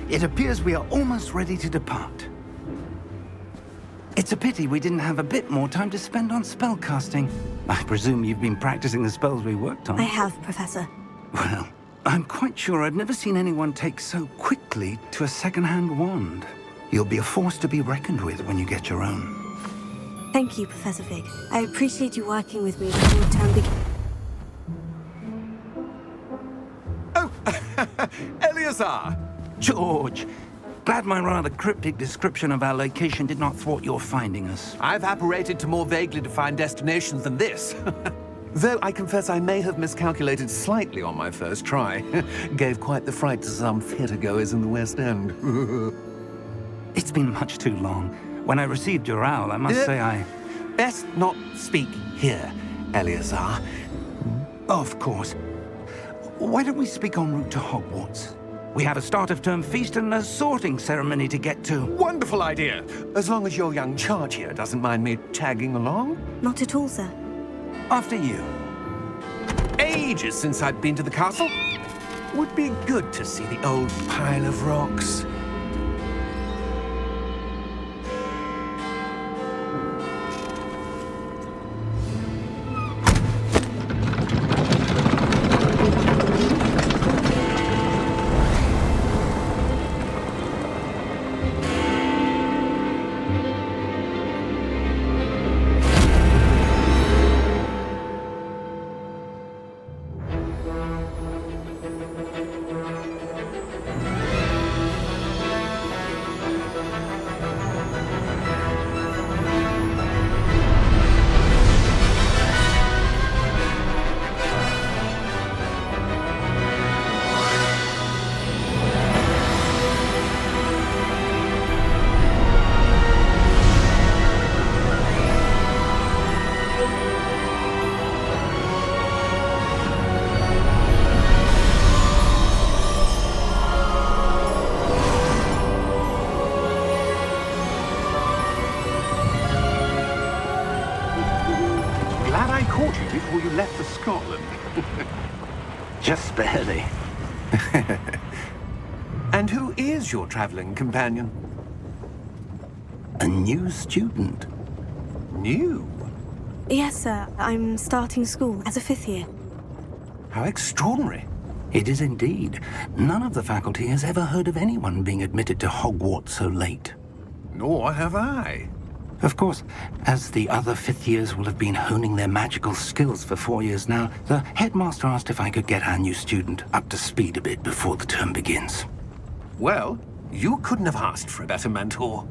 It appears we are almost ready to depart. It's a pity we didn't have a bit more time to spend on spellcasting. I presume you've been practicing the spells we worked on. I have, Professor. Well, I'm quite sure I've never seen anyone take so quickly to a second-hand wand. You'll be a force to be reckoned with when you get your own. Thank you, Professor Fig. I appreciate you working with me before the term begins. Oh, Eleazar! George! Glad my rather cryptic description of our location did not thwart your finding us. I've apparated to more vaguely defined destinations than this. Though I confess I may have miscalculated slightly on my first try. Gave quite the fright to some theatre-goers in the West End. It's been much too long. When I received your owl, I must say I... Best not speak here, Eleazar. Of course. Why don't we speak en route to Hogwarts? We have a start-of-term feast and a sorting ceremony to get to. Wonderful idea! As long as your young charge here doesn't mind me tagging along. Not at all, sir. After you. Ages since I'd been to the castle. Would be good to see the old pile of rocks. Before you left for Scotland. Just barely. And who is your traveling companion? A new student. New? Yes, sir. I'm starting school as a 5th year. How extraordinary. It is indeed. None of the faculty has ever heard of anyone being admitted to Hogwarts so late. Nor have I. Of course, as the other 5th years will have been honing their magical skills for 4 years now, the headmaster asked if I could get our new student up to speed a bit before the term begins. Well, you couldn't have asked for a better mentor.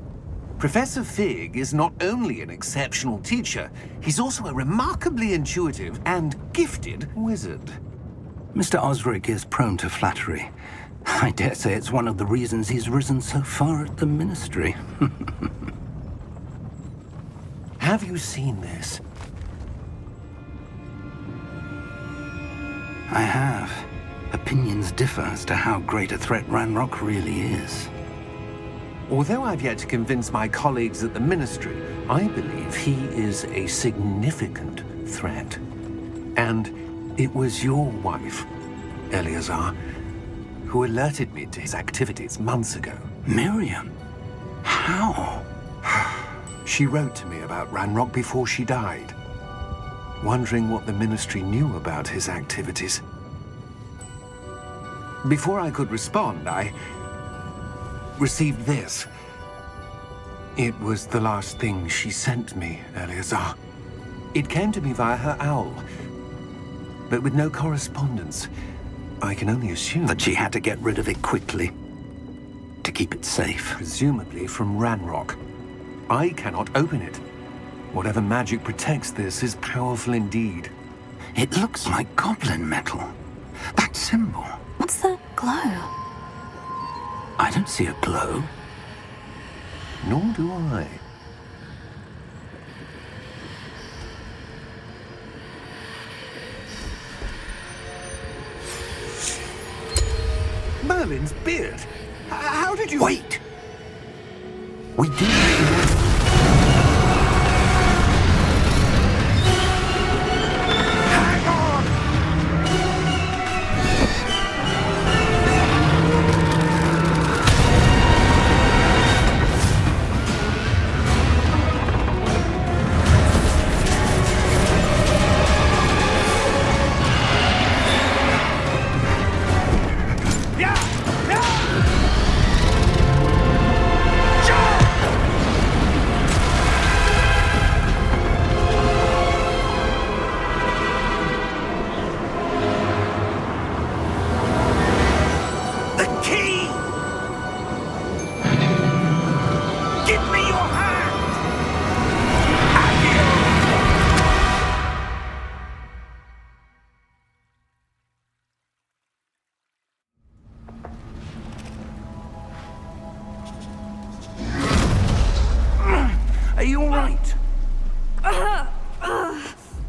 Professor Fig is not only an exceptional teacher, he's also a remarkably intuitive and gifted wizard. Mr. Osric is prone to flattery. I dare say it's one of the reasons he's risen so far at the ministry. Have you seen this? I have. Opinions differ as to how great a threat Ranrock really is. Although I've yet to convince my colleagues at the Ministry, I believe he is a significant threat. And it was your wife, Eleazar, who alerted me to his activities months ago. Miriam? How? She wrote to me about Ranrock before she died, wondering what the Ministry knew about his activities. Before I could respond, I received this. It was the last thing she sent me, Eleazar. It came to me via her owl, but with no correspondence. I can only assume that she had to get rid of it quickly, to keep it safe. Presumably from Ranrock. I cannot open it. Whatever magic protects this is powerful indeed. It looks like goblin metal. That symbol. What's the glow? I don't see a glow. Nor do I. Merlin's beard. How did you... Wait! We did... Hang on!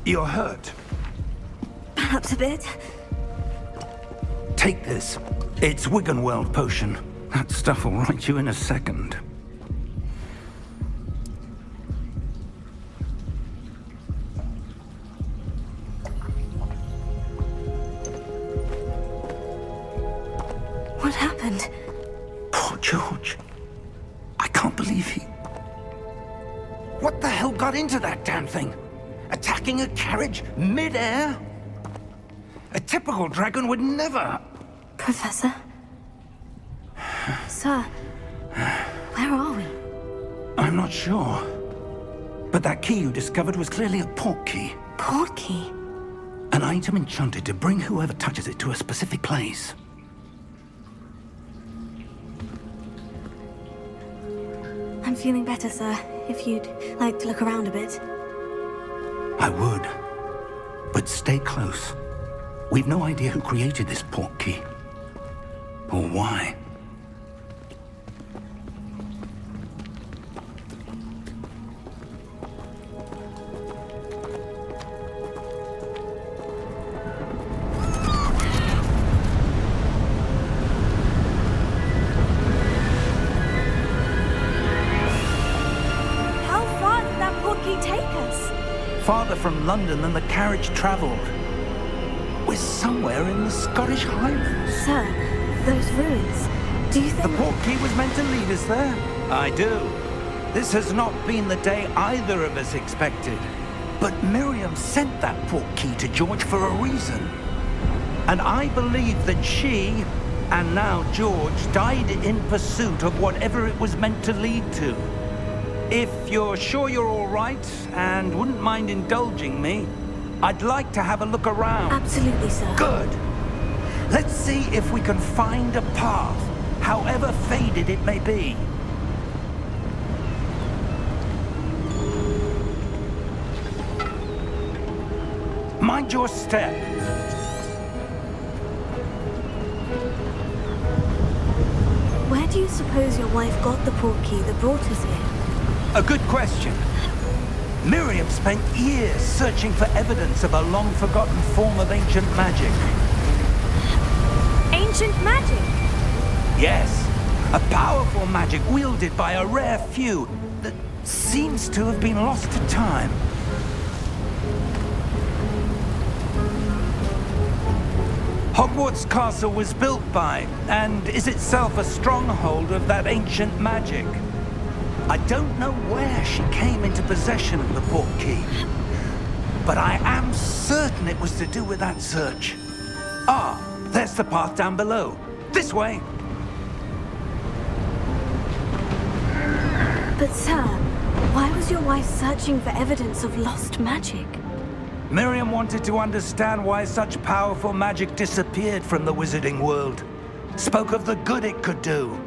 You're hurt. Perhaps a bit. Take this. It's Wiggenweld potion. That stuff will right you in a second. What happened? Poor George. I can't believe he... What the hell got into that damn thing? Attacking a carriage mid-air? A typical dragon would never... Professor? Sir, where are we? I'm not sure. But that key you discovered was clearly a port key. Port key? An item enchanted to bring whoever touches it to a specific place. I'm feeling better, sir. If you'd like to look around a bit. I would. But stay close. We've no idea who created this port key. Or why. How far did that port key take us? Farther from London than the carriage travelled. We're somewhere in the Scottish Highlands. Sir, those ruins. Do you The think... port key was meant to lead us there? I do. This has not been the day either of us expected. But Miriam sent that port key to George for a reason. And I believe that she, and now George, died in pursuit of whatever it was meant to lead to. If you're sure you're all right and wouldn't mind indulging me, I'd like to have a look around. Absolutely, sir. Good. Let's see if we can find a path, however faded it may be. Mind your step. Where do you suppose your wife got the port key that brought us here? A good question. Miriam spent years searching for evidence of a long-forgotten form of ancient magic. Ancient magic? Yes, a powerful magic wielded by a rare few that seems to have been lost to time. Hogwarts Castle was built by, and is itself a stronghold of that ancient magic. I don't know where she came into possession of the port key, but I am certain it was to do with that search. Ah, there's the path down below. This way. But sir, why was your wife searching for evidence of lost magic? Miriam wanted to understand why such powerful magic disappeared from the wizarding world. Spoke of the good it could do.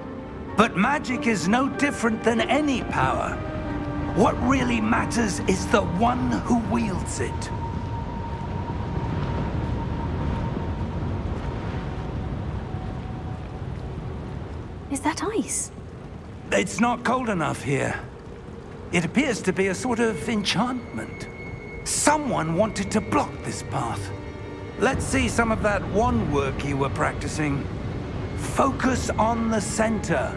But magic is no different than any power. What really matters is the one who wields it. Is that ice? It's not cold enough here. It appears to be a sort of enchantment. Someone wanted to block this path. Let's see some of that wand work you were practicing. Focus on the center.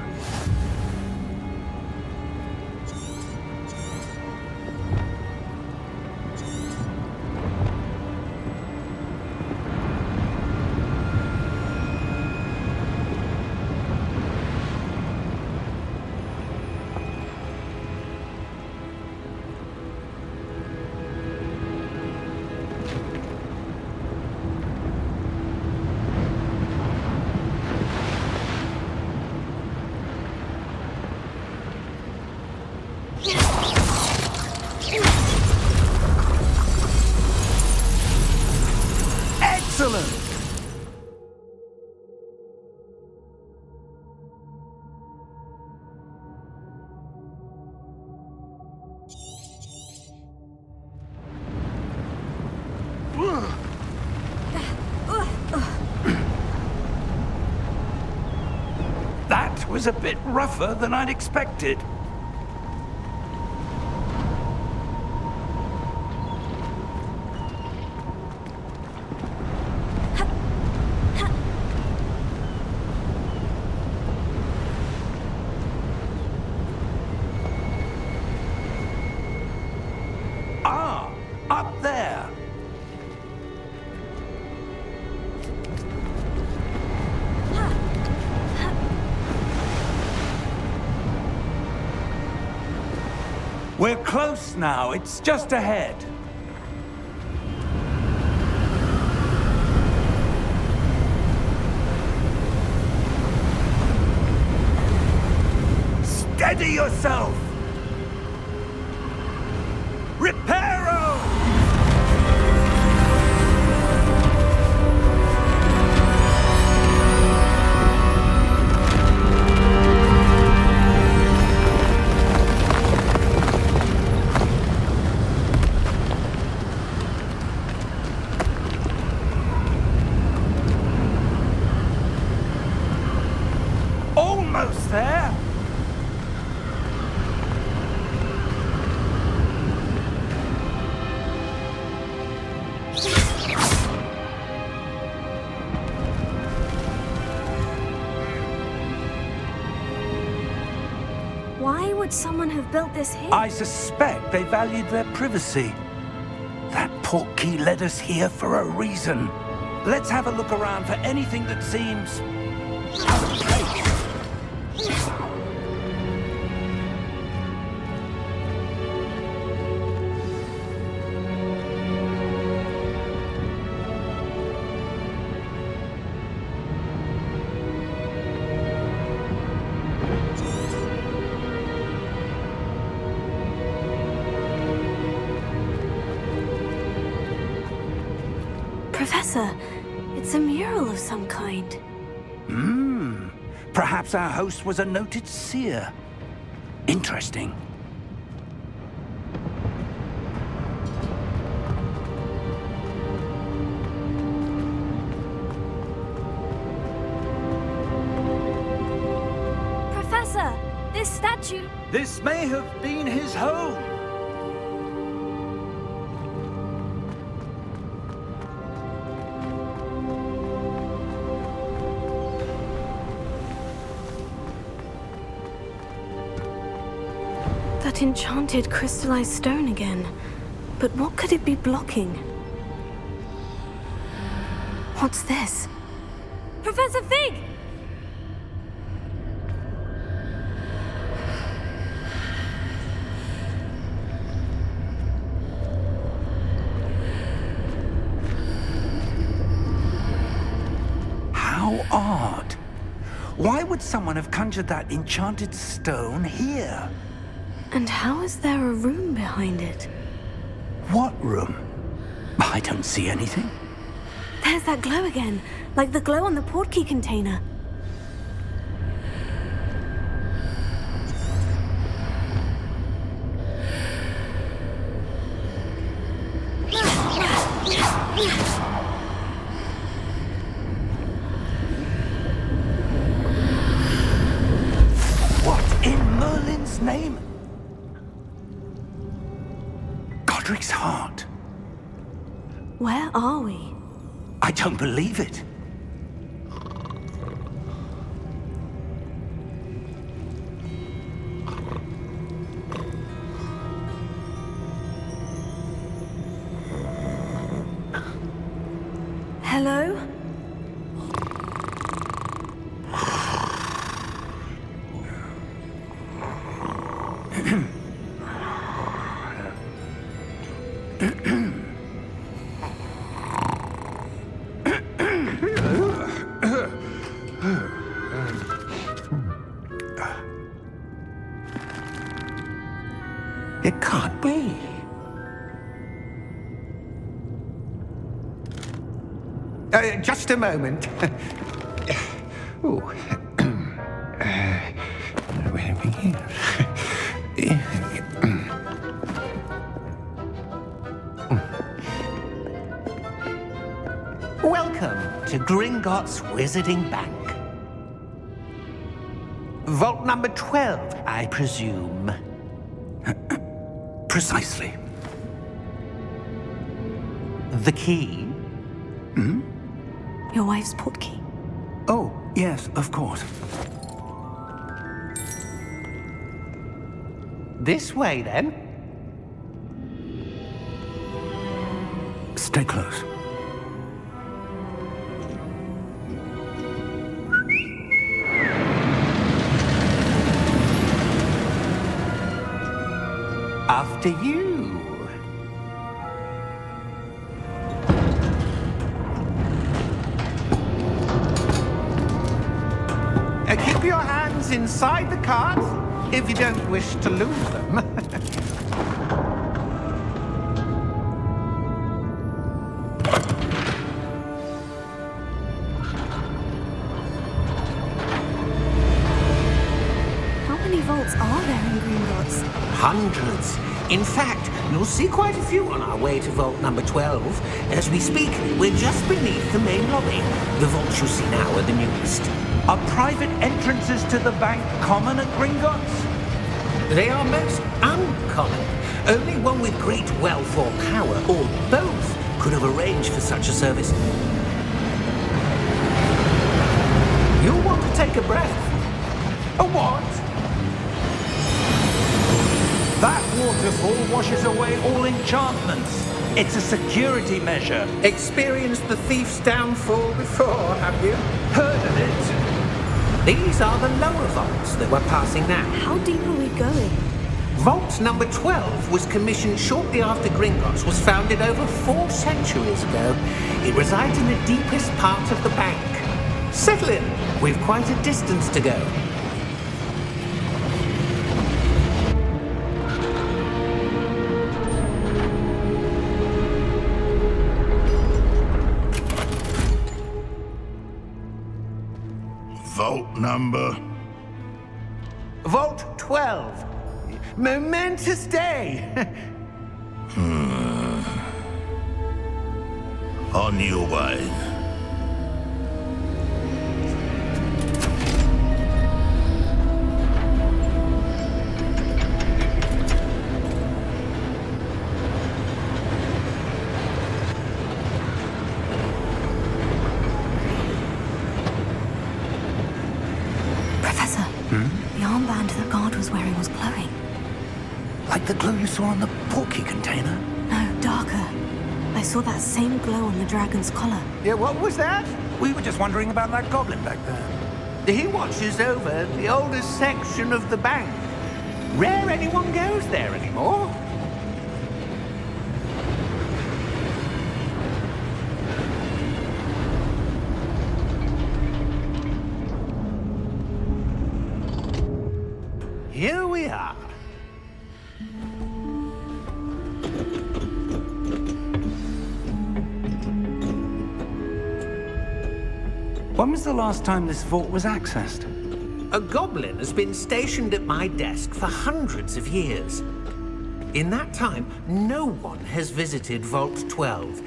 Excellent! That was a bit rougher than I'd expected. We're close now. It's just ahead. Steady yourself! Reparo! Almost there! Why would someone have built this here? I suspect they valued their privacy. That portkey led us here for a reason. Let's have a look around for anything that seems out of place. Professor, it's a mural of some kind. Perhaps our host was a noted seer. Interesting. Professor, this statue... This may have been his home. That enchanted crystallized stone again. But what could it be blocking? What's this? Professor Fig! How odd. Why would someone have conjured that enchanted stone here? And how is there a room behind it? What room? I don't see anything. There's that glow again, like the glow on the portkey container. What in Merlin's name? Godric's heart. Where are we? I don't believe it. Hello? It can't be. Just a moment. Ooh. Where do we begin? Welcome to Gringotts Wizarding Bank. Vault number 12, I presume. Precisely. The key? Your wife's portkey. Oh, yes, of course. This way, then. Stay close. After you. Keep your hands inside the cart if you don't wish to lose them. How many vaults are there in Gringotts? Hundreds. In fact, you'll see quite a few on our way to vault number 12. As we speak, we're just beneath the main lobby. The vaults you see now are the newest. Are private entrances to the bank common at Gringotts? They are most uncommon. Only one with great wealth or power, or both, could have arranged for such a service. You'll want to take a breath. A what? That waterfall washes away all enchantments. It's a security measure. Experienced the thief's downfall before, have you? Heard of it? These are the lower vaults that we're passing now. How deep are we going? Vault number 12 was commissioned shortly after Gringotts was founded over 4 centuries ago. It resides in the deepest part of the bank. Settle in. We've quite a distance to go. Vault number? Vault 12. Momentous day. On your way. Professor, the armband the guard was wearing was glowing. Like the glow you saw on the portkey container? No, darker. I saw that same glow on the dragon's collar. Yeah, what was that? We were just wondering about that goblin back there. He watches over the oldest section of the bank. Rare anyone goes there anymore. Here we are. When was the last time this vault was accessed? A goblin has been stationed at my desk for hundreds of years. In that time, no one has visited Vault 12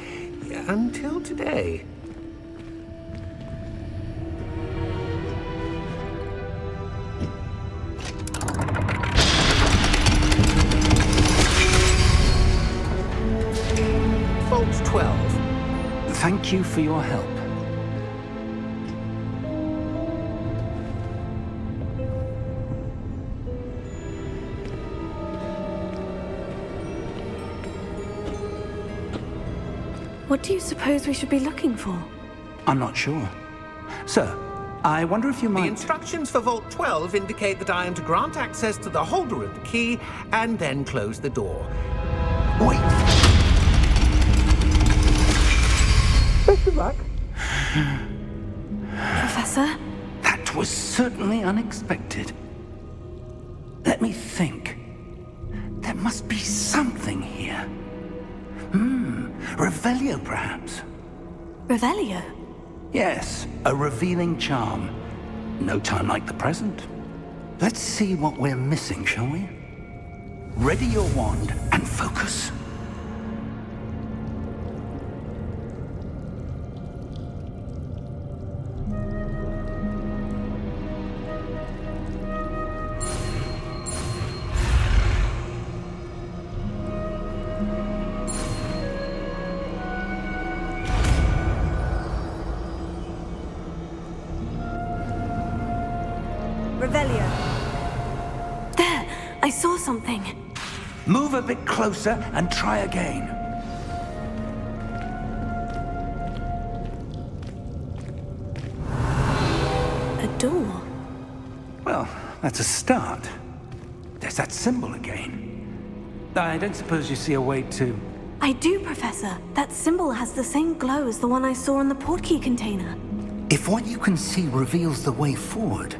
until today. Vault 12. Thank you for your help. What do you suppose we should be looking for? I'm not sure. Sir, I wonder if you The might... instructions for Vault 12 indicate that I am to grant access to the holder of the key and then close the door. Wait! Best of luck. Professor? That was certainly unexpected. Let me think. There must be something here. Revelio, perhaps? Revelio? Yes, a revealing charm. No time like the present. Let's see what we're missing, shall we? Ready your wand and focus. Revelio. There! I saw something. Move a bit closer and try again. A door. Well, that's a start. There's that symbol again. I don't suppose you see a way to... I do, Professor. That symbol has the same glow as the one I saw in the portkey container. If what you can see reveals the way forward,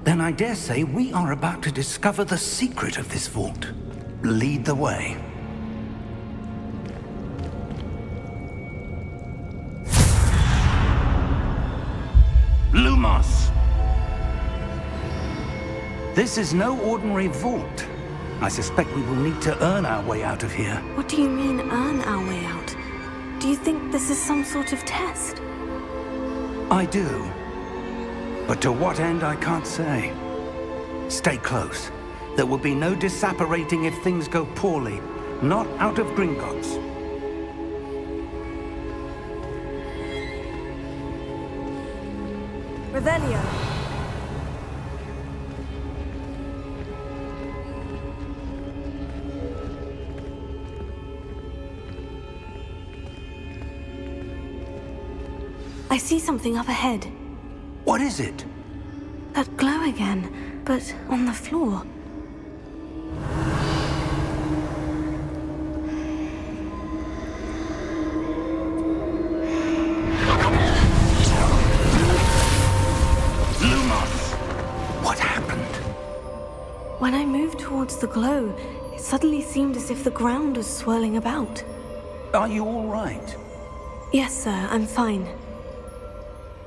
then I dare say we are about to discover the secret of this vault. Lead the way. Lumos! This is no ordinary vault. I suspect we will need to earn our way out of here. What do you mean, earn our way out? Do you think this is some sort of test? I do. But to what end, I can't say. Stay close. There will be no disapparating if things go poorly. Not out of Gringotts. Revelio. I see something up ahead. What is it? That glow again, but on the floor. Lumos! What happened? When I moved towards the glow, it suddenly seemed as if the ground was swirling about. Are you all right? Yes, sir, I'm fine.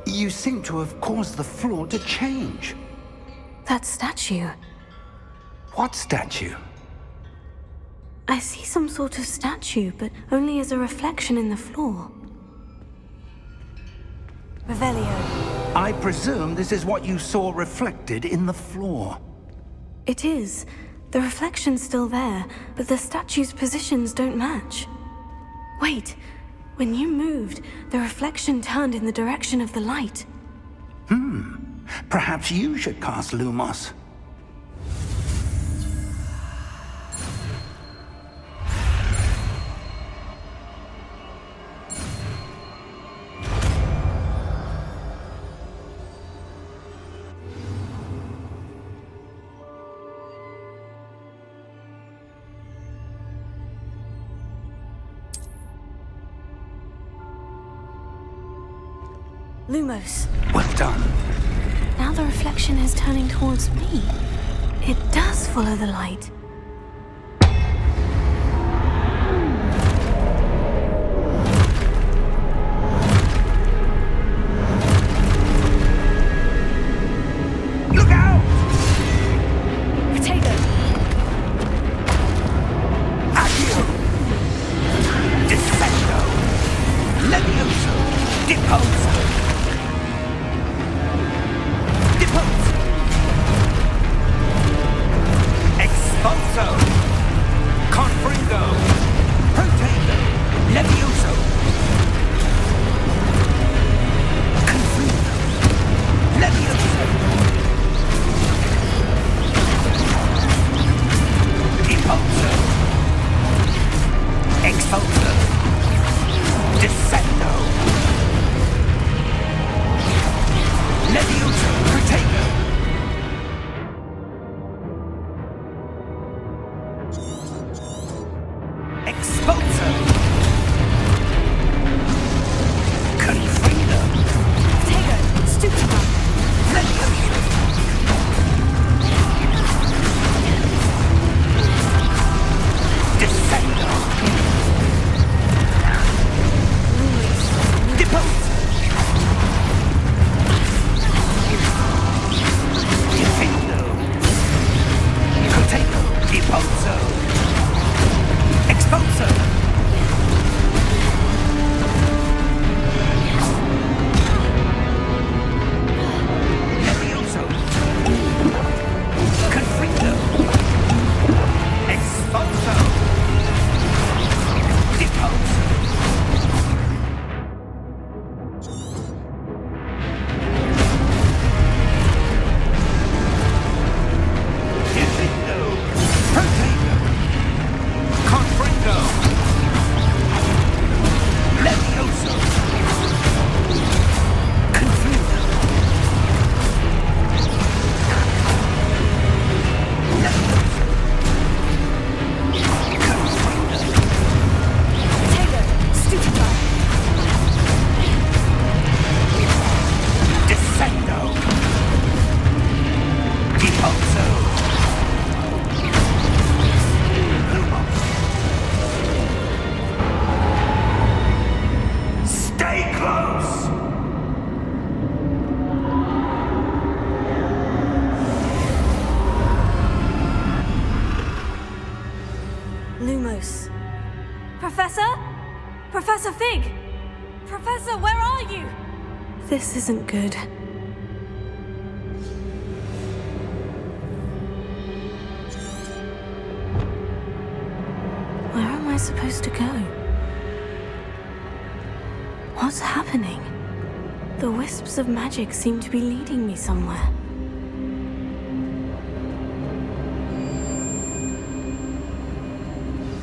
You seem to have caused the floor to change. That statue. What statue? I see some sort of statue, but only as a reflection in the floor. Revelio. I presume this is what you saw reflected in the floor. It is. The reflection's still there, but the statue's positions don't match. Wait. When you moved, the reflection turned in the direction of the light. Perhaps you should cast Lumos. Lumos. Well done. Now the reflection is turning towards me. It does follow the light. Look out! Potato. Accio! Defendo! Levioso! Deposo! Deposo! Professor Fig! Professor, where are you? This isn't good. Where am I supposed to go? What's happening? The wisps of magic seem to be leading me somewhere.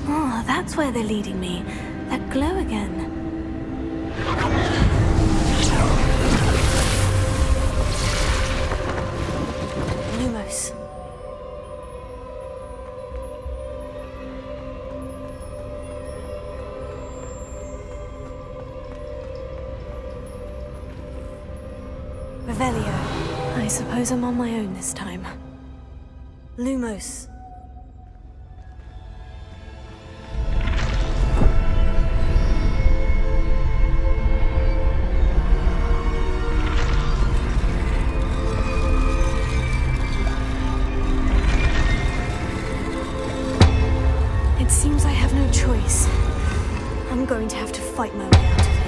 Oh, that's where they're leading me. That glow again. Lumos. Revelio. I suppose I'm on my own this time. Lumos. It seems I have no choice. I'm going to have to fight my way out of here.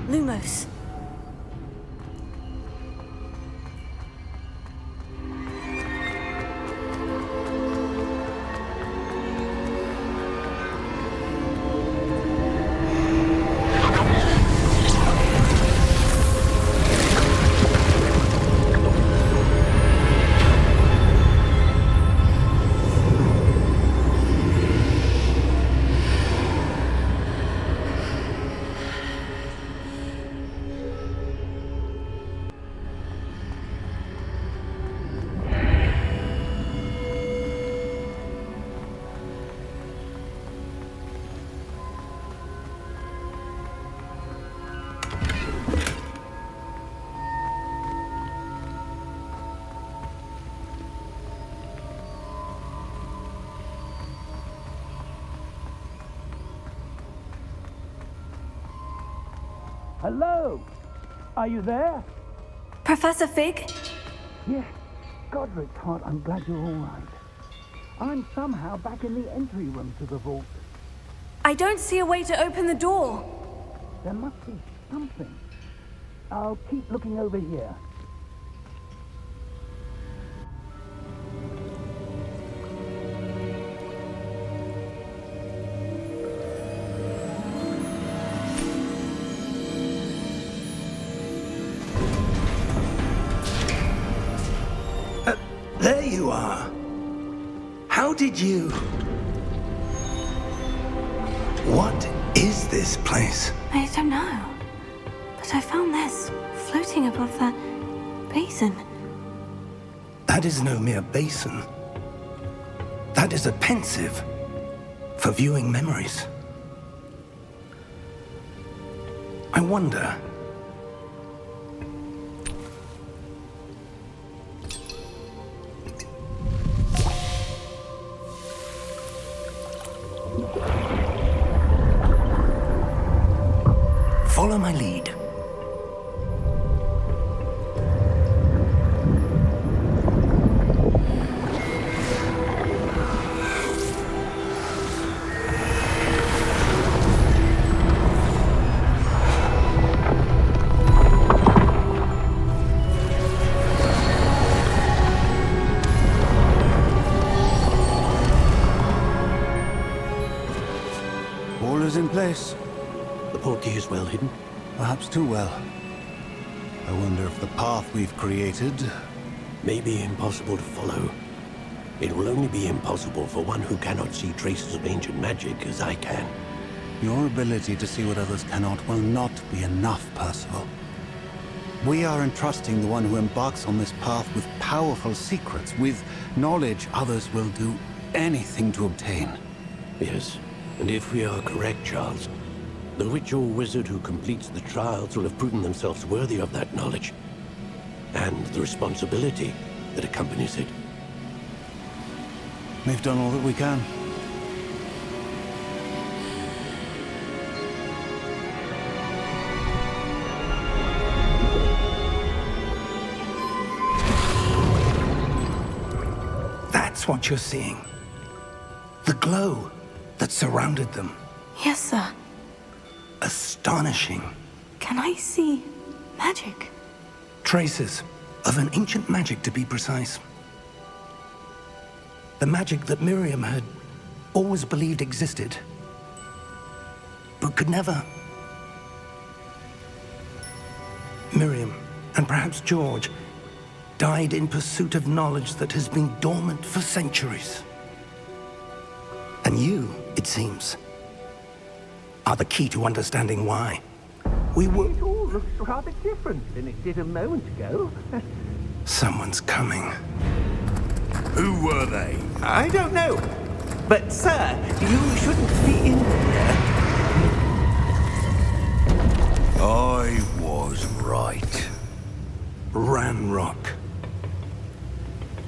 Lumos. Hello? Are you there? Professor Fig? Yes. Godric's heart, I'm glad you're all right. I'm somehow back in the entry room to the vault. I don't see a way to open the door. There must be something. I'll keep looking over here. There you are. How did you... What is this place? I don't know. But I found this floating above that basin. That is no mere basin. That is a pensive for viewing memories. I wonder... Follow my lead. All is in place. The portkey is well hidden. Perhaps too well. I wonder if the path we've created... May be impossible to follow. It will only be impossible for one who cannot see traces of ancient magic as I can. Your ability to see what others cannot will not be enough, Percival. We are entrusting the one who embarks on this path with powerful secrets, with knowledge others will do anything to obtain. Yes, and if we are correct, Charles, the witch or wizard who completes the trials will have proven themselves worthy of that knowledge, and the responsibility that accompanies it. We've done all that we can. That's what you're seeing. The glow that surrounded them. Yes, sir. Astonishing. Can I see magic? Traces of an ancient magic, to be precise. The magic that Miriam had always believed existed, but could never. Miriam, and perhaps George, died in pursuit of knowledge that has been dormant for centuries. And you, it seems, are the key to understanding why. We were... It all looks rather different than it did a moment ago. Someone's coming. Who were they? I don't know. But, sir, you shouldn't be in here. I was right. Ranrock.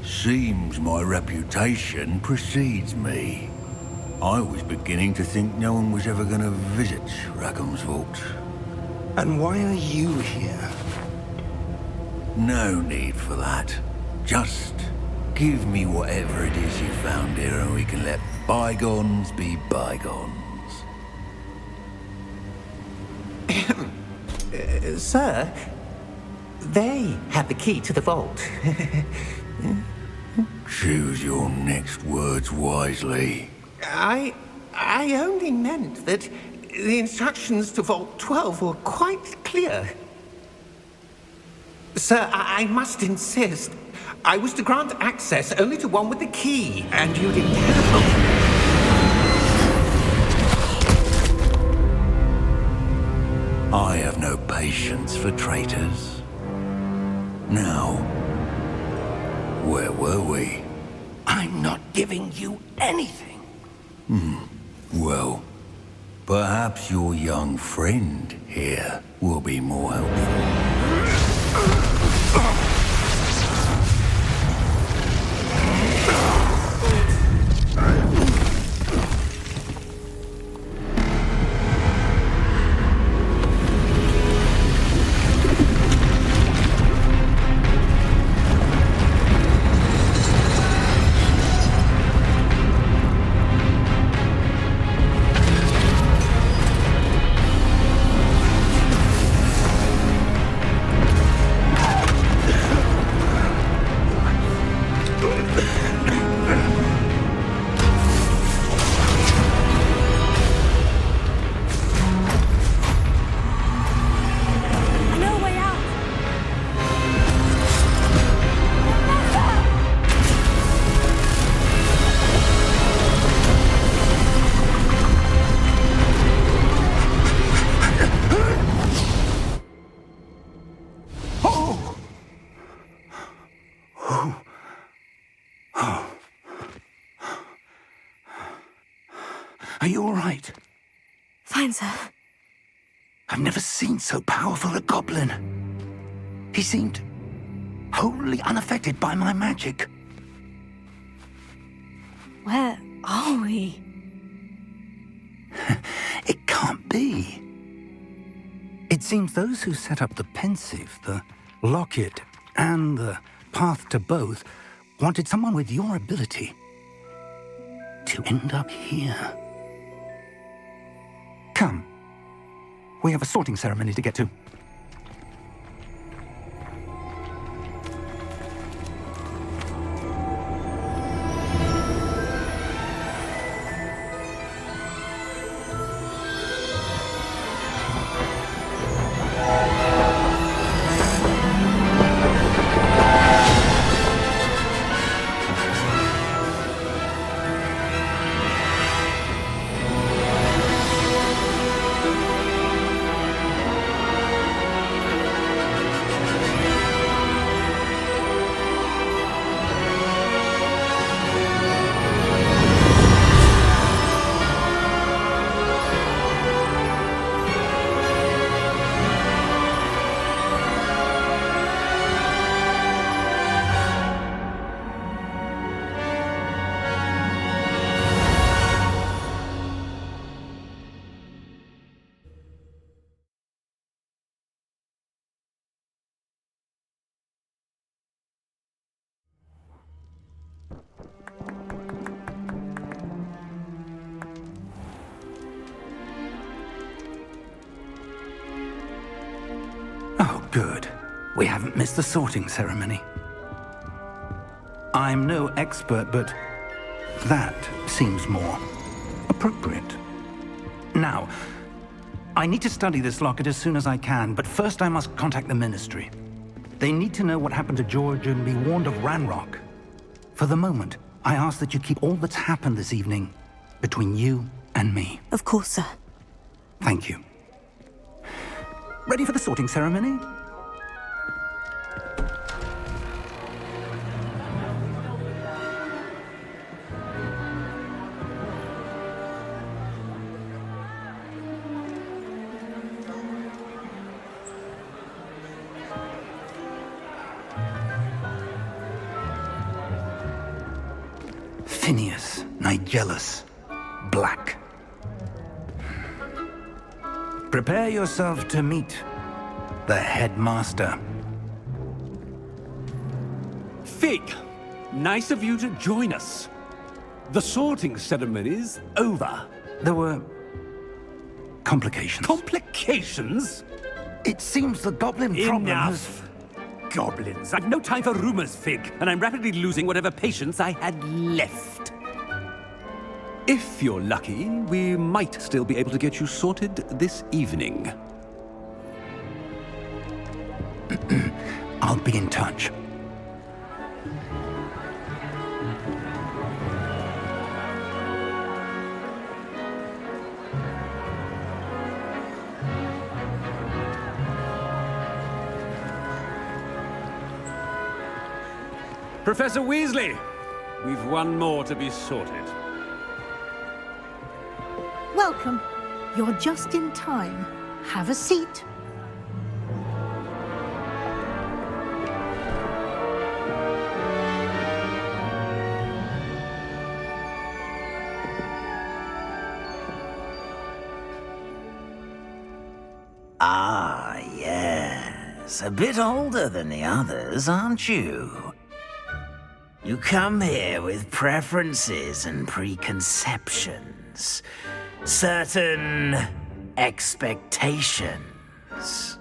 Seems my reputation precedes me. I was beginning to think no one was ever going to visit Rackham's vault. And why are you here? No need for that. Just give me whatever it is you found here and we can let bygones be bygones. Sir, they have the key to the vault. Choose your next words wisely. I only meant that the instructions to Vault 12 were quite clear. Sir, I must insist. I was to grant access only to one with the key, and you didn't have. I have no patience for traitors. Now, where were we? I'm not giving you anything. Well, perhaps your young friend here will be more helpful. Are you all right? Fine, sir. I've never seen so powerful a goblin. He seemed wholly unaffected by my magic. Where are we? It can't be. It seems those who set up the pensive, the locket, and the path to both wanted someone with your ability to end up here. Come. We have a sorting ceremony to get to. Oh, good. We haven't missed the sorting ceremony. I'm no expert, but that seems more appropriate. Now, I need to study this locket as soon as I can, but first I must contact the Ministry. They need to know what happened to George and be warned of Ranrock. For the moment, I ask that you keep all that's happened this evening between you and me. Of course, sir. Thank you. Ready for the sorting ceremony? Phineas, Nigellus, Black. Prepare yourself to meet the headmaster. Fig, nice of you to join us. The sorting ceremony's over. There were complications. Complications? It seems the goblin problem has... Enough. Goblins. I've no time for rumors, Fig, and I'm rapidly losing whatever patience I had left. If you're lucky, we might still be able to get you sorted this evening. I'll be in touch. Professor Weasley, we've one more to be sorted. Welcome. You're just in time. Have a seat. Ah, yes. A bit older than the others, aren't you? You come here with preferences and preconceptions. Certain expectations.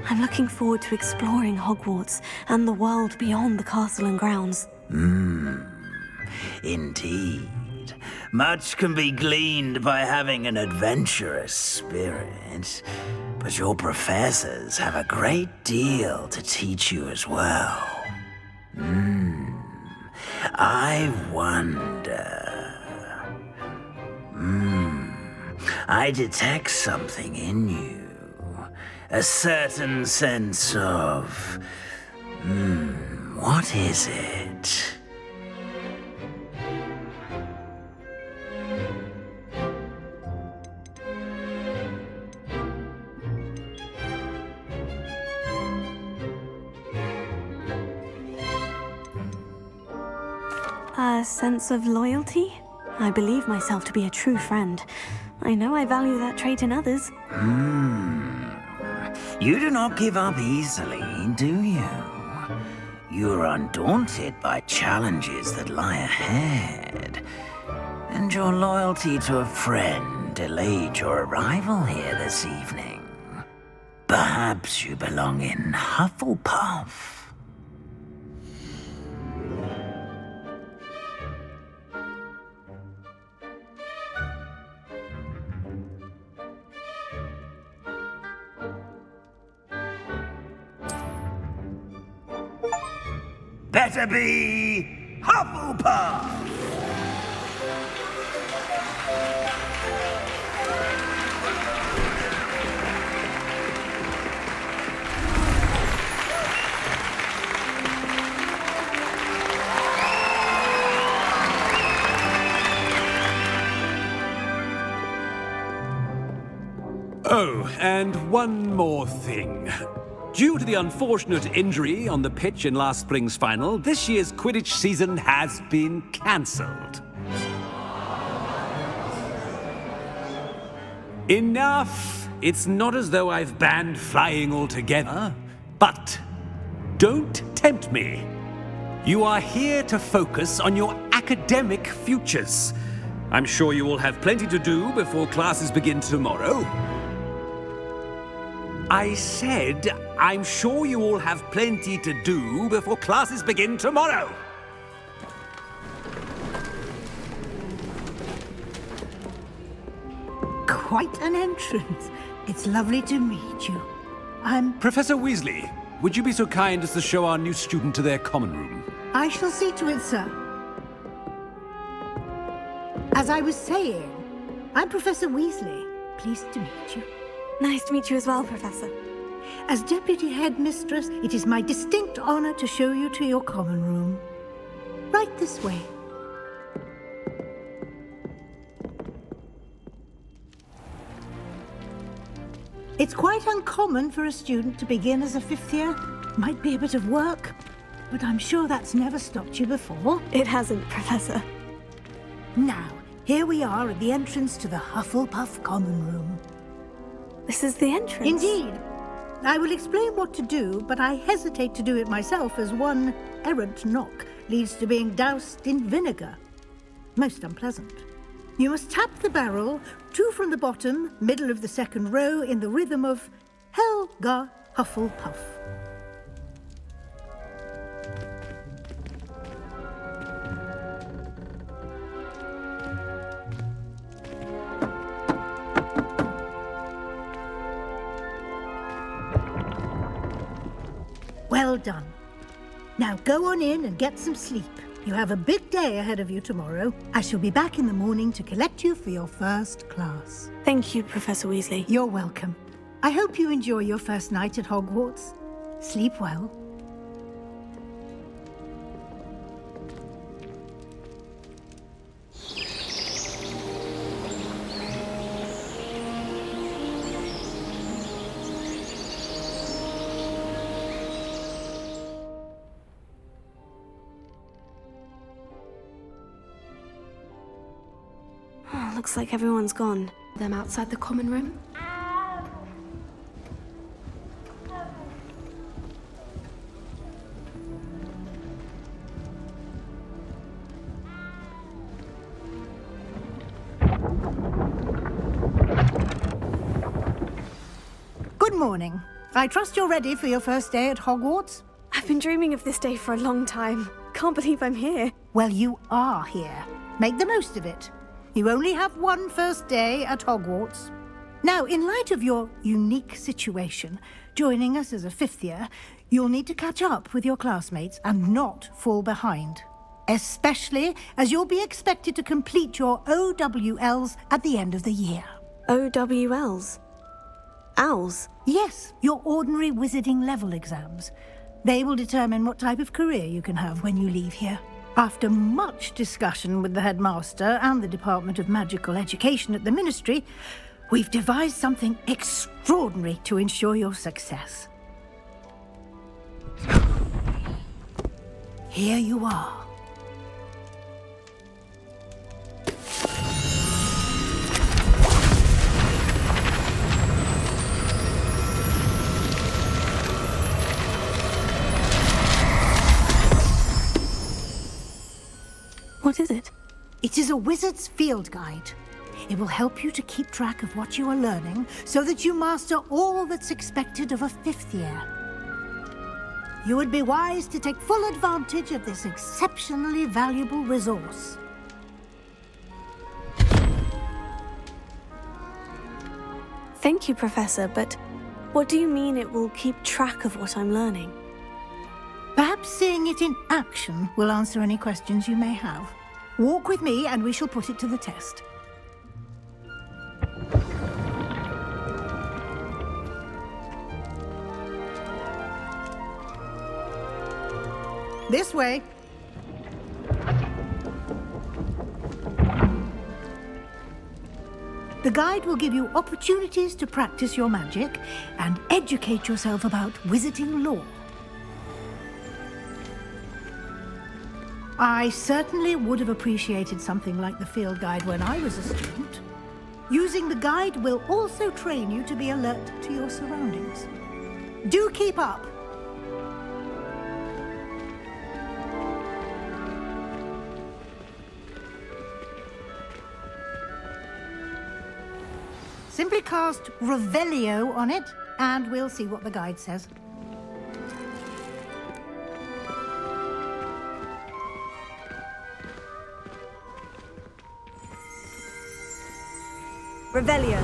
I'm looking forward to exploring Hogwarts and the world beyond the castle and grounds. Indeed. Much can be gleaned by having an adventurous spirit, but your professors have a great deal to teach you as well. I wonder... I detect something in you. A certain sense of... What is it? A sense of loyalty? I believe myself to be a true friend. I know I value that trait in others. You do not give up easily, do you? You are undaunted by challenges that lie ahead. And your loyalty to a friend delayed your arrival here this evening. Perhaps you belong in Hufflepuff. Better be Hufflepuff! Oh, and one more thing. Due to the unfortunate injury on the pitch in last spring's final, this year's Quidditch season has been cancelled. Enough! It's not as though I've banned flying altogether, but don't tempt me. You are here to focus on your academic futures. I'm sure you will have plenty to do before classes begin tomorrow. I said, I'm sure you all have plenty to do before classes begin tomorrow. Quite an entrance. It's lovely to meet you. I'm... Professor Weasley, would you be so kind as to show our new student to their common room? I shall see to it, sir. As I was saying, I'm Professor Weasley. Pleased to meet you. Nice to meet you as well, Professor. As Deputy Headmistress, it is my distinct honor to show you to your common room. Right this way. It's quite uncommon for a student to begin as a fifth year. Might be a bit of work, but I'm sure that's never stopped you before. It hasn't, Professor. Now, here we are at the entrance to the Hufflepuff common room. This is the entrance? Indeed. I will explain what to do, but I hesitate to do it myself as one errant knock leads to being doused in vinegar. Most unpleasant. You must tap the barrel, 2 from the bottom, middle of the second row, in the rhythm of Helga Hufflepuff. Well done. Now go on in and get some sleep. You have a big day ahead of you tomorrow. I shall be back in the morning to collect you for your first class. Thank you, Professor Weasley. You're welcome. I hope you enjoy your first night at Hogwarts. Sleep well. Looks like everyone's gone. Them outside the common room? Good morning. I trust you're ready for your first day at Hogwarts? I've been dreaming of this day for a long time. Can't believe I'm here. Well, you are here. Make the most of it. You only have one first day at Hogwarts. Now, in light of your unique situation, joining us as a fifth year, you'll need to catch up with your classmates and not fall behind. Especially as you'll be expected to complete your OWLs at the end of the year. OWLs? Owls? Yes, your ordinary wizarding level exams. They will determine what type of career you can have when you leave here. After much discussion with the headmaster and the Department of Magical Education at the Ministry, we've devised something extraordinary to ensure your success. Here you are. What is it? It is a wizard's field guide. It will help you to keep track of what you are learning so that you master all that's expected of a 5th year. You would be wise to take full advantage of this exceptionally valuable resource. Thank you, Professor, but what do you mean it will keep track of what I'm learning? Perhaps seeing it in action will answer any questions you may have. Walk with me and we shall put it to the test. This way. The guide will give you opportunities to practice your magic and educate yourself about wizarding lore. I certainly would have appreciated something like the field guide when I was a student. Using the guide will also train you to be alert to your surroundings. Do keep up! Simply cast Revelio on it, and we'll see what the guide says. Revelio.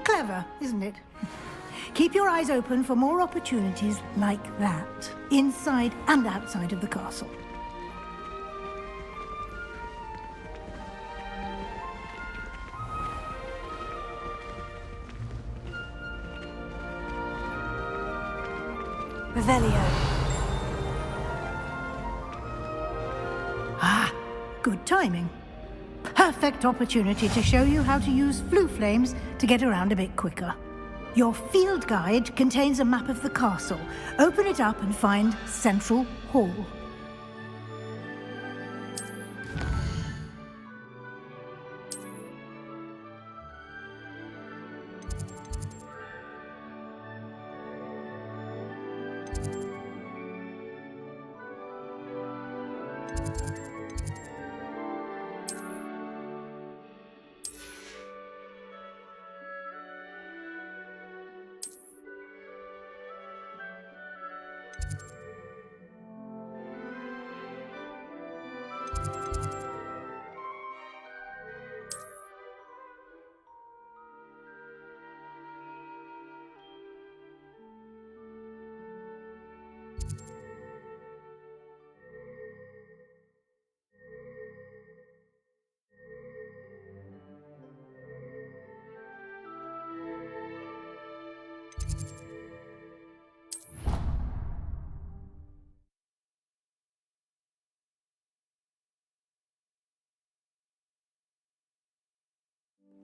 Clever, isn't it? Keep your eyes open for more opportunities like that, inside and outside of the castle. Revelio. Ah, good timing. Perfect opportunity to show you how to use flue flames to get around a bit quicker. Your field guide contains a map of the castle. Open it up and find Central Hall.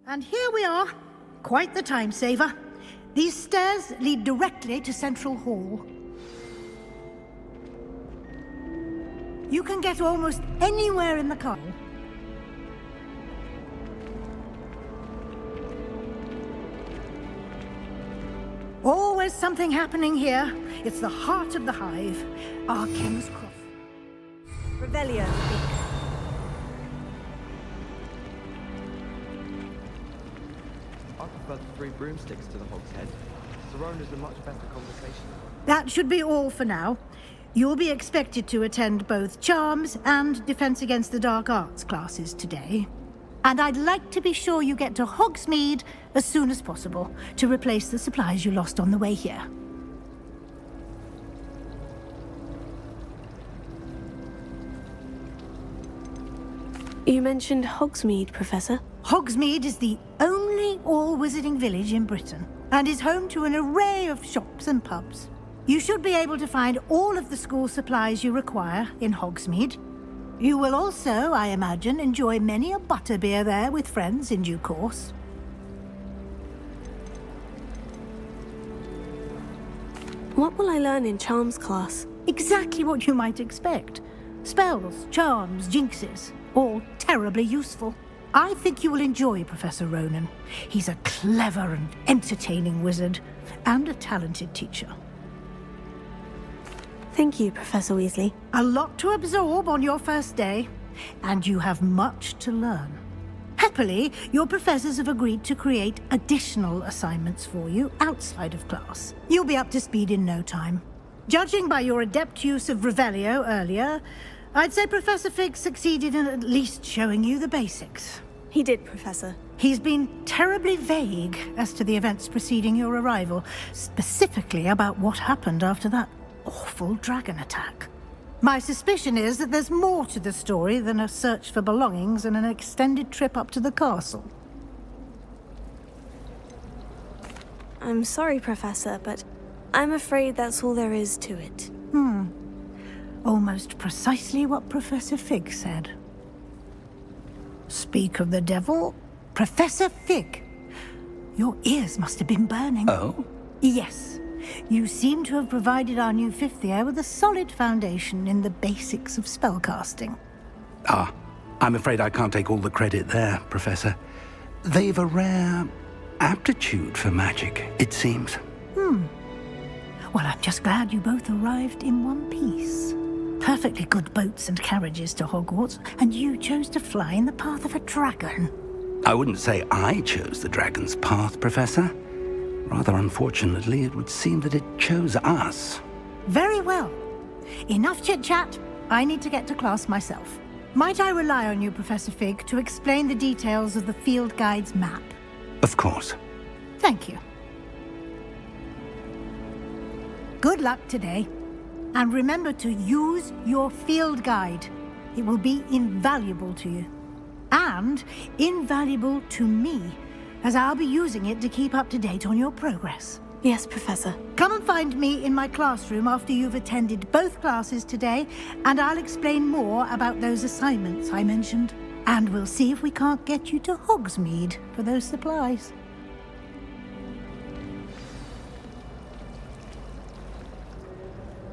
And here we are. Quite the time saver. These stairs lead directly to Central Hall. You can get almost anywhere in the castle. Always something happening here. It's the heart of the hive. Our King's Cross. Revelio. prefer the 3 broomsticks to the Hog's Head. Sirona's a much better conversation. That should be all for now. You'll be expected to attend both Charms and Defense Against the Dark Arts classes today. And I'd like to be sure you get to Hogsmeade as soon as possible to replace the supplies you lost on the way here. You mentioned Hogsmeade, Professor. Hogsmeade is the only all-wizarding village in Britain and is home to an array of shops and pubs. You should be able to find all of the school supplies you require in Hogsmeade. You will also, I imagine, enjoy many a butterbeer there with friends in due course. What will I learn in Charms class? Exactly what you might expect. Spells, charms, jinxes, all terribly useful. I think you will enjoy Professor Ronan. He's a clever and entertaining wizard, and a talented teacher. Thank you, Professor Weasley. A lot to absorb on your first day, and you have much to learn. Happily, your professors have agreed to create additional assignments for you outside of class. You'll be up to speed in no time. Judging by your adept use of Revelio earlier, I'd say Professor Fig succeeded in at least showing you the basics. He did, Professor. He's been terribly vague as to the events preceding your arrival, specifically about what happened after that awful dragon attack. My suspicion is that there's more to the story than a search for belongings and an extended trip up to the castle. I'm sorry, Professor, but I'm afraid that's all there is to it. Almost precisely what Professor Fig said. Speak of the devil, Professor Fig. Your ears must have been burning. Oh? Yes. You seem to have provided our new 5th year with a solid foundation in the basics of spellcasting. Ah, I'm afraid I can't take all the credit there, Professor. They've a rare aptitude for magic, it seems. Well, I'm just glad you both arrived in one piece. Perfectly good boats and carriages to Hogwarts, and you chose to fly in the path of a dragon. I wouldn't say I chose the dragon's path, Professor. Rather unfortunately, it would seem that it chose us. Very well. Enough chit-chat. I need to get to class myself. Might I rely on you, Professor Fig, to explain the details of the field guide's map? Of course. Thank you. Good luck today. And remember to use your field guide. It will be invaluable to you. And invaluable to me, as I'll be using it to keep up to date on your progress. Yes, Professor. Come and find me in my classroom after you've attended both classes today, and I'll explain more about those assignments I mentioned. And we'll see if we can't get you to Hogsmeade for those supplies.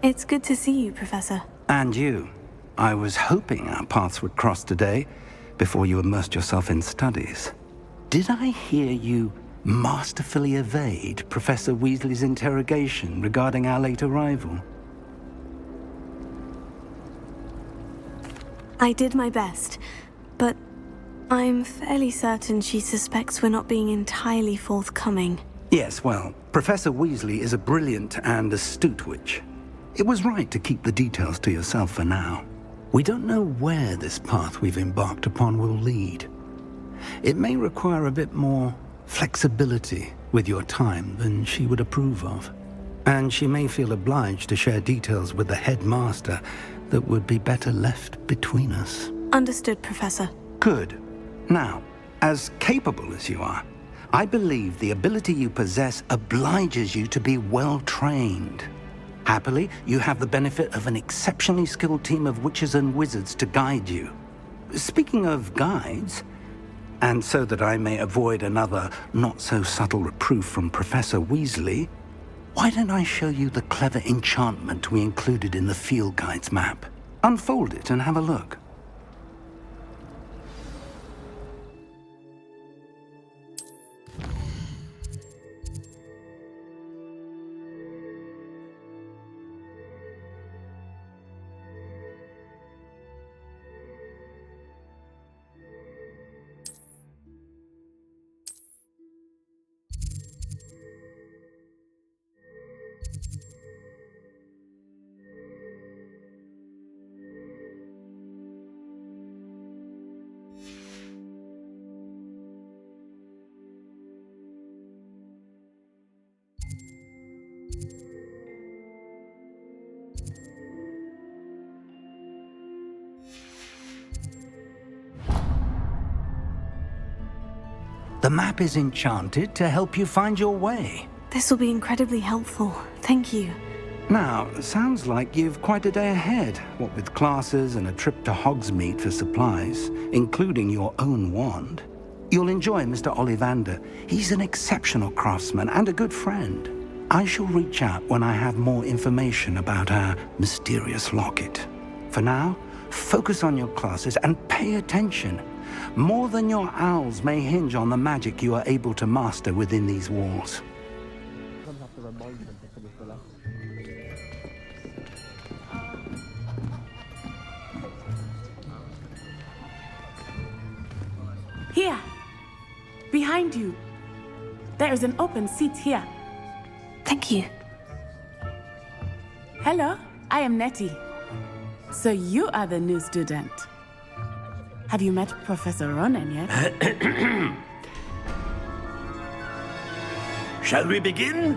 It's good to see you, Professor. And you. I was hoping our paths would cross today, before you immersed yourself in studies. Did I hear you masterfully evade Professor Weasley's interrogation regarding our late arrival? I did my best, but I'm fairly certain she suspects we're not being entirely forthcoming. Yes, well, Professor Weasley is a brilliant and astute witch. It was right to keep the details to yourself for now. We don't know where this path we've embarked upon will lead. It may require a bit more flexibility with your time than she would approve of. And she may feel obliged to share details with the headmaster that would be better left between us. Understood, Professor. Good. Now, as capable as you are, I believe the ability you possess obliges you to be well trained. Happily, you have the benefit of an exceptionally skilled team of witches and wizards to guide you. Speaking of guides, and so that I may avoid another not-so-subtle reproof from Professor Weasley, why don't I show you the clever enchantment we included in the field guide's map? Unfold it and have a look. The map is enchanted to help you find your way. This will be incredibly helpful. Thank you. Now, sounds like you've quite a day ahead, what with classes and a trip to Hogsmeade for supplies, including your own wand. You'll enjoy Mr. Ollivander. He's an exceptional craftsman and a good friend. I shall reach out when I have more information about our mysterious locket. For now, focus on your classes and pay attention. More than your owls may hinge on the magic you are able to master within these walls. Here, behind you. There is an open seat here. Thank you. Hello, I am Nettie. So you are the new student. Have you met Professor Ronan yet? Shall we begin?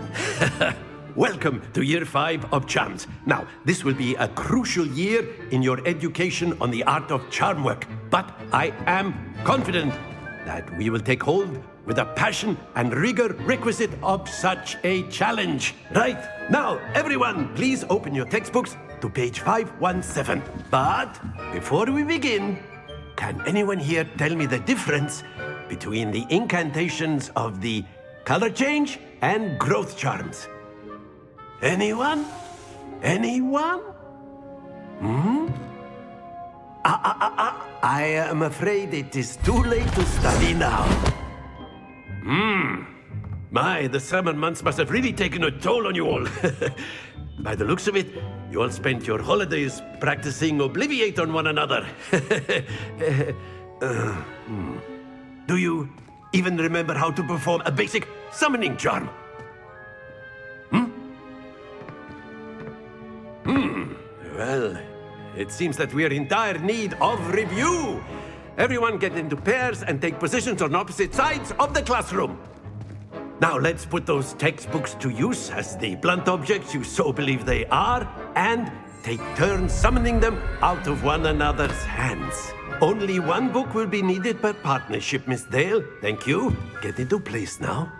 Welcome to Year 5 of Charms. Now, this will be a crucial year in your education on the art of charm work, but I am confident that we will take hold with the passion and rigor requisite of such a challenge. Right, now, everyone, please open your textbooks to page 517. But before we begin, can anyone here tell me the difference between the incantations of the color change and growth charms? Anyone? Anyone? I am afraid it is too late to study now. My, the summer months must have really taken a toll on you all. By the looks of it, you all spent your holidays practicing Obliviate on one another. Do you even remember how to perform a basic summoning charm? Well, it seems that we are in dire need of review. Everyone get into pairs and take positions on opposite sides of the classroom. Now let's put those textbooks to use as the blunt objects you so believe they are, and take turns summoning them out of one another's hands. Only one book will be needed per partnership, Miss Dale. Thank you. Get into place now.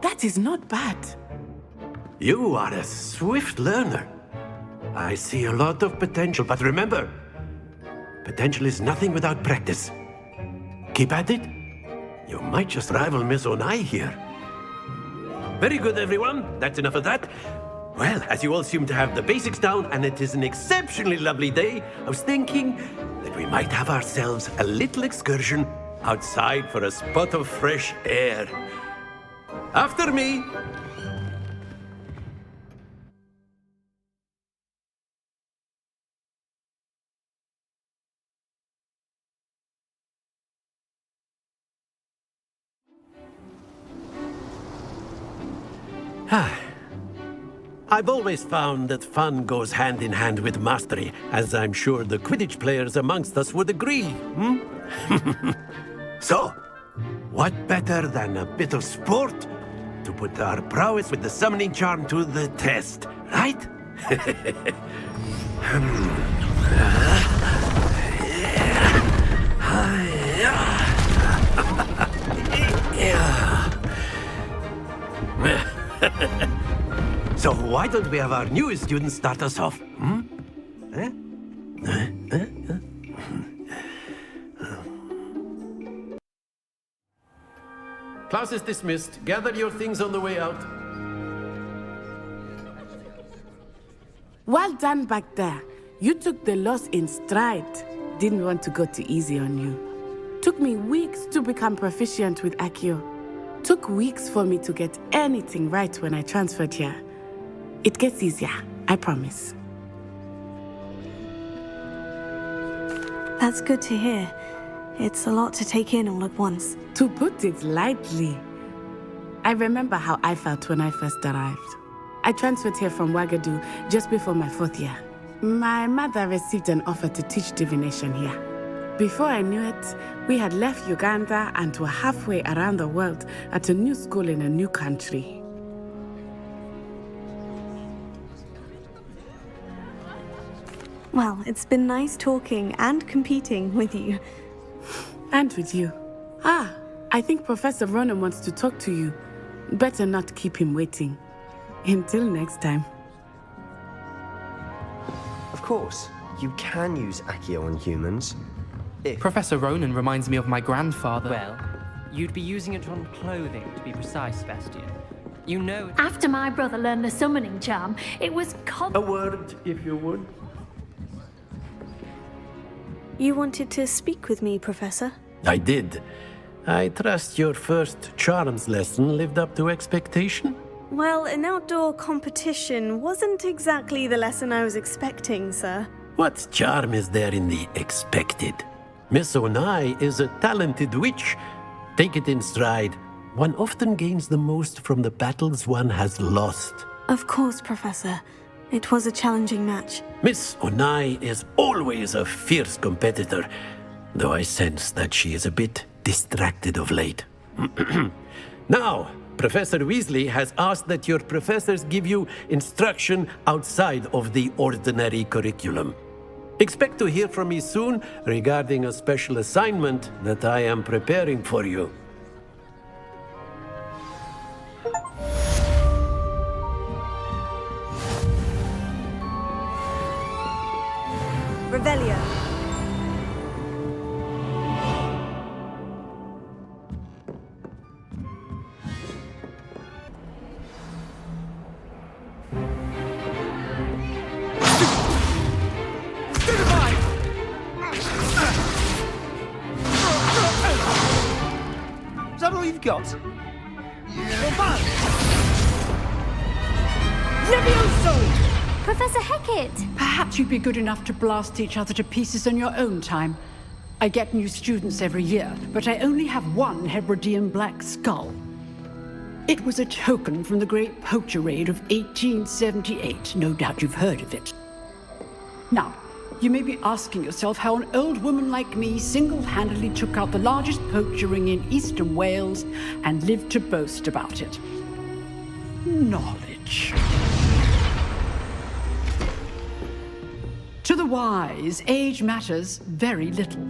That is not bad. You are a swift learner. I see a lot of potential, but remember, potential is nothing without practice. Keep at it. You might just rival Miss Onai here. Very good, everyone. That's enough of that. Well, as you all seem to have the basics down, and it is an exceptionally lovely day, I was thinking that we might have ourselves a little excursion outside for a spot of fresh air. After me. I've always found that fun goes hand in hand with mastery, as I'm sure the Quidditch players amongst us would agree. So, what better than a bit of sport to put our prowess with the summoning charm to the test, right? So why don't we have our newest student start us off? Class is dismissed. Gather your things on the way out. Well done back there. You took the loss in stride. Didn't want to go too easy on you. Took me weeks to become proficient with Accio. Took weeks for me to get anything right when I transferred here. It gets easier, I promise. That's good to hear. It's a lot to take in all at once. To put it lightly, I remember how I felt when I first arrived. I transferred here from Ouagadougou just before my 4th year. My mother received an offer to teach divination here. Before I knew it, we had left Uganda and were halfway around the world at a new school in a new country. Well, it's been nice talking and competing with you. And with you. Ah, I think Professor Ronan wants to talk to you. Better not keep him waiting. Until next time. Of course, you can use Accio on humans. Professor Ronan reminds me of my grandfather. Well, you'd be using it on clothing, to be precise, Bastian. You know... After my brother learned the summoning charm, it was A word, if you would. You wanted to speak with me, Professor? I did. I trust your first charms lesson lived up to expectation? Well, an outdoor competition wasn't exactly the lesson I was expecting, sir. What charm is there in the expected? Miss Onai is a talented witch. Take it in stride. One often gains the most from the battles one has lost. Of course, Professor. It was a challenging match. Miss Onai is always a fierce competitor, though I sense that she is a bit distracted of late. Now, Professor Weasley has asked that your professors give you instruction outside of the ordinary curriculum. Expect to hear from me soon regarding a special assignment that I am preparing for you. Revelio. Is that all you've got? Levioso! Professor Hecat! Perhaps you'd be good enough to blast each other to pieces in your own time. I get new students every year, but I only have one Hebridean black skull. It was a token from the Great Poacher Raid of 1878. No doubt you've heard of it. Now, you may be asking yourself how an old woman like me single-handedly took out the largest poacher ring in eastern Wales and lived to boast about it. Knowledge. To the wise, age matters very little.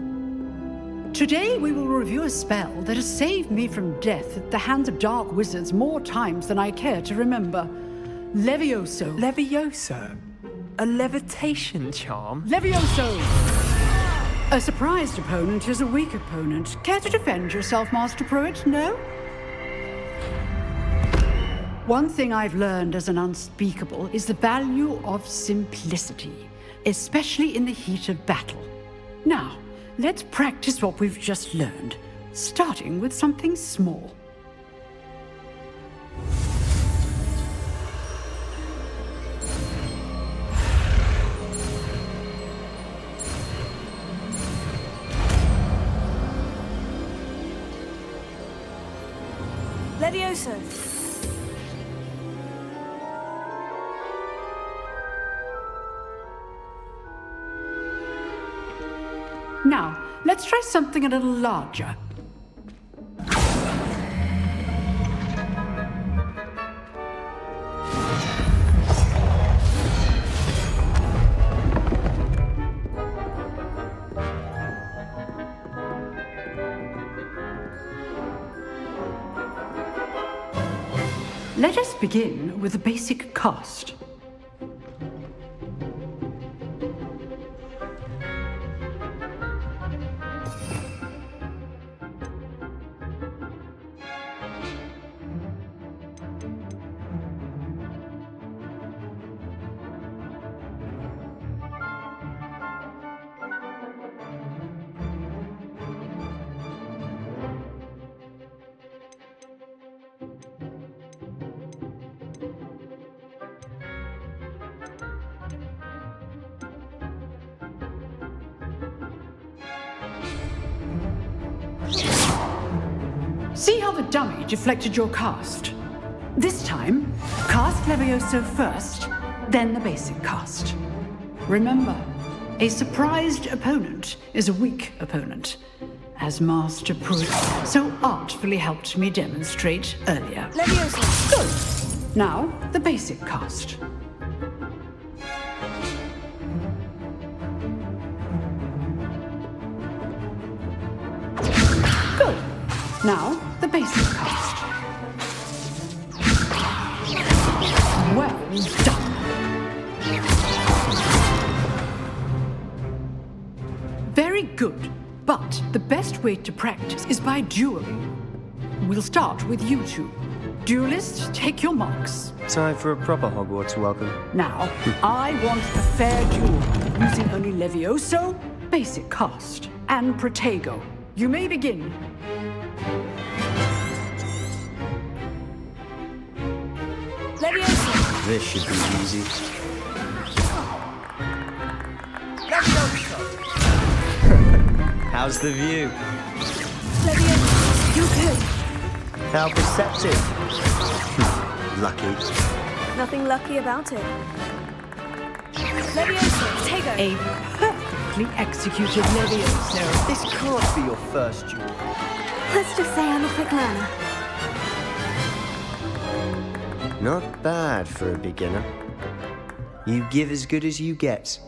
Today we will review a spell that has saved me from death at the hands of dark wizards more times than I care to remember. Levioso. Levioso? A levitation charm? Levioso! A surprised opponent is a weak opponent. Care to defend yourself, Master Pruitt? No? One thing I've learned as an unspeakable is the value of simplicity, especially in the heat of battle. Now, let's practice what we've just learned, starting with something small. Levioso. Now, let's try something a little larger. Let us begin with the basic cast. See how the dummy deflected your cast? This time, cast Levioso first, then the basic cast. Remember, a surprised opponent is a weak opponent, as Master Pruitt so artfully helped me demonstrate earlier. Leviosa. Good. Now, the basic cast. Good. Now, the basic cast. Well done. Very good. But the best way to practice is by dueling. We'll start with you two. Duelists, take your marks. Time for a proper Hogwarts welcome. Now, I want a fair duel, using only Levioso, basic cast, and Protego. You may begin. Leviosa. This should be easy. Leviosa. How's the view? Leviosa. You good. How perceptive. Lucky. Nothing lucky about it. Leviosa. Protego. A perfectly executed Levioso. This can't be your first duel. Let's just say I'm a quick learner. Not bad for a beginner. You give as good as you get.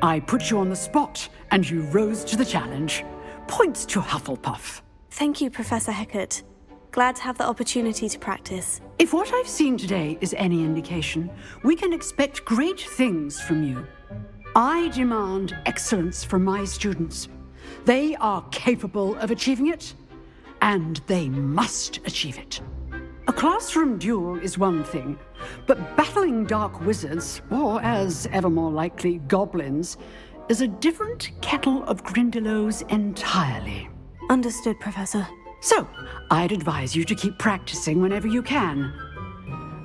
I put you on the spot, and you rose to the challenge. Points to Hufflepuff. Thank you, Professor Hecat. Glad to have the opportunity to practice. If what I've seen today is any indication, we can expect great things from you. I demand excellence from my students. They are capable of achieving it, and they must achieve it. A classroom duel is one thing, but battling dark wizards, or as ever more likely, goblins, is a different kettle of Grindylows entirely. Understood, Professor. So, I'd advise you to keep practicing whenever you can.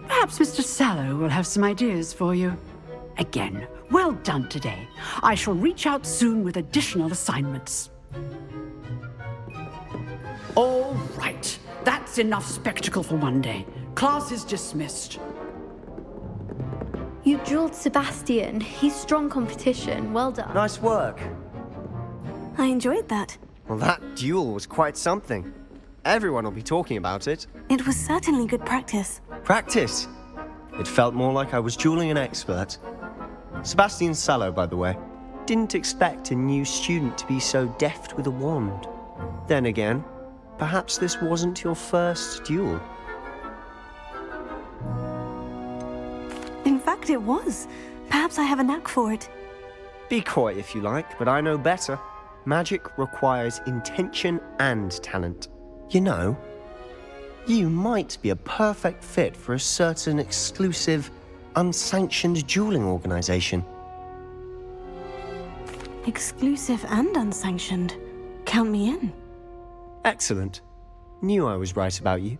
Perhaps Mr. Sallow will have some ideas for you. Again, well done today. I shall reach out soon with additional assignments. All right. That's enough spectacle for one day. Class is dismissed. You drilled Sebastian. He's strong competition. Well done. Nice work. I enjoyed that. Well, that duel was quite something. Everyone will be talking about it. It was certainly good practice. Practice? It felt more like I was dueling an expert. Sebastian Sallow, by the way. Didn't expect a new student to be so deft with a wand. Then again, perhaps this wasn't your first duel. In fact, it was. Perhaps I have a knack for it. Be coy if you like, but I know better. Magic requires intention and talent. You know, you might be a perfect fit for a certain exclusive, unsanctioned dueling organization. Exclusive and unsanctioned. Count me in. Excellent. Knew I was right about you.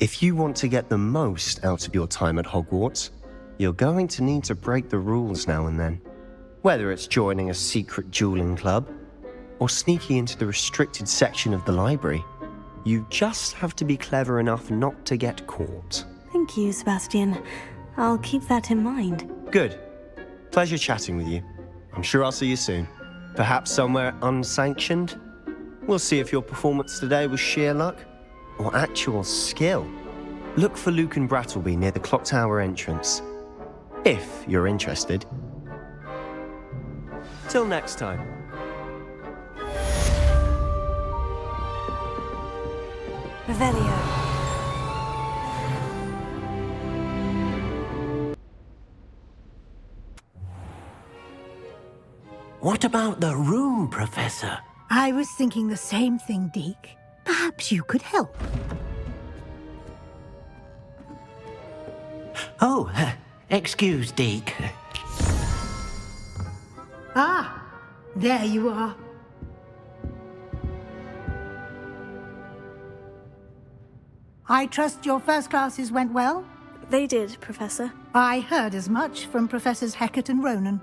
If you want to get the most out of your time at Hogwarts, you're going to need to break the rules now and then. Whether it's joining a secret dueling club, or sneaking into the restricted section of the library, you just have to be clever enough not to get caught. Thank you, Sebastian. I'll keep that in mind. Good. Pleasure chatting with you. I'm sure I'll see you soon. Perhaps somewhere unsanctioned? We'll see if your performance today was sheer luck or actual skill. Look for Luke and Brattleby near the clock tower entrance, if you're interested. Till next time. Revelio. What about the room, Professor? I was thinking the same thing, Deke. Perhaps you could help. Oh, excuse, Deke. Ah, there you are. I trust your first classes went well? They did, Professor. I heard as much from Professors Hecat and Ronan.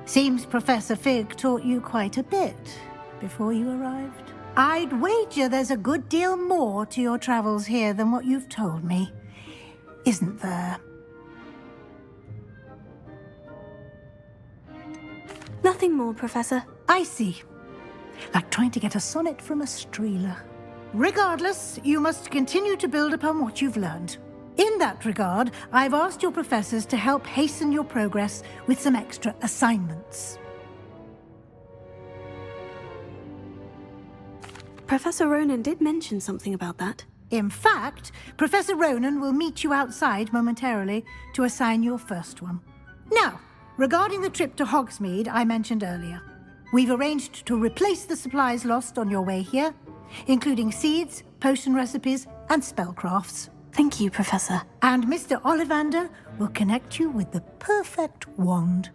Seems Professor Fig taught you quite a bit before you arrived. I'd wager there's a good deal more to your travels here than what you've told me. Isn't there? Nothing more, Professor. I see. Like trying to get a sonnet from a streeler. Regardless, you must continue to build upon what you've learned. In that regard, I've asked your professors to help hasten your progress with some extra assignments. Professor Ronan did mention something about that. In fact, Professor Ronan will meet you outside momentarily to assign your first one. Now, regarding the trip to Hogsmeade I mentioned earlier, we've arranged to replace the supplies lost on your way here, including seeds, potion recipes, and spellcrafts. Thank you, Professor. And Mr. Ollivander will connect you with the perfect wand.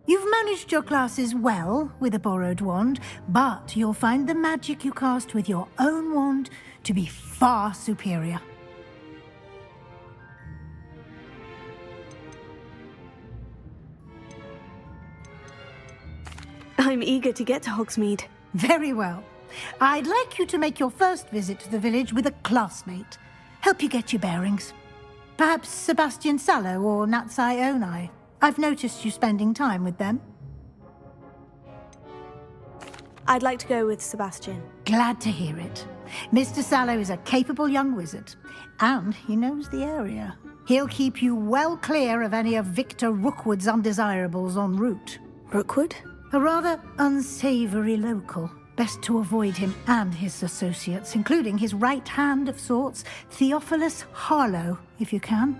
You've managed your classes well with a borrowed wand, but you'll find the magic you cast with your own wand to be far superior. I'm eager to get to Hogsmeade. Very well. I'd like you to make your first visit to the village with a classmate. Help you get your bearings. Perhaps Sebastian Sallow or Natsai Onai. I've noticed you spending time with them. I'd like to go with Sebastian. Glad to hear it. Mr. Sallow is a capable young wizard, and he knows the area. He'll keep you well clear of any of Victor Rookwood's undesirables en route. Rookwood? A rather unsavory local. Best to avoid him and his associates, including his right hand of sorts, Theophilus Harlow, if you can.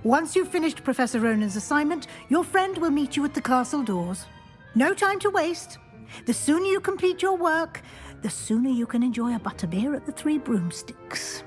Once you've finished Professor Ronan's assignment, your friend will meet you at the castle doors. No time to waste. The sooner you complete your work, the sooner you can enjoy a butterbeer at the Three Broomsticks.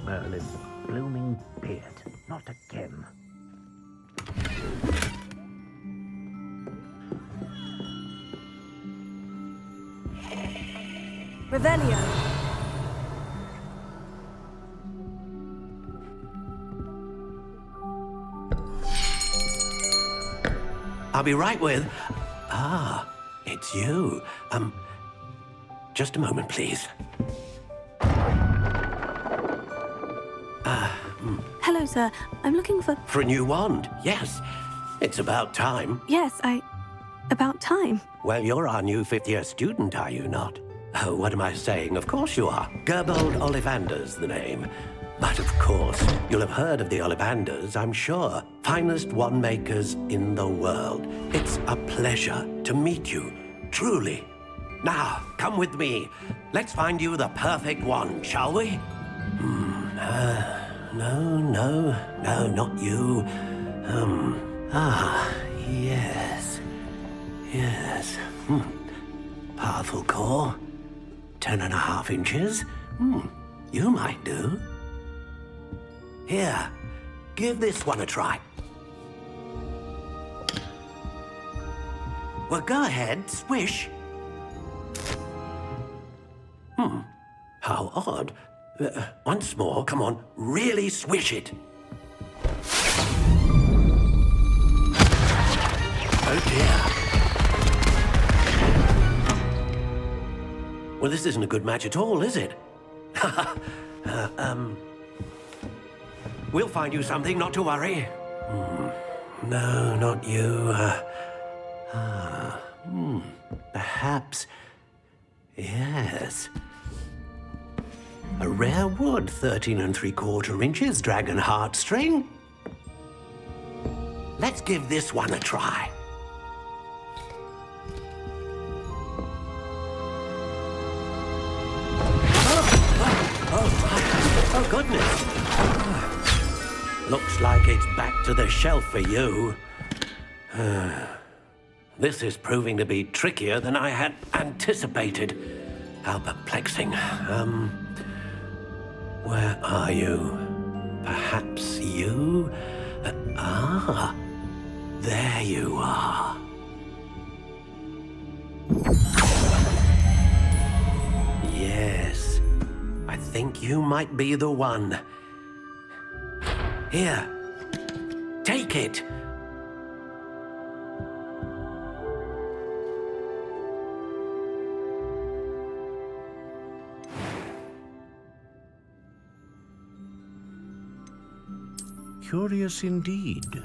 Merlin's blooming beard. Not again. Revelio. I'll be right with... Ah, it's you. Just a moment, please. Hello, sir. I'm looking for... For a new wand, yes. It's about time. Yes, about time. Well, you're our new fifth-year student, are you not? Oh, what am I saying? Of course you are. Gerbold Ollivander's the name. But of course, you'll have heard of the Ollivanders, I'm sure. Finest wand makers in the world. It's a pleasure to meet you, truly. Now, come with me. Let's find you the perfect wand, shall we? No, not you. Yes. Powerful core. 10.5 inches. You might do. Here, give this one a try. Well, go ahead, swish. How odd. Once more, come on, really swish it. Oh dear. Well, this isn't a good match at all, is it? We'll find you something, not to worry. No, not you. Perhaps. Yes. A rare wood, 13 3/4 inches, dragon heartstring. Let's give this one a try. Oh, goodness. Looks like it's back to the shelf for you. This is proving to be trickier than I had anticipated. How perplexing. Where are you? Perhaps you? There you are. Yes, I think you might be the one. Here, take it. Curious indeed.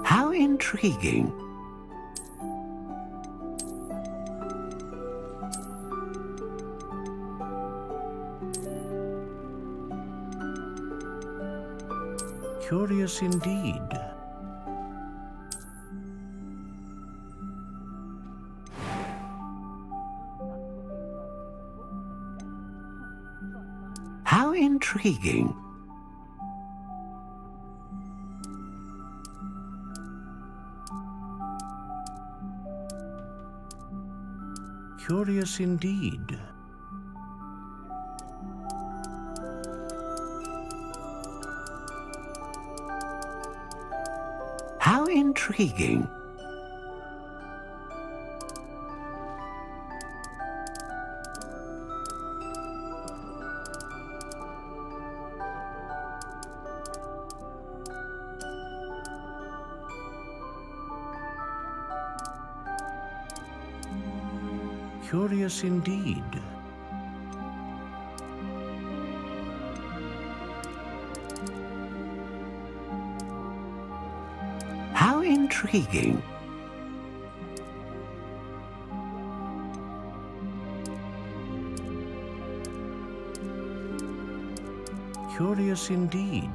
How intriguing. Curious indeed. How intriguing. Curious indeed. How intriguing. Curious indeed. How intriguing. Curious indeed.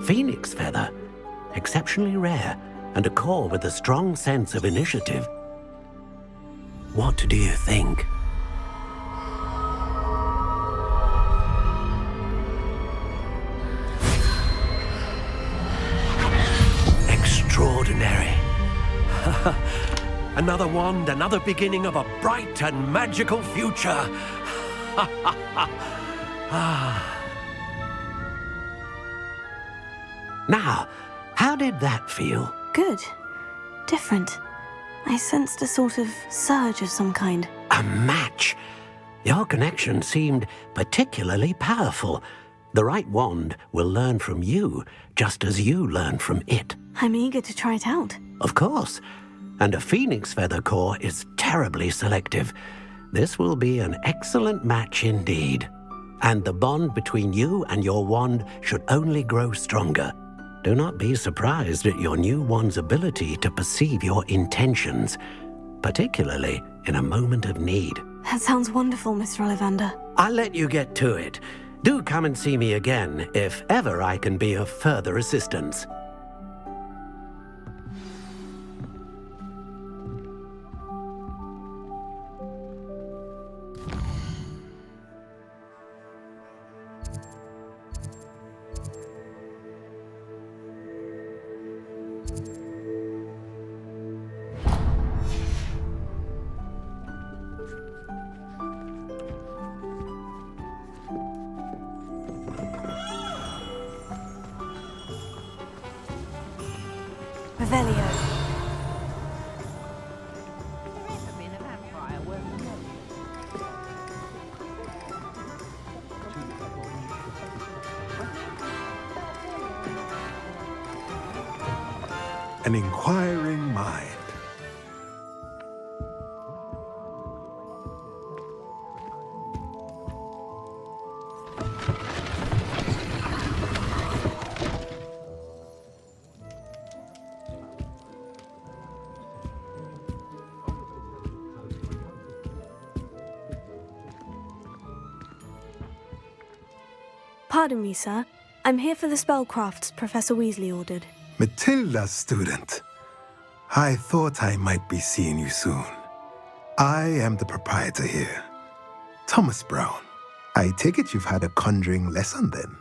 Phoenix feather. Exceptionally rare, and a core with a strong sense of initiative. What do you think? Extraordinary. Another wand, another beginning of a bright and magical future. Now, how did that feel? Good. Different. I sensed a sort of surge of some kind. A match. Your connection seemed particularly powerful. The right wand will learn from you, just as you learn from it. I'm eager to try it out. Of course. And a phoenix feather core is terribly selective. This will be an excellent match indeed. And the bond between you and your wand should only grow stronger. Do not be surprised at your new wand's ability to perceive your intentions, particularly in a moment of need. That sounds wonderful, Mr. Ollivander. I'll let you get to it. Do come and see me again if ever I can be of further assistance. an inquiring mind. Pardon me, sir. I'm here for the spellcrafts Professor Weasley ordered. Matilda's student. I thought I might be seeing you soon. I am the proprietor here, Thomas Brown. I take it you've had a conjuring lesson then?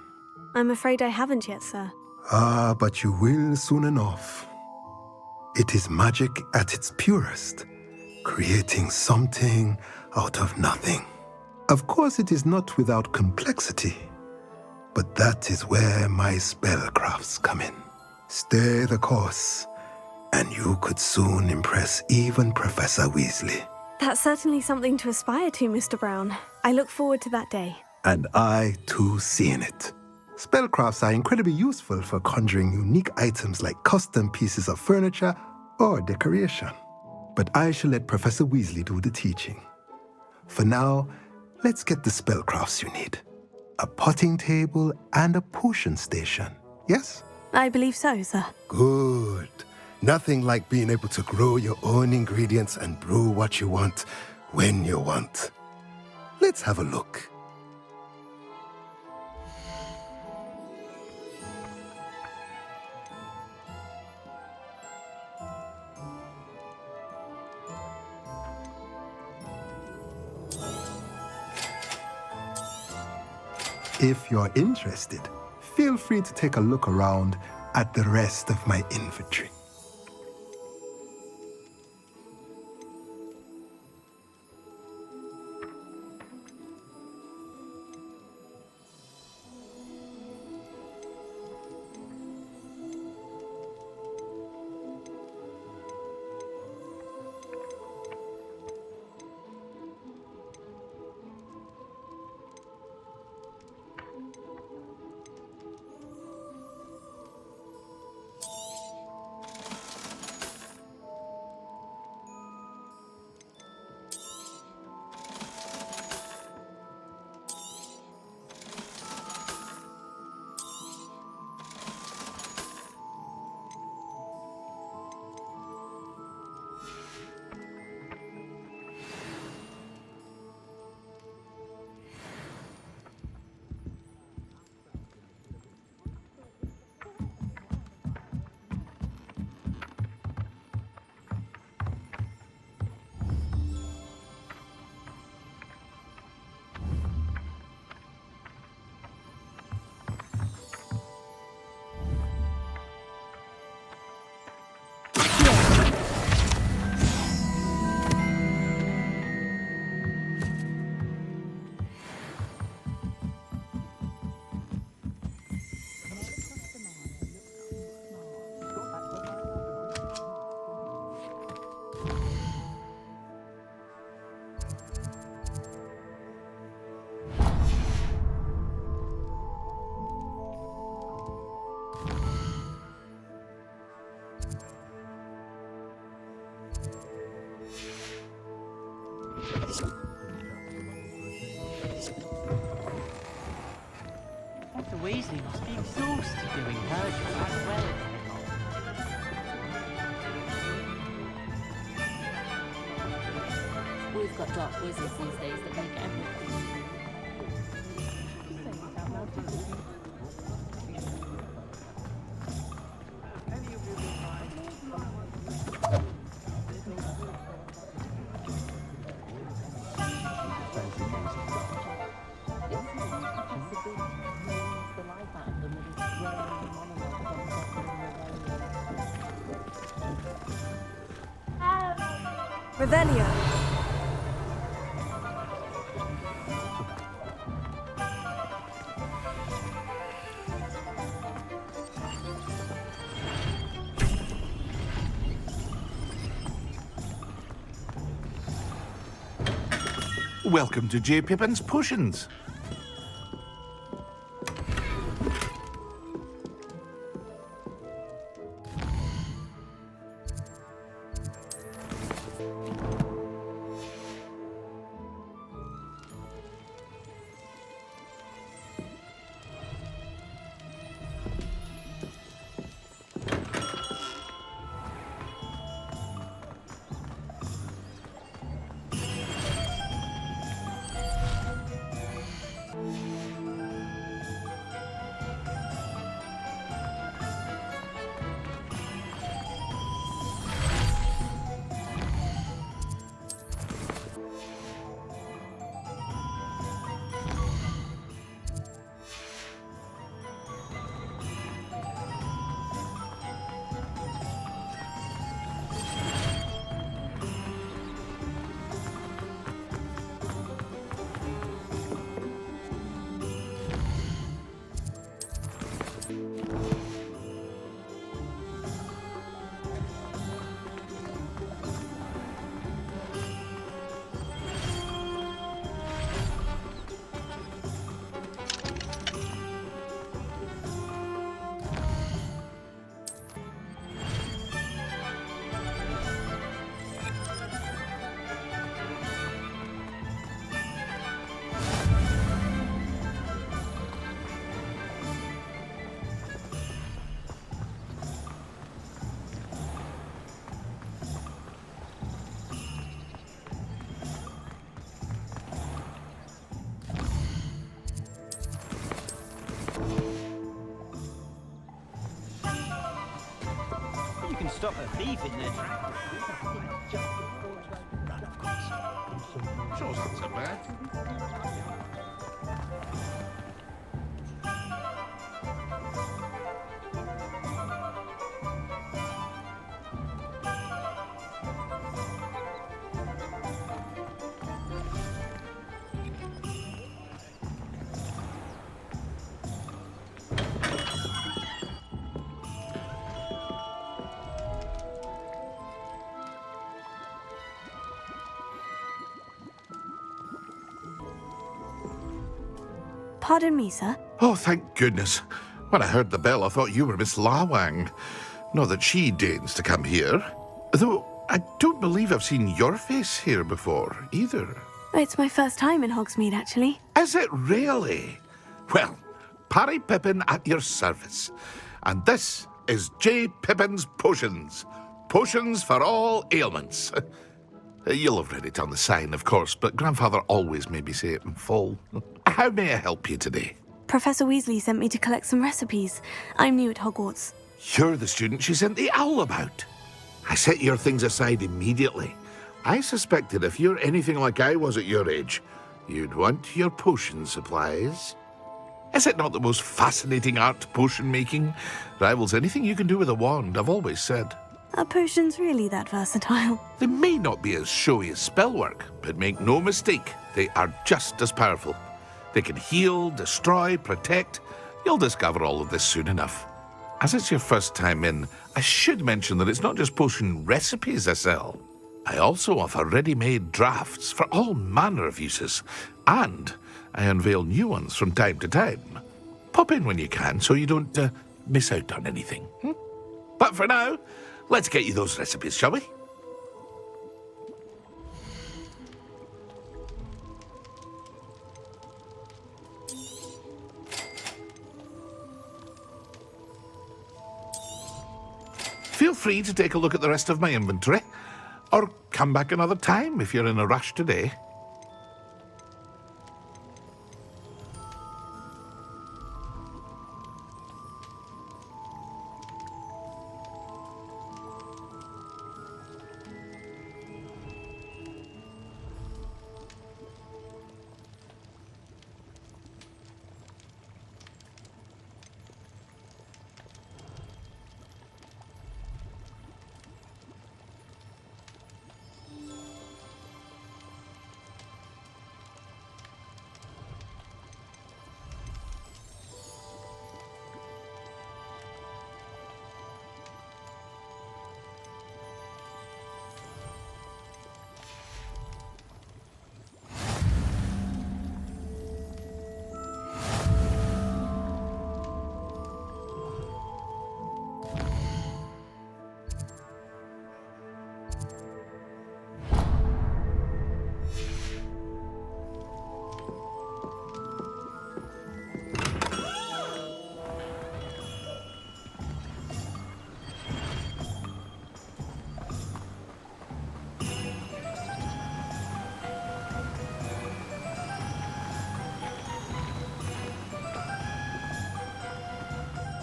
I'm afraid I haven't yet, sir. Ah, but you will soon enough. It is magic at its purest, creating something out of nothing. Of course, it is not without complexity, but that is where my spellcrafts come in. Stay the course, and you could soon impress even Professor Weasley. That's certainly something to aspire to, Mr. Brown. I look forward to that day. And I, too, seeing it. Spellcrafts are incredibly useful for conjuring unique items like custom pieces of furniture or decoration. But I shall let Professor Weasley do the teaching. For now, let's get the spellcrafts you need. A potting table and a potion station, yes? I believe so, sir. Good. Nothing like being able to grow your own ingredients and brew what you want when you want. Let's have a look. If you're interested, feel free to take a look around at the rest of my inventory. Dr. Weasley must be exhausted doing her job as well. We've got dark wizards these days that make everything. Revelio. Welcome to J. Pippin's Potions. stop a thief in their tracks. Sure, it's not so bad. Pardon me, sir. Oh, thank goodness. When I heard the bell, I thought you were Miss Lawang. Not that she deigns to come here. Though, I don't believe I've seen your face here before, either. It's my first time in Hogsmeade, actually. Is it really? Well, Parry Pippin at your service. And this is J. Pippin's Potions. Potions for all ailments. You'll have read it on the sign, of course, but Grandfather always made me say it in full. How may I help you today? Professor Weasley sent me to collect some recipes. I'm new at Hogwarts. You're the student she sent the owl about. I set your things aside immediately. I suspected if you're anything like I was at your age, you'd want your potion supplies. Is it not the most fascinating art, potion making? Rivals anything you can do with a wand, I've always said. Are potions really that versatile? They may not be as showy as spellwork, but make no mistake, they are just as powerful. They can heal, destroy, protect. You'll discover all of this soon enough. As it's your first time in, I should mention that it's not just potion recipes I sell. I also offer ready-made drafts for all manner of uses, and I unveil new ones from time to time. Pop in when you can so you don't miss out on anything. But for now, let's get you those recipes, shall we? Feel free to take a look at the rest of my inventory, or come back another time if you're in a rush today.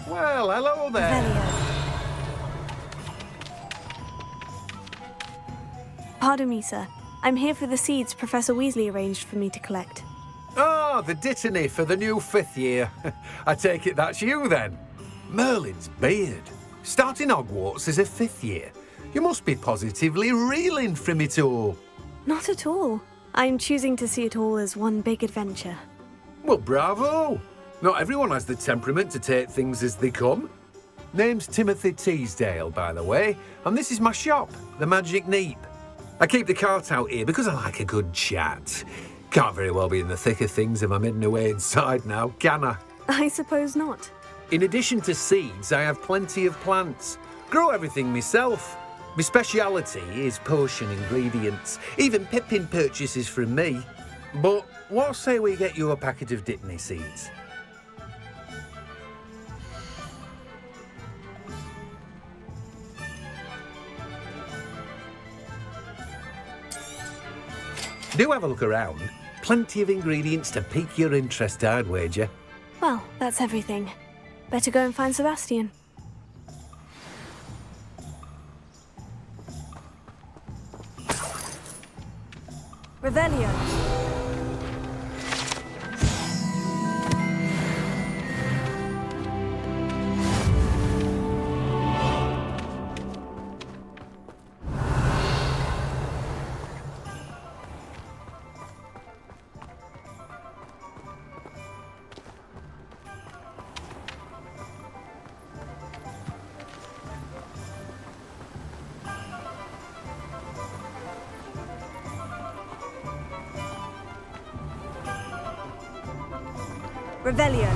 Well, hello there. Pardon me, sir. I'm here for the seeds Professor Weasley arranged for me to collect. Oh, the dittany for the new 5th year. I take it that's you, then. Merlin's beard. Starting Hogwarts as a 5th year. You must be positively reeling from it all. Not at all. I'm choosing to see it all as one big adventure. Well, bravo. Not everyone has the temperament to take things as they come. Name's Timothy Teasdale, by the way, and this is my shop, the Magic Neep. I keep the cart out here because I like a good chat. Can't very well be in the thick of things if I'm hidden away inside now, can I? I suppose not. In addition to seeds, I have plenty of plants. Grow everything myself. My speciality is potion ingredients. Even Pippin purchases from me. But what say we get you a packet of Dittany seeds? Do have a look around. Plenty of ingredients to pique your interest, I'd wager. Well, that's everything. Better go and find Sebastian. Revelio. Revelio.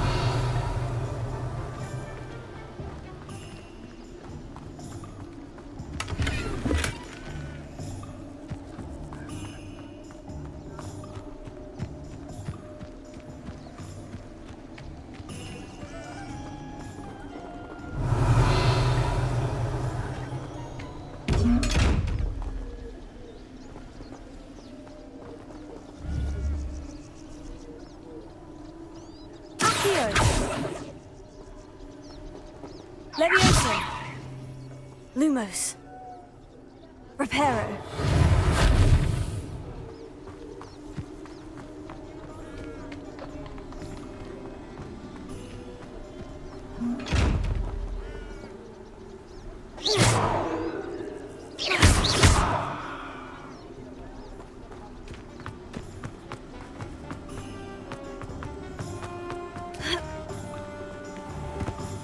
Levioso. Lumos. Reparo.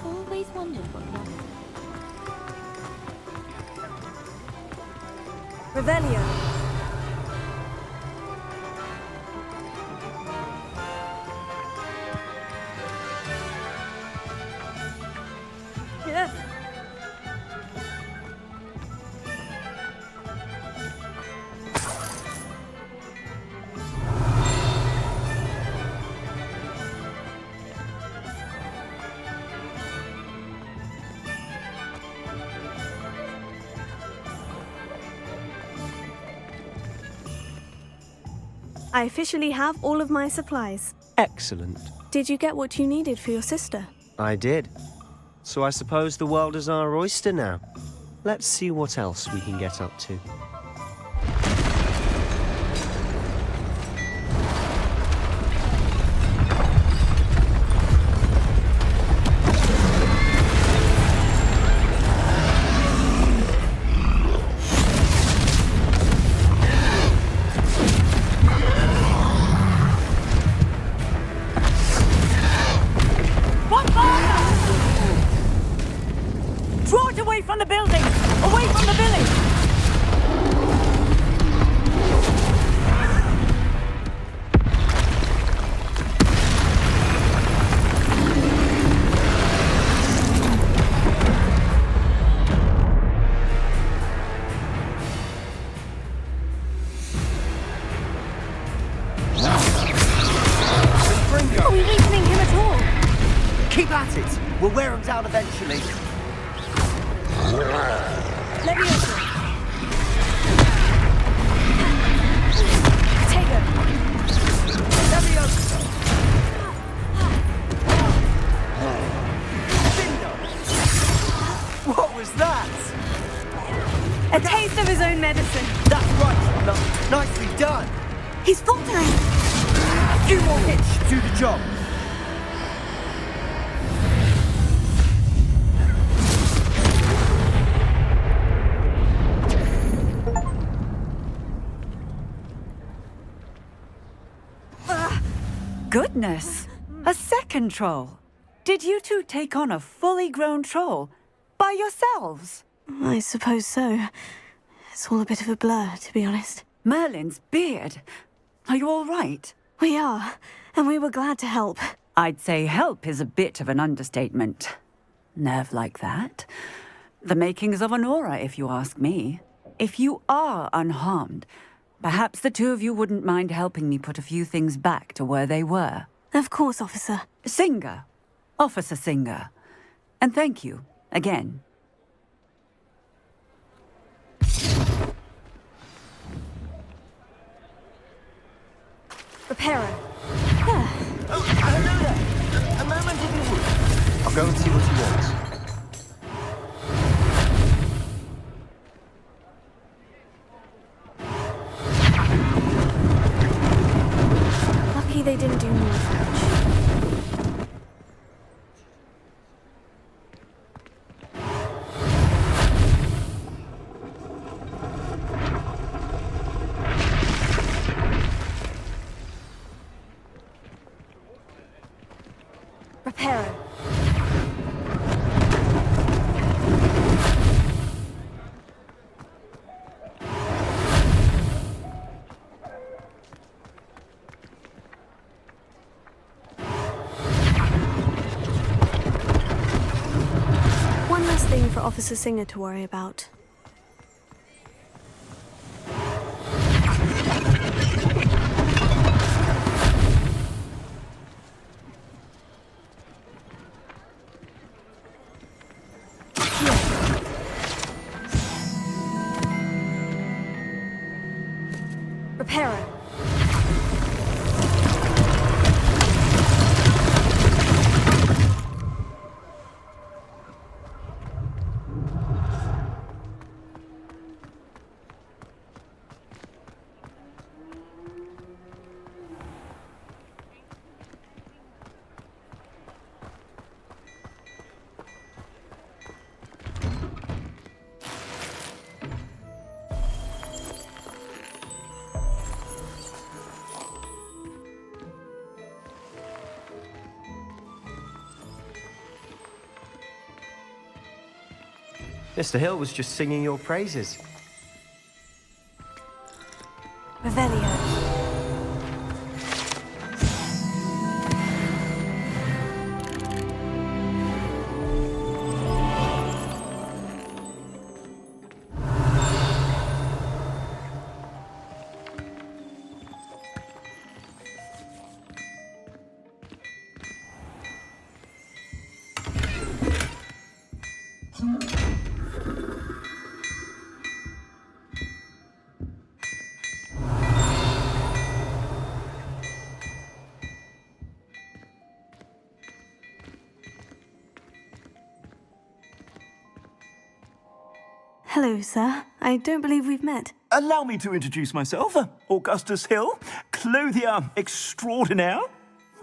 Always wondered what that Revelio. Yeah. I officially have all of my supplies. Excellent. Did you get what you needed for your sister? I did. So I suppose the world is our oyster now. Let's see what else we can get up to. Draw it away from the building! Away from the village! Are we weakening him at all? Keep at it! We'll wear him down eventually. Levioso. Potato. Levioso. What was that? A taste of his own medicine. That's right, nicely done. He's faltering. A few more hits to do the job. Goodness! A second troll! Did you two take on a fully grown troll? By yourselves? I suppose so. It's all a bit of a blur, to be honest. Merlin's beard. Are you all right? We are, and we were glad to help. I'd say help is a bit of an understatement. Nerve like that. The makings of an aura, if you ask me. If you are unharmed, perhaps the two of you wouldn't mind helping me put a few things back to where they were. Of course, officer. Singer. Officer Singer. And thank you, again. Reparo. Oh, hello there. A moment if you would. I'll go and see what he wants. lucky they didn't do more damage. Reparo. One less thing for Officer Singer to worry about. Reparo. Mr. Hill was just singing your praises. Revelio. Hello, sir. I don't believe we've met. Allow me to introduce myself. Augustus Hill, clothier extraordinaire.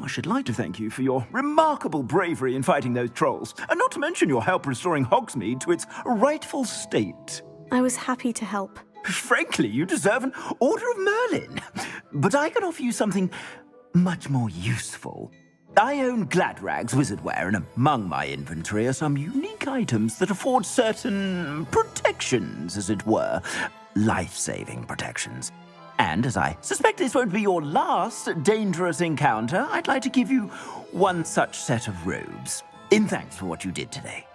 I should like to thank you for your remarkable bravery in fighting those trolls, and not to mention your help restoring Hogsmeade to its rightful state. I was happy to help. Frankly, you deserve an Order of Merlin. But I can offer you something much more useful. I own Gladrag's wizardware, and among my inventory are some unique items that afford certain protections, as it were. Life-saving protections. And as I suspect this won't be your last dangerous encounter, I'd like to give you one such set of robes, in thanks for what you did today.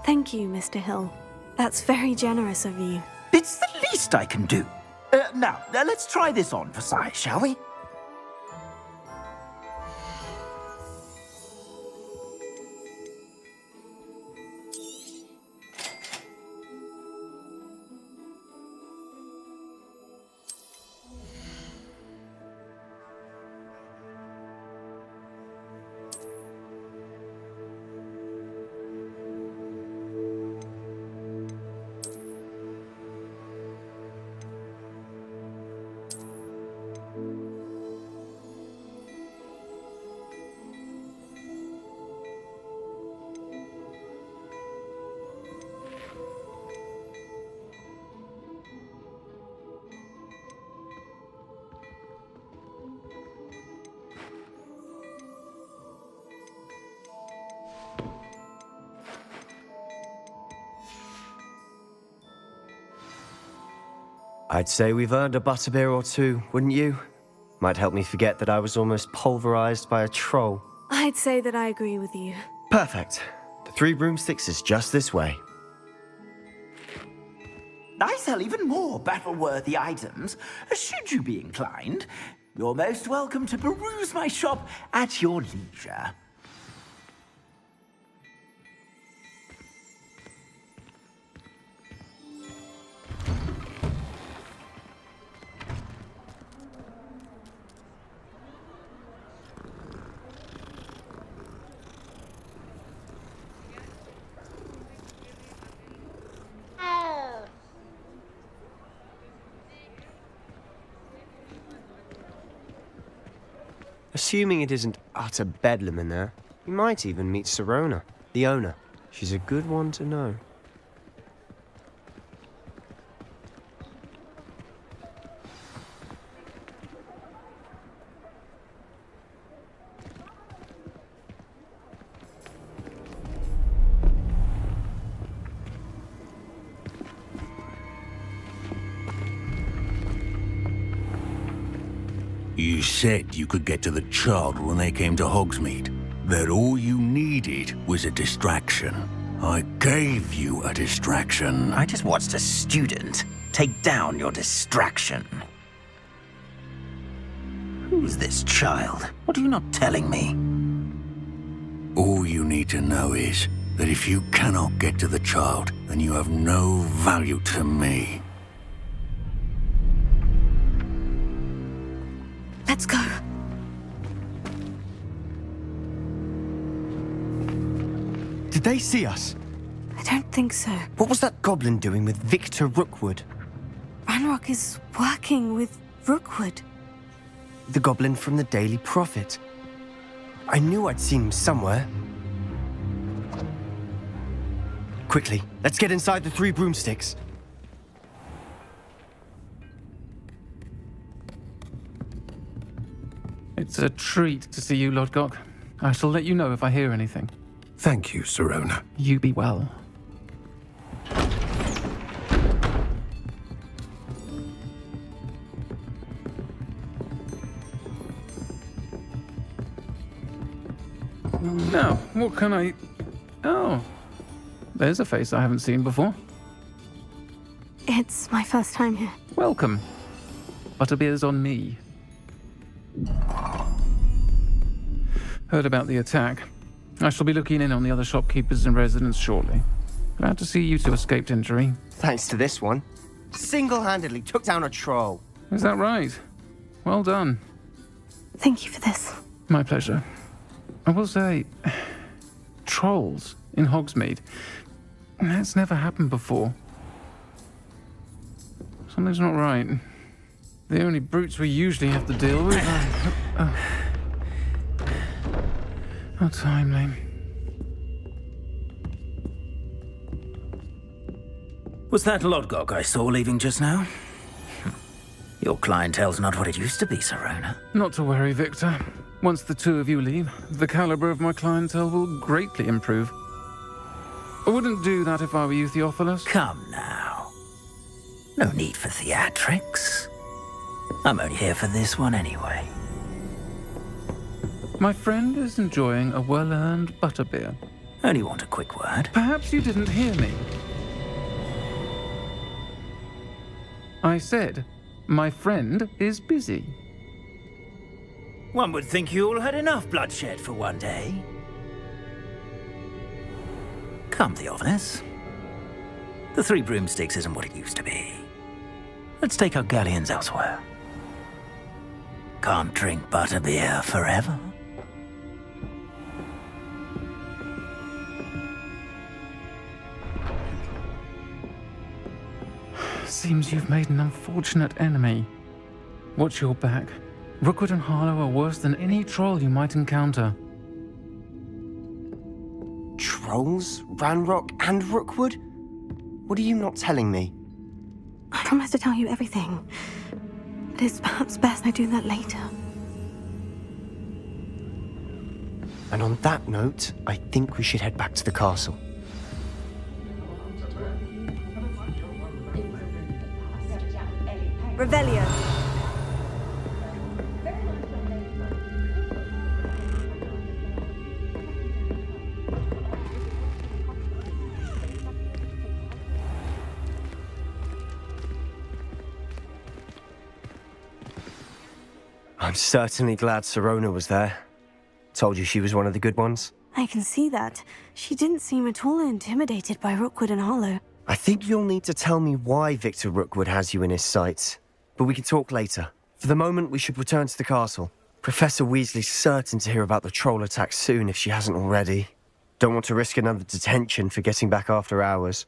Thank you, Mr. Hill. That's very generous of you. It's the least I can do. Now, let's try this on for size, shall we? I'd say we've earned a butterbeer or two, wouldn't you? Might help me forget that I was almost pulverized by a troll. I'd say that I agree with you. Perfect. The 3 broomsticks is just this way. I sell even more battle-worthy items. Should you be inclined, you're most welcome to peruse my shop at your leisure. Assuming it isn't utter bedlam in there, you might even meet Sirona, the owner. She's a good one to know. You said you could get to the child when they came to Hogsmeade. That all you needed was a distraction. I gave you a distraction. I just watched a student take down your distraction. Who's this child? What are you not telling me? All you need to know is that if you cannot get to the child, then you have no value to me. Let's go. Did they see us? I don't think so. What was that goblin doing with Victor Rookwood? Ranrock is working with Rookwood. The goblin from the Daily Prophet. I knew I'd seen him somewhere. Quickly, let's get inside the 3 broomsticks. It's a treat to see you, Lodgok. I shall let you know if I hear anything. Thank you, Sirona. You be well. Now, what can I... Oh, there's a face I haven't seen before. It's my first time here. Welcome. Butterbeer's on me. Heard about the attack. I shall be looking in on the other shopkeepers and residents shortly. Glad to see you two escaped injury. Thanks to this one. Single-handedly took down a troll. Is that right? Well done. Thank you for this. My pleasure. I will say, trolls in Hogsmeade. That's never happened before. Something's not right. The only brutes we usually have to deal with are... How timely. Was that Lodgok I saw leaving just now? Your clientele's not what it used to be, Sirona. Not to worry, Victor. Once the two of you leave, the caliber of my clientele will greatly improve. I wouldn't do that if I were you, Theophilus. Come now. No need for theatrics. I'm only here for this one anyway. My friend is enjoying a well-earned butterbeer. Only want a quick word. Perhaps you didn't hear me. I said, my friend is busy. One would think you all had enough bloodshed for one day. Come, Theophilus. The 3 broomsticks isn't what it used to be. Let's take our galleons elsewhere. Can't drink butterbeer forever. Seems you've made an unfortunate enemy. Watch your back. Rookwood and Haro are worse than any troll you might encounter. Trolls? Ranrock and Rookwood? What are you not telling me? I promised to tell you everything. But it's perhaps best I do that later. And on that note, I think we should head back to the castle. Revelio. I'm certainly glad Sirona was there. Told you she was one of the good ones. I can see that. She didn't seem at all intimidated by Rookwood and Haro. I think you'll need to tell me why Victor Rookwood has you in his sights. But we can talk later. For the moment, we should return to the castle. Professor Weasley's certain to hear about the troll attack soon if she hasn't already. Don't want to risk another detention for getting back after hours.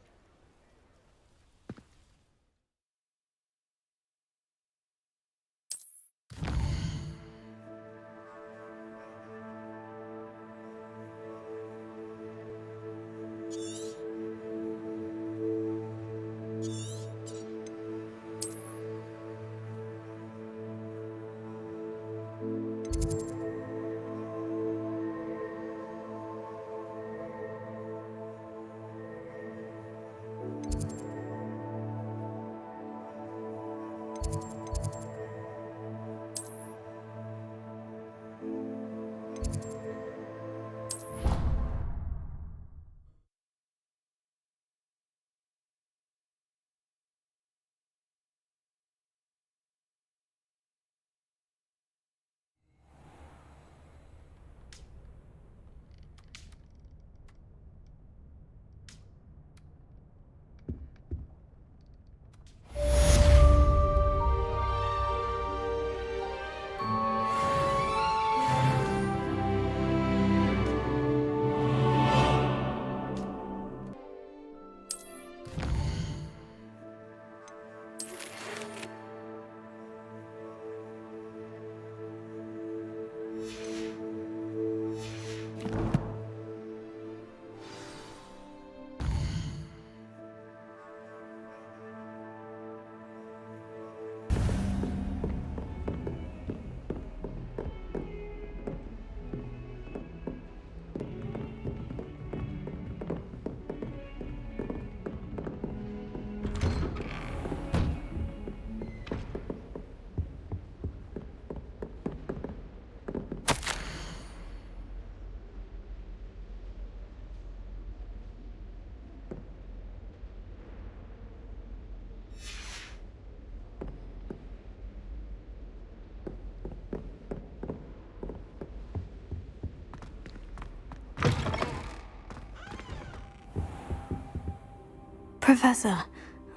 Professor,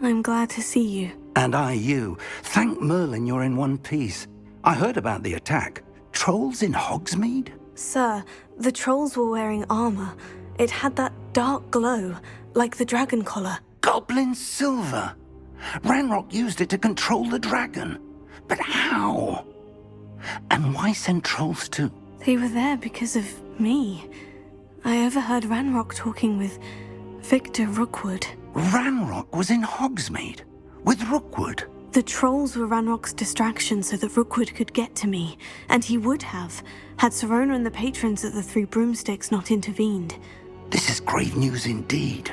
I'm glad to see you. And I you. Thank Merlin you're in one piece. I heard about the attack. Trolls in Hogsmeade? Sir, the trolls were wearing armor. It had that dark glow, like the dragon collar. Goblin silver! Ranrock used it to control the dragon. But how? And why send trolls too? They were there because of me. I overheard Ranrock talking with Victor Rookwood. Ranrock was in Hogsmeade? With Rookwood? The trolls were Ranrock's distraction so that Rookwood could get to me, and he would have, had Sirona and the patrons at the Three Broomsticks not intervened. This is grave news indeed.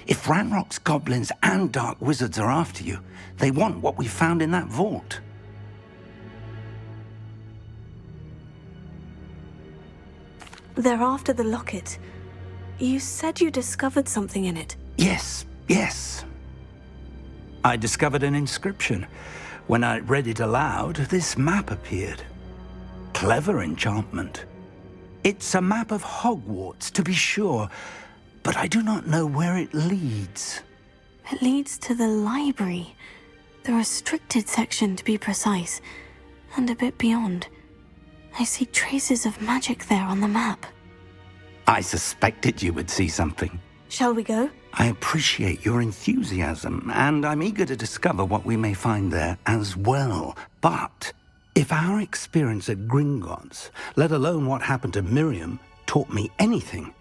If Ranrock's goblins and dark wizards are after you, they want what we found in that vault. They're after the locket. You said you discovered something in it. Yes. I discovered an inscription. When I read it aloud, this map appeared. Clever enchantment. It's a map of Hogwarts, to be sure, but I do not know where it leads. It leads to the library. The restricted section, to be precise, and a bit beyond. I see traces of magic there on the map. I suspected you would see something. Shall we go? I appreciate your enthusiasm, and I'm eager to discover what we may find there as well. But if our experience at Gringotts, let alone what happened to Miriam, taught me anything,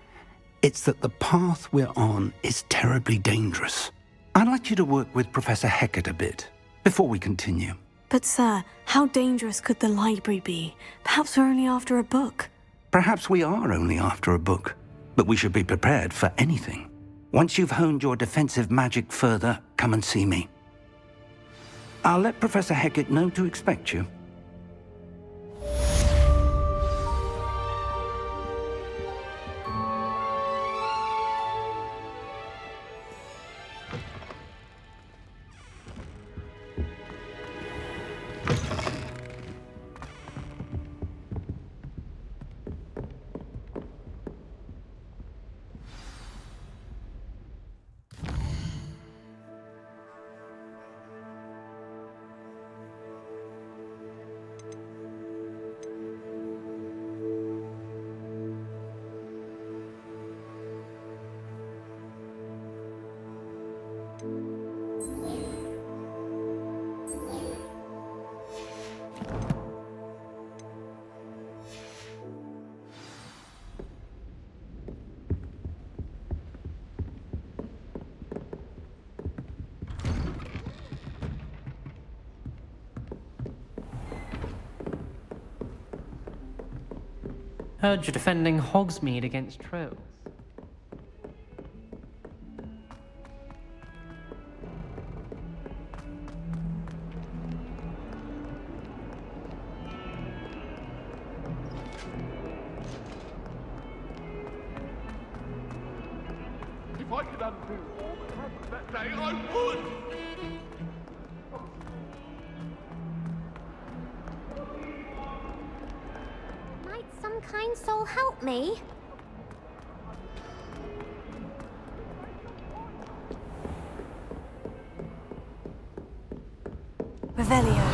it's that the path we're on is terribly dangerous. I'd like you to work with Professor Hecat a bit before we continue. But sir, how dangerous could the library be? Perhaps we're only after a book. Perhaps we are only after a book, but we should be prepared for anything. Once you've honed your defensive magic further, come and see me. I'll let Professor Hecat know to expect you. Heard you're defending Hogsmeade against trolls. If I could undo all that happened that day, I would! Might some kind soul help me? Revelio.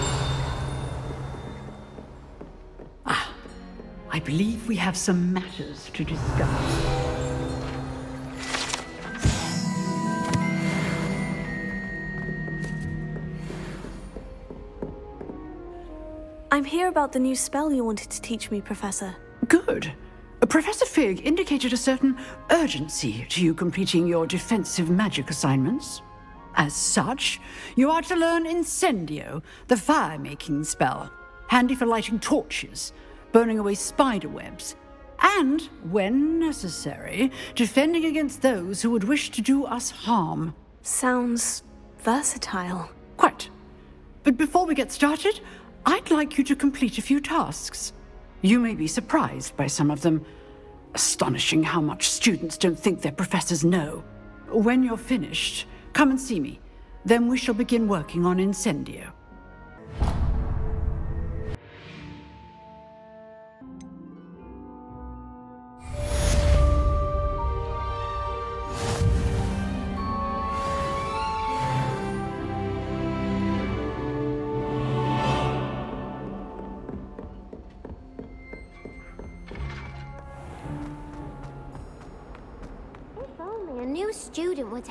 I believe we have some matters to discuss. I'm here about the new spell you wanted to teach me, Professor. Good. Professor Fig indicated a certain urgency to you completing your defensive magic assignments. As such, you are to learn Incendio, the fire-making spell, handy for lighting torches, burning away spider webs, and, when necessary, defending against those who would wish to do us harm. Sounds versatile. Quite. But before we get started, I'd like you to complete a few tasks. You may be surprised by some of them. Astonishing how much students don't think their professors know. When you're finished, come and see me. Then we shall begin working on Incendio. new student would...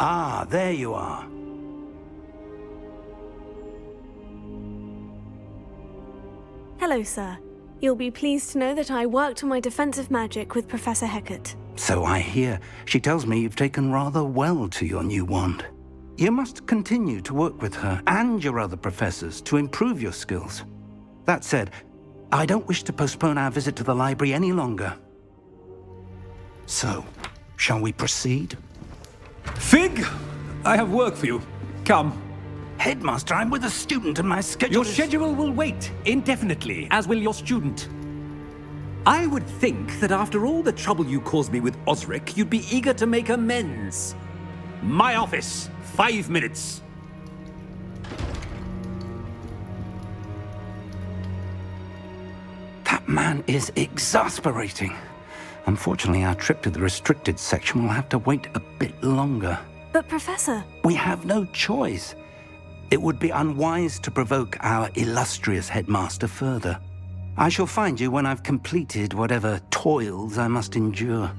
Ah, there you are. Hello, sir. You'll be pleased to know that I worked on my defensive magic with Professor Heckert. So I hear. She tells me you've taken rather well to your new wand. You must continue to work with her and your other professors to improve your skills. That said, I don't wish to postpone our visit to the library any longer. So, shall we proceed? Fig! I have work for you. Come. Headmaster, I'm with a student and my schedule Your schedule will wait indefinitely, as will your student. I would think that after all the trouble you caused me with Osric, you'd be eager to make amends. My office, 5 minutes. That man is exasperating. Unfortunately, our trip to the restricted section will have to wait a bit longer. But, Professor... We have no choice. It would be unwise to provoke our illustrious headmaster further. I shall find you when I've completed whatever toils I must endure.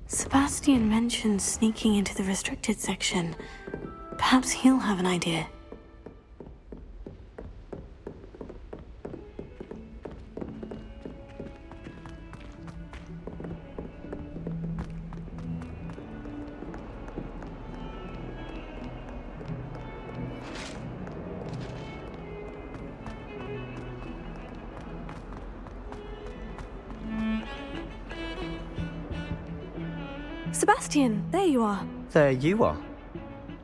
Sebastian mentioned sneaking into the restricted section. Perhaps he'll have an idea. Sebastian, there you are. There you are.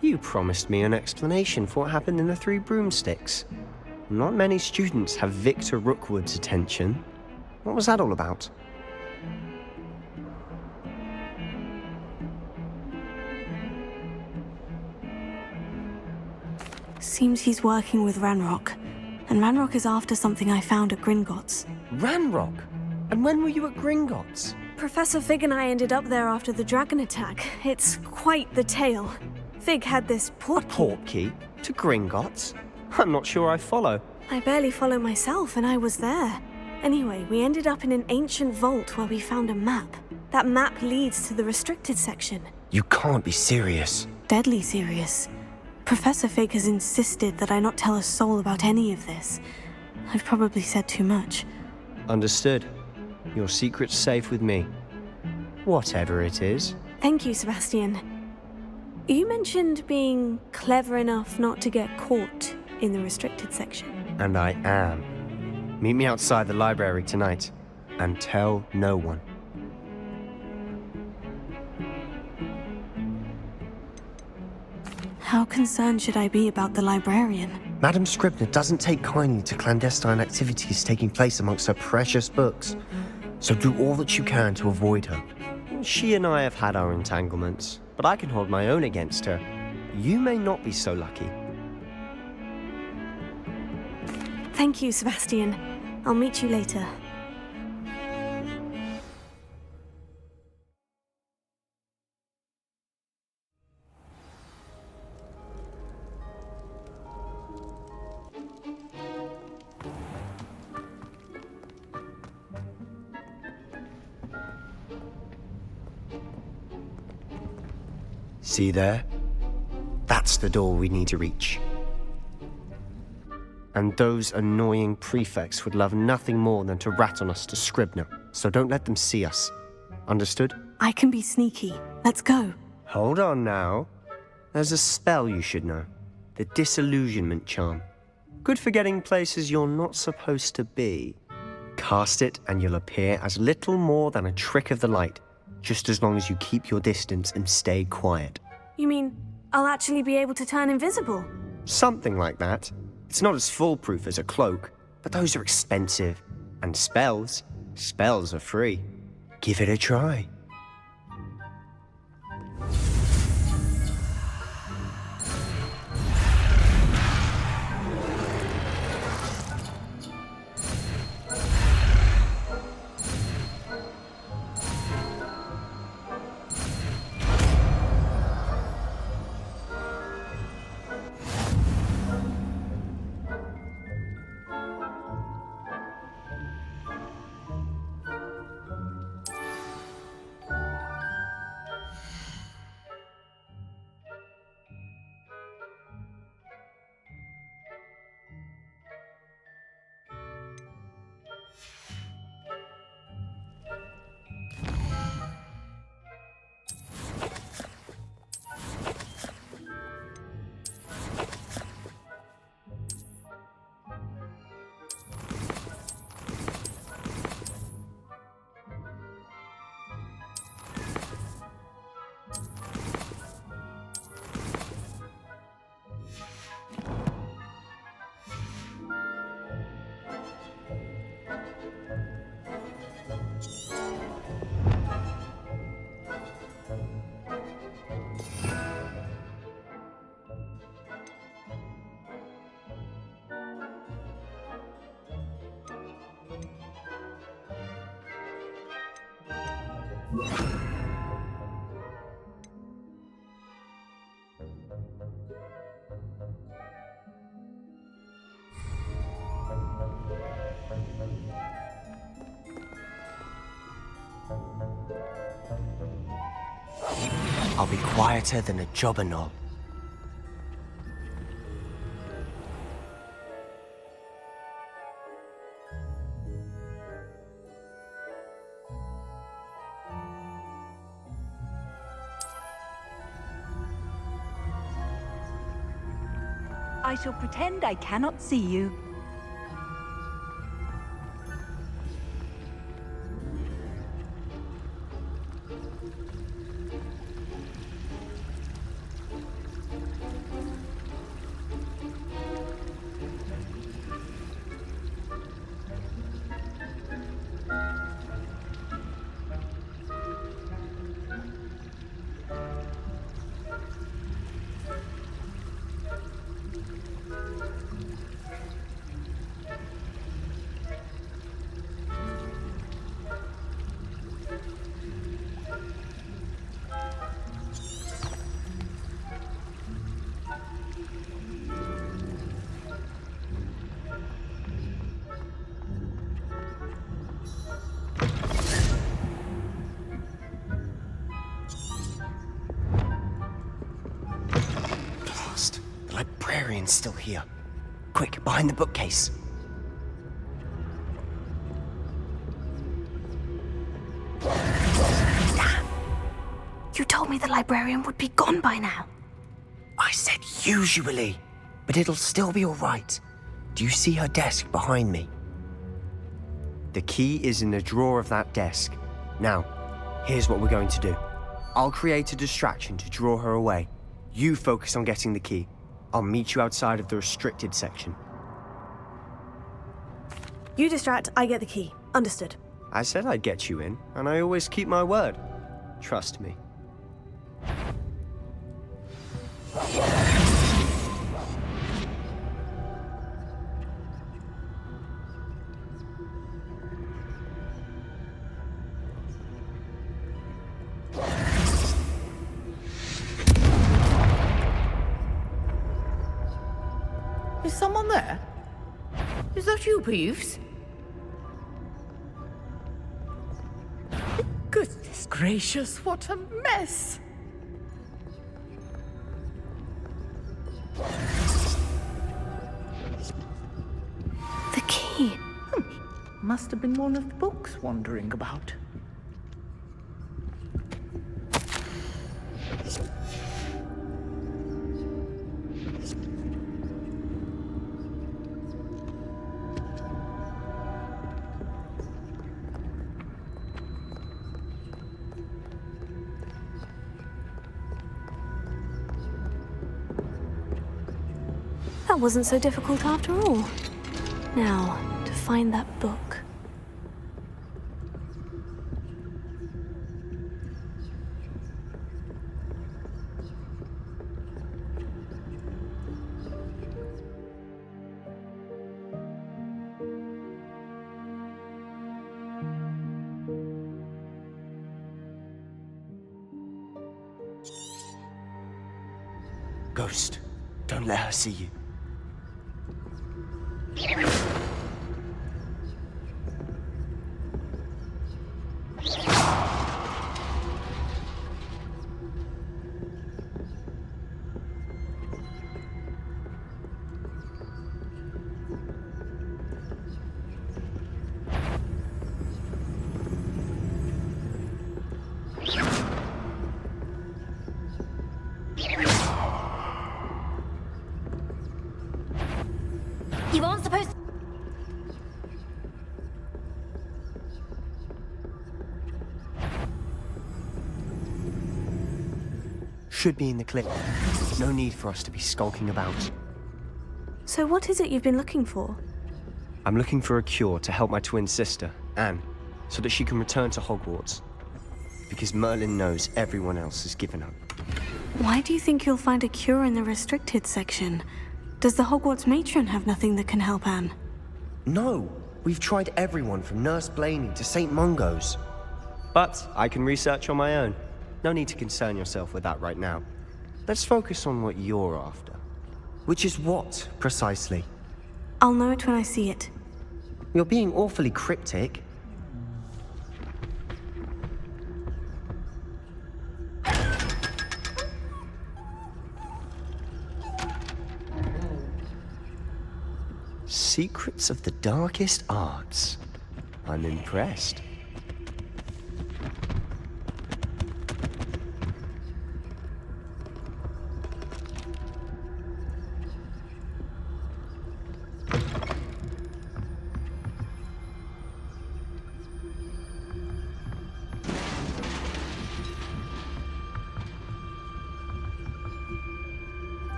You promised me an explanation for what happened in the Three Broomsticks. Not many students have Victor Rookwood's attention. What was that all about? Seems he's working with Ranrock. And Ranrock is after something I found at Gringotts. Ranrock? And when were you at Gringotts? Professor Fig and I ended up there after the dragon attack. It's quite the tale. Fig had this portkey. A portkey? To Gringotts? I'm not sure I follow. I barely follow myself, and I was there. Anyway, we ended up in an ancient vault where we found a map. That map leads to the restricted section. You can't be serious. Deadly serious. Professor Fig has insisted that I not tell a soul about any of this. I've probably said too much. Understood. Your secret's safe with me. Whatever it is. Thank you, Sebastian. You mentioned being clever enough not to get caught in the restricted section. And I am. Meet me outside the library tonight. And tell no one. How concerned should I be about the librarian? Madam Scribner doesn't take kindly to clandestine activities taking place amongst her precious books. So do all that you can to avoid her. She and I have had our entanglements, but I can hold my own against her. You may not be so lucky. Thank you, Sebastian. I'll meet you later. See there? That's the door we need to reach. And those annoying prefects would love nothing more than to rat on us to Scribner, so don't let them see us. Understood? I can be sneaky. Let's go. Hold on now. There's a spell you should know. The Disillusionment Charm. Good for getting places you're not supposed to be. Cast it and you'll appear as little more than a trick of the light. just as long as you keep your distance and stay quiet. You mean I'll actually be able to turn invisible? Something like that. It's not as foolproof as a cloak, but those are expensive. And spells are free. Give it a try. I'll be quieter than a jobberknoll. I shall pretend I cannot see you. Still here. Quick, behind the bookcase. Damn. You told me the librarian would be gone by now. I said usually, but it'll still be all right. Do you see her desk behind me? The key is in the drawer of that desk. Now, here's what we're going to do. I'll create a distraction to draw her away. You focus on getting the key. I'll meet you outside of the restricted section. You distract, I get the key. Understood. I said I'd get you in, and I always keep my word. Trust me. Is someone there? Is that you, Peeves? Goodness gracious, what a mess! The key. Must have been one of the books wandering about. That wasn't so difficult after all. Now, to find that book. Ghost, don't let her see you. You aren't supposed to... Should be in the clip. No need for us to be skulking about. So what is it you've been looking for? I'm looking for a cure to help my twin sister, Anne, so that she can return to Hogwarts. Because Merlin knows everyone else has given up. Why do you think you'll find a cure in the restricted section? Does the Hogwarts matron have nothing that can help Anne? No! We've tried everyone from Nurse Blaney to St. Mungo's. But I can research on my own. No need to concern yourself with that right now. Let's focus on what you're after. Which is what, precisely? I'll know it when I see it. You're being awfully cryptic. Secrets of the darkest arts. I'm impressed.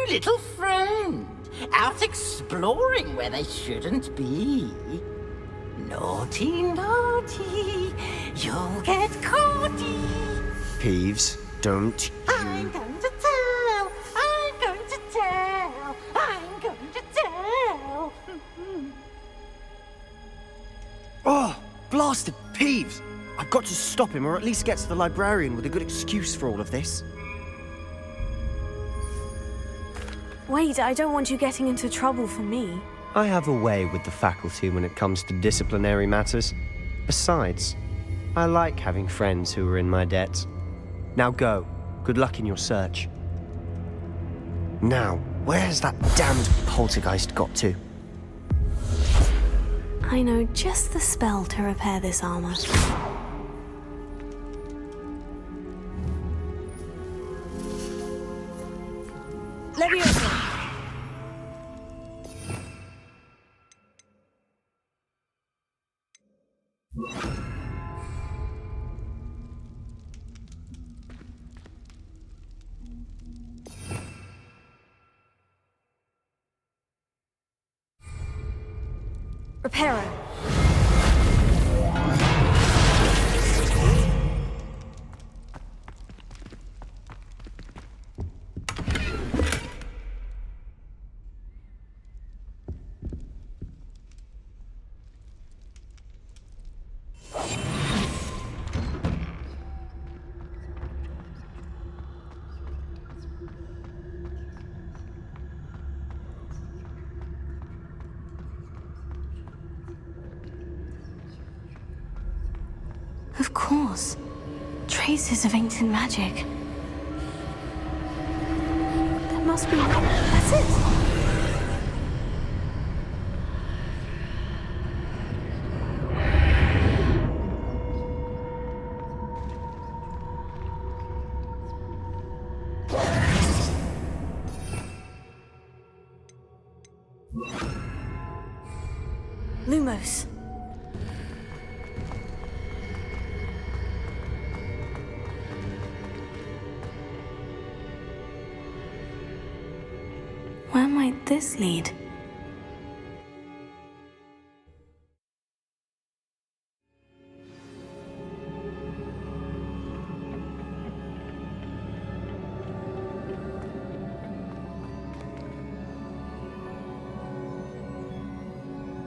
Little friend, out exploring where they shouldn't be. Naughty, naughty, you'll get caughty. Peeves, don't you... I'm going to tell, I'm going to tell, I'm going to tell. Oh, blasted Peeves! I've got to stop him, or at least get to the librarian with a good excuse for all of this. Wait, I don't want you getting into trouble for me. I have a way with the faculty when it comes to disciplinary matters. Besides, I like having friends who are in my debt. Now go. Good luck in your search. Now, where's that damned poltergeist got to? I know just the spell to repair this armor. Leviosa! Reparo. Of course. Traces of ancient magic. That must be... That's it! Lumos. Where might this lead?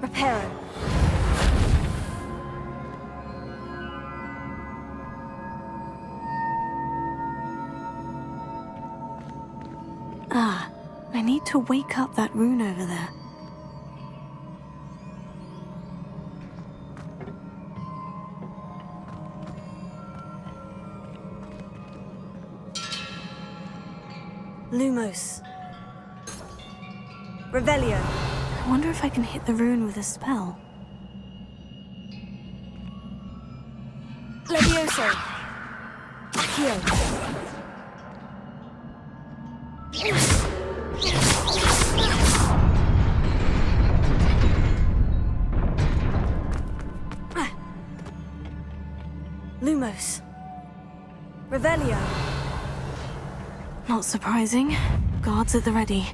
Reparo. Ah, I need to wake up that rune over there. Lumos. Revelio. I wonder if I can hit the rune with a spell. Levioso. Heal. Lumos. Revelio. Not surprising. Guards at the ready.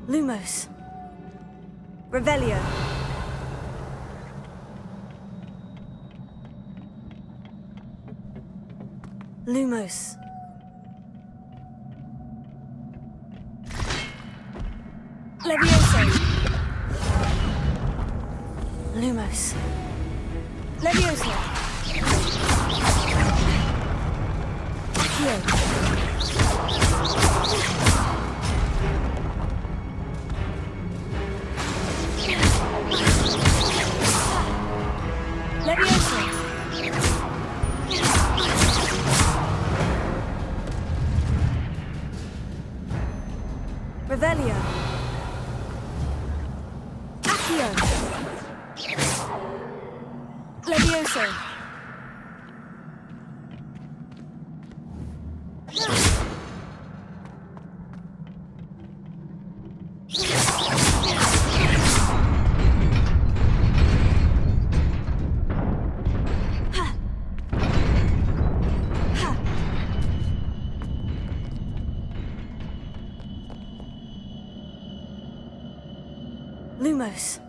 Lumos. Revelio. Lumos. Levioso. Lumos. Levioso. Heal. Levioso. Revelio. Accio. Levioso. Lumos.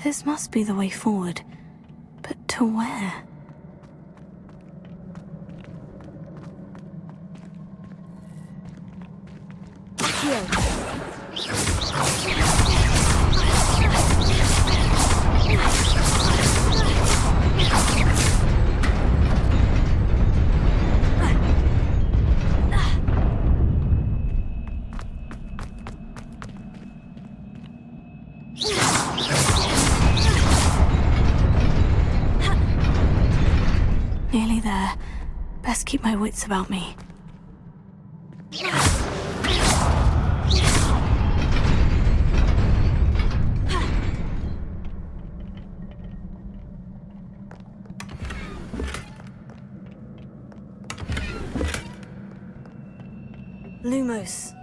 This must be the way forward. But to where? Heal. Nearly there. Best keep my wits about me. Lumos.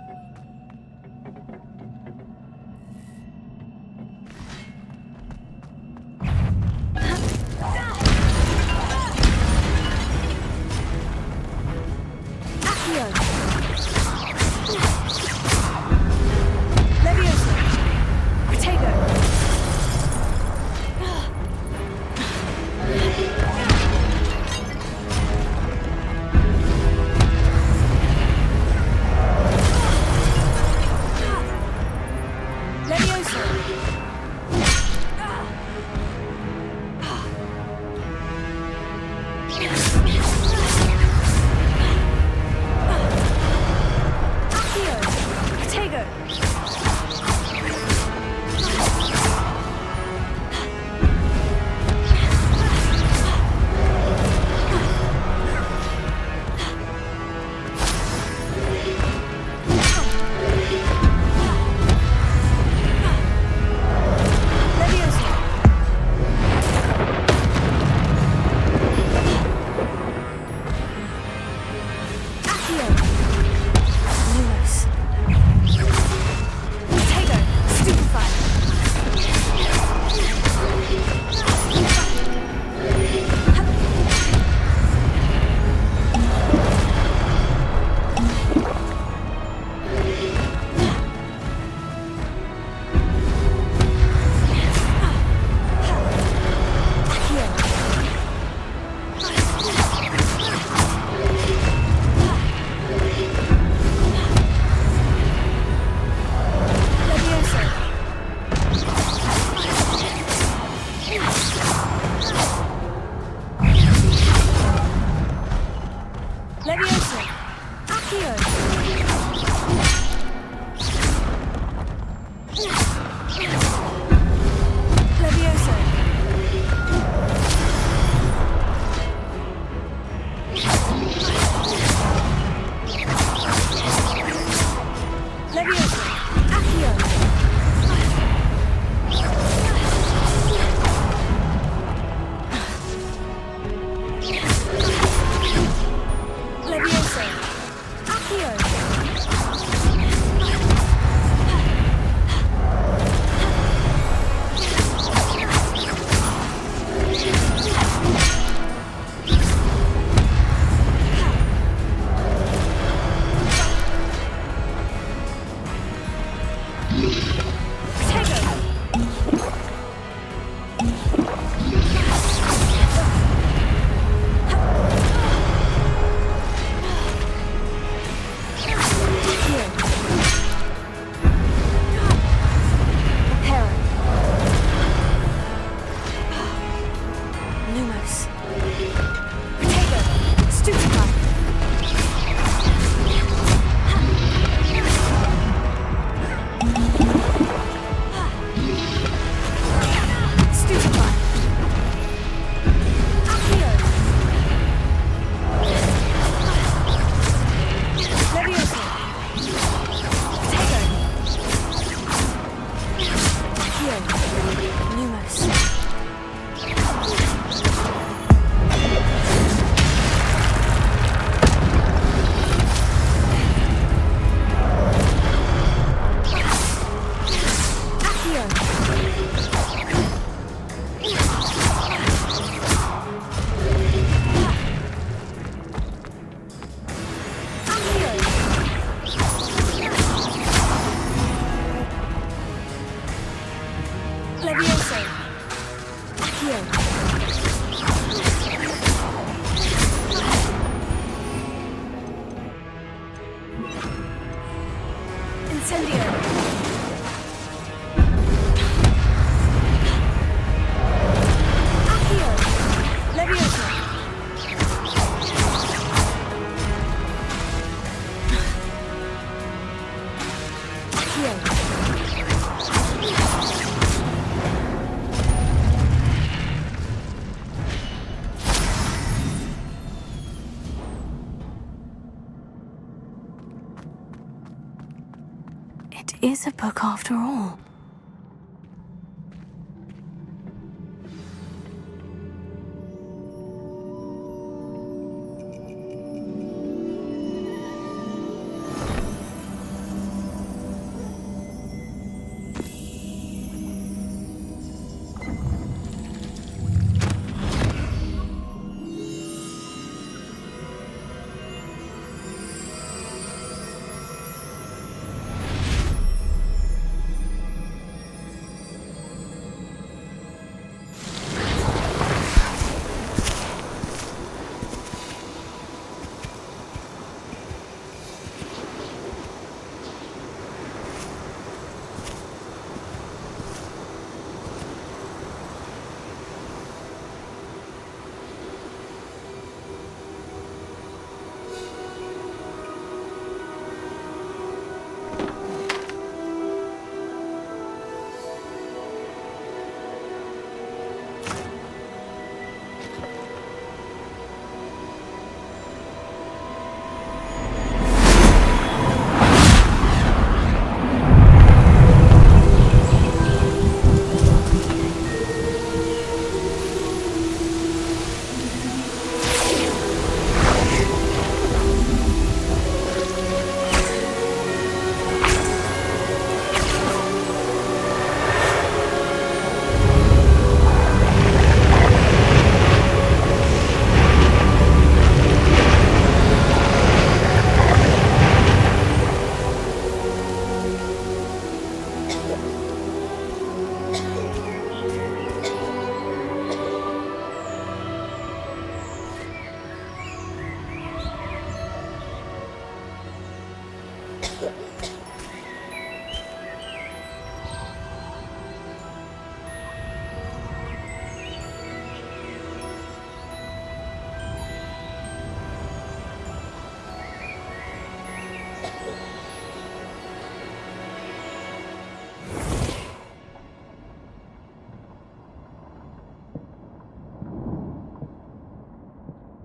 Is a book after all.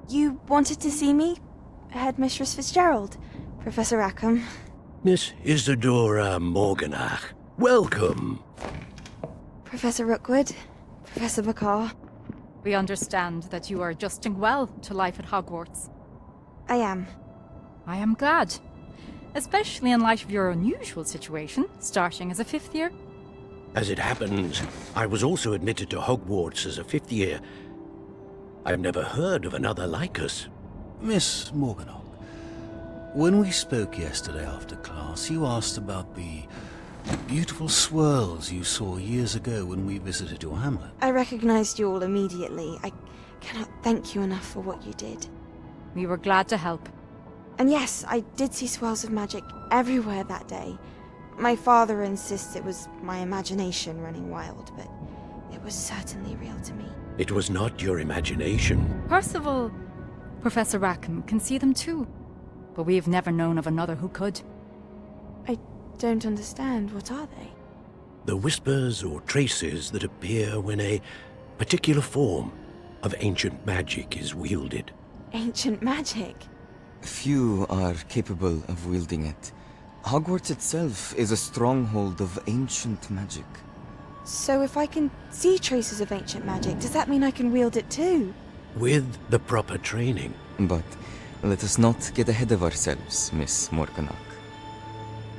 You wanted to see me? Headmistress Fitzgerald, Professor Rackham. Miss Isadora Morganach, welcome. Professor Rookwood, Professor McCaw. We understand that you are adjusting well to life at Hogwarts. I am. I am glad. Especially in light of your unusual situation, starting as a 5th year. As it happens, I was also admitted to Hogwarts as a 5th year. I've never heard of another like us. Miss Morganach, when we spoke yesterday after class, you asked about the beautiful swirls you saw years ago when we visited your hamlet. I recognized you all immediately. I cannot thank you enough for what you did. We were glad to help. And yes, I did see swirls of magic everywhere that day. My father insists it was my imagination running wild, but it was certainly real to me. It was not your imagination. Percival, Professor Rackham can see them too, but we have never known of another who could. I don't understand. What are they? The whispers or traces that appear when a particular form of ancient magic is wielded. Ancient magic? Few are capable of wielding it. Hogwarts itself is a stronghold of ancient magic. So if I can see traces of ancient magic, does that mean I can wield it too? With the proper training. But let us not get ahead of ourselves, Miss Morganach.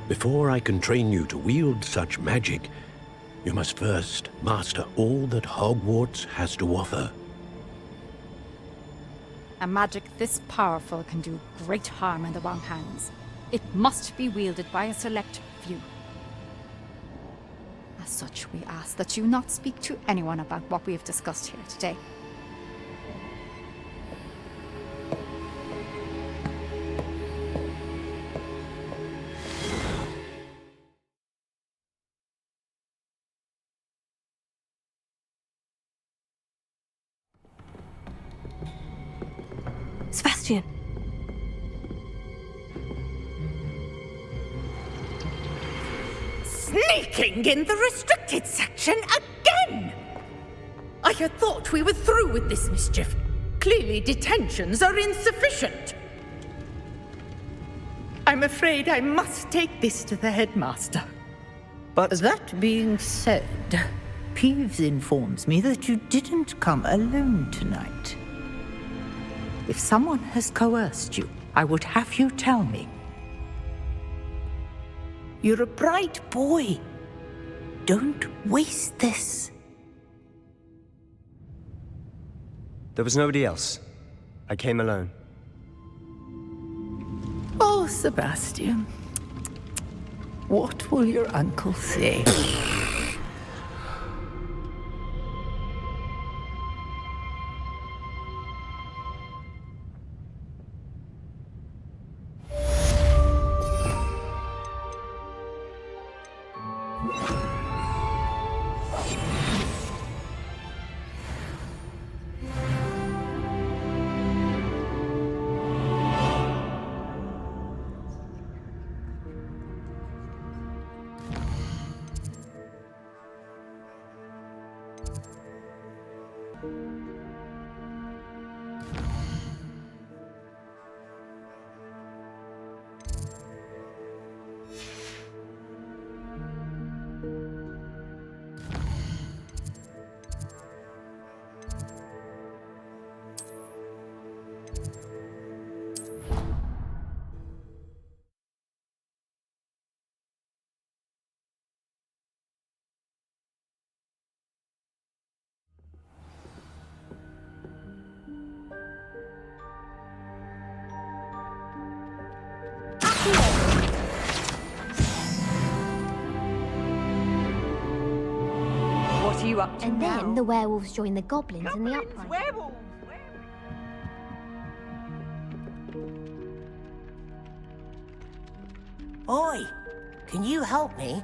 Before I can train you to wield such magic, you must first master all that Hogwarts has to offer. A magic this powerful can do great harm in the wrong hands. It must be wielded by a select few. As such, we ask that you not speak to anyone about what we have discussed here today. Sebastian. Sneaking in the restricted section again! I had thought we were through with this mischief. Clearly detentions are insufficient. I'm afraid I must take this to the headmaster. But that being said, Peeves informs me that you didn't come alone tonight. If someone has coerced you, I would have you tell me. You're a bright boy. Don't waste this. There was nobody else. I came alone. Oh, Sebastian. What will your uncle say? What are you up to And now? then the werewolves join the goblins in the uprising. Werewolves! Oi! Can you help me?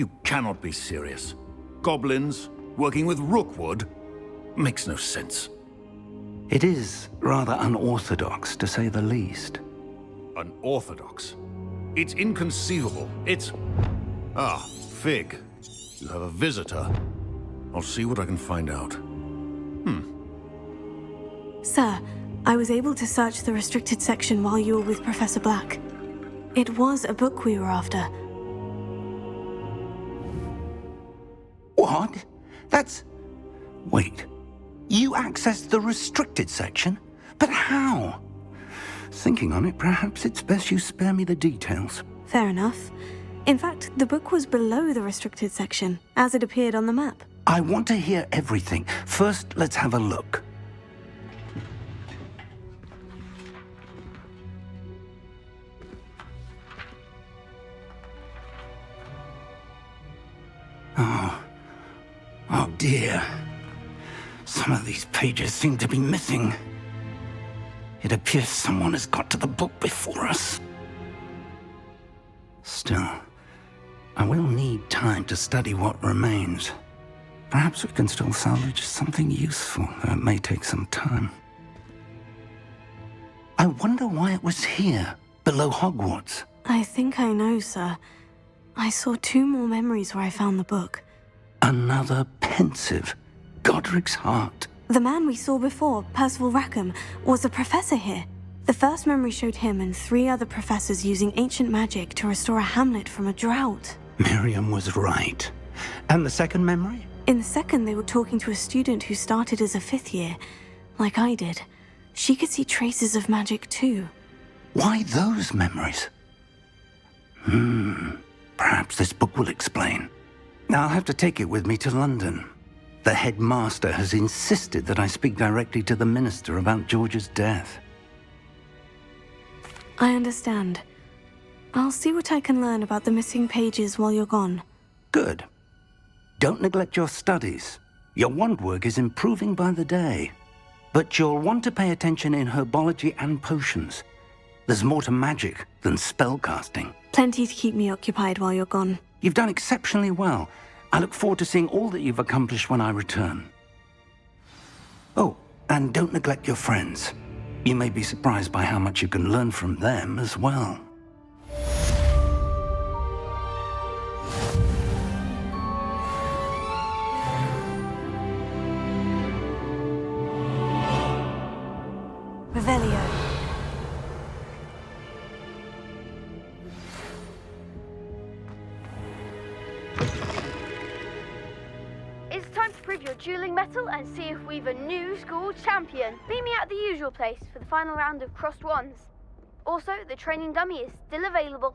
You cannot be serious. Goblins working with Rookwood? Makes no sense. It is rather unorthodox, to say the least. Unorthodox? It's inconceivable. It's... Ah, Fig. You have a visitor. I'll see what I can find out. Sir, I was able to search the restricted section while you were with Professor Black. It was a book we were after. What? That's... Wait. You accessed the restricted section? But how? Thinking on it, perhaps it's best you spare me the details. Fair enough. In fact, the book was below the restricted section, as it appeared on the map. I want to hear everything. First, let's have a look. Oh dear. Some of these pages seem to be missing. It appears someone has got to the book before us. Still, I will need time to study what remains. Perhaps we can still salvage something useful, though it may take some time. I wonder why it was here, below Hogwarts. I think I know, sir. I saw 2 more memories where I found the book. Another pensive. Godric's heart. The man we saw before, Percival Rackham, was a professor here. The first memory showed him and 3 other professors using ancient magic to restore a hamlet from a drought. Miriam was right. And the second memory? In the second, they were talking to a student who started as a 5th year, like I did. She could see traces of magic too. Why those memories? Perhaps this book will explain. I'll have to take it with me to London. The headmaster has insisted that I speak directly to the minister about George's death. I understand. I'll see what I can learn about the missing pages while you're gone. Good. Don't neglect your studies. Your wand work is improving by the day. But you'll want to pay attention in herbology and potions. There's more to magic than spellcasting. Plenty to keep me occupied while you're gone. You've done exceptionally well. I look forward to seeing all that you've accomplished when I return. Oh, and don't neglect your friends. You may be surprised by how much you can learn from them as well. Revelio. It's time to prove your dueling mettle and see if we've a new school champion. Meet me at the usual place for the final round of crossed wands. Also, the training dummy is still available.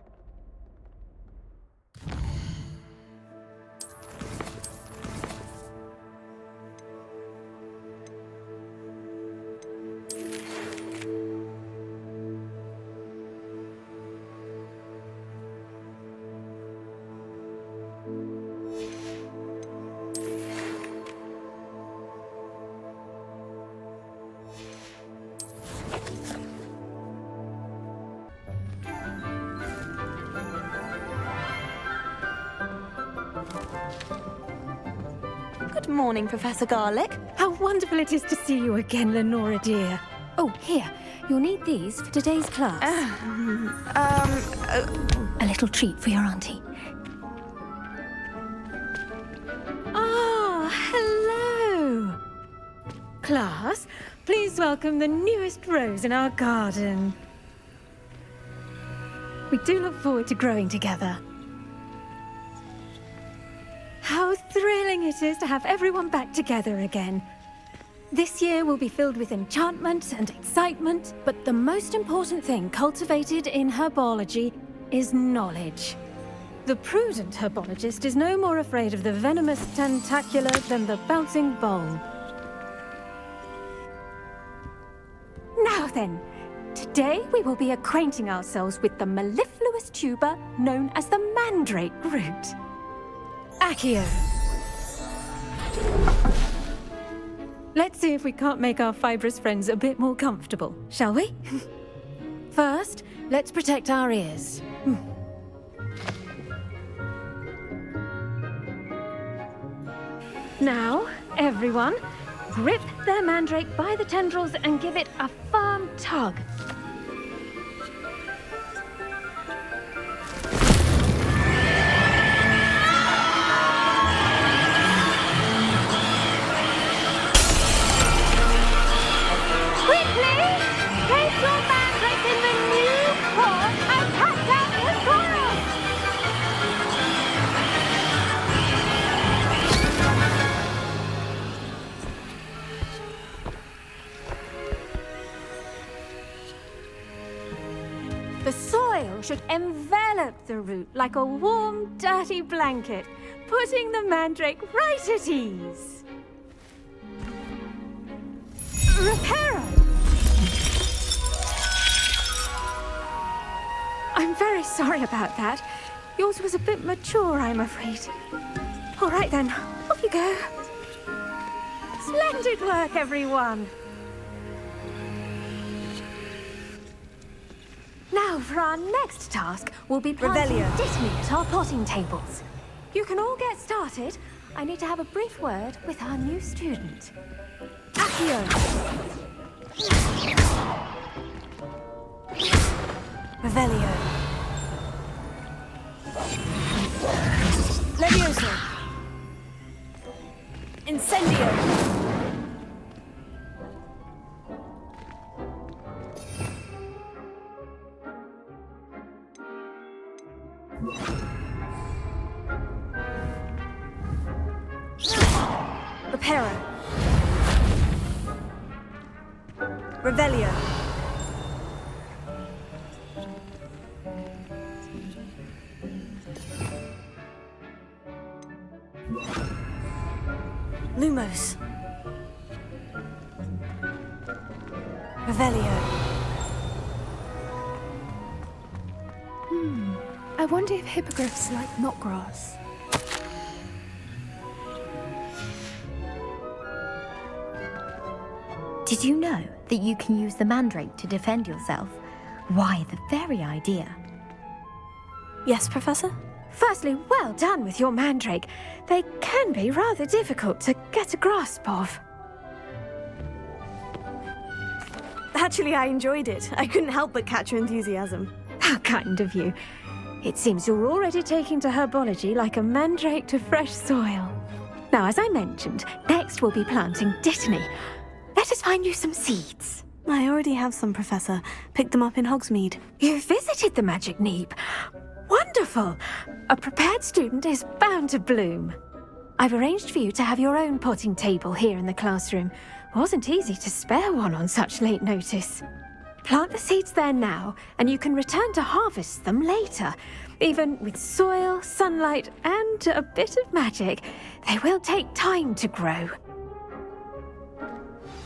Good morning, Professor Garlick. How wonderful it is to see you again, Lenora dear. Oh, here. You'll need these for today's class. A little treat for your auntie. Ah, hello. Class, please welcome the newest rose in our garden. We do look forward to growing together. How thrilling it is to have everyone back together again. This year will be filled with enchantment and excitement, but the most important thing cultivated in herbology is knowledge. The prudent herbologist is no more afraid of the venomous tentacula than the bouncing bulb. Now then, today we will be acquainting ourselves with the mellifluous tuber known as the mandrake root. Accio. Let's see if we can't make our fibrous friends a bit more comfortable, shall we? First, let's protect our ears. Now, everyone, grip their mandrake by the tendrils and give it a firm tug. The soil should envelop the root like a warm, dirty blanket, putting the mandrake right at ease. Reparo! I'm very sorry about that. Yours was a bit mature, I'm afraid. All right then, off you go. Splendid work, everyone. Now, for our next task, we'll be planting Disney at our potting tables. You can all get started. I need to have a brief word with our new student. Accio. Revelio. Levioso. Incendio. Reparo. Revelio. Lumos. Revelio. I wonder if hippogriffs like knotgrass. Did you know that you can use the mandrake to defend yourself? Why, the very idea. Yes, Professor? Firstly, well done with your mandrake. They can be rather difficult to get a grasp of. Actually, I enjoyed it. I couldn't help but catch your enthusiasm. How kind of you. It seems you're already taking to herbology like a mandrake to fresh soil. Now, as I mentioned, next we'll be planting Dittany. Let us find you some seeds. I already have some, Professor. Picked them up in Hogsmeade. You visited the Magic Neep. Wonderful! A prepared student is bound to bloom. I've arranged for you to have your own potting table here in the classroom. Wasn't easy to spare one on such late notice. Plant the seeds there now, and you can return to harvest them later. Even with soil, sunlight, and a bit of magic, they will take time to grow.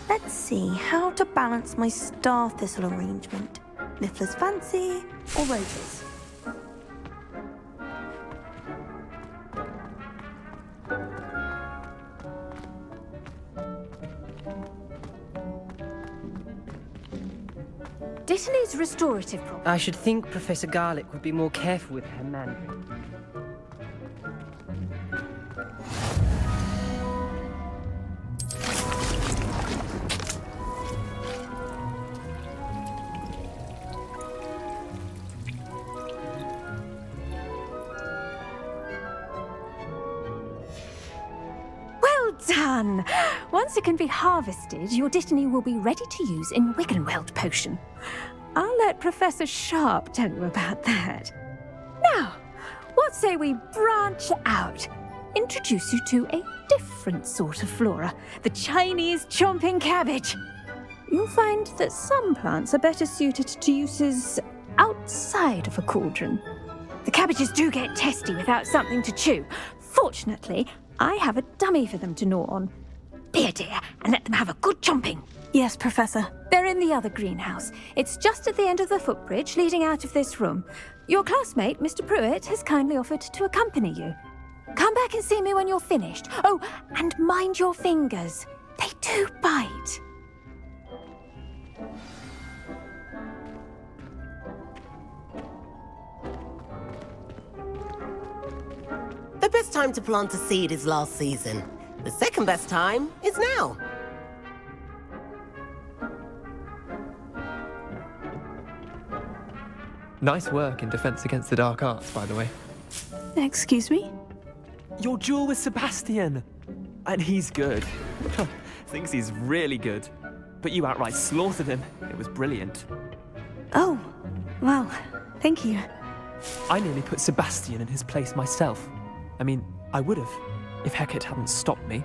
Let's see how to balance my star thistle arrangement. Niffler's fancy or roses? Dittany's restorative property. I should think Professor Garlick would be more careful with her mandrake. Well done! Once it can be harvested, your Dittany will be ready to use in Wiggenweld potion. I'll let Professor Sharp tell you about that. Now, what say we branch out? Introduce you to a different sort of flora, the Chinese chomping cabbage. You'll find that some plants are better suited to uses outside of a cauldron. The cabbages do get testy without something to chew. Fortunately, I have a dummy for them to gnaw on. Be a dear and let them have a good chomping. Yes, Professor. They're in the other greenhouse. It's just at the end of the footbridge leading out of this room. Your classmate, Mr. Pruitt, has kindly offered to accompany you. Come back and see me when you're finished. Oh, and mind your fingers. They do bite. The best time to plant a seed is last season. The second best time is now. Nice work in Defense Against the Dark Arts, by the way. Excuse me? Your duel with Sebastian! And he's good. Thinks he's really good. But you outright slaughtered him. It was brilliant. Oh, well, thank you. I nearly put Sebastian in his place myself. I mean, I would have, if Hecate hadn't stopped me.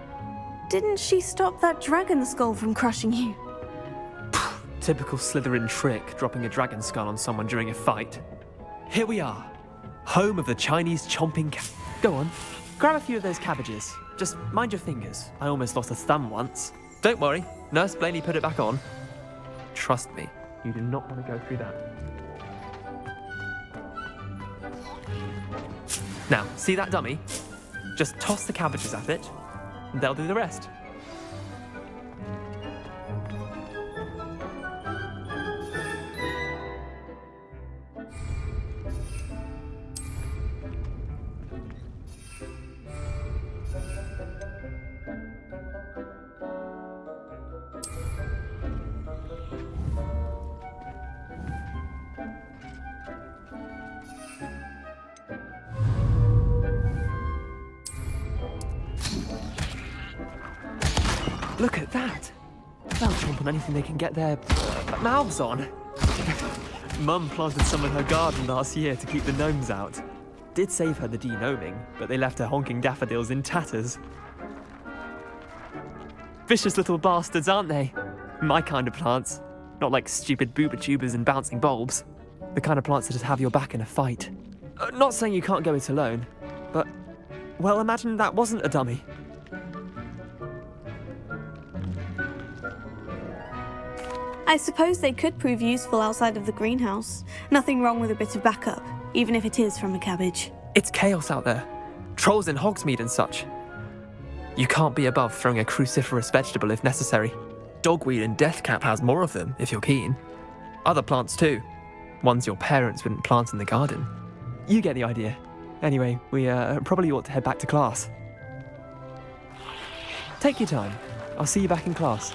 Didn't she stop that dragon skull from crushing you? Typical Slytherin trick, dropping a dragon skull on someone during a fight. Here we are, home of the Chinese chomping Go on, grab a few of those cabbages. Just mind your fingers. I almost lost a thumb once. Don't worry, Nurse Blaney put it back on. Trust me, you do not want to go through that. Now, see that dummy? Just toss the cabbages at it, and they'll do the rest. Look at that! They'll chomp on anything they can get their mouths on. Mum planted some in her garden last year to keep the gnomes out. Did save her the de-gnoming, but they left her honking daffodils in tatters. Vicious little bastards, aren't they? My kind of plants. Not like stupid booba tubers and bouncing bulbs. The kind of plants that just have your back in a fight. Not saying you can't go it alone, but, well, imagine that wasn't a dummy. I suppose they could prove useful outside of the greenhouse. Nothing wrong with a bit of backup, even if it is from a cabbage. It's chaos out there. Trolls in Hogsmeade and such. You can't be above throwing a cruciferous vegetable if necessary. Dogweed and deathcap has more of them, if you're keen. Other plants too. Ones your parents wouldn't plant in the garden. You get the idea. Anyway, we probably ought to head back to class. Take your time. I'll see you back in class.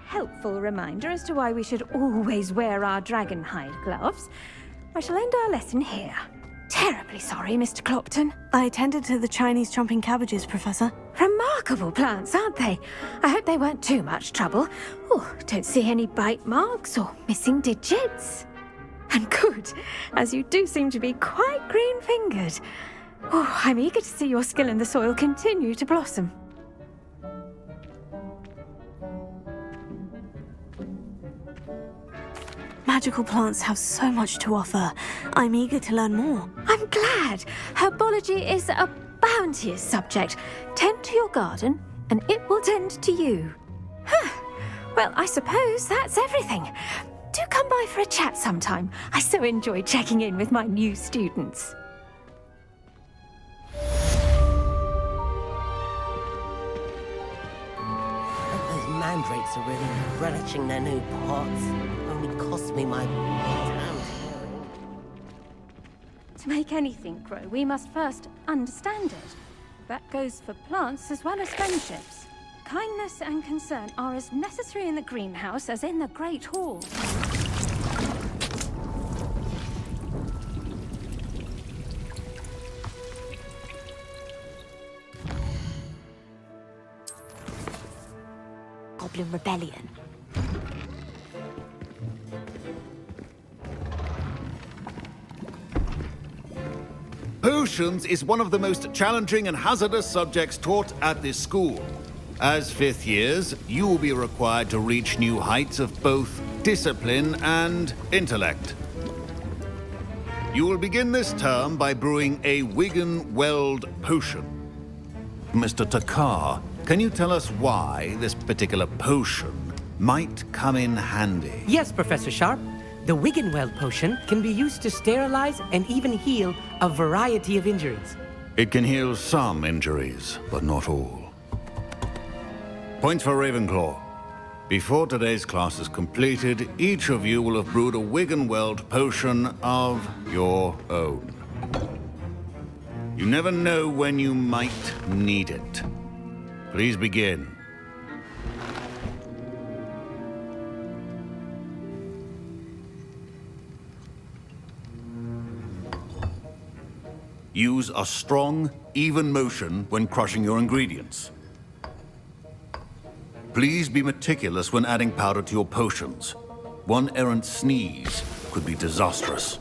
Helpful reminder as to why we should always wear our dragon hide gloves. I shall end our lesson here. Terribly sorry, Mr. Clopton. I attended to the Chinese chomping cabbages, Professor. Remarkable plants, aren't they? I hope they weren't too much trouble. Oh, don't see any bite marks or missing digits. And good, as you do seem to be quite green-fingered. Oh, I'm eager to see your skill in the soil continue to blossom. Magical plants have so much to offer. I'm eager to learn more. I'm glad. Herbology is a bounteous subject. Tend to your garden, and it will tend to you. Well, I suppose that's everything. Do come by for a chat sometime. I so enjoy checking in with my new students. Those mandrakes are really relishing their new pots. Only cost me my damn hearing. To make anything grow, we must first understand it. That goes for plants as well as friendships. Kindness and concern are as necessary in the greenhouse as in the Great Hall. Goblin Rebellion. Potions is one of the most challenging and hazardous subjects taught at this school. As fifth years, you will be required to reach new heights of both discipline and intellect. You will begin this term by brewing a Wigan Weld potion. Mr. Takar Can you tell us why this particular potion might come in handy? Yes, Professor Sharp. The Wiggenweld potion can be used to sterilize and even heal a variety of injuries. It can heal some injuries, but not all. Points for Ravenclaw. Before today's class is completed, each of you will have brewed a Wiggenweld potion of your own. You never know when you might need it. Please begin. Use a strong, even motion when crushing your ingredients. Please be meticulous when adding powder to your potions. One errant sneeze could be disastrous.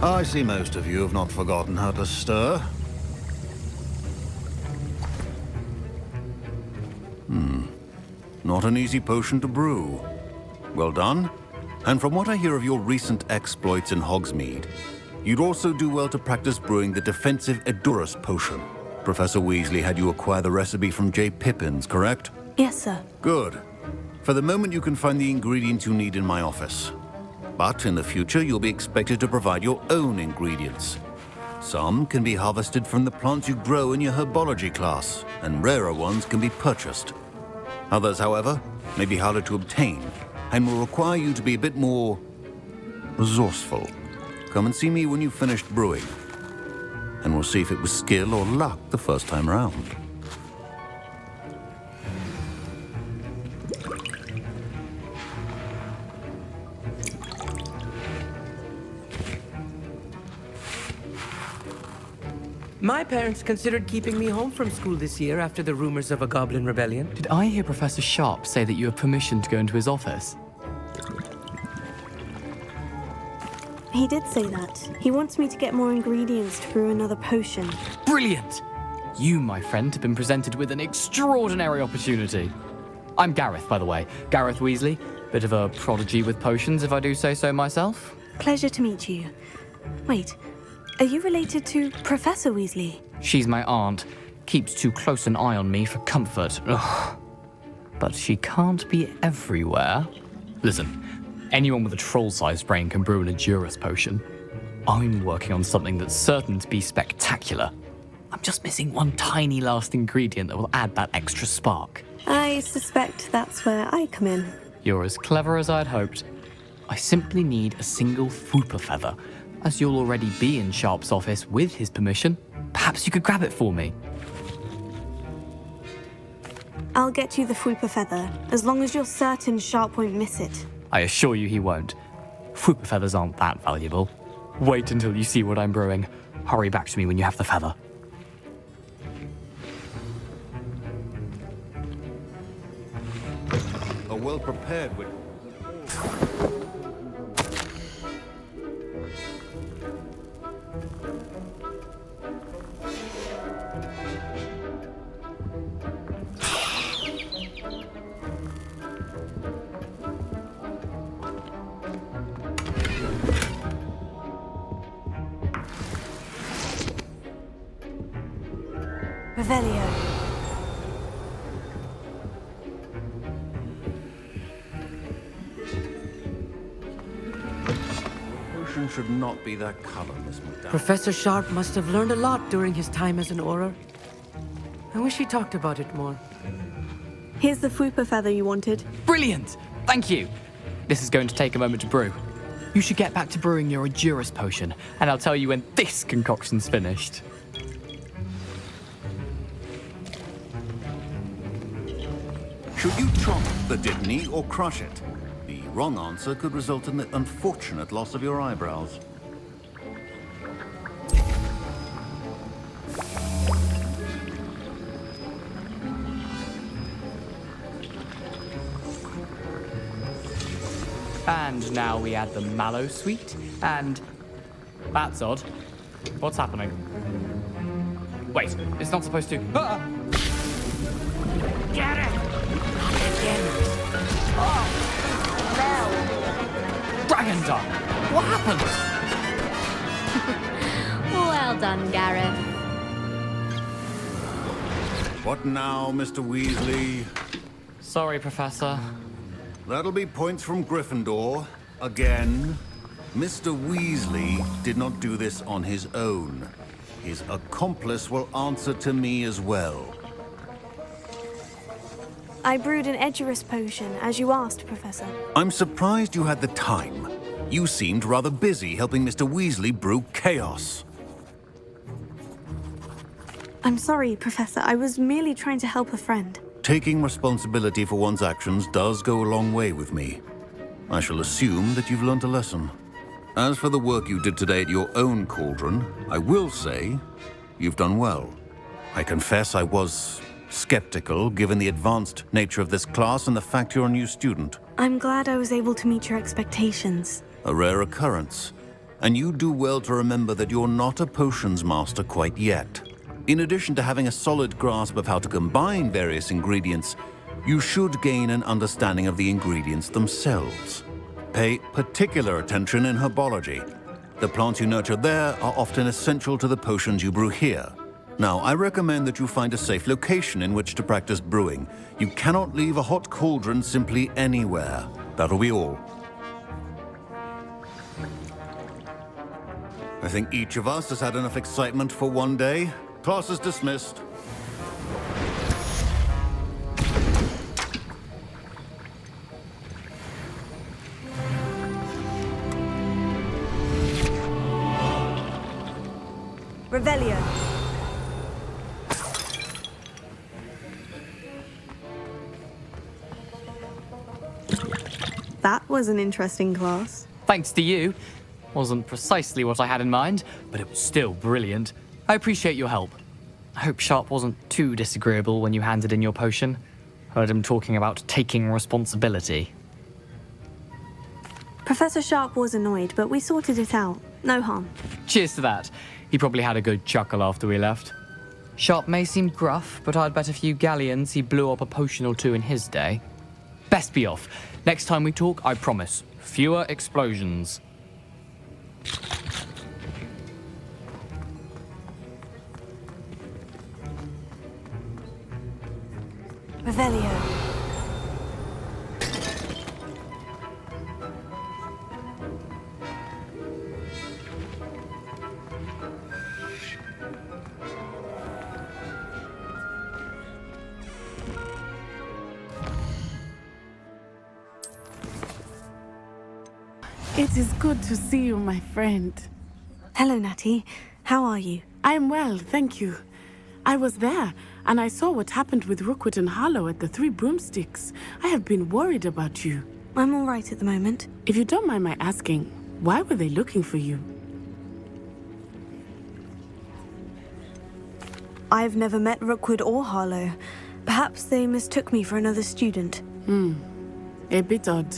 I see most of you have not forgotten how to stir. Not an easy potion to brew. Well done. And from what I hear of your recent exploits in Hogsmeade, you'd also do well to practice brewing the defensive Edurus potion. Professor Weasley had you acquire the recipe from J. Pippins, correct? Yes, sir. Good. For the moment, you can find the ingredients you need in my office. But in the future, you'll be expected to provide your own ingredients. Some can be harvested from the plants you grow in your herbology class, and rarer ones can be purchased. Others, however, may be harder to obtain, and will require you to be a bit more resourceful. Come and see me when you've finished brewing, and we'll see if it was skill or luck the first time around. My parents considered keeping me home from school this year after the rumors of a goblin rebellion. Did I hear Professor Sharp say that you have permission to go into his office? He did say that. He wants me to get more ingredients to brew another potion. Brilliant! You, my friend, have been presented with an extraordinary opportunity. I'm Gareth, by the way. Gareth Weasley. Bit of a prodigy with potions, if I do say so myself. Pleasure to meet you. Wait, are you related to Professor Weasley? She's my aunt. Keeps too close an eye on me for comfort. Ugh. But she can't be everywhere. Listen, anyone with a troll-sized brain can brew an Edurus potion. I'm working on something that's certain to be spectacular. I'm just missing one tiny last ingredient that will add that extra spark. I suspect that's where I come in. You're as clever as I'd hoped. I simply need a single Fwooper feather. As you'll already be in Sharp's office with his permission, perhaps you could grab it for me. I'll get you the Fwooper feather, as long as you're certain Sharp won't miss it. I assure you he won't. Fwooper feathers aren't that valuable. Wait until you see what I'm brewing. Hurry back to me when you have the feather. A well-prepared with... Revelio. Potion should not be that color, Miss McDowell. Professor Sharp must have learned a lot during his time as an Auror. I wish he talked about it more. Here's the Fwooper feather you wanted. Brilliant! Thank you! This is going to take a moment to brew. You should get back to brewing your Edurus potion, and I'll tell you when this concoction's finished. Should you chop the Dittany or crush it? The wrong answer could result in the unfortunate loss of your eyebrows. And now we add the mallow sweet, and... That's odd. What's happening? Wait, it's not supposed to... Ah! Get it! Again. Oh! Dragon Dog! What happened? Well done, Gareth. What now, Mr. Weasley? Sorry, Professor. That'll be points from Gryffindor. Again. Mr. Weasley did not do this on his own. His accomplice will answer to me as well. I brewed an Edgerus potion, as you asked, Professor. I'm surprised you had the time. You seemed rather busy helping Mr. Weasley brew chaos. I'm sorry, Professor. I was merely trying to help a friend. Taking responsibility for one's actions does go a long way with me. I shall assume that you've learnt a lesson. As for the work you did today at your own cauldron, I will say you've done well. I confess I was skeptical, given the advanced nature of this class and the fact you're a new student. I'm glad I was able to meet your expectations. A rare occurrence. And you do well to remember that you're not a potions master quite yet. In addition to having a solid grasp of how to combine various ingredients, you should gain an understanding of the ingredients themselves. Pay particular attention in herbology. The plants you nurture there are often essential to the potions you brew here. Now, I recommend that you find a safe location in which to practice brewing. You cannot leave a hot cauldron simply anywhere. That'll be all. I think each of us has had enough excitement for one day. Class is dismissed. Revelio. That was an interesting class. Thanks to you. Wasn't precisely what I had in mind, but it was still brilliant. I appreciate your help. I hope Sharp wasn't too disagreeable when you handed in your potion. Heard him talking about taking responsibility. Professor Sharp was annoyed, but we sorted it out. No harm. Cheers to that. He probably had a good chuckle after we left. Sharp may seem gruff, but I'd bet a few galleons he blew up a potion or two in his day. Best be off. Next time we talk, I promise, fewer explosions. Revelio. It is good to see you, my friend. Hello, Natty. How are you? I'm well, thank you. I was there, and I saw what happened with Rookwood and Harlow at the Three Broomsticks. I have been worried about you. I'm all right at the moment. If you don't mind my asking, why were they looking for you? I've never met Rookwood or Harlow. Perhaps they mistook me for another student. A bit odd.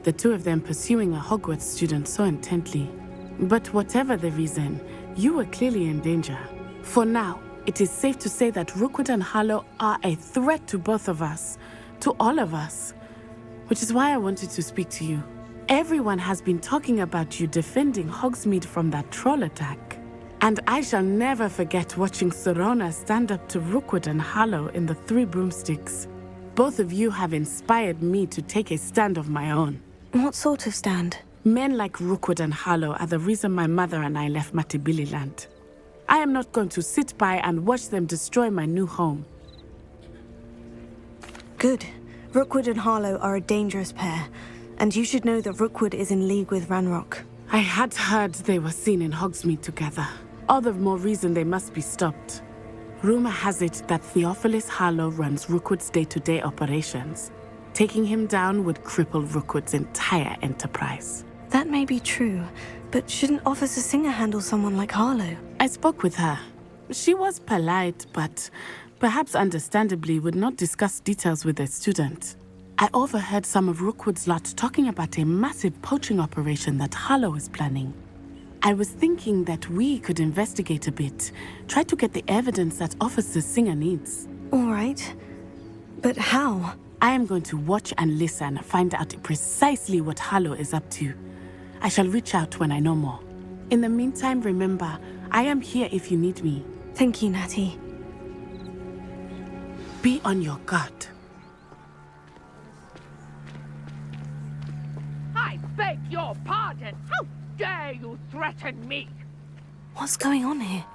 The two of them pursuing a Hogwarts student so intently. But whatever the reason, you were clearly in danger. For now, it is safe to say that Rookwood and Harlow are a threat to both of us. To all of us. Which is why I wanted to speak to you. Everyone has been talking about you defending Hogsmeade from that troll attack. And I shall never forget watching Sorona stand up to Rookwood and Harlow in the Three Broomsticks. Both of you have inspired me to take a stand of my own. What sort of stand? Men like Rookwood and Harlow are the reason my mother and I left Matabeleland. I am not going to sit by and watch them destroy my new home. Good. Rookwood and Harlow are a dangerous pair, and you should know that Rookwood is in league with Ranrock. I had heard they were seen in Hogsmeade together. All the more reason they must be stopped. Rumor has it that Theophilus Harlow runs Rookwood's day-to-day operations. Taking him down would cripple Rookwood's entire enterprise. That may be true, but shouldn't Officer Singer handle someone like Harlow? I spoke with her. She was polite, but perhaps understandably would not discuss details with a student. I overheard some of Rookwood's lot talking about a massive poaching operation that Halo is planning. I was thinking that we could investigate a bit, try to get the evidence that Officer Singer needs. All right. But how? I am going to watch and listen, find out precisely what Halo is up to. I shall reach out when I know more. In the meantime, remember, I am here if you need me. Thank you, Natty. Be on your guard. I beg your pardon. How dare you threaten me? What's going on here?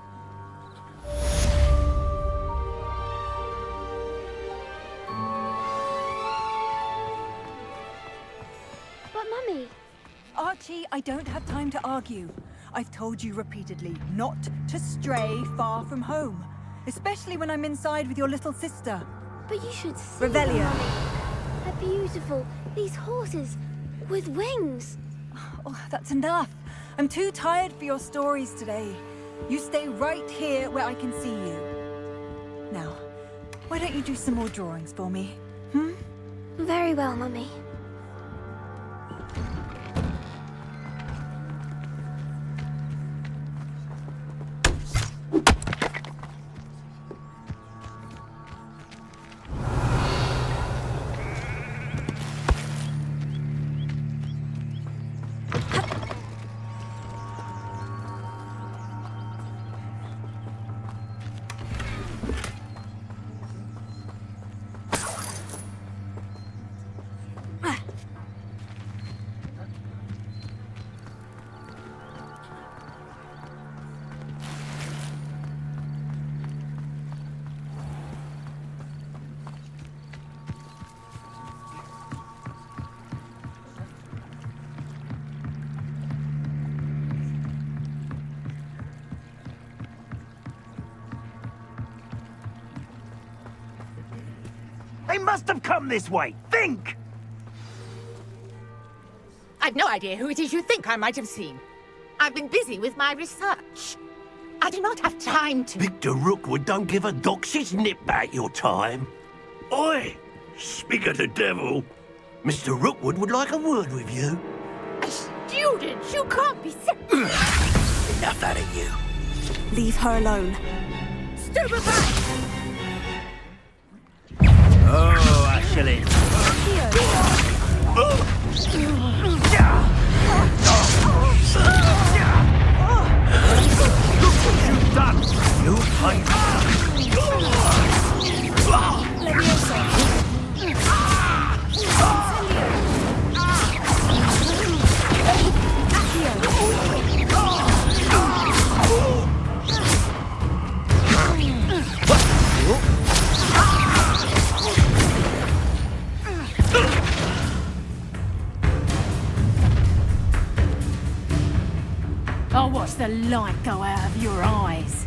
But Mummy... Archie, I don't have time to argue. I've told you repeatedly not to stray far from home. Especially when I'm inside with your little sister. But you should see Revelio. them, Mummy. They're beautiful. These horses with wings. Oh, that's enough. I'm too tired for your stories today. You stay right here where I can see you. Now, why don't you do some more drawings for me? Very well, Mummy. They must have come this way. Think! I've no idea who it is you think I might have seen. I've been busy with my research. I do not have time to... Victor Rookwood don't give a dox's nip about your time. Oi! Speak of the devil. Mr. Rookwood would like a word with you. A student? You can't be sick. Enough out of you. Leave her alone. Stupefy! Oh, Ashley. Look what you've done. You played. I'll watch the light go out of your eyes.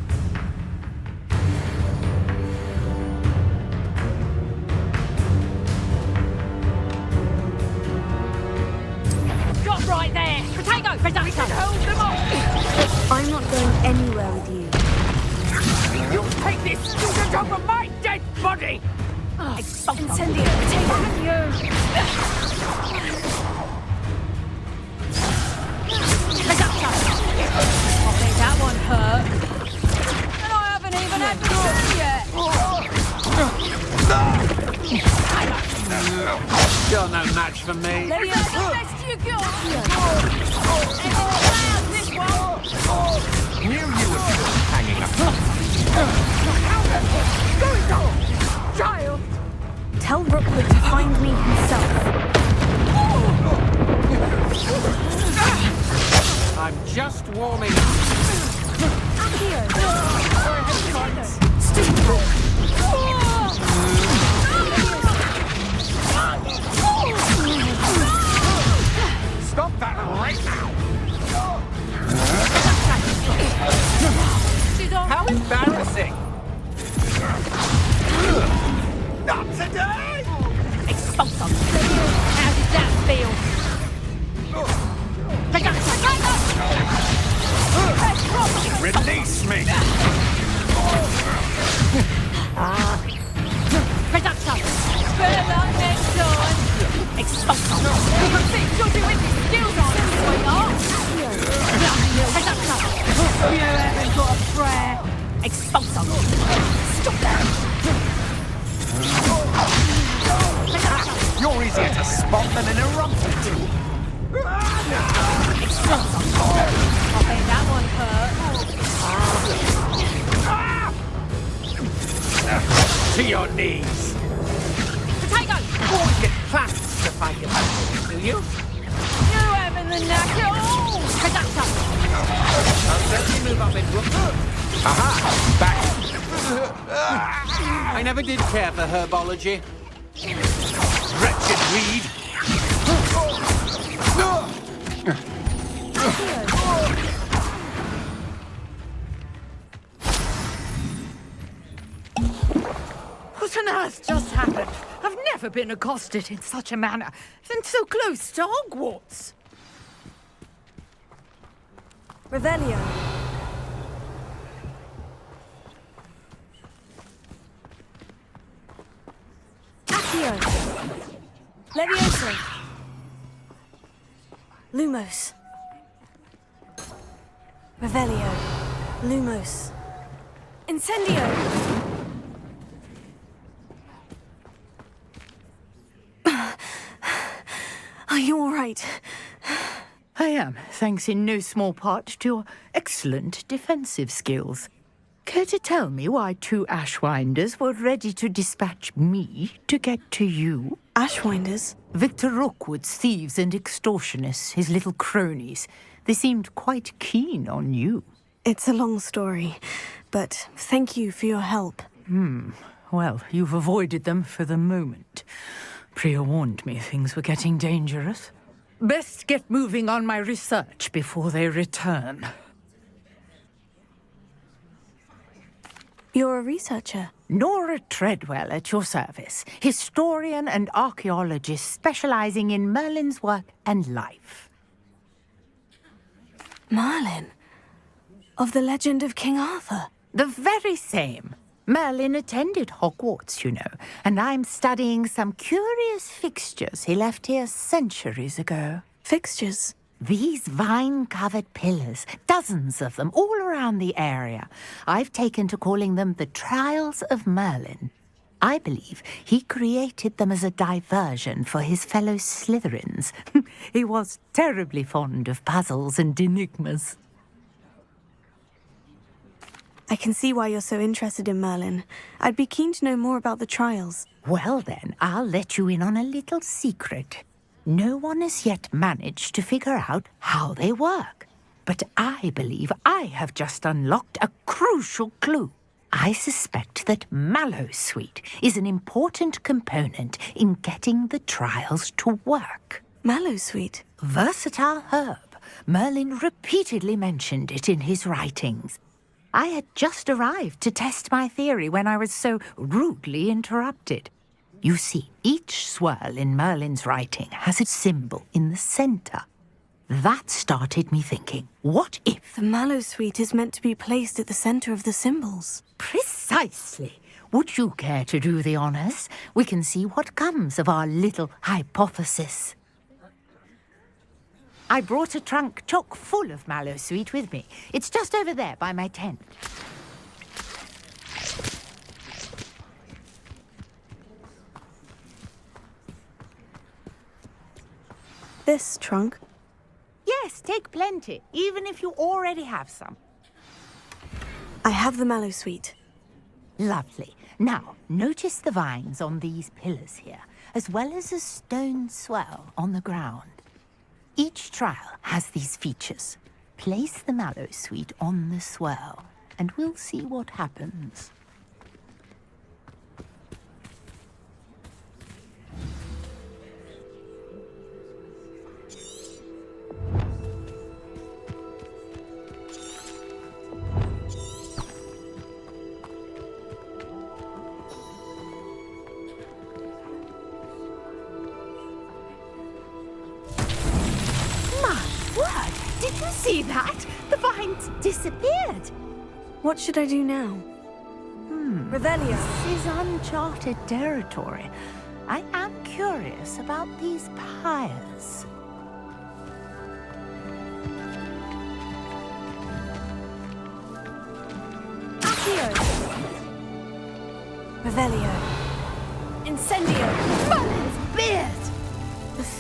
Stop right there! Potato! Potato! Hold them off! I'm not going anywhere with you. You take this student over my dead body! Incendio, I think that one hurt. And I haven't even had to yet. You're no match for me. Let me have the best you got. This one. Knew you were still hanging up. Go, child. Tell Rookwood to find me himself. I'm just warming up. Stop that right now! How embarrassing! Not today! Expulsion! easier to spot than an erupted. Okay, that one hurt. To your knees. Potato! Always get plants to fight your battles, do you? You having the knack at all? Conductor! I'll certainly move up in Rookwood. Aha! Back. I never did care for herbology. Wretched weed. What on earth just happened? I've never been accosted in such a manner, and so close to Hogwarts. Revelio. Accio. Levioso. Lumos. Revelio. Lumos. Incendio. Are you all right? I am, thanks in no small part to your excellent defensive skills. Care to tell me why 2 Ashwinders were ready to dispatch me to get to you? Ashwinders? Victor Rookwood's thieves and extortionists, his little cronies. They seemed quite keen on you. It's a long story, but thank you for your help. Well, you've avoided them for the moment. Priya warned me things were getting dangerous. Best get moving on my research before they return. You're a researcher? Nora Treadwell at your service. Historian and archaeologist specializing in Merlin's work and life. Merlin? Of the legend of King Arthur? The very same. Merlin attended Hogwarts, you know, and I'm studying some curious fixtures he left here centuries ago. Fixtures? These vine-covered pillars, dozens of them, all around the area. I've taken to calling them the Trials of Merlin. I believe he created them as a diversion for his fellow Slytherins. He was terribly fond of puzzles and enigmas. I can see why you're so interested in Merlin. I'd be keen to know more about the trials. Well then, I'll let you in on a little secret. No one has yet managed to figure out how they work. But I believe I have just unlocked a crucial clue. I suspect that Mallowsweet is an important component in getting the trials to work. Mallowsweet? Versatile herb. Merlin repeatedly mentioned it in his writings. I had just arrived to test my theory when I was so rudely interrupted. You see, each swirl in Merlin's writing has a symbol in the center. That started me thinking, what if... The Mallowsweet is meant to be placed at the center of the symbols. Precisely. Would you care to do the honors? We can see what comes of our little hypothesis. I brought a trunk chock full of Mallowsweet with me. It's just over there by my tent. This trunk? Yes, take plenty, even if you already have some. I have the Mallowsweet. Lovely. Now, notice the vines on these pillars here, as well as a stone swell on the ground. Each trial has these features. Place the Mallowsweet on the swell, and we'll see what happens. Did you see that? The vines disappeared. What should I do now? Revelio. This is uncharted territory. I am curious about these pyres. Accio. Revelio. Incendio. Merlin's beard!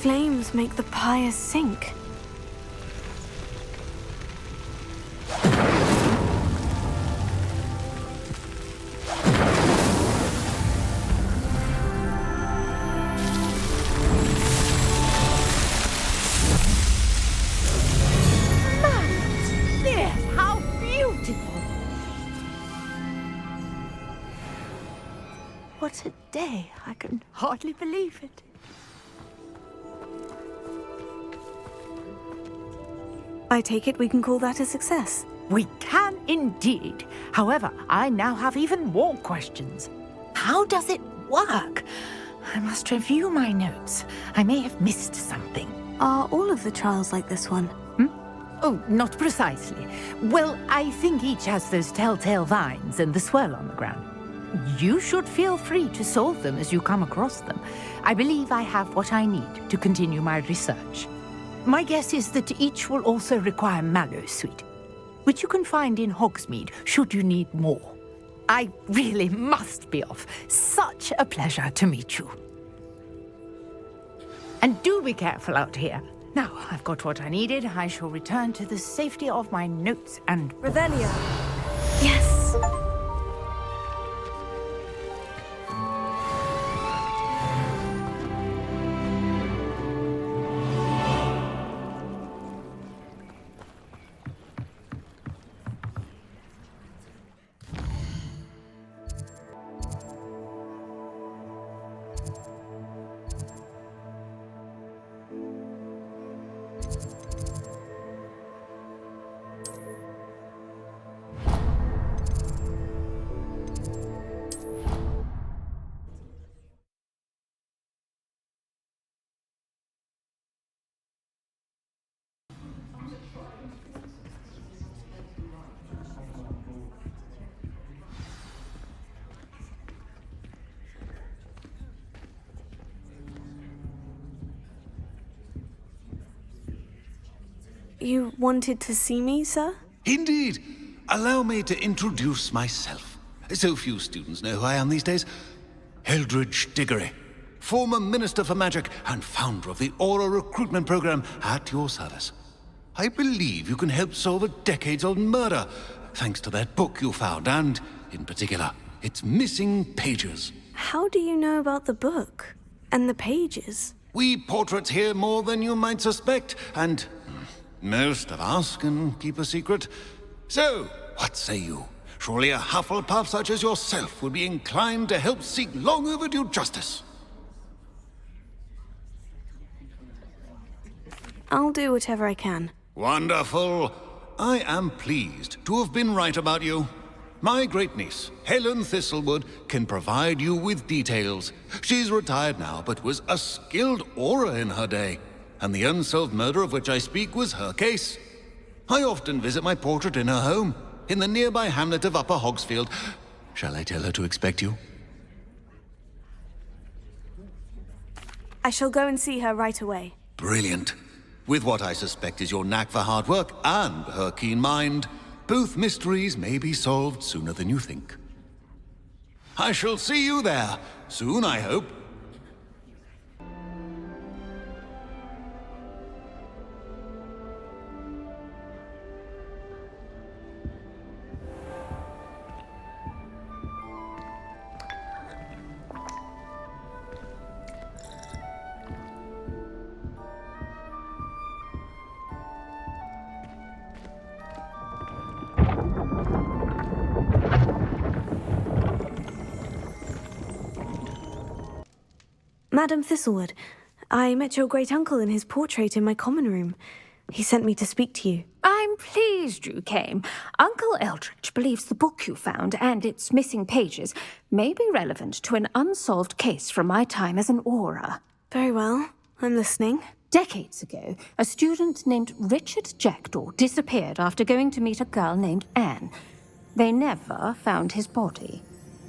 flames make the pyre sink. What a day. I can hardly believe it. I take it we can call that a success. We can indeed. However, I now have even more questions. How does it work? I must review my notes. I may have missed something. Are all of the trials like this one? Oh, not precisely. Well, I think each has those telltale vines and the swirl on the ground. You should feel free to solve them as you come across them. I believe I have what I need to continue my research. My guess is that each will also require mallow sweet, which you can find in Hogsmeade should you need more. I really must be off. Such a pleasure to meet you. And do be careful out here. Now, I've got what I needed. I shall return to the safety of my notes and... Revelio. Yes. You wanted to see me, sir? Indeed. Allow me to introduce myself. So few students know who I am these days. Eldridge Diggory, former Minister for Magic and founder of the Aura recruitment program at your service. I believe you can help solve a decades-old murder, thanks to that book you found, and, in particular, its missing pages. How do you know about the book? And the pages? We portraits hear more than you might suspect, and most of us can keep a secret. So, what say you? Surely a Hufflepuff such as yourself would be inclined to help seek long overdue justice. I'll do whatever I can. Wonderful. I am pleased to have been right about you. My great-niece, Helen Thistlewood, can provide you with details. She's retired now, but was a skilled aura in her day. And the unsolved murder of which I speak was her case. I often visit my portrait in her home, in the nearby hamlet of Upper Hogsfield. Shall I tell her to expect you? I shall go and see her right away. Brilliant. With what I suspect is your knack for hard work and her keen mind, both mysteries may be solved sooner than you think. I shall see you there, soon I hope. Madam Thistlewood, I met your great-uncle in his portrait in my common room. He sent me to speak to you. I'm pleased you came. Uncle Eldridge believes the book you found and its missing pages may be relevant to an unsolved case from my time as an aura. Very well. I'm listening. Decades ago, a student named Richard Jackdaw disappeared after going to meet a girl named Anne. They never found his body.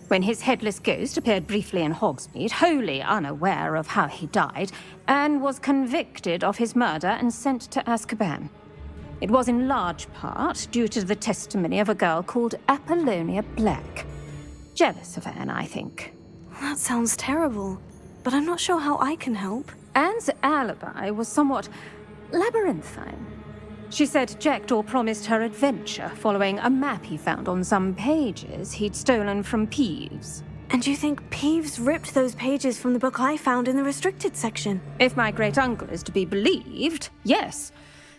When his headless ghost appeared briefly in Hogsmeade, wholly unaware of how he died, Anne was convicted of his murder and sent to Azkaban. It was in large part due to the testimony of a girl called Apollonia Black. Jealous of Anne, I think. That sounds terrible, but I'm not sure how I can help. Anne's alibi was somewhat labyrinthine. She said Jackdaw promised her adventure following a map he found on some pages he'd stolen from Peeves. And you think Peeves ripped those pages from the book I found in the restricted section? If my great-uncle is to be believed, yes.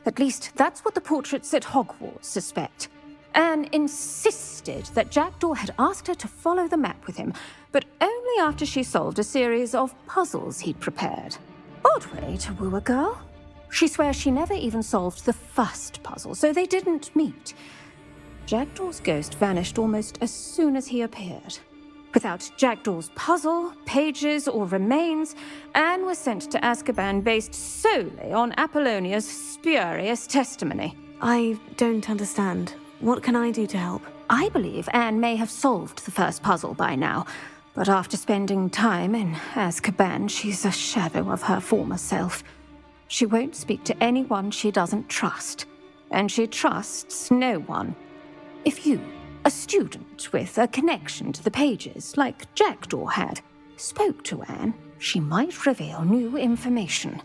At least that's what the portraits at Hogwarts suspect. Anne insisted that Jackdaw had asked her to follow the map with him, but only after she solved a series of puzzles he'd prepared. Odd way to woo a girl. She swears she never even solved the first puzzle, so they didn't meet. Jackdaw's ghost vanished almost as soon as he appeared. Without Jackdaw's puzzle, pages, or remains, Anne was sent to Azkaban based solely on Apollonia's spurious testimony. I don't understand. What can I do to help? I believe Anne may have solved the first puzzle by now, but after spending time in Azkaban, she's a shadow of her former self. She won't speak to anyone she doesn't trust, and she trusts no one. If you, a student with a connection to the pages, like Jackdaw had, spoke to Anne, she might reveal new information.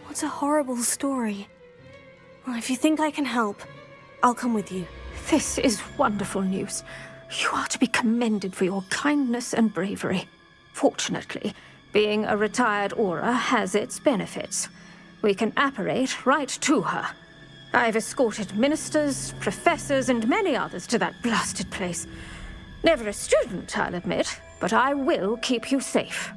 What a horrible story. Well, if you think I can help, I'll come with you. This is wonderful news. You are to be commended for your kindness and bravery. Fortunately, being a retired Auror has its benefits. We can apparate right to her. I've escorted ministers, professors, and many others to that blasted place. Never a student, I'll admit, but I will keep you safe.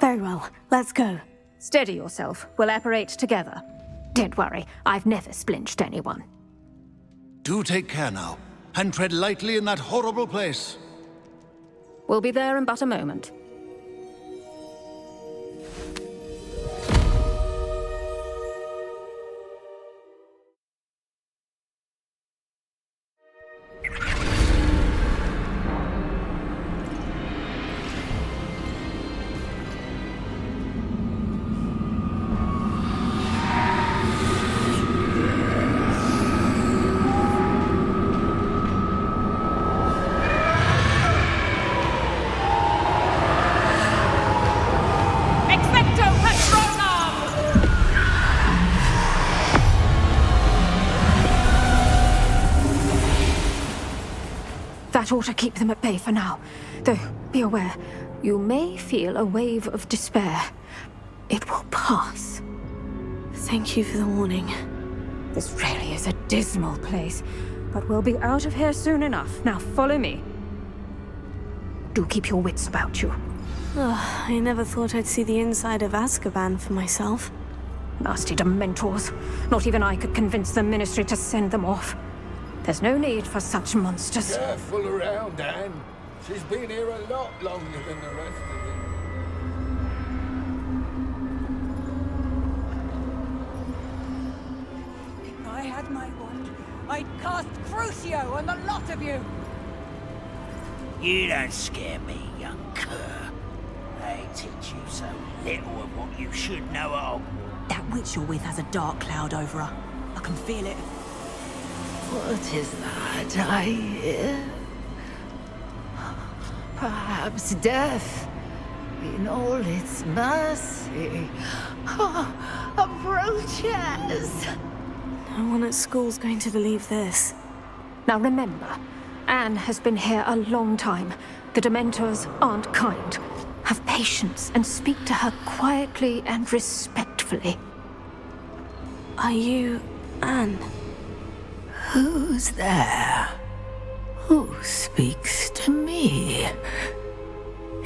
Very well, let's go. Steady yourself. We'll apparate together. Don't worry, I've never splinched anyone. Do take care now, and tread lightly in that horrible place. We'll be there in but a moment. That ought to keep them at bay for now. Though, be aware, you may feel a wave of despair. It will pass. Thank you for the warning. This really is a dismal place, but we'll be out of here soon enough. Now follow me. Do keep your wits about you. Oh, I never thought I'd see the inside of Azkaban for myself. Nasty Dementors. Not even I could convince the Ministry to send them off. There's no need for such monsters. Careful around, Anne. She's been here a lot longer than the rest of them. If I had my wand, I'd cast Crucio on the lot of you! You don't scare me, young cur. They teach you so little of what you should know of. That witch you're with has a dark cloud over her. I can feel it. What is that I hear? Perhaps death, in all its mercy, approaches. No one at school's going to believe this. Now remember, Anne has been here a long time. The Dementors aren't kind. Have patience and speak to her quietly and respectfully. Are you Anne? Who's there? Who speaks to me?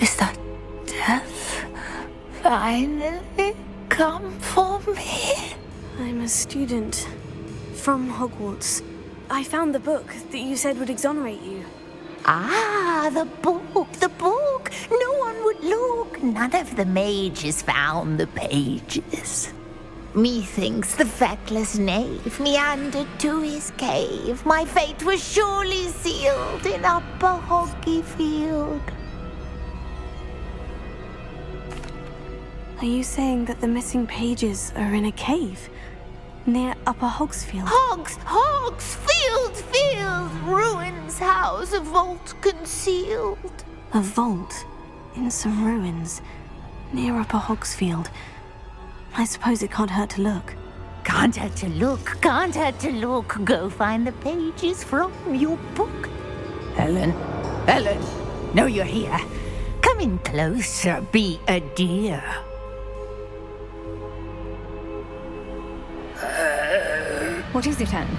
Is that death finally come for me? I'm a student from Hogwarts. I found the book that you said would exonerate you. Ah, the book, the book! No one would look. None of the mages found the pages. Methinks the feckless knave meandered to his cave. My fate was surely sealed in Upper Hoggyfield. Are you saying that the missing pages are in a cave near Upper Hogsfield? Hogsfield! how's a vault concealed? A vault? In some ruins. Near Upper Hogsfield. I suppose it can't hurt to look. Can't hurt to look, can't hurt to look. Go find the pages from your book. Helen, no, you're here. Come in closer, be a dear. What is it, Anne?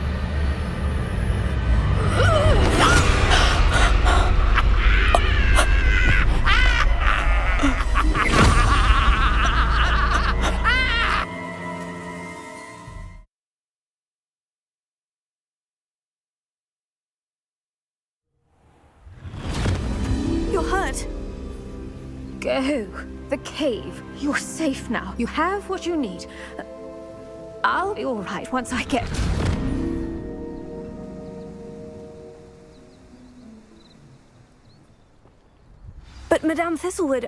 You're hurt. Go. The cave. You're safe now. You have what you need. I'll be all right once I get... But Madame Thistlewood,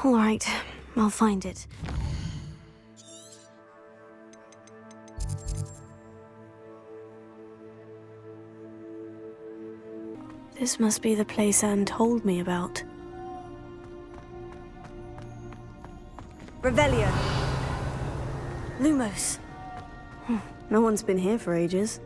all right, I'll find it. This must be the place Anne told me about. Revelio. Lumos. No one's been here for ages.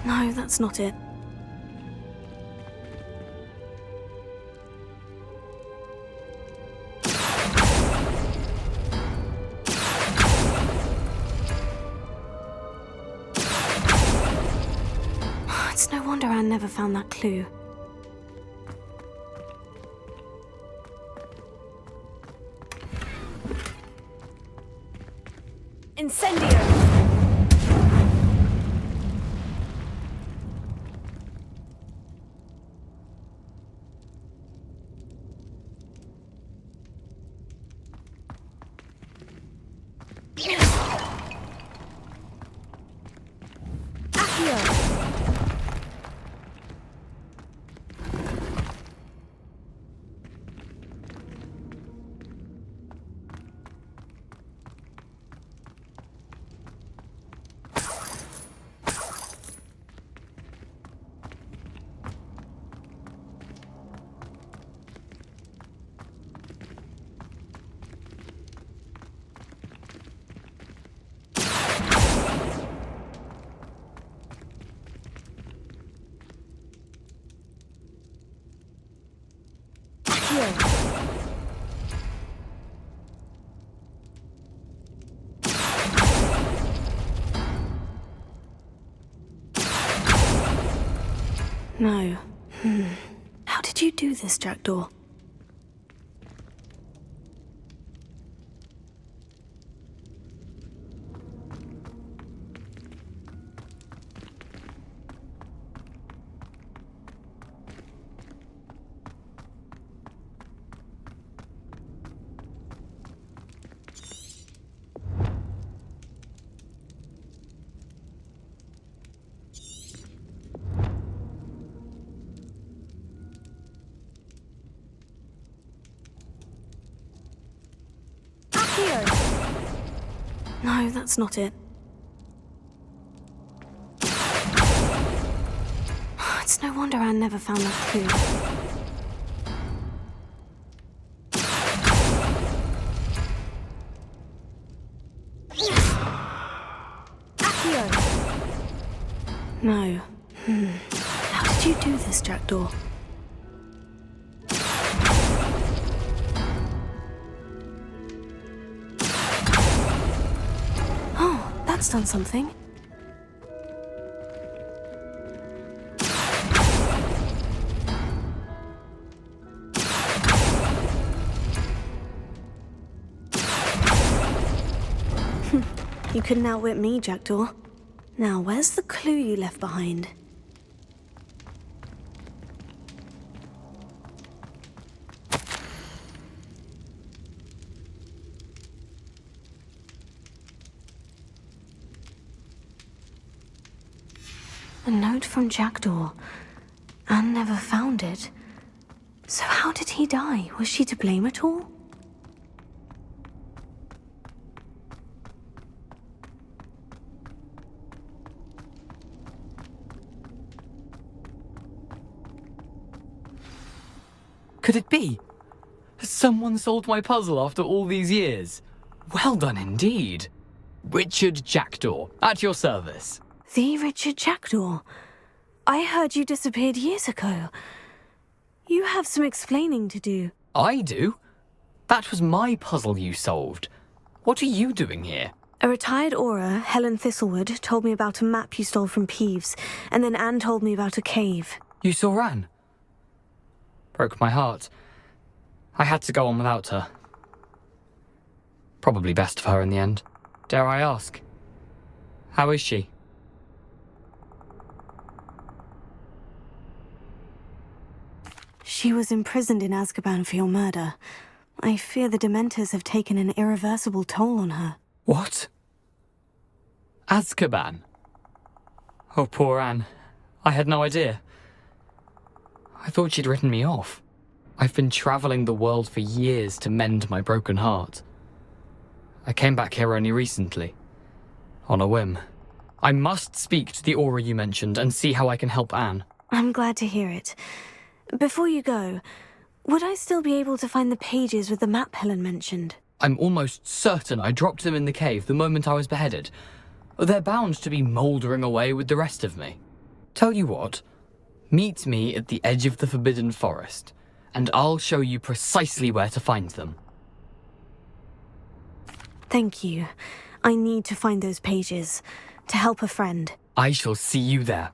No, that's not it. It's no wonder Anne never found that clue. Incendio! No. How did you do this, Jackdaw? No, that's not it. It's no wonder Anne never found that clue. No. How did you do this, Jackdaw? Oh, that's done something. You couldn't outwit me, Jackdaw. Now, where's the clue you left behind? A note from Jackdaw. Anne never found it. So how did he die? Was she to blame at all? Could it be? Has someone solved my puzzle after all these years? Well done indeed. Richard Jackdaw, at your service. The Richard Jackdaw? I heard you disappeared years ago. You have some explaining to do. I do? That was my puzzle you solved. What are you doing here? A retired aura, Helen Thistlewood, told me about a map you stole from Peeves, and then Anne told me about a cave. You saw Anne? Broke my heart. I had to go on without her. Probably best for her in the end. Dare I ask? How is she? She was imprisoned in Azkaban for your murder. I fear the Dementors have taken an irreversible toll on her. What? Azkaban? Oh, poor Anne. I had no idea. I thought she'd written me off. I've been travelling the world for years to mend my broken heart. I came back here only recently. On a whim. I must speak to the aura you mentioned and see how I can help Anne. I'm glad to hear it. Before you go, would I still be able to find the pages with the map Helen mentioned? I'm almost certain I dropped them in the cave the moment I was beheaded. They're bound to be mouldering away with the rest of me. Tell you what, meet me at the edge of the Forbidden Forest, and I'll show you precisely where to find them. Thank you. I need to find those pages, to help a friend. I shall see you there.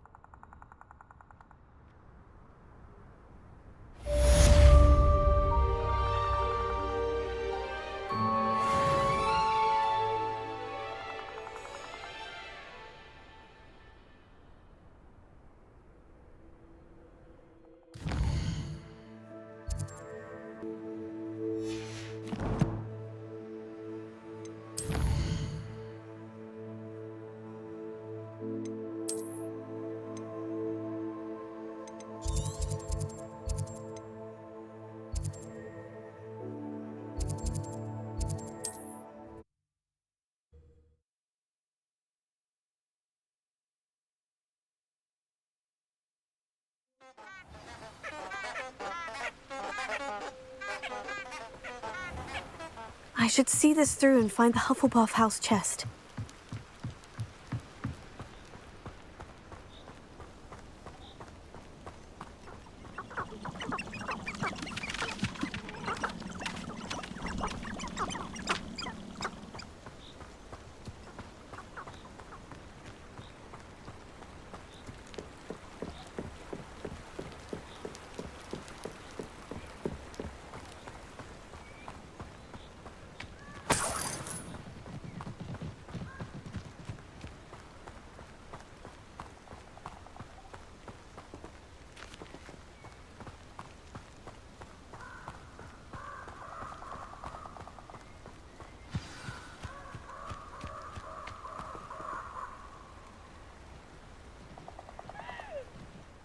I should see this through and find the Hufflepuff house chest.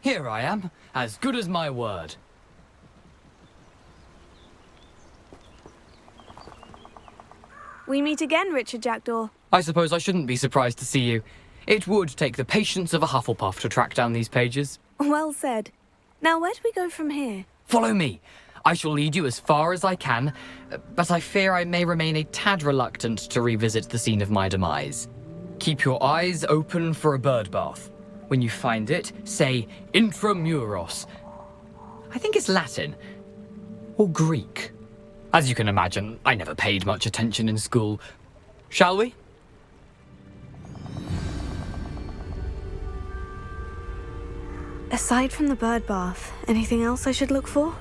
Here I am, as good as my word. We meet again, Richard Jackdaw. I suppose I shouldn't be surprised to see you. It would take the patience of a Hufflepuff to track down these pages. Well said. Now, where do we go from here? Follow me. I shall lead you as far as I can, but I fear I may remain a tad reluctant to revisit the scene of my demise. Keep your eyes open for a bird bath. When you find it, say intramuros. I think it's Latin. Or Greek. As you can imagine, I never paid much attention in school. Shall we? Aside from the bird bath, anything else I should look for?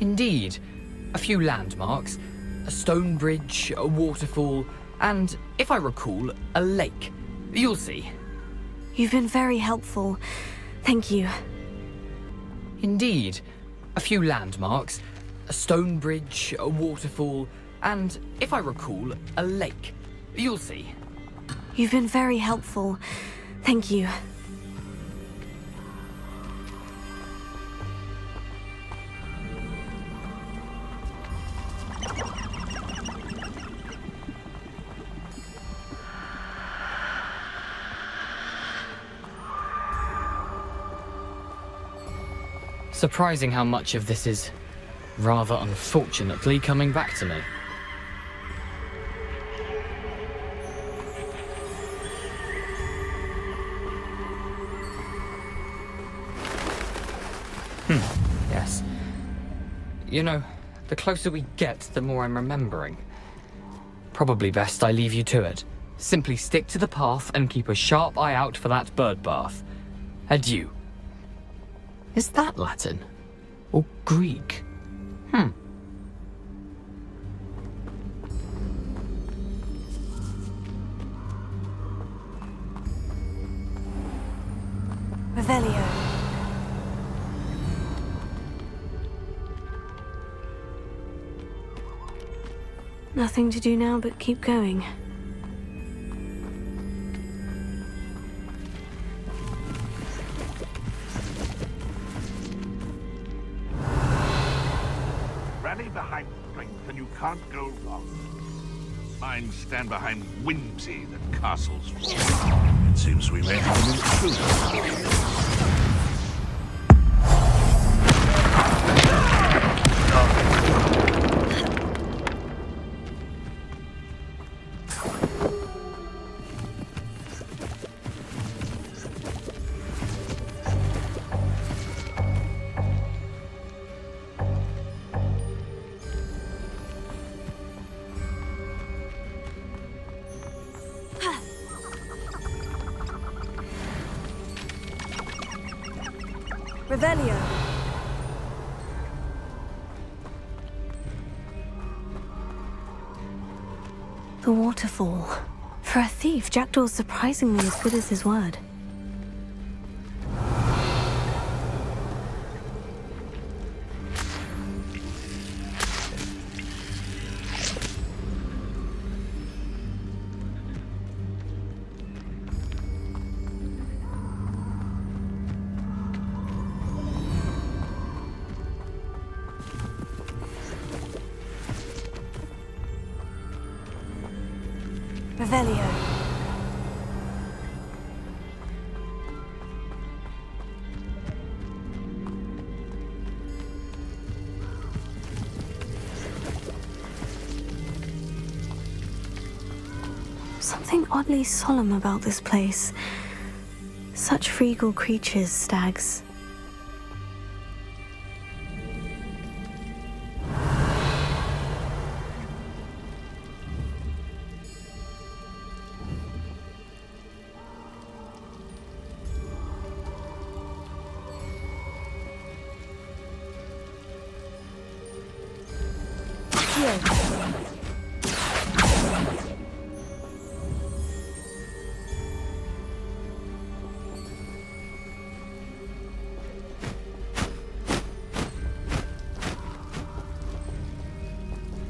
Indeed. A few landmarks. A stone bridge, a waterfall, and, if I recall, a lake. You'll see. You've been very helpful. Thank you. Indeed. A few landmarks, a stone bridge, a waterfall, and, if I recall, a lake. You'll see. You've been very helpful. Thank you. Surprising how much of this is, rather unfortunately, coming back to me. Yes. You know, the closer we get, the more I'm remembering. Probably best I leave you to it. Simply stick to the path and keep a sharp eye out for that bird bath. Adieu. Is that Latin? Or Greek? Revelio. Nothing to do now but keep going. Rally behind strength and you can't go wrong. Minds stand behind whimsy that castles fall. It seems we may have an intruder. Revelio. The waterfall. For a thief, Jackdaw's surprisingly as good as his word. Revelio. Something oddly solemn about this place. Such regal creatures, stags.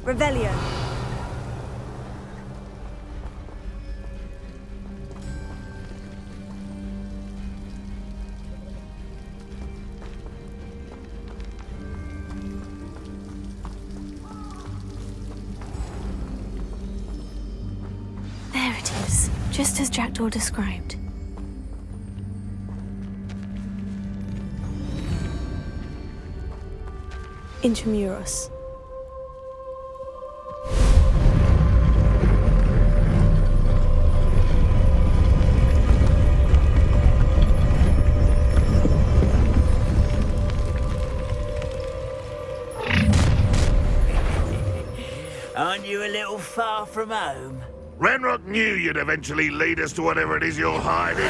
Revelio. There it is, just as Jackdaw described. Intramuros. Aren't you a little far from home? Renrock knew you'd eventually lead us to whatever it is you're hiding.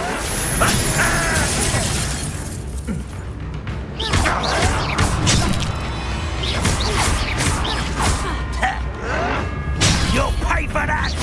You'll pay for that!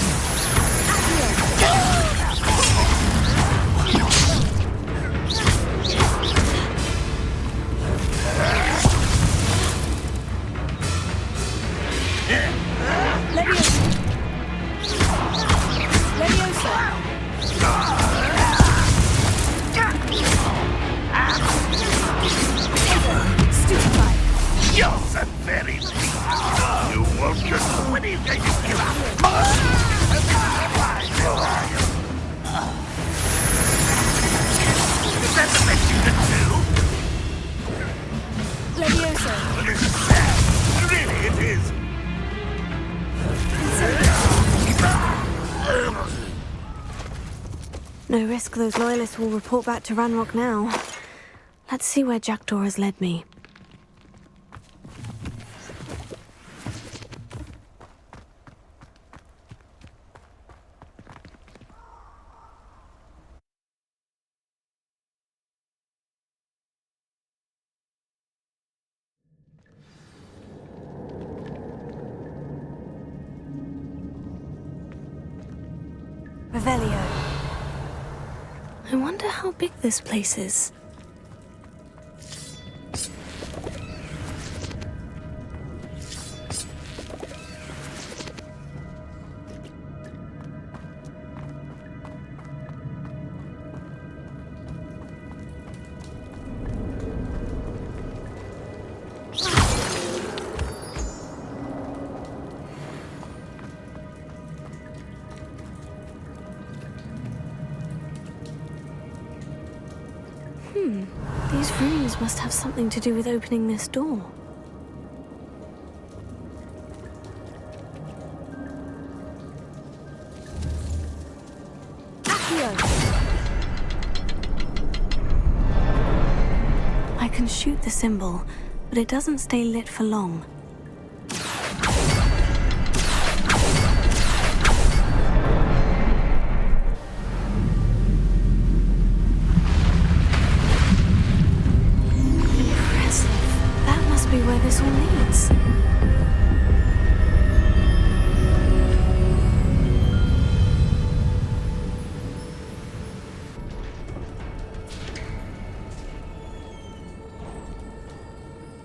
You're so very weak. You won't just when you get give up. Is that the best you can do? Leviosa. Well, this is sad. Really, it is. No risk those loyalists will report back to Ranrock now. Let's see where Jackdaw has led me. Revelio. I wonder how big this place is. These runes must have something to do with opening this door. I can shoot the symbol, but it doesn't stay lit for long. Where this all leads.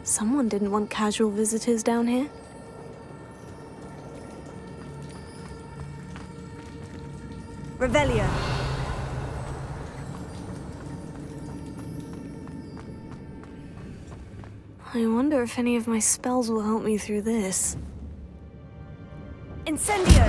Someone didn't want casual visitors down here. Revelio. I wonder if any of my spells will help me through this. Incendio!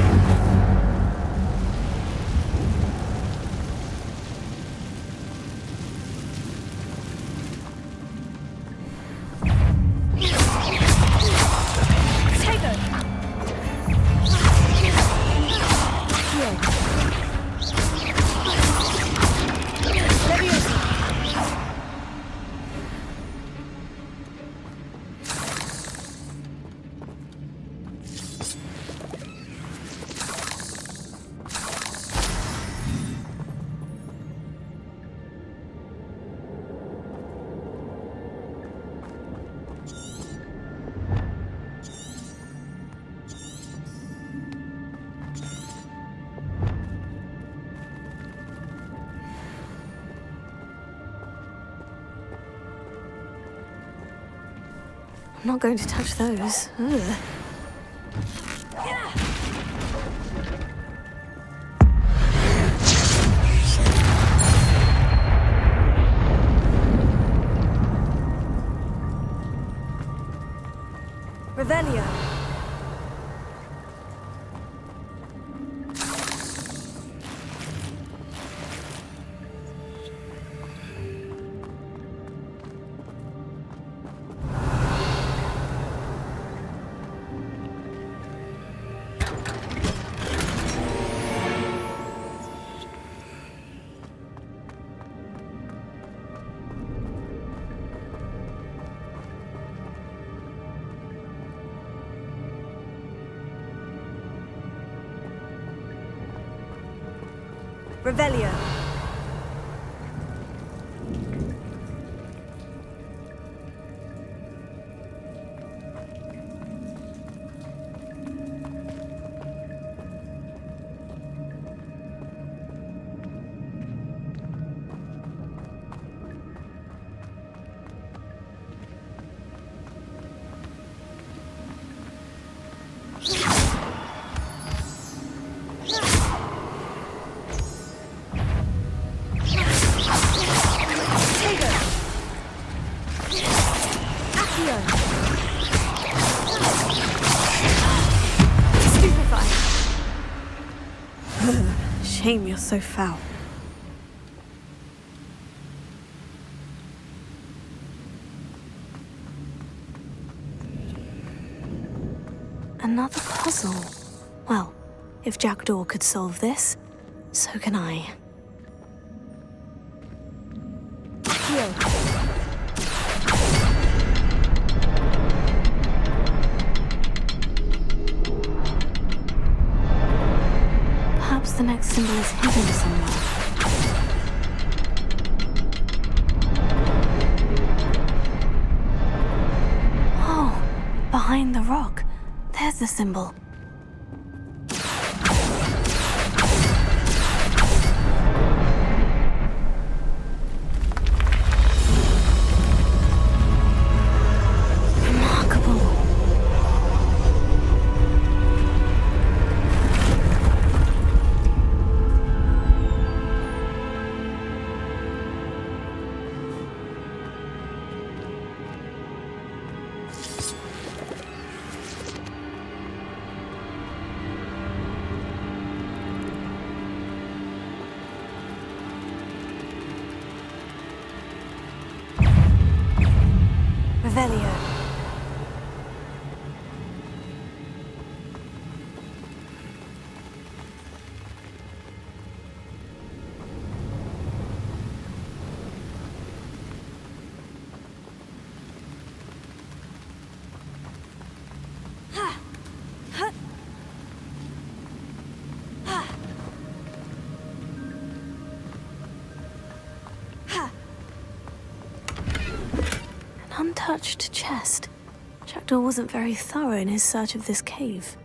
I'm not going to touch those. Ugh. Revelio. Revelio. Shame you're so foul. Another puzzle. Well, if Jackdaw could solve this, so can I. Here. Perhaps the next symbol is hidden somewhere. Oh, behind the rock. There's the symbol. Revelio. Untouched chest. Jackdaw wasn't very thorough in his search of this cave.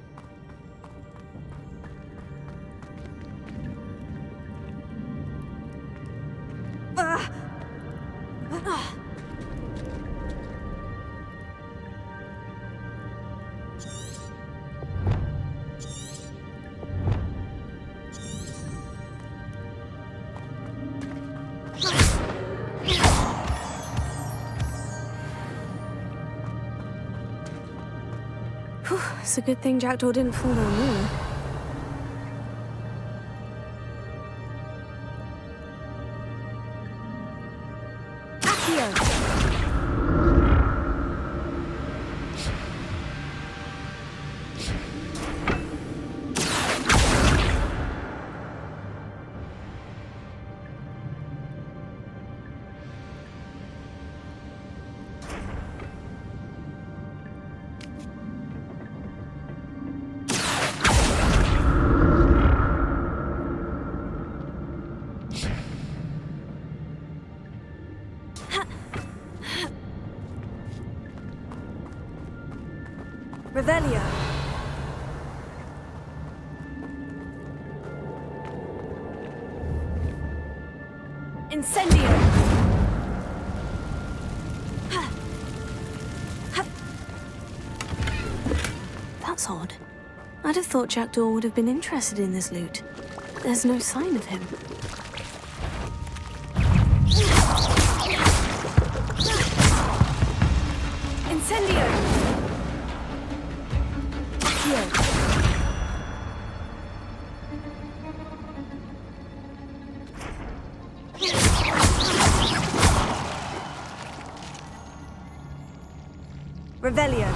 It's a good thing Jackdaw didn't fall down there. Revelio. Incendio. That's odd. I'd have thought Jackdaw would have been interested in this loot. There's no sign of him. Incendio. Revelio.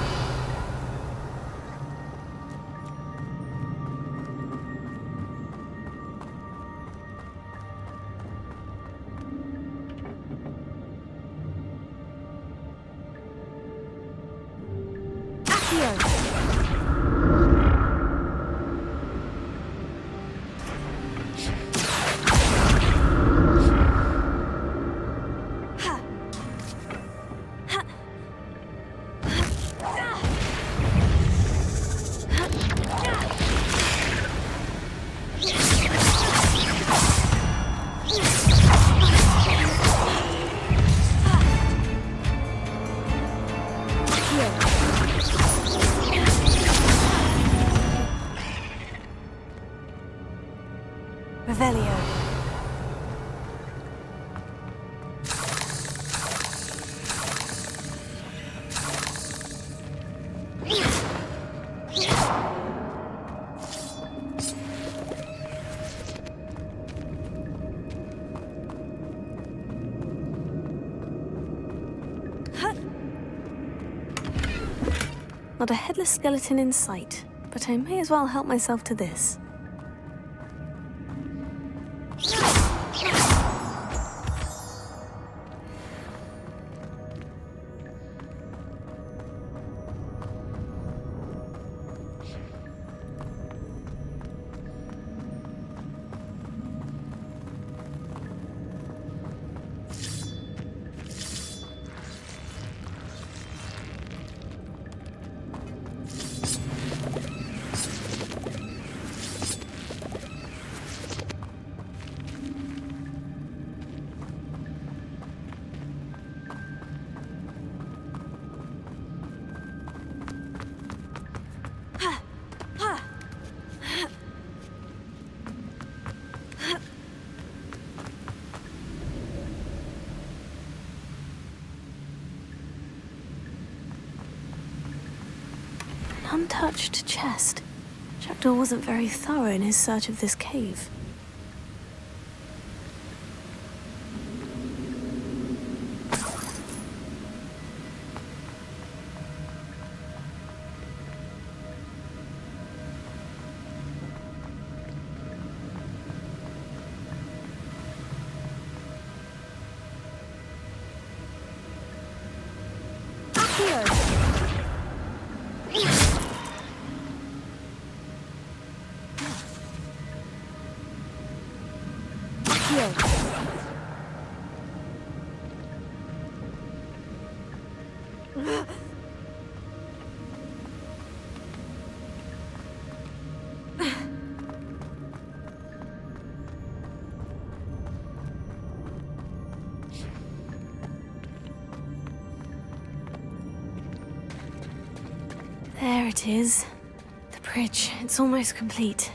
Revelio. Not a headless skeleton in sight, but I may as well help myself to this. Untouched chest. Jackdaw wasn't very thorough in his search of this cave. There it is. The bridge. It's almost complete.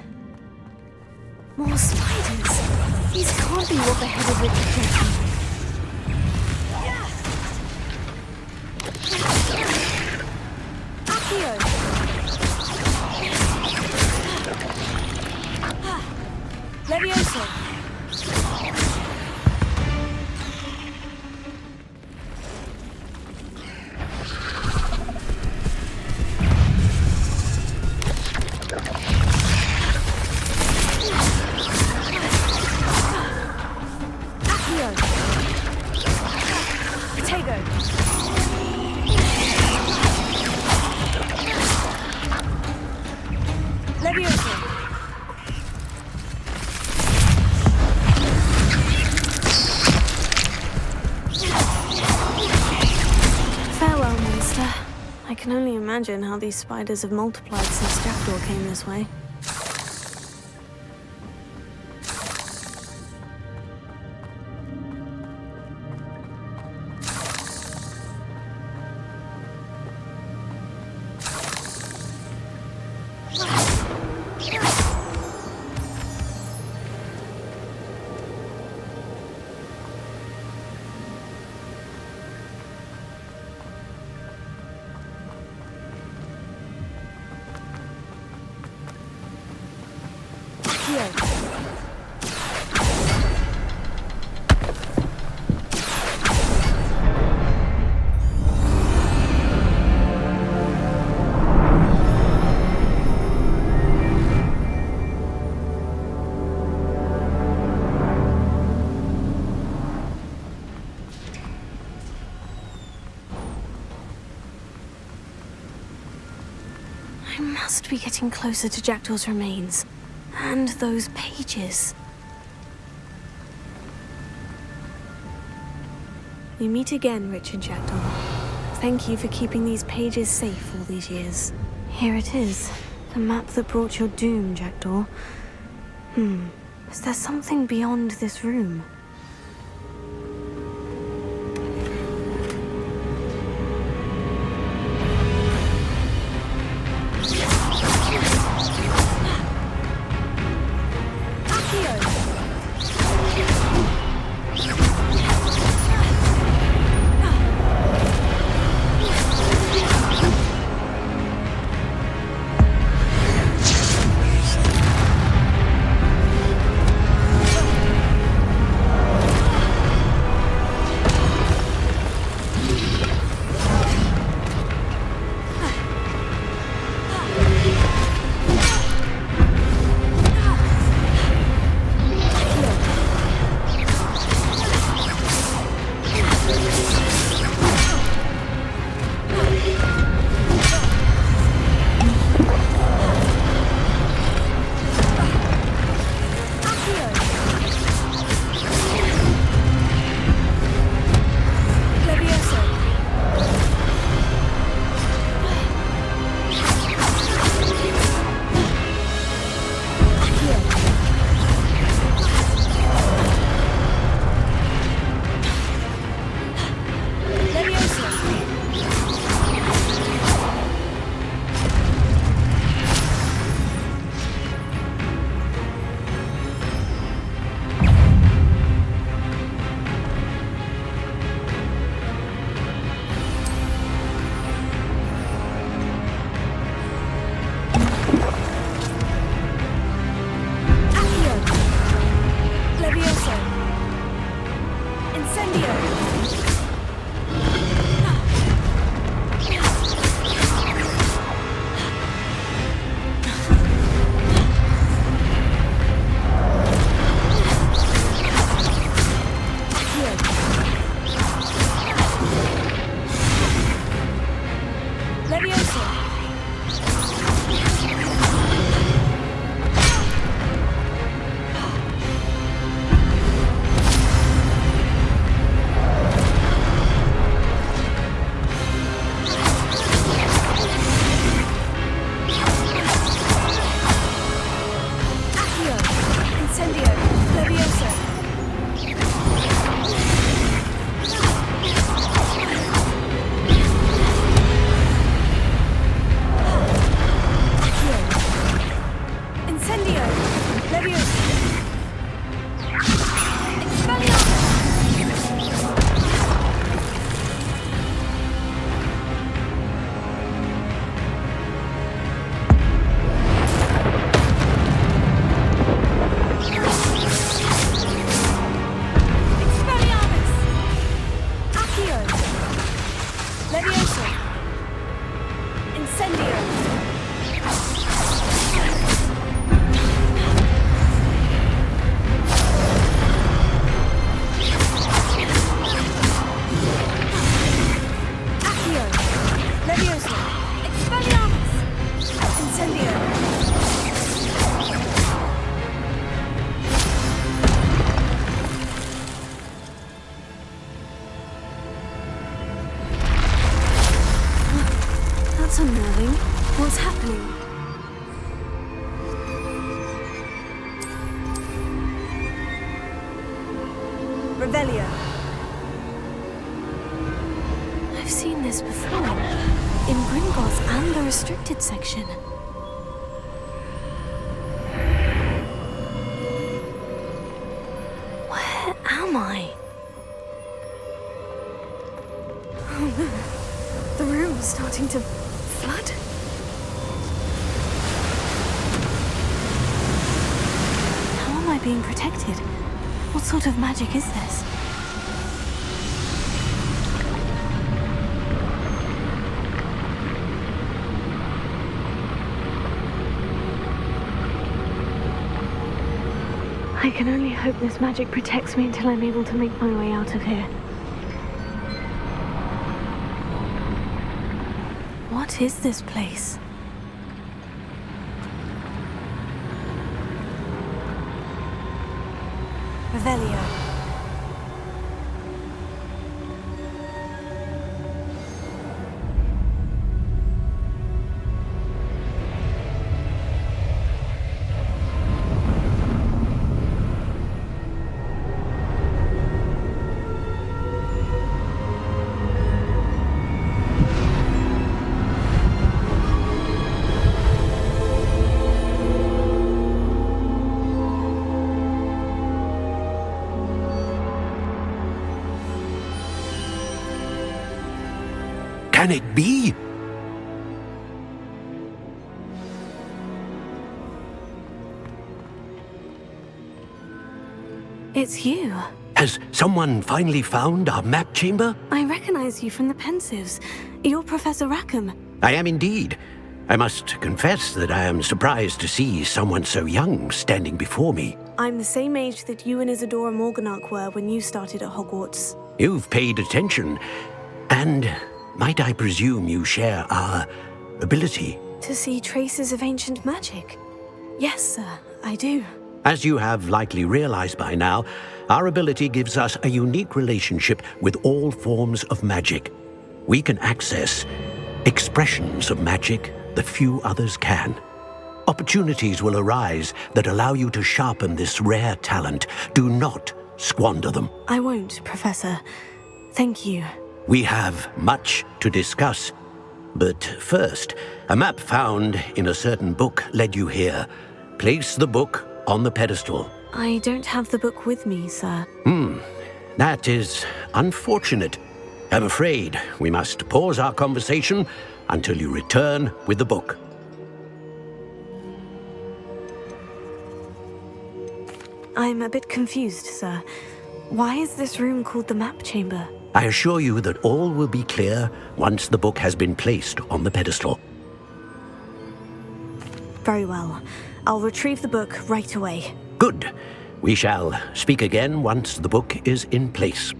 More spiders. These can't be what the headed with the I can only imagine how these spiders have multiplied since Jackdaw came this way. I must be getting closer to Jackdaw's remains. And those pages. We meet again, Richard Jackdaw. Thank you for keeping these pages safe all these years. Here it is. The map that brought your doom, Jackdaw. Is there something beyond this room? Revelio. I've seen this before. In Gringotts and the restricted section. Where am I? Oh no. The room's starting to flood. How am I being protected? What sort of magic is this? I can only hope this magic protects me until I'm able to make my way out of here. What is this place? Revelio. Can it be? It's you. Has someone finally found our map chamber? I recognize you from the Pensives. You're Professor Rackham. I am indeed. I must confess that I am surprised to see someone so young standing before me. I'm the same age that you and Isadora Morganach were when you started at Hogwarts. You've paid attention, and might I presume you share our ability? To see traces of ancient magic? Yes, sir, I do. As you have likely realized by now, our ability gives us a unique relationship with all forms of magic. We can access expressions of magic that few others can. Opportunities will arise that allow you to sharpen this rare talent. Do not squander them. I won't, Professor. Thank you. We have much to discuss. But first, a map found in a certain book led you here. Place the book on the pedestal. I don't have the book with me, sir. That is unfortunate. I'm afraid we must pause our conversation until you return with the book. I'm a bit confused, sir. Why is this room called the map chamber? I assure you that all will be clear once the book has been placed on the pedestal. Very well. I'll retrieve the book right away. Good. We shall speak again once the book is in place.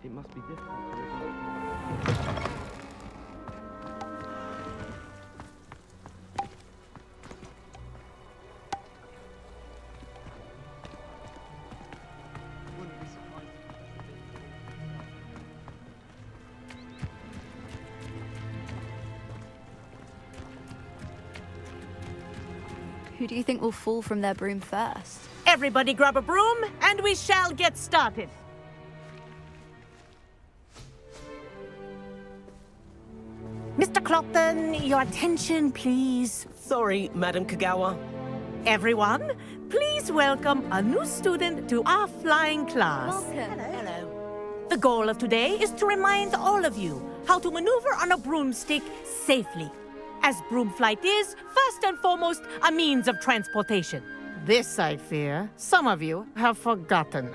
It must be difficult. Who do you think will fall from their broom first? Everybody grab a broom, and we shall get started. Mr. Clopton, your attention, please. Sorry, Madam Kagawa. Everyone, please welcome a new student to our flying class. Welcome. Hello. The goal of today is to remind all of you how to maneuver on a broomstick safely. As broom flight is, first and foremost, a means of transportation. This, I fear, some of you have forgotten.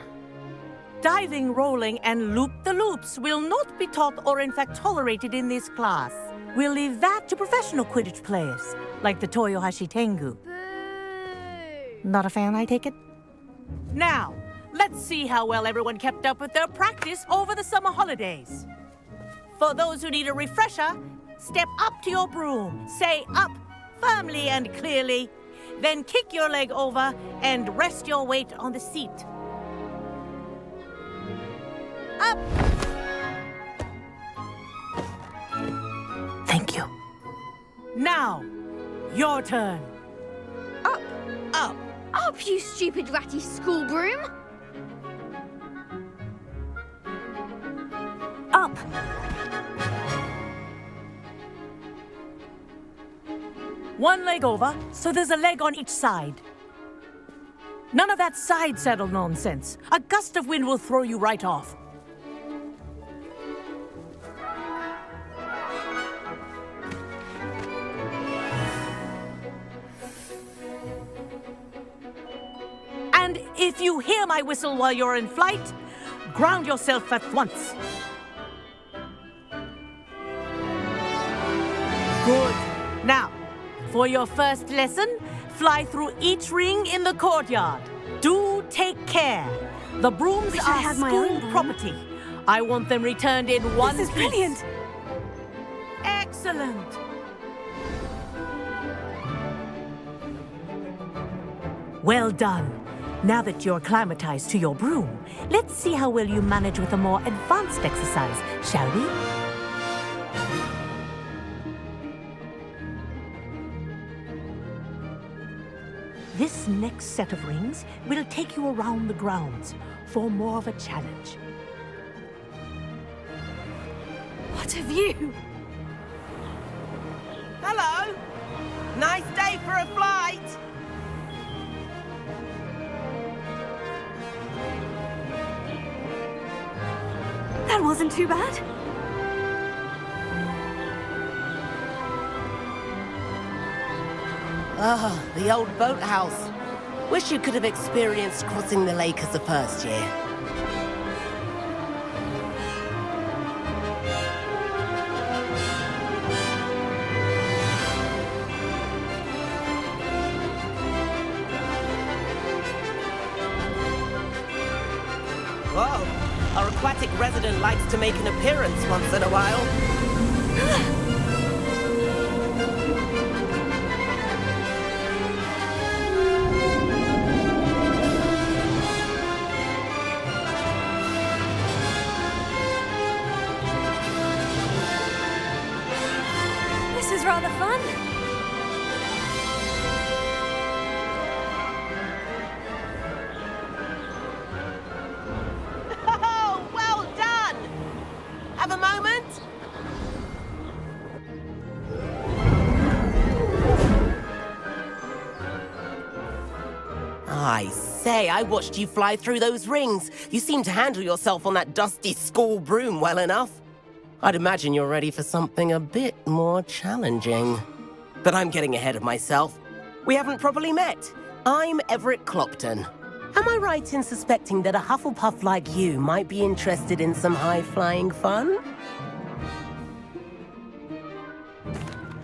diving, rolling, and loop-the-loops will not be taught or in fact tolerated in this class. We'll leave that to professional Quidditch players, like the Toyohashi Tengu. Not a fan, I take it? Now, let's see how well everyone kept up with their practice over the summer holidays. For those who need a refresher, step up to your broom, say up firmly and clearly, then kick your leg over and rest your weight on the seat. Up! Thank you. Now, your turn. Up! Up! Up, you stupid ratty school broom! Up! One leg over, so there's a leg on each side. None of that side saddle nonsense. A gust of wind will throw you right off. And if you hear my whistle while you're in flight, ground yourself at once. Good. Now, for your first lesson, fly through each ring in the courtyard. Do take care. The brooms are school property. I want them returned in one piece. This is brilliant. Excellent. Well done. Now that you're acclimatized to your broom, let's see how well you manage with a more advanced exercise, shall we? This next set of rings will take you around the grounds for more of a challenge. What a view! Hello! Nice day for a flight! That wasn't too bad. Ah, the old boathouse. Wish you could have experienced crossing the lake as a first year. Whoa, our aquatic resident likes to make an appearance once in a while. This is rather fun. Oh, well done! Have a moment? I say, I watched you fly through those rings. You seem to handle yourself on that dusty school broom well enough. I'd imagine you're ready for something a bit more challenging. But I'm getting ahead of myself. We haven't properly met. I'm Everett Clopton. Am I right in suspecting that a Hufflepuff like you might be interested in some high-flying fun?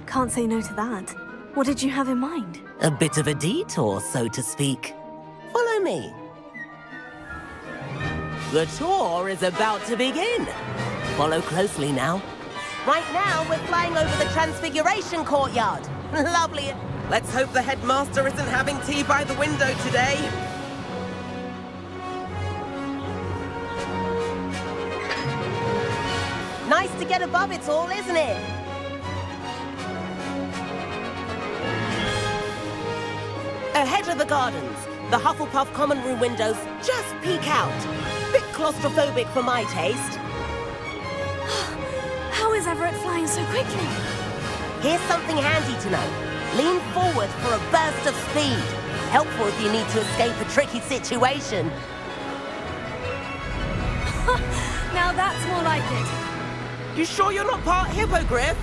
Can't say no to that. What did you have in mind? A bit of a detour, so to speak. Follow me. The tour is about to begin. Follow closely now. Right now, we're flying over the Transfiguration Courtyard. Lovely. Let's hope the headmaster isn't having tea by the window today. Nice to get above it all, isn't it? Ahead of the gardens, the Hufflepuff common room windows just peek out. Bit claustrophobic for my taste. How is Everett flying so quickly? Here's something handy to know. Lean forward for a burst of speed. Helpful if you need to escape a tricky situation. Now that's more like it. You sure you're not part hippogriff?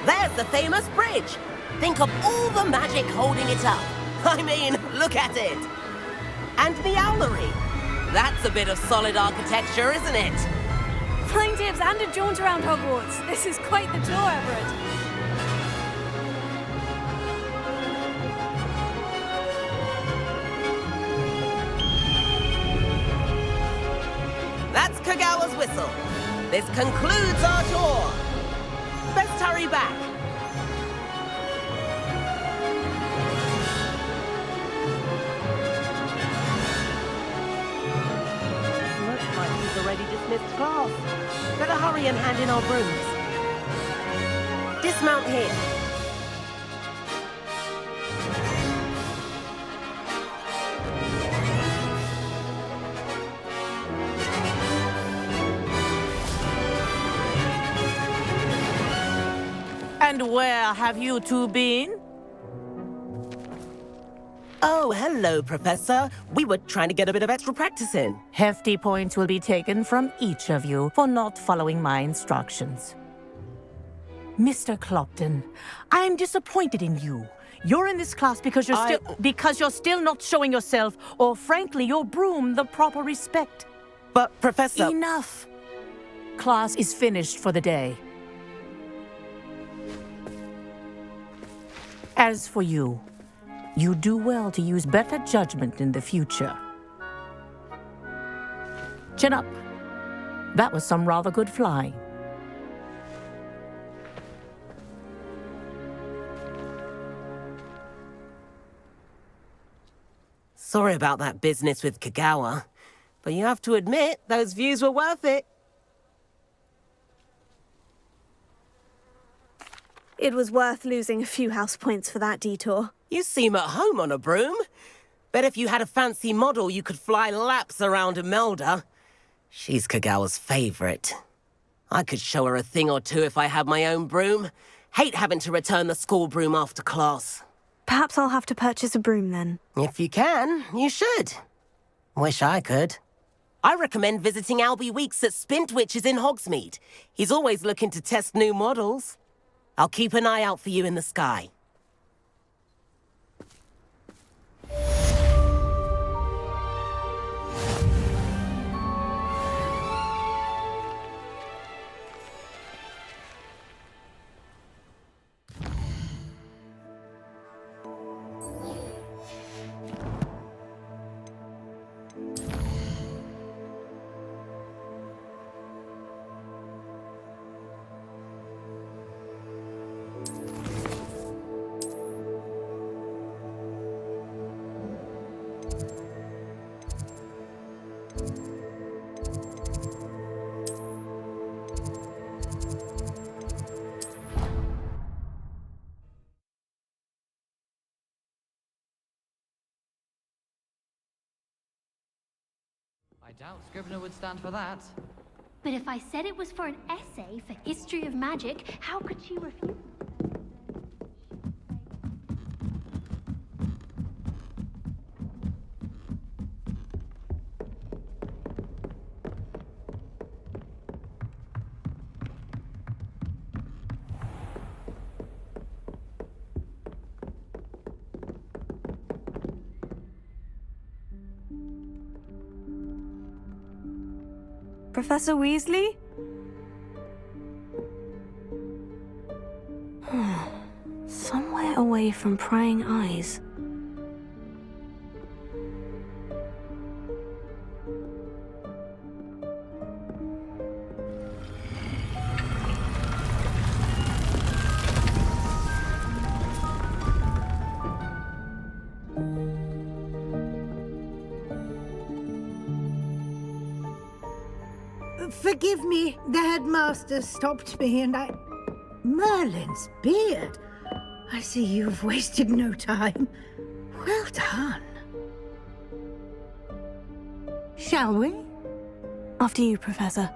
There's the famous bridge. Think of all the magic holding it up. I mean, look at it. And the owlery. That's a bit of solid architecture, isn't it? Flying tips and a jaunt around Hogwarts. This is quite the tour, Everett. That's Kagawa's whistle. This concludes our tour. Best hurry back. Looks like he's already dismissed class. Better hurry and hand in our brooms. Dismount here. And where have you two been? Oh, hello, Professor. We were trying to get a bit of extra practice in. Hefty points will be taken from each of you for not following my instructions. Mr. Clopton, I'm disappointed in you. You're in this class because you're still not showing yourself, or frankly, your broom, the proper respect. But, Professor... Enough. Class is finished for the day. As for you, you do well to use better judgment in the future. Chin up. That was some rather good flying. Sorry about that business with Kagawa, but you have to admit, those views were worth it. It was worth losing a few house points for that detour. You seem at home on a broom. Bet if you had a fancy model, you could fly laps around Imelda. She's Kagawa's favorite. I could show her a thing or two if I had my own broom. Hate having to return the school broom after class. Perhaps I'll have to purchase a broom then. If you can, you should. Wish I could. I recommend visiting Albie Weeks at Spintwitches in Hogsmeade. He's always looking to test new models. I'll keep an eye out for you in the sky. I doubt Scrivener would stand for that. But if I said it was for an essay for history of magic, how could she refuse? Professor Weasley? Somewhere away from prying eyes. Forgive me, the headmaster stopped me and I... Merlin's beard. I see you've wasted no time. Well done. Shall we? After you, Professor.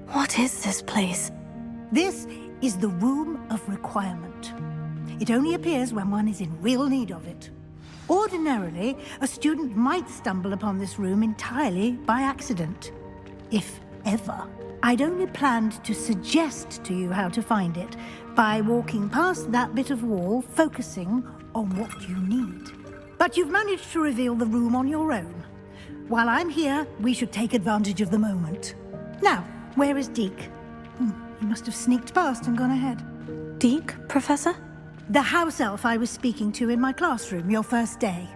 What is this place? This is the Room of Requirement. It only appears when one is in real need of it. Ordinarily, a student might stumble upon this room entirely by accident, if ever. I'd only planned to suggest to you how to find it by walking past that bit of wall, focusing on what you need. But you've managed to reveal the room on your own. While I'm here, we should take advantage of the moment. Now, where is Deke? He must have sneaked past and gone ahead. Deke, Professor? The house elf I was speaking to in my classroom your first day.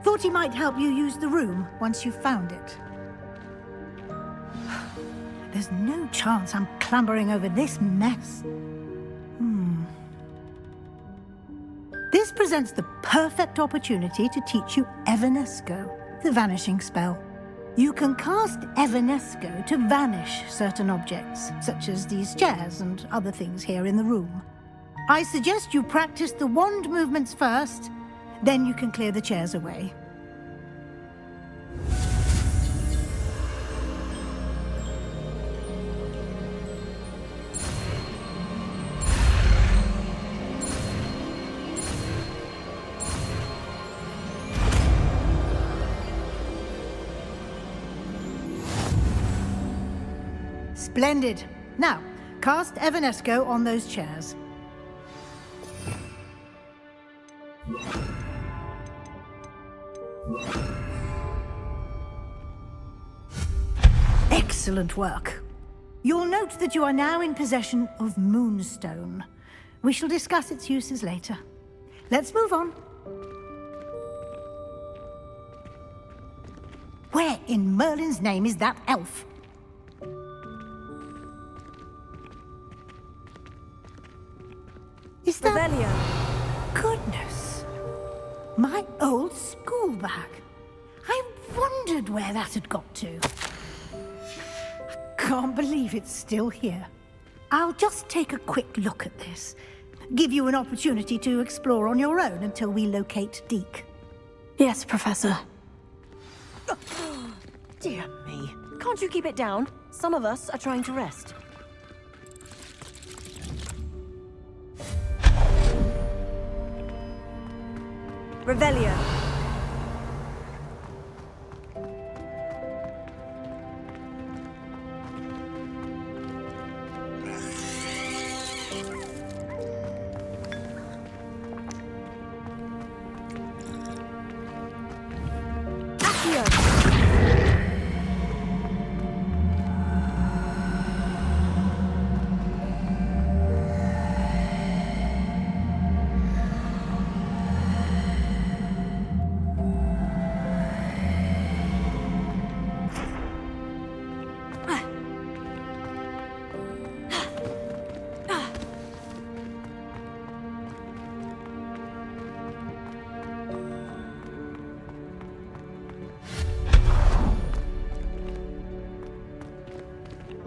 Thought he might help you use the room once you found it. There's no chance I'm clambering over this mess. This presents the perfect opportunity to teach you Evanesco, the vanishing spell. You can cast Evanesco to vanish certain objects, such as these chairs and other things here in the room. I suggest you practice the wand movements first, then you can clear the chairs away. Splendid. Now, cast Evanesco on those chairs. Excellent work. You'll note that you are now in possession of Moonstone. We shall discuss its uses later. Let's move on. Where in Merlin's name is that elf? Is that... Revelio. Goodness. My old school bag. I wondered where that had got to. I can't believe it's still here. I'll just take a quick look at this. Give you an opportunity to explore on your own until we locate Deke. Yes, Professor. Dear me. Can't you keep it down? Some of us are trying to rest. Revelio.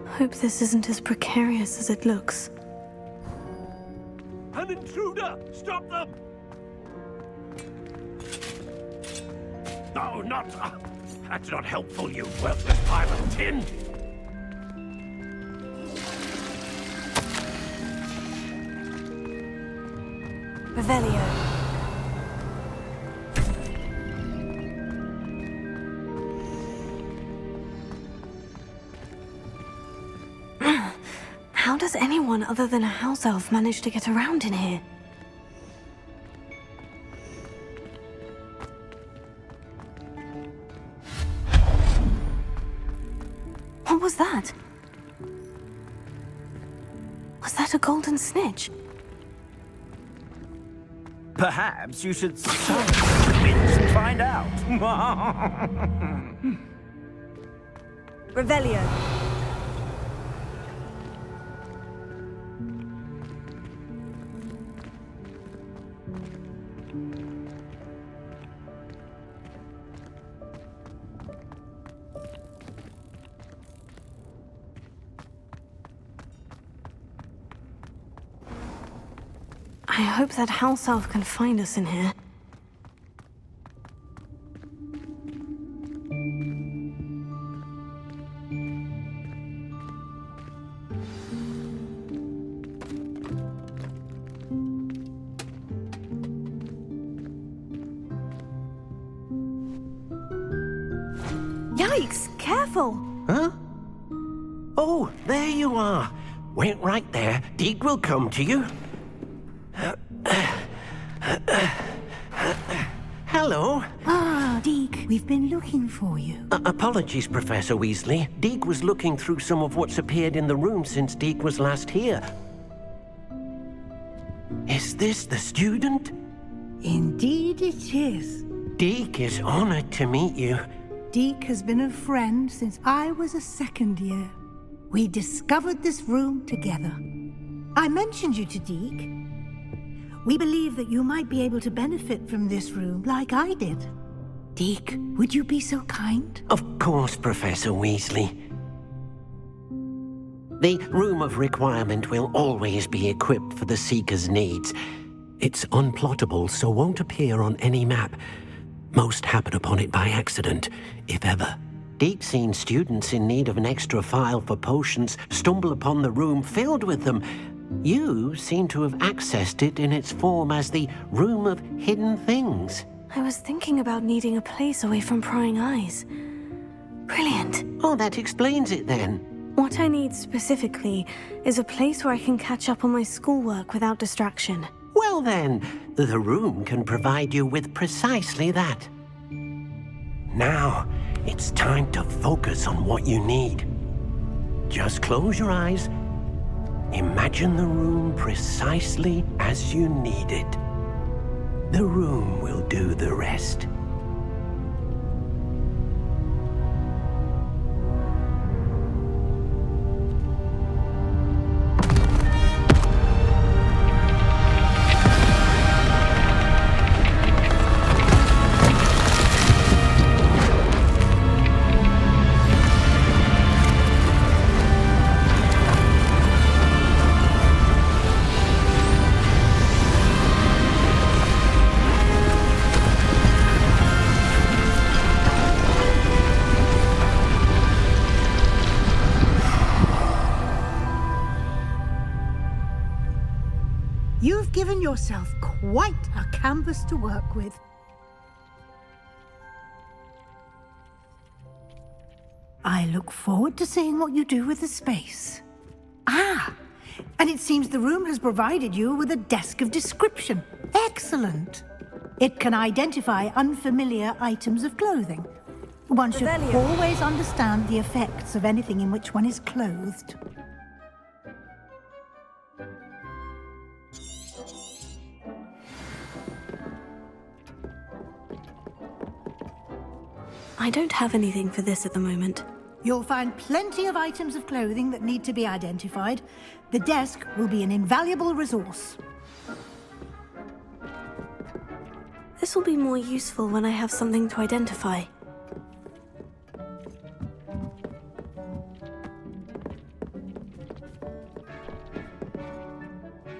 Hope this isn't as precarious as it looks. An intruder! Stop them! No, not... that's not helpful, you worthless pile of tin! Revelio. How does anyone other than a house elf manage to get around in here? What was that? Was that a golden snitch? Perhaps you should summon the winds and find out. Revelio. I hope that house elf can find us in here. Yikes! Careful! Huh? Oh, there you are. Wait right there. Deke will come to you. Hello. Ah, Deke, we've been looking for you. Apologies, Professor Weasley. Deke was looking through some of what's appeared in the room since Deke was last here. Is this the student? Indeed it is. Deke is honored to meet you. Deke has been a friend since I was a second year. We discovered this room together. I mentioned you to Deke. We believe that you might be able to benefit from this room like I did. Deke, would you be so kind? Of course, Professor Weasley. The Room of Requirement will always be equipped for the Seeker's needs. It's unplottable, so won't appear on any map. Most happen upon it by accident, if ever. Deke's seen students in need of an extra file for potions stumble upon the room filled with them. You seem to have accessed it in its form as the Room of Hidden Things. I was thinking about needing a place away from prying eyes. Brilliant. Oh, that explains it then. What I need specifically is a place where I can catch up on my schoolwork without distraction. Well then, the room can provide you with precisely that. Now, it's time to focus on what you need. Just close your eyes. Imagine the room precisely as you need it. The room will do the rest. You've given yourself quite a canvas to work with. I look forward to seeing what you do with the space. Ah, and it seems the room has provided you with a desk of description. Excellent. It can identify unfamiliar items of clothing. One should always understand the effects of anything in which one is clothed. I don't have anything for this at the moment. You'll find plenty of items of clothing that need to be identified. The desk will be an invaluable resource. This will be more useful when I have something to identify.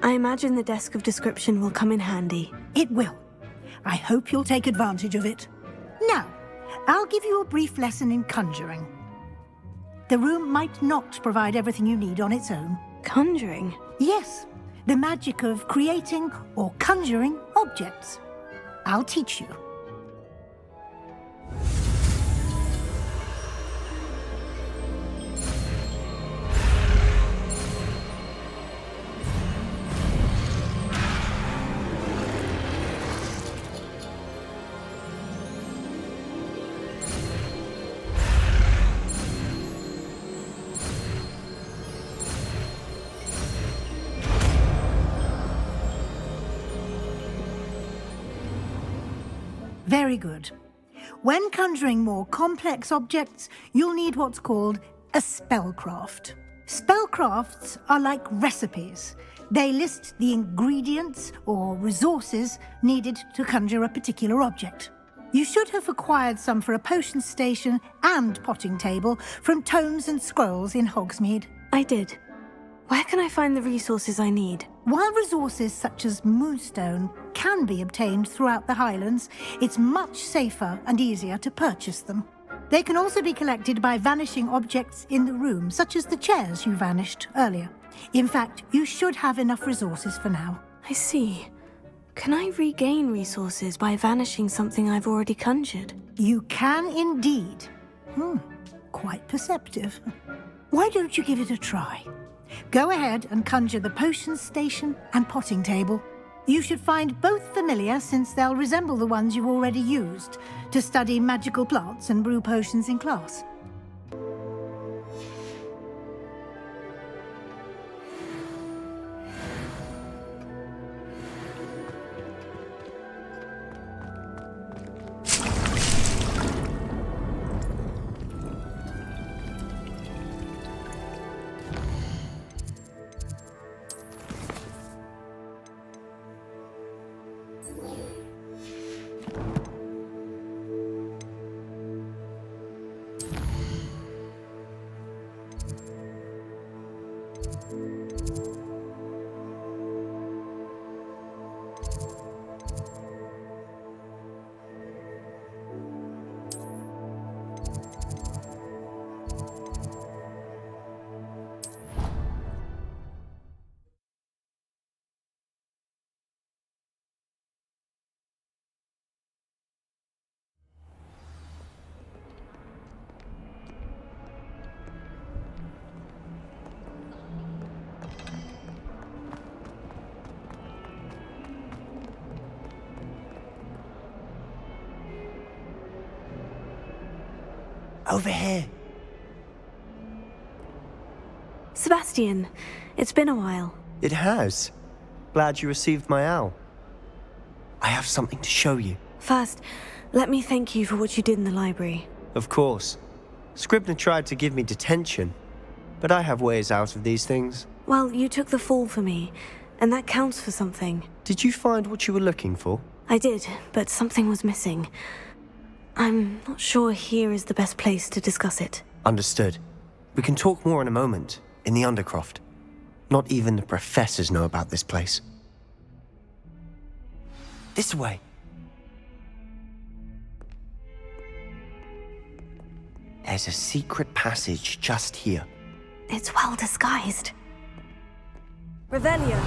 I imagine the desk of description will come in handy. It will. I hope you'll take advantage of it. Now, I'll give you a brief lesson in conjuring. The room might not provide everything you need on its own. Conjuring? Yes, the magic of creating or conjuring objects. I'll teach you. Very good. When conjuring more complex objects, you'll need what's called a spellcraft. Spellcrafts are like recipes. They list the ingredients or resources needed to conjure a particular object. You should have acquired some for a potion station and potting table from tomes and scrolls in Hogsmeade. I did. Where can I find the resources I need? While resources such as moonstone can be obtained throughout the Highlands, it's much safer and easier to purchase them. They can also be collected by vanishing objects in the room, such as the chairs you vanished earlier. In fact, you should have enough resources for now. I see. Can I regain resources by vanishing something I've already conjured? You can indeed. Quite perceptive. Why don't you give it a try? Go ahead and conjure the potions station and potting table. You should find both familiar, since they'll resemble the ones you already used to study magical plants and brew potions in class. Over here. Sebastian, it's been a while. It has. Glad you received my owl. I have something to show you. First, let me thank you for what you did in the library. Of course. Scribner tried to give me detention, but I have ways out of these things. Well, you took the fall for me, and that counts for something. Did you find what you were looking for? I did, but something was missing. I'm not sure here is the best place to discuss it. Understood. We can talk more in a moment, in the Undercroft. Not even the professors know about this place. This way. There's a secret passage just here. It's well disguised. Revelio.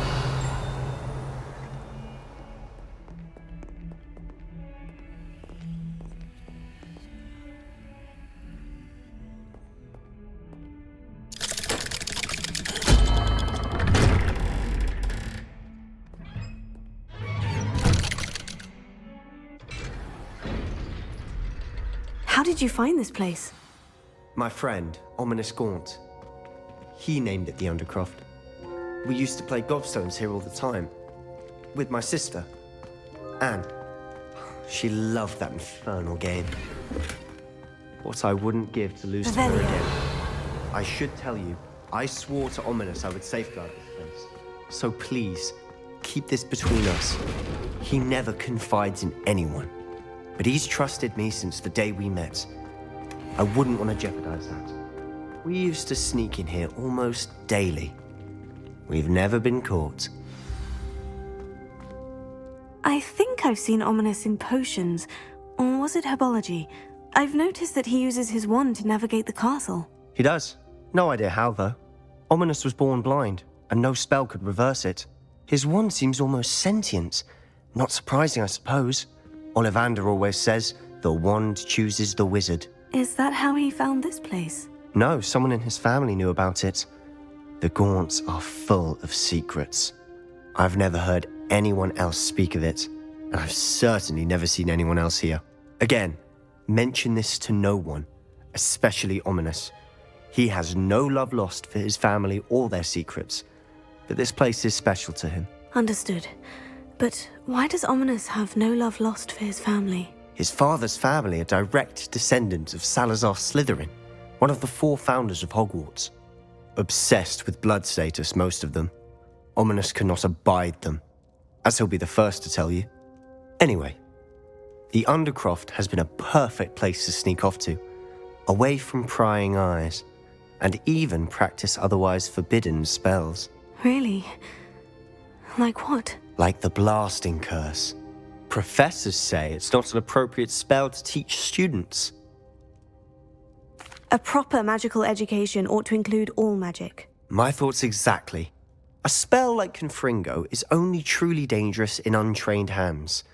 How did you find this place? My friend, Ominous Gaunt. He named it the Undercroft. We used to play gobstones here all the time. With my sister, Anne. She loved that infernal game. What I wouldn't give to lose to her again. I should tell you, I swore to Ominous I would safeguard this place. So please, keep this between us. He never confides in anyone. But he's trusted me since the day we met. I wouldn't want to jeopardize that. We used to sneak in here almost daily. We've never been caught. I think I've seen Ominous in potions. Or was it herbology? I've noticed that he uses his wand to navigate the castle. He does. No idea how, though. Ominous was born blind, and no spell could reverse it. His wand seems almost sentient. Not surprising, I suppose. Ollivander always says, the wand chooses the wizard. Is that how he found this place? No, someone in his family knew about it. The Gaunts are full of secrets. I've never heard anyone else speak of it, and I've certainly never seen anyone else here. Again, mention this to no one, especially Ominous. He has no love lost for his family or their secrets, but this place is special to him. Understood. But why does Ominous have no love lost for his family? His father's family are direct descendants of Salazar Slytherin, one of the 4 founders of Hogwarts. Obsessed with blood status, most of them. Ominous cannot abide them, as he'll be the first to tell you. Anyway, the Undercroft has been a perfect place to sneak off to, away from prying eyes, and even practice otherwise forbidden spells. Really? Like what? Like the blasting curse. Professors say it's not an appropriate spell to teach students. A proper magical education ought to include all magic. My thoughts exactly. A spell like Confringo is only truly dangerous in untrained hands.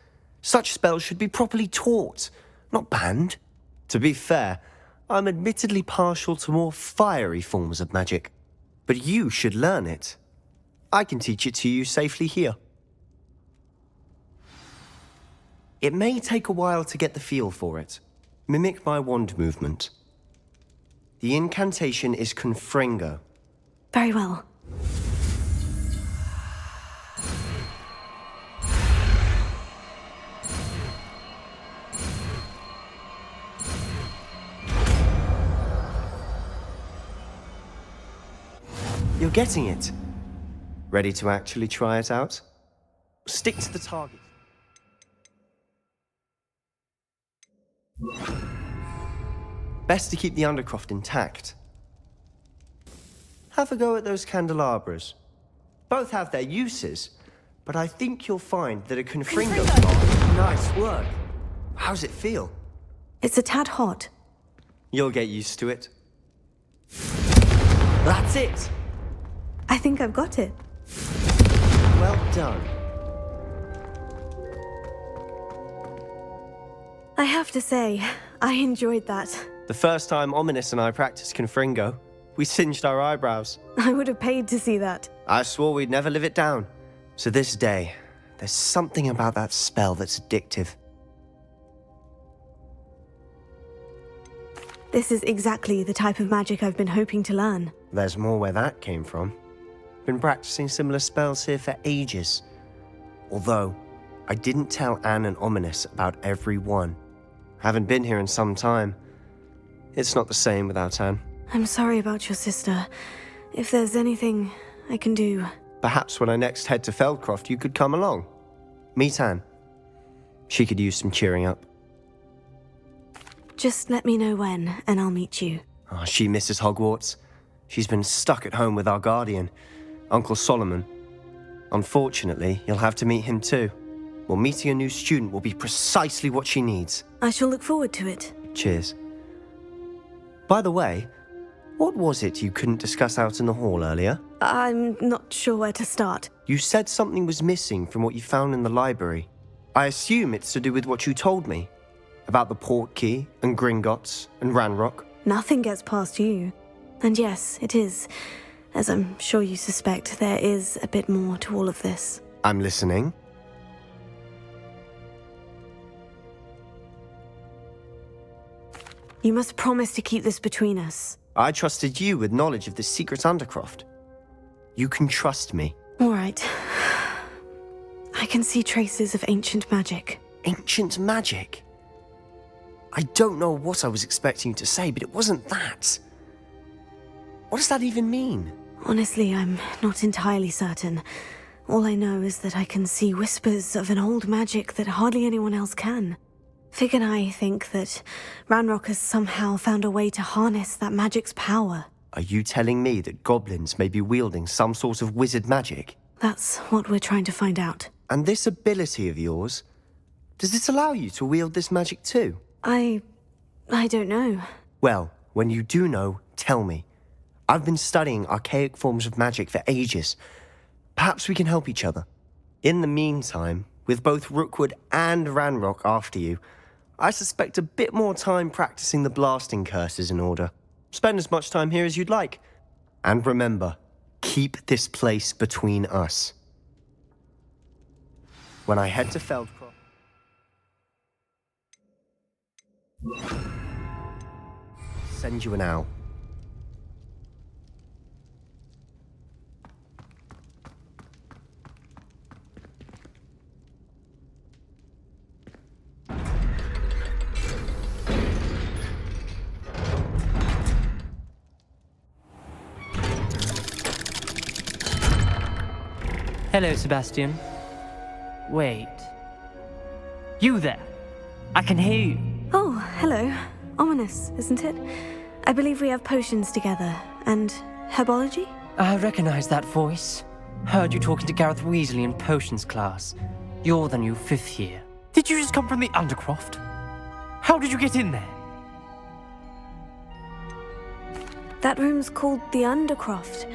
Such spells should be properly taught, not banned. To be fair, I'm admittedly partial to more fiery forms of magic, but you should learn it. I can teach it to you safely here. It may take a while to get the feel for it. Mimic my wand movement. The incantation is Confringo. Very well. You're getting it. Ready to actually try it out? Stick to the target. Best to keep the Undercroft intact. Have a go at those candelabras. Both have their uses, but I think you'll find that a Confringo bar... Nice work. How's it feel? It's a tad hot. You'll get used to it. That's it! I think I've got it. Well done. I have to say, I enjoyed that. The first time Ominous and I practiced Confringo, we singed our eyebrows. I would have paid to see that. I swore we'd never live it down. So this day, there's something about that spell that's addictive. This is exactly the type of magic I've been hoping to learn. There's more where that came from. Been practicing similar spells here for ages. Although, I didn't tell Anne and Ominous about every one. Haven't been here in some time. It's not the same without Anne. I'm sorry about your sister. If there's anything I can do... Perhaps when I next head to Feldcroft, you could come along. Meet Anne. She could use some cheering up. Just let me know when, and I'll meet you. Oh, she misses Hogwarts. She's been stuck at home with our guardian, Uncle Solomon. Unfortunately, you'll have to meet him too. Well, meeting a new student will be precisely what she needs. I shall look forward to it. Cheers. By the way, what was it you couldn't discuss out in the hall earlier? I'm not sure where to start. You said something was missing from what you found in the library. I assume it's to do with what you told me. About the Portkey, and Gringotts, and Ranrock. Nothing gets past you. And yes, it is. As I'm sure you suspect, there is a bit more to all of this. I'm listening. You must promise to keep this between us. I trusted you with knowledge of the secret Undercroft. You can trust me. All right. I can see traces of ancient magic. Ancient magic? I don't know what I was expecting you to say, but it wasn't that. What does that even mean? Honestly, I'm not entirely certain. All I know is that I can see whispers of an old magic that hardly anyone else can. Fig and I think that Ranrock has somehow found a way to harness that magic's power. Are you telling me that goblins may be wielding some sort of wizard magic? That's what we're trying to find out. And this ability of yours, does it allow you to wield this magic too? I don't know. Well, when you do know, tell me. I've been studying archaic forms of magic for ages. Perhaps we can help each other. In the meantime, with both Rookwood and Ranrock after you, I suspect a bit more time practicing the blasting curses in order. Spend as much time here as you'd like. And remember, keep this place between us. When I head to Feldcroft... Send you an owl. Hello, Sebastian. Wait. You there? I can hear you. Oh, hello. Ominous, isn't it? I believe we have potions together. And herbology? I recognize that voice. Heard you talking to Gareth Weasley in potions class. You're the new 5th year. Did you just come from the Undercroft? How did you get in there? That room's called the Undercroft.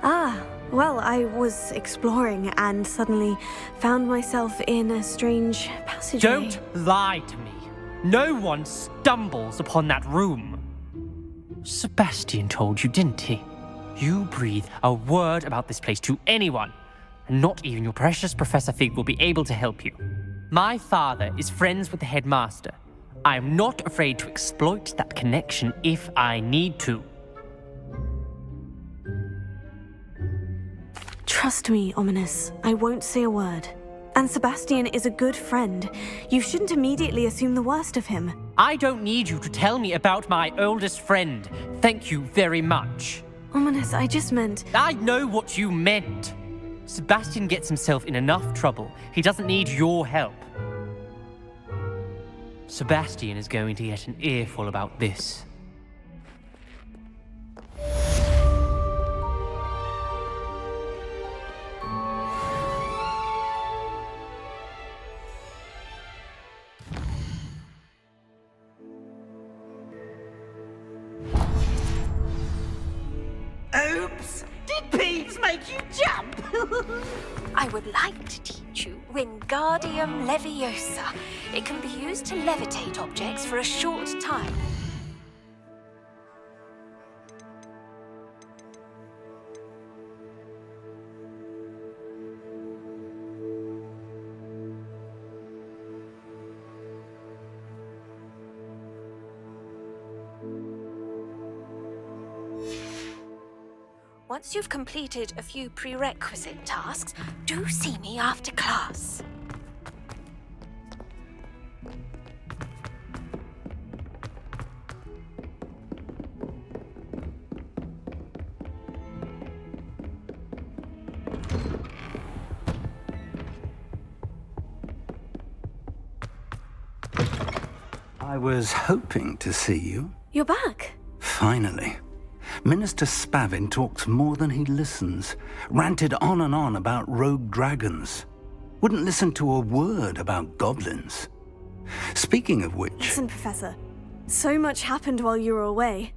Ah, well, I was exploring and suddenly found myself in a strange passageway. Don't lie to me. No one stumbles upon that room. Sebastian told you, didn't he? You breathe a word about this place to anyone, and not even your precious Professor Fig will be able to help you. My father is friends with the headmaster. I am not afraid to exploit that connection if I need to. Trust me, Ominous. I won't say a word. And Sebastian is a good friend. You shouldn't immediately assume the worst of him. I don't need you to tell me about my oldest friend. Thank you very much. Ominous, I just meant... I know what you meant. Sebastian gets himself in enough trouble. He doesn't need your help. Sebastian is going to get an earful about this. Oops! Did Peeves make you jump? I would like to teach you Wingardium Leviosa. It can be used to levitate objects for a short time. Once you've completed a few prerequisite tasks, do see me after class. I was hoping to see you. You're back. Finally. Minister Spavin talks more than he listens, ranted on and on about rogue dragons, wouldn't listen to a word about goblins. Speaking of which... Listen, Professor. So much happened while you were away.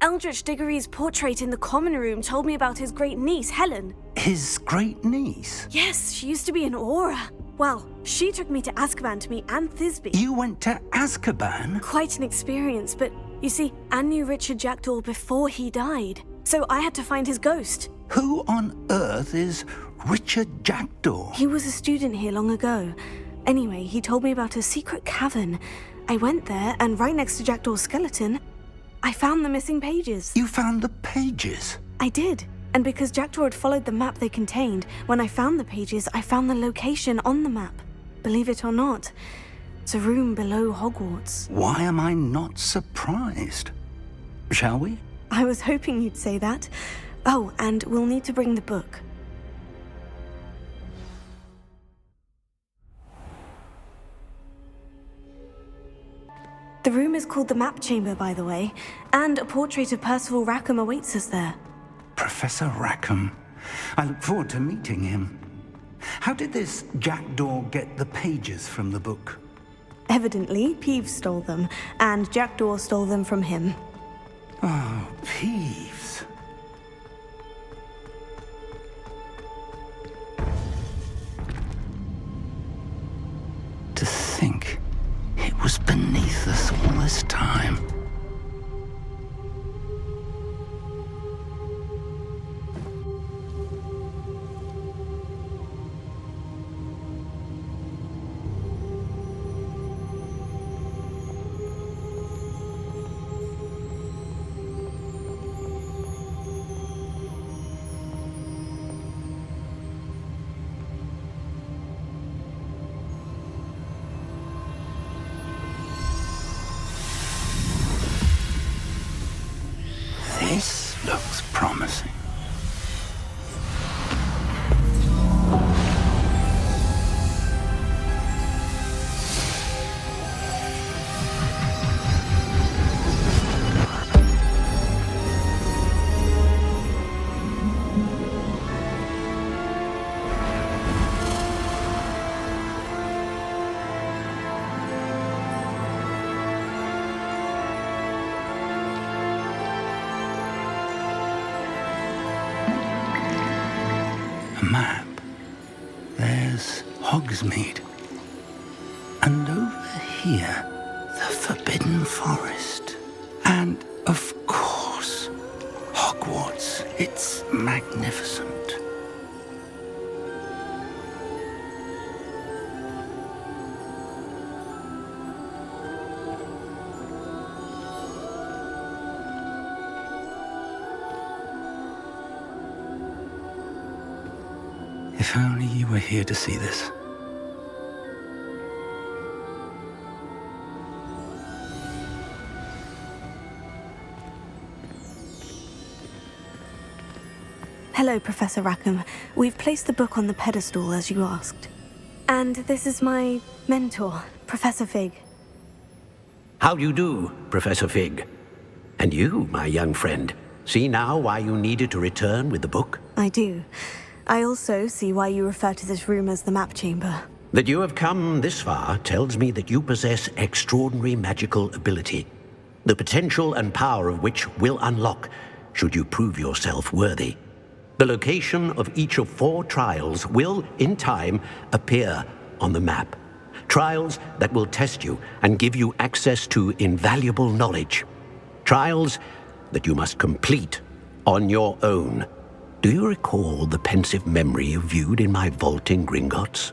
Eldritch Diggory's portrait in the common room told me about his great niece, Helen. His great niece? Yes, she used to be an Aura. Well, she took me to Azkaban to meet Anne Thisbe. You went to Azkaban? Quite an experience, but you see, Anne knew Richard Jackdaw before he died, so I had to find his ghost. Who on earth is Richard Jackdaw? He was a student here long ago. Anyway, he told me about a secret cavern. I went there, and right next to Jackdaw's skeleton, I found the missing pages. You found the pages? I did. And because Jackdaw had followed the map they contained, when I found the pages, I found the location on the map. Believe it or not, it's a room below Hogwarts. Why am I not surprised? Shall we? I was hoping you'd say that. Oh, and we'll need to bring the book. The room is called the Map Chamber, by the way, and a portrait of Percival Rackham awaits us there. Professor Rackham. I look forward to meeting him. How did this Jackdaw get the pages from the book? Evidently, Peeves stole them, and Jackdaw stole them from him. Oh, Peeves. To think it was beneath us all this time. This looks promising. Map. There's Hogsmeade. And over here, the Forbidden Forest. And, of course, Hogwarts. It's magnificent. If only you were here to see this. Hello, Professor Rackham. We've placed the book on the pedestal as you asked. And this is my mentor, Professor Fig. How do you do, Professor Fig? And you, my young friend, see now why you needed to return with the book? I do. I also see why you refer to this room as the map chamber. That you have come this far tells me that you possess extraordinary magical ability, the potential and power of which will unlock should you prove yourself worthy. The location of each of 4 trials will, in time, appear on the map. Trials that will test you and give you access to invaluable knowledge. Trials that you must complete on your own. Do you recall the pensive memory you viewed in my vault in Gringotts?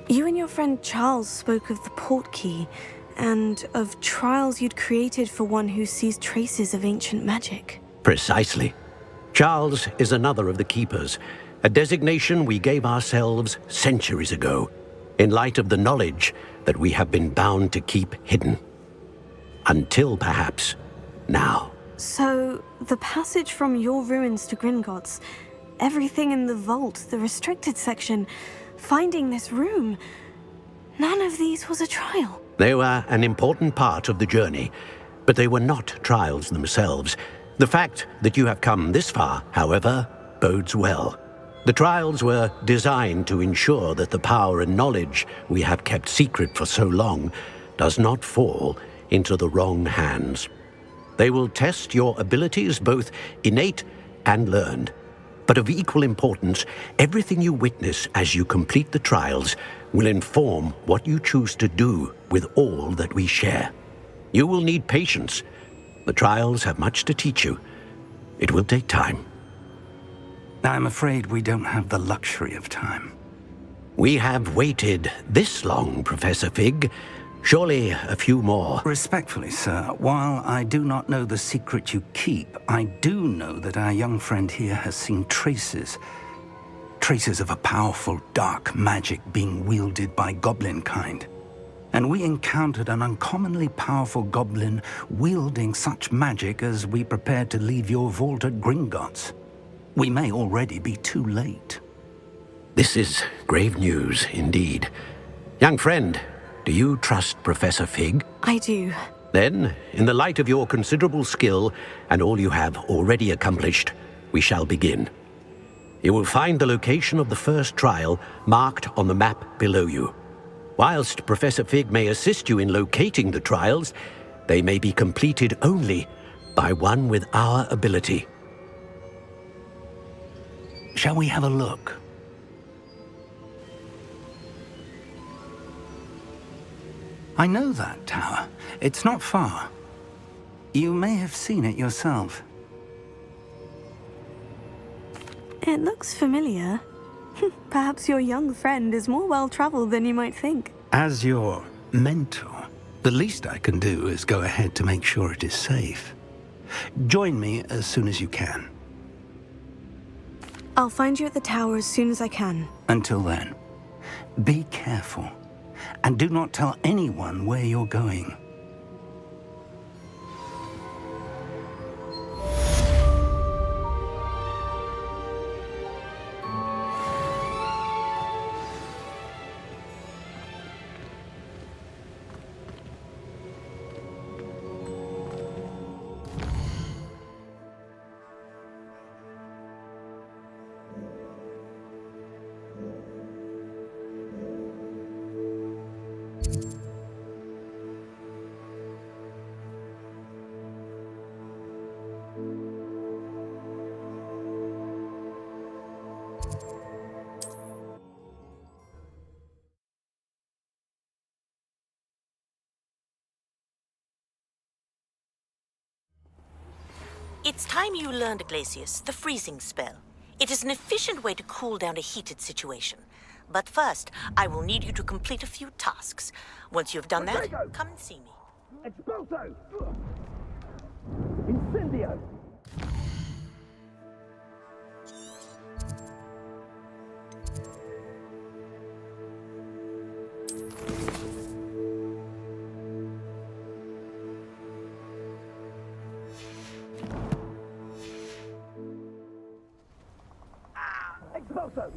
You and your friend Charles spoke of the portkey, and of trials you'd created for one who sees traces of ancient magic. Precisely. Charles is another of the Keepers, a designation we gave ourselves centuries ago, in light of the knowledge that we have been bound to keep hidden. Until, perhaps, now. So, the passage from your ruins to Gringotts, everything in the vault, the restricted section, finding this room, none of these was a trial. They were an important part of the journey, but they were not trials themselves. The fact that you have come this far, however, bodes well. The trials were designed to ensure that the power and knowledge we have kept secret for so long does not fall into the wrong hands. They will test your abilities, both innate and learned. But of equal importance, everything you witness as you complete the trials will inform what you choose to do with all that we share. You will need patience. The trials have much to teach you. It will take time. I'm afraid we don't have the luxury of time. We have waited this long, Professor Fig. Surely a few more. Respectfully, sir, while I do not know the secret you keep, I do know that our young friend here has seen traces of a powerful dark magic being wielded by goblin kind. And we encountered an uncommonly powerful goblin wielding such magic as we prepared to leave your vault at Gringotts. We may already be too late. This is grave news indeed. Young friend, do you trust Professor Fig? I do. Then, in the light of your considerable skill and all you have already accomplished, we shall begin. You will find the location of the first trial marked on the map below you. Whilst Professor Fig may assist you in locating the trials, they may be completed only by one with our ability. Shall we have a look? I know that tower. It's not far. You may have seen it yourself. It looks familiar. Perhaps your young friend is more well-traveled than you might think. As your mentor, the least I can do is go ahead to make sure it is safe. Join me as soon as you can. I'll find you at the tower as soon as I can. Until then, be careful, and do not tell anyone where you're going. It's time you learned, Glacius, the freezing spell. It is an efficient way to cool down a heated situation. But first, I will need you to complete a few tasks. Once you have done that, come and see me. Expulso! Incendio! Expulso!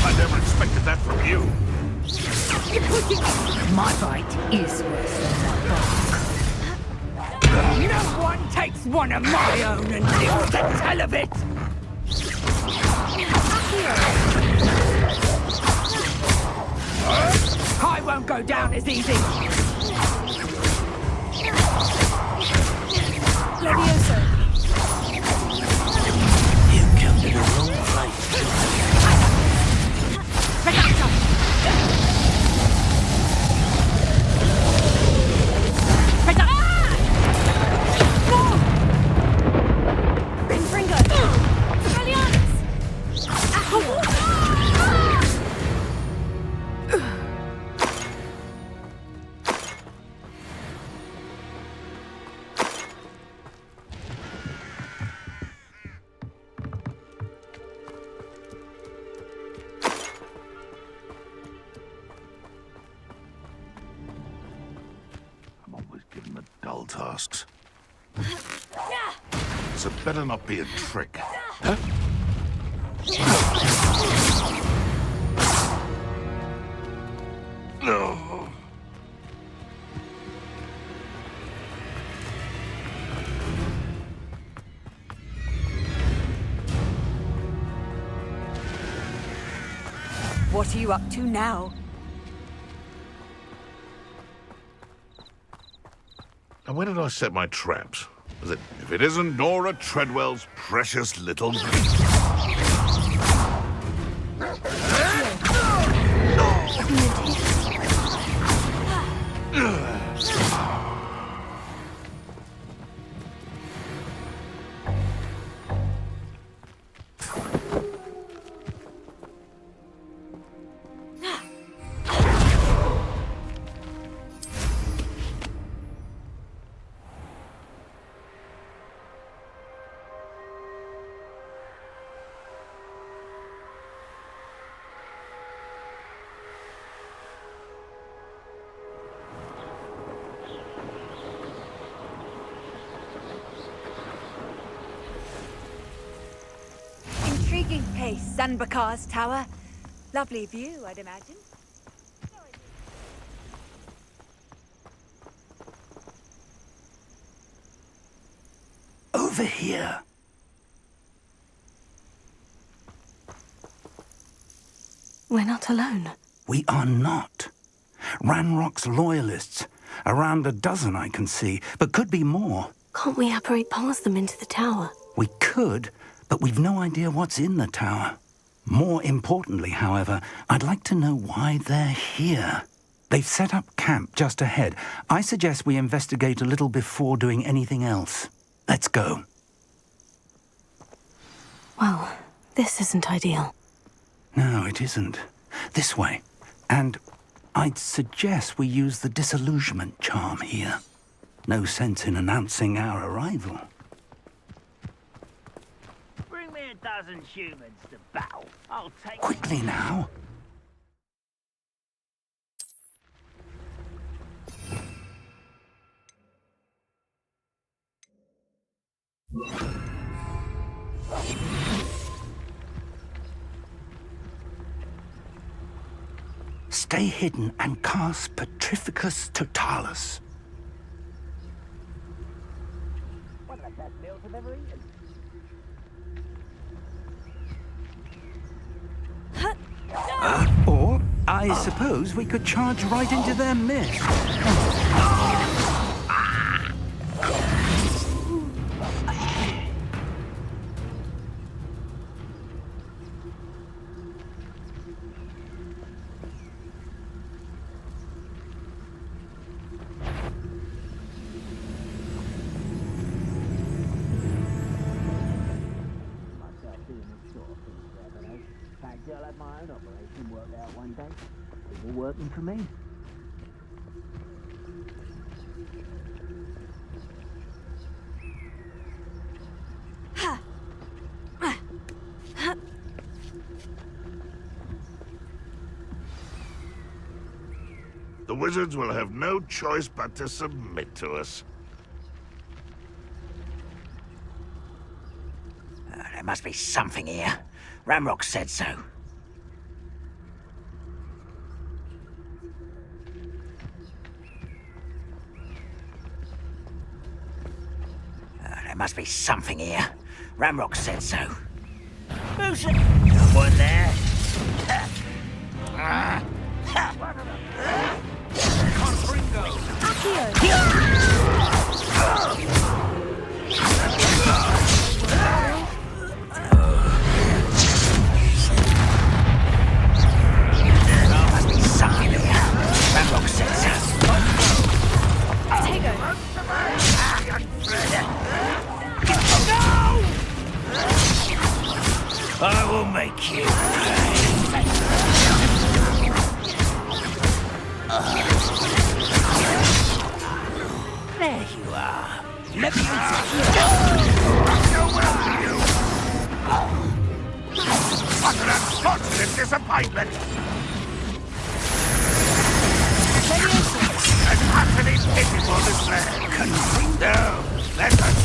I never expected that from you. My fight is worse than that. No one takes one of my own and lives to tell of it! I won't go down as easy! Levioso. You come to the wrong place. Dull tasks. So it better not be a trick. Huh? No. What are you up to now? And where did I set my traps? Was it, if it isn't Nora Treadwell's precious little... Intriguing place, Sanbakar's tower. Lovely view, I'd imagine. over here. We're not alone. We are not. Ranrock's loyalists. Around a dozen I can see, but could be more. Can't we apparate past them into the tower? We could, but we've no idea what's in the tower. More importantly, however, I'd like to know why they're here. They've set up camp just ahead. I suggest we investigate a little before doing anything else. Let's go. Well, this isn't ideal. No, it isn't. This way. And I'd suggest we use the disillusionment charm here. No sense in announcing our arrival. Bring me a dozen humans to battle. I'll take... Quickly now. Stay hidden and cast Petrificus Totalis. One of the best meals I've ever eaten. Or, I suppose we could charge right into their mist. I'll have my own operation worked out one day. It's all working for me. The wizards will have no choice but to submit to us. There must be something here. Ramrock said so. There must be something here. Ramrock said so. Who's it? Someone there? I will make you. There you are. Let me What an unfortunate disappointment! An utterly pitiful display. No, let us...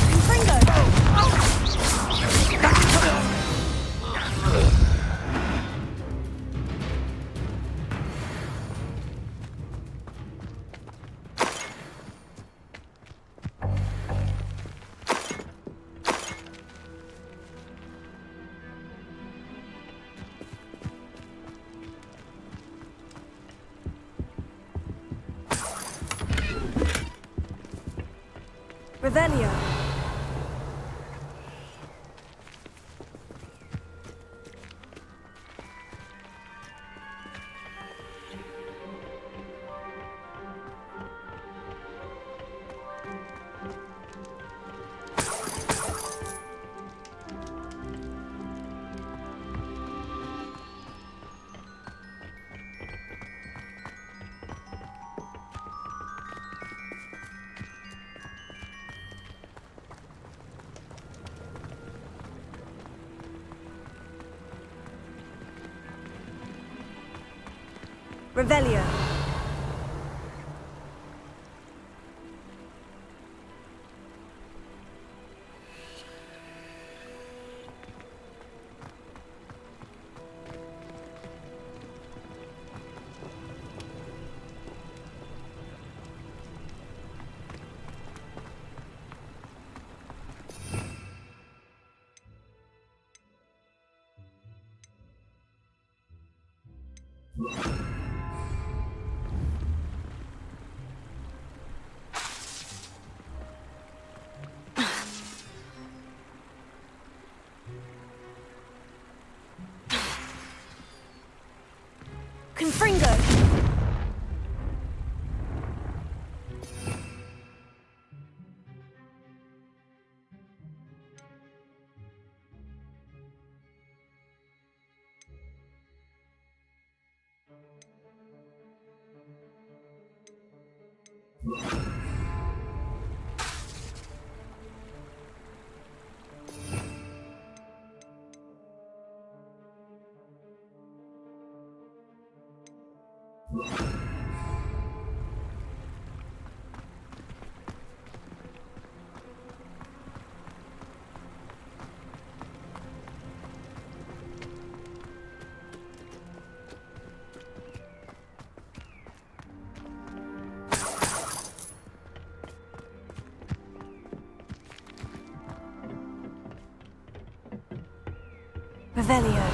Revelio. Revelio. Revelio.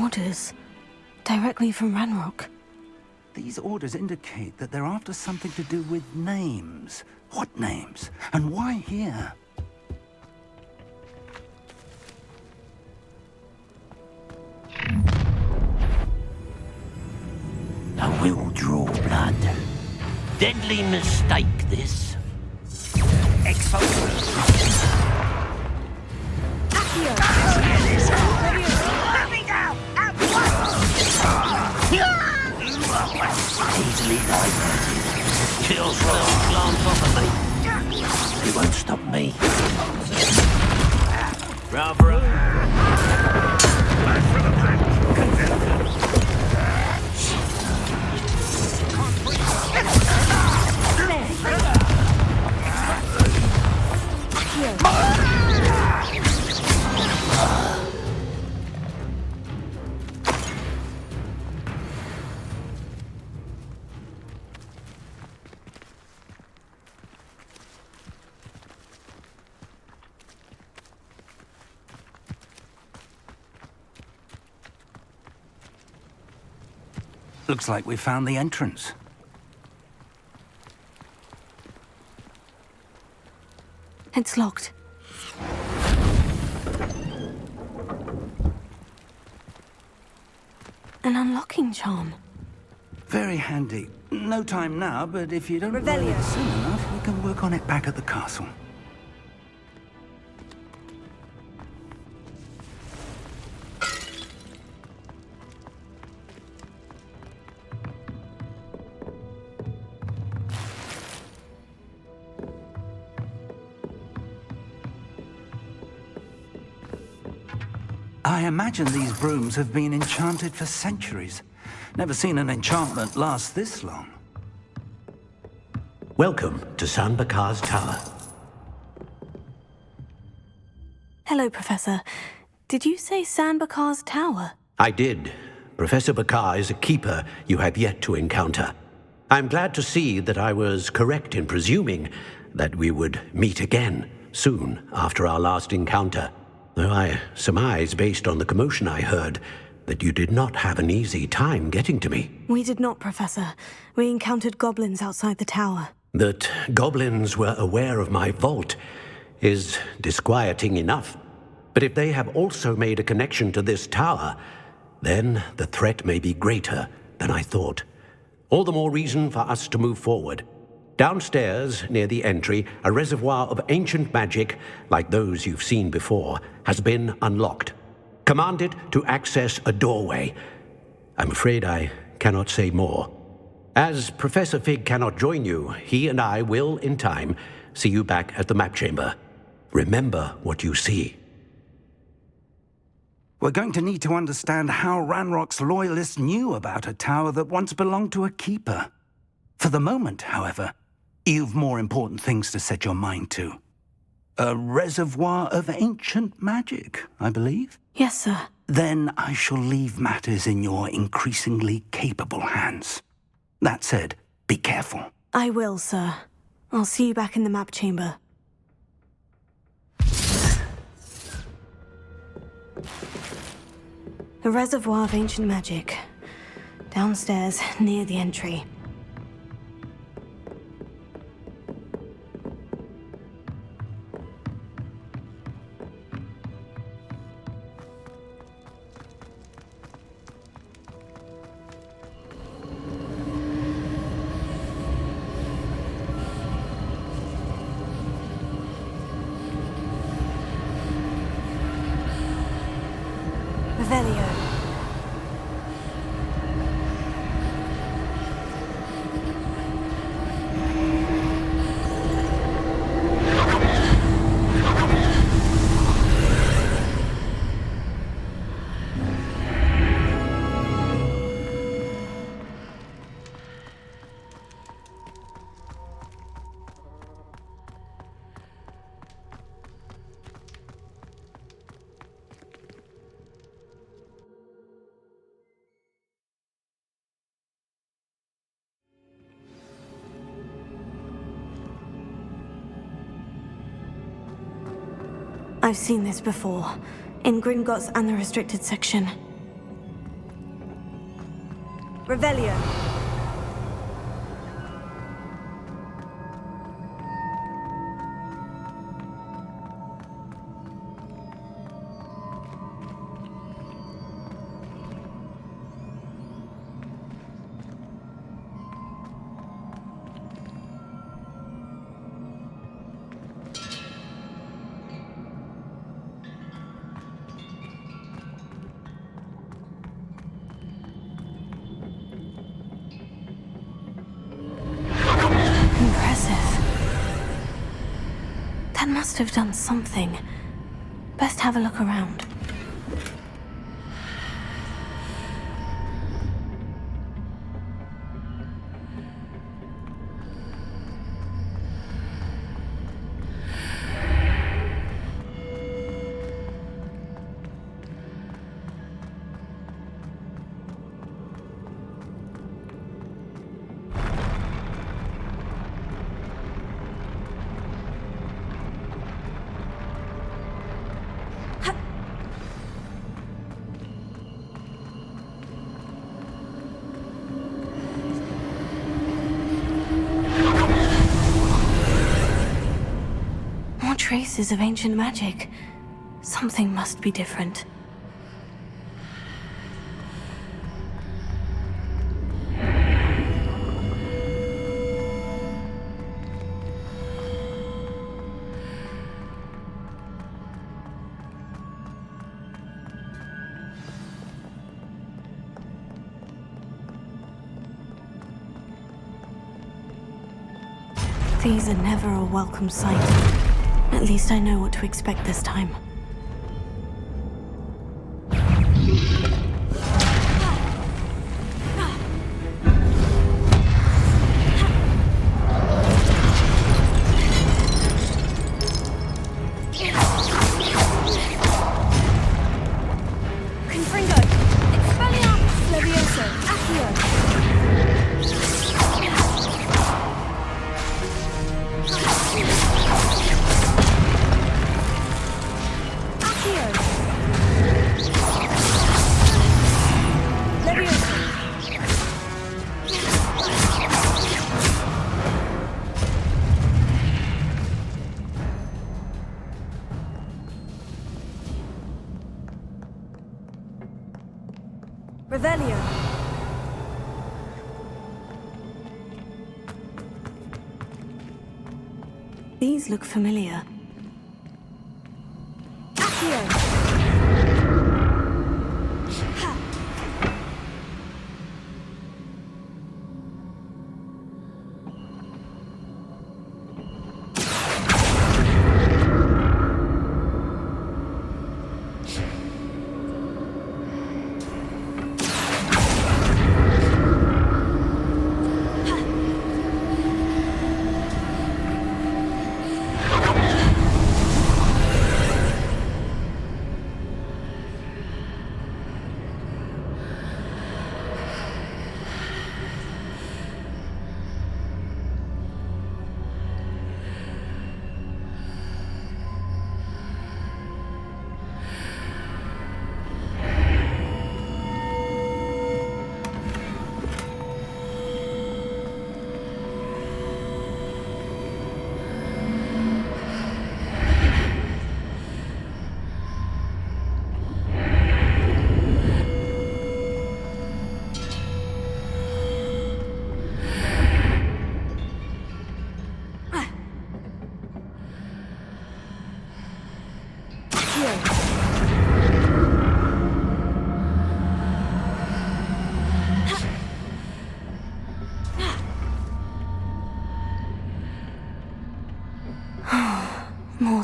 Orders. Directly from Ranrock. These orders indicate that they're after something to do with names. What names? And why here? I will draw blood. Deadly mistake, this. Exfocus. Easily diverted. Kills will glance off of me. It won't stop me. Bravo. Looks like we found the entrance. It's locked. An unlocking charm. Very handy. No time now, but if you don't learn it soon enough, we can work on it back at the castle. I imagine these brooms have been enchanted for centuries. Never seen an enchantment last this long. Welcome to San Bakar's Tower. Hello, Professor. Did you say San Bakar's Tower? I did. Professor Bakar is a keeper you have yet to encounter. I'm glad to see that I was correct in presuming that we would meet again soon after our last encounter. Though I surmise, based on the commotion I heard, that you did not have an easy time getting to me. We did not, Professor. We encountered goblins outside the tower. That goblins were aware of my vault is disquieting enough. But if they have also made a connection to this tower, then the threat may be greater than I thought. All the more reason for us to move forward. Downstairs, near the entry, a reservoir of ancient magic, like those you've seen before, has been unlocked. Commanded to access a doorway. I'm afraid I cannot say more. As Professor Fig cannot join you, he and I will, in time, see you back at the map chamber. Remember what you see. We're going to need to understand how Ranrock's loyalists knew about a tower that once belonged to a keeper. For the moment, however, you've more important things to set your mind to. A reservoir of ancient magic, I believe? Yes, sir. Then I shall leave matters in your increasingly capable hands. That said, be careful. I will, sir. I'll see you back in the map chamber. A reservoir of ancient magic. Downstairs, near the entry. I've seen this before, in Gringotts and the restricted section. Revelio. Must have done something. Best have a look around. Traces of ancient magic. Something must be different. These are never a welcome sight. At least I know what to expect this time. These look familiar.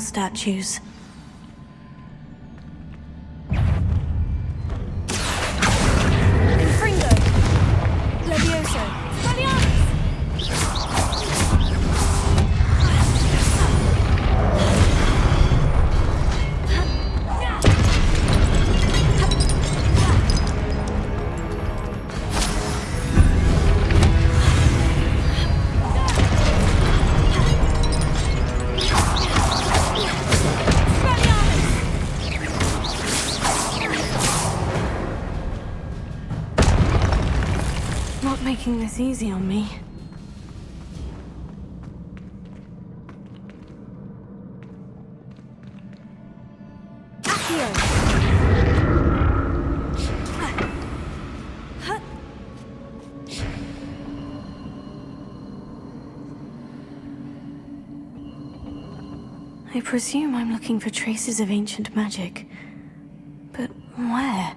statues. Fringo! Levioso! Spelliarmus! Not making this easy on me. I presume I'm looking for traces of ancient magic. But where?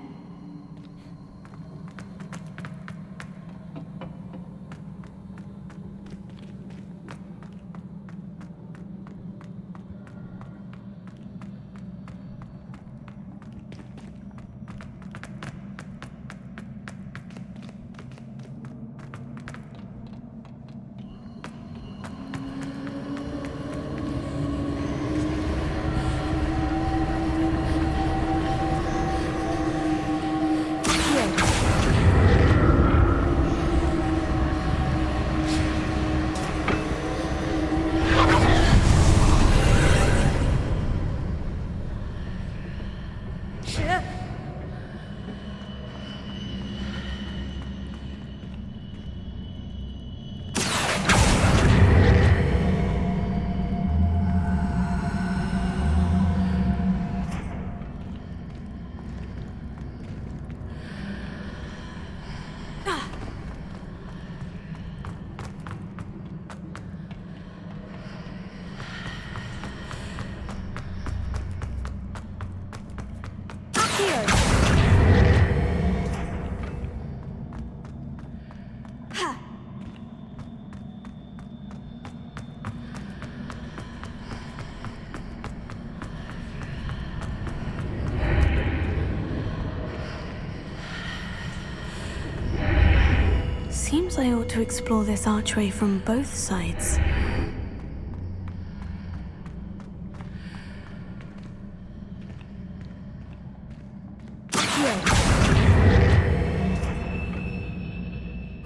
Seems I ought to explore this archway from both sides.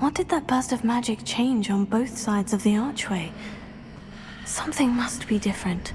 What did that burst of magic change on both sides of the archway? Something must be different.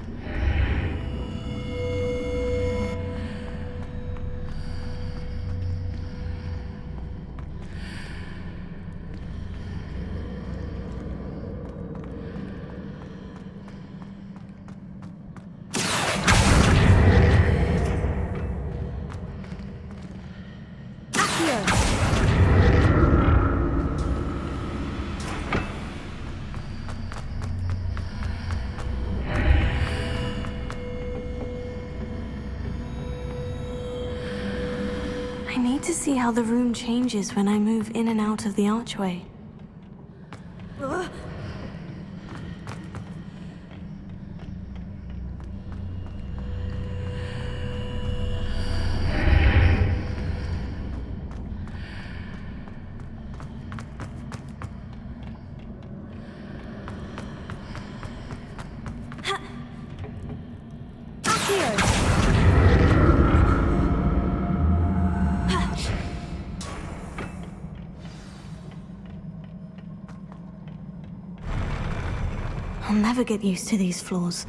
I need to see how the room changes when I move in and out of the archway. I'll never get used to these floors.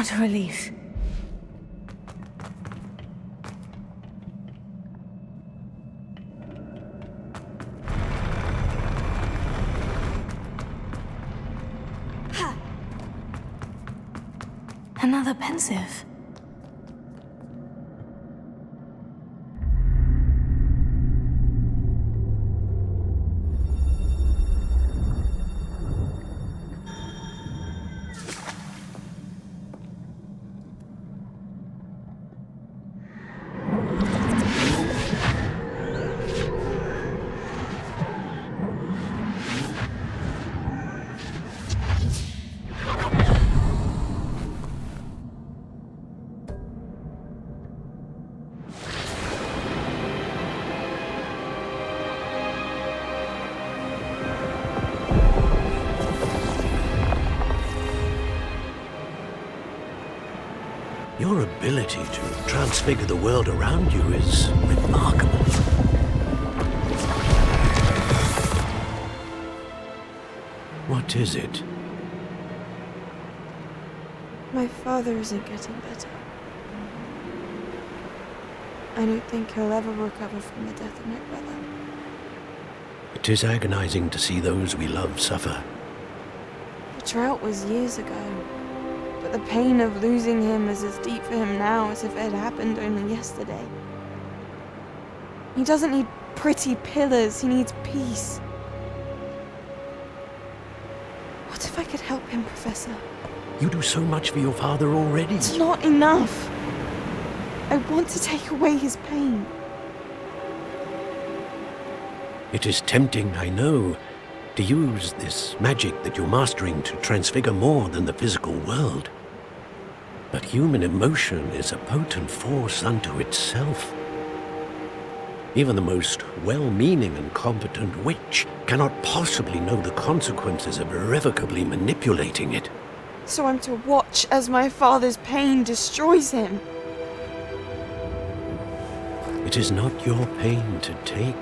What a relief. Another pensive. Your ability to transfigure the world around you is remarkable. What is it? My father isn't getting better. I don't think he'll ever recover from the death of my brother. It is agonizing to see those we love suffer. The drought was years ago, but the pain of losing him is as deep for him now as if it had happened only yesterday. He doesn't need pretty pillars, he needs peace. What if I could help him, Professor? You do so much for your father already. It's not enough. I want to take away his pain. It is tempting, I know, to use this magic that you're mastering to transfigure more than the physical world. But human emotion is a potent force unto itself. Even the most well-meaning and competent witch cannot possibly know the consequences of irrevocably manipulating it. So I'm to watch as my father's pain destroys him. It is not your pain to take.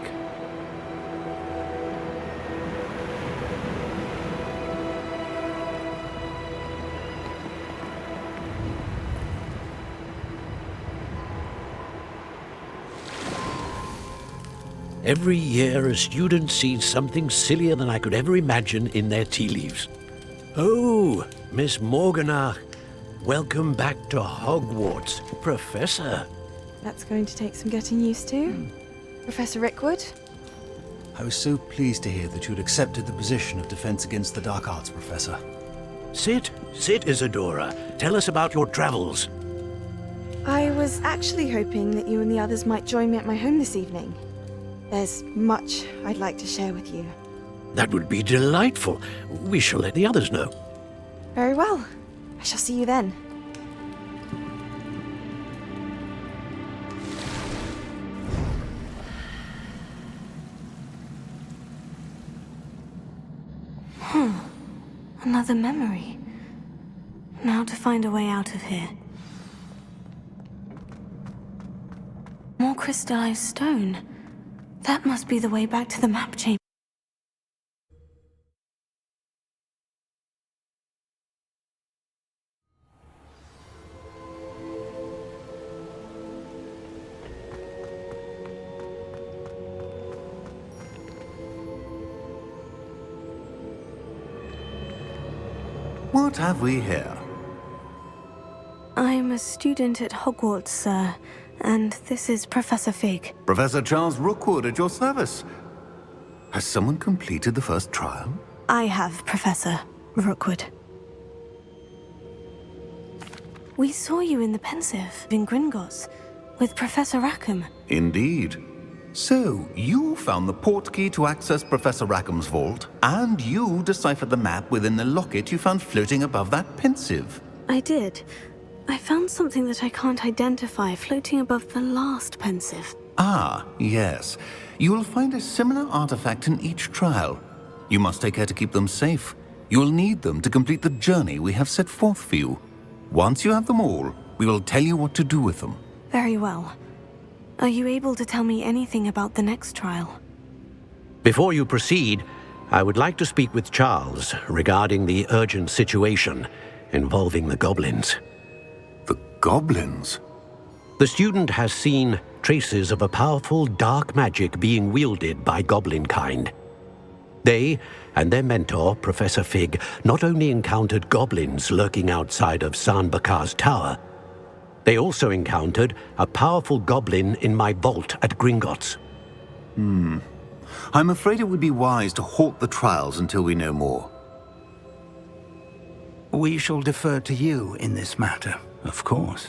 Every year, a student sees something sillier than I could ever imagine in their tea leaves. Oh, Miss Morganach, welcome back to Hogwarts, Professor. That's going to take some getting used to. Professor Rickwood? I was so pleased to hear that you'd accepted the position of Defense Against the Dark Arts, Professor. Sit, Isadora. Tell us about your travels. I was actually hoping that you and the others might join me at my home this evening. There's much I'd like to share with you. That would be delightful. We shall let the others know. Very well. I shall see you then. Another memory. Now to find a way out of here. More crystallized stone. That must be the way back to the map chamber. What have we here? I'm a student at Hogwarts, sir, and this is Professor Fig. Professor Charles Rookwood at your service. Has someone completed the first trial? I have, Professor Rookwood. We saw you in the pensive in Gringotts with Professor Rackham. Indeed. So, you found the portkey to access Professor Rackham's vault, and you deciphered the map within the locket you found floating above that pensive. I did. I found something that I can't identify floating above the last pensive. Ah, yes. You will find a similar artifact in each trial. You must take care to keep them safe. You will need them to complete the journey we have set forth for you. Once you have them all, we will tell you what to do with them. Very well. Are you able to tell me anything about the next trial? Before you proceed, I would like to speak with Charles regarding the urgent situation involving the goblins. Goblins? The student has seen traces of a powerful dark magic being wielded by goblin kind. They and their mentor, Professor Fig, not only encountered goblins lurking outside of Sanbakar's tower, they also encountered a powerful goblin in my vault at Gringotts. I'm afraid it would be wise to halt the trials until we know more. We shall defer to you in this matter, of course.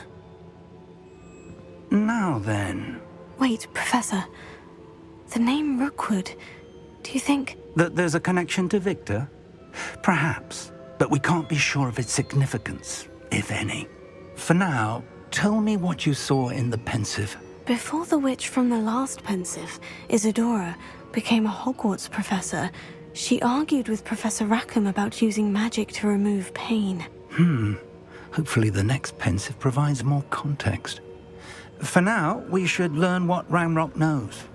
Now then... Wait, Professor. The name Rookwood, do you think... That there's a connection to Victor? Perhaps, but we can't be sure of its significance, if any. For now, tell me what you saw in the pensive. Before the witch from the last pensive, Isadora, became a Hogwarts professor, she argued with Professor Rackham about using magic to remove pain. Hopefully the next pensive provides more context. For now, we should learn what Ranrock knows.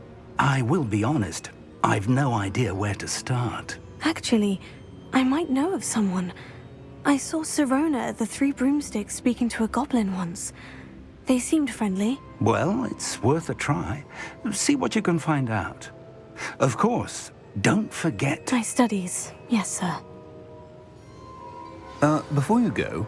I will be honest, I've no idea where to start. Actually, I might know of someone. I saw Sirona at the Three Broomsticks speaking to a goblin once. They seemed friendly. Well, it's worth a try. See what you can find out. Of course, don't forget... My studies, yes, sir. Before you go...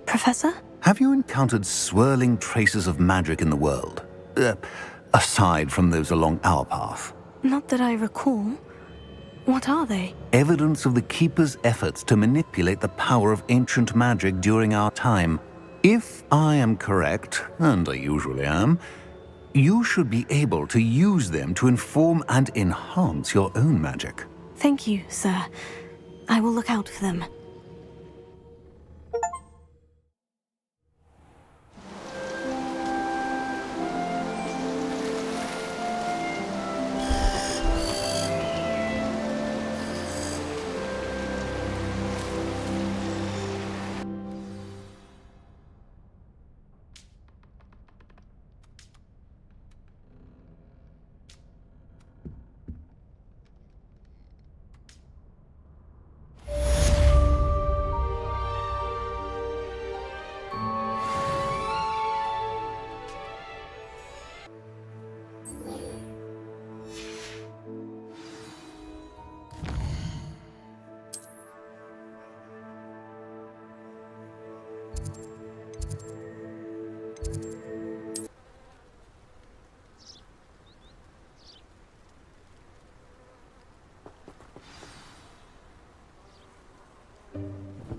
Professor? Have you encountered swirling traces of magic in the world? Aside from those along our path? Not that I recall. What are they? Evidence of the Keeper's efforts to manipulate the power of ancient magic during our time. If I am correct, and I usually am, you should be able to use them to inform and enhance your own magic. Thank you, sir. I will look out for them.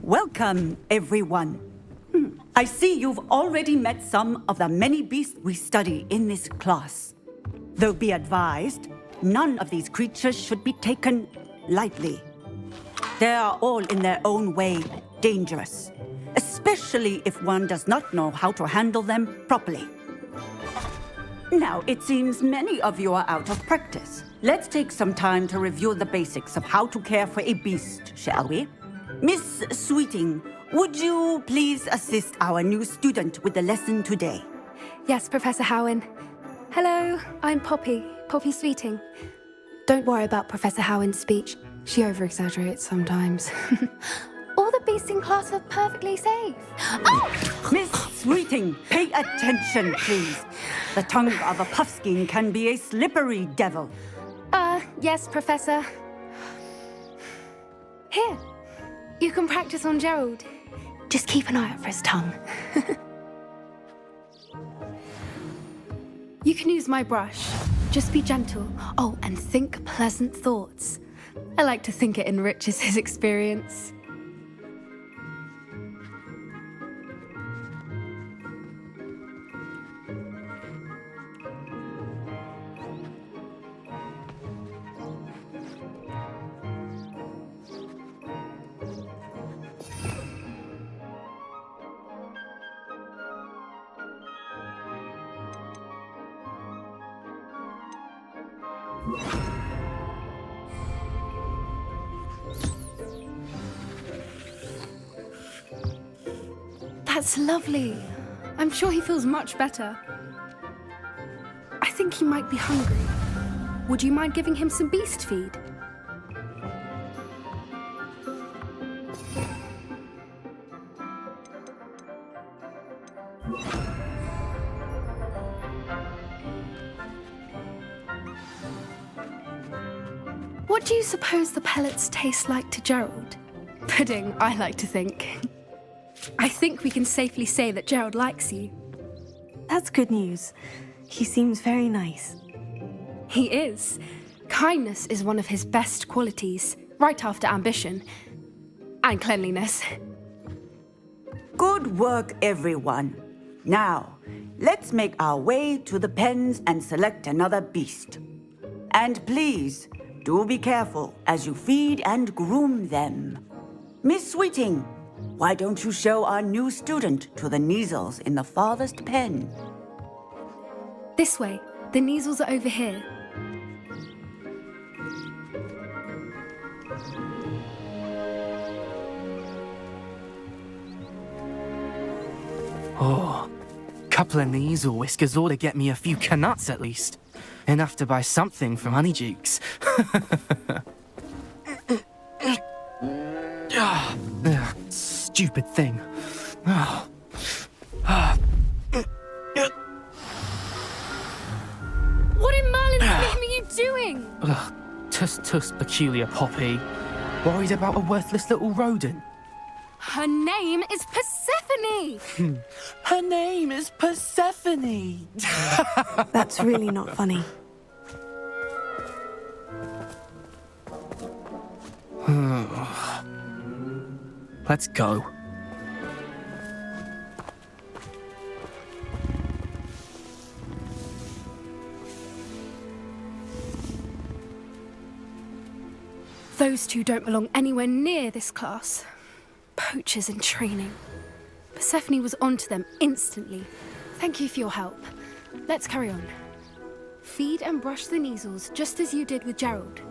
Welcome, everyone. I see you've already met some of the many beasts we study in this class. Though be advised, none of these creatures should be taken lightly. They are all in their own way dangerous, especially if one does not know how to handle them properly. Now, it seems many of you are out of practice. Let's take some time to review the basics of how to care for a beast, shall we? Miss Sweeting, would you please assist our new student with the lesson today? Yes, Professor Howen. Hello, I'm Poppy Sweeting. Don't worry about Professor Howen's speech. She over-exaggerates sometimes. All the beasts in class are perfectly safe. Oh! Miss Sweeting, pay attention, please. The tongue of a puffskein can be a slippery devil. Yes, Professor. Here. You can practice on Gerald. Just keep an eye out for his tongue. You can use my brush. Just be gentle. Oh, and think pleasant thoughts. I like to think it enriches his experience. That's lovely. I'm sure he feels much better. I think he might be hungry. Would you mind giving him some beast feed? do you suppose the pellets taste like to Gerald? Pudding, I like to think. I think we can safely say that Gerald likes you. That's good news. He seems very nice. He is. Kindness is one of his best qualities, right after ambition. And cleanliness. Good work, everyone. Now, let's make our way to the pens and select another beast. And please, do be careful as you feed and groom them. Miss Sweeting, why don't you show our new student to the Neasels in the farthest pen? This way. The Neasels are over here. Oh, couple of Neasel whiskers ought to get me a few canuts at least. Enough to buy something from Honeydukes. Stupid thing. What in Merlin's name are you doing? Tuss, peculiar Poppy. Worried about a worthless little rodent. Her name is Persephone! Her name is Persephone! That's really not funny. Let's go. Those two don't belong anywhere near this class. Poachers in training. Persephone was onto them instantly. Thank you for your help. Let's carry on. Feed and brush the Neasels just as you did with Gerald.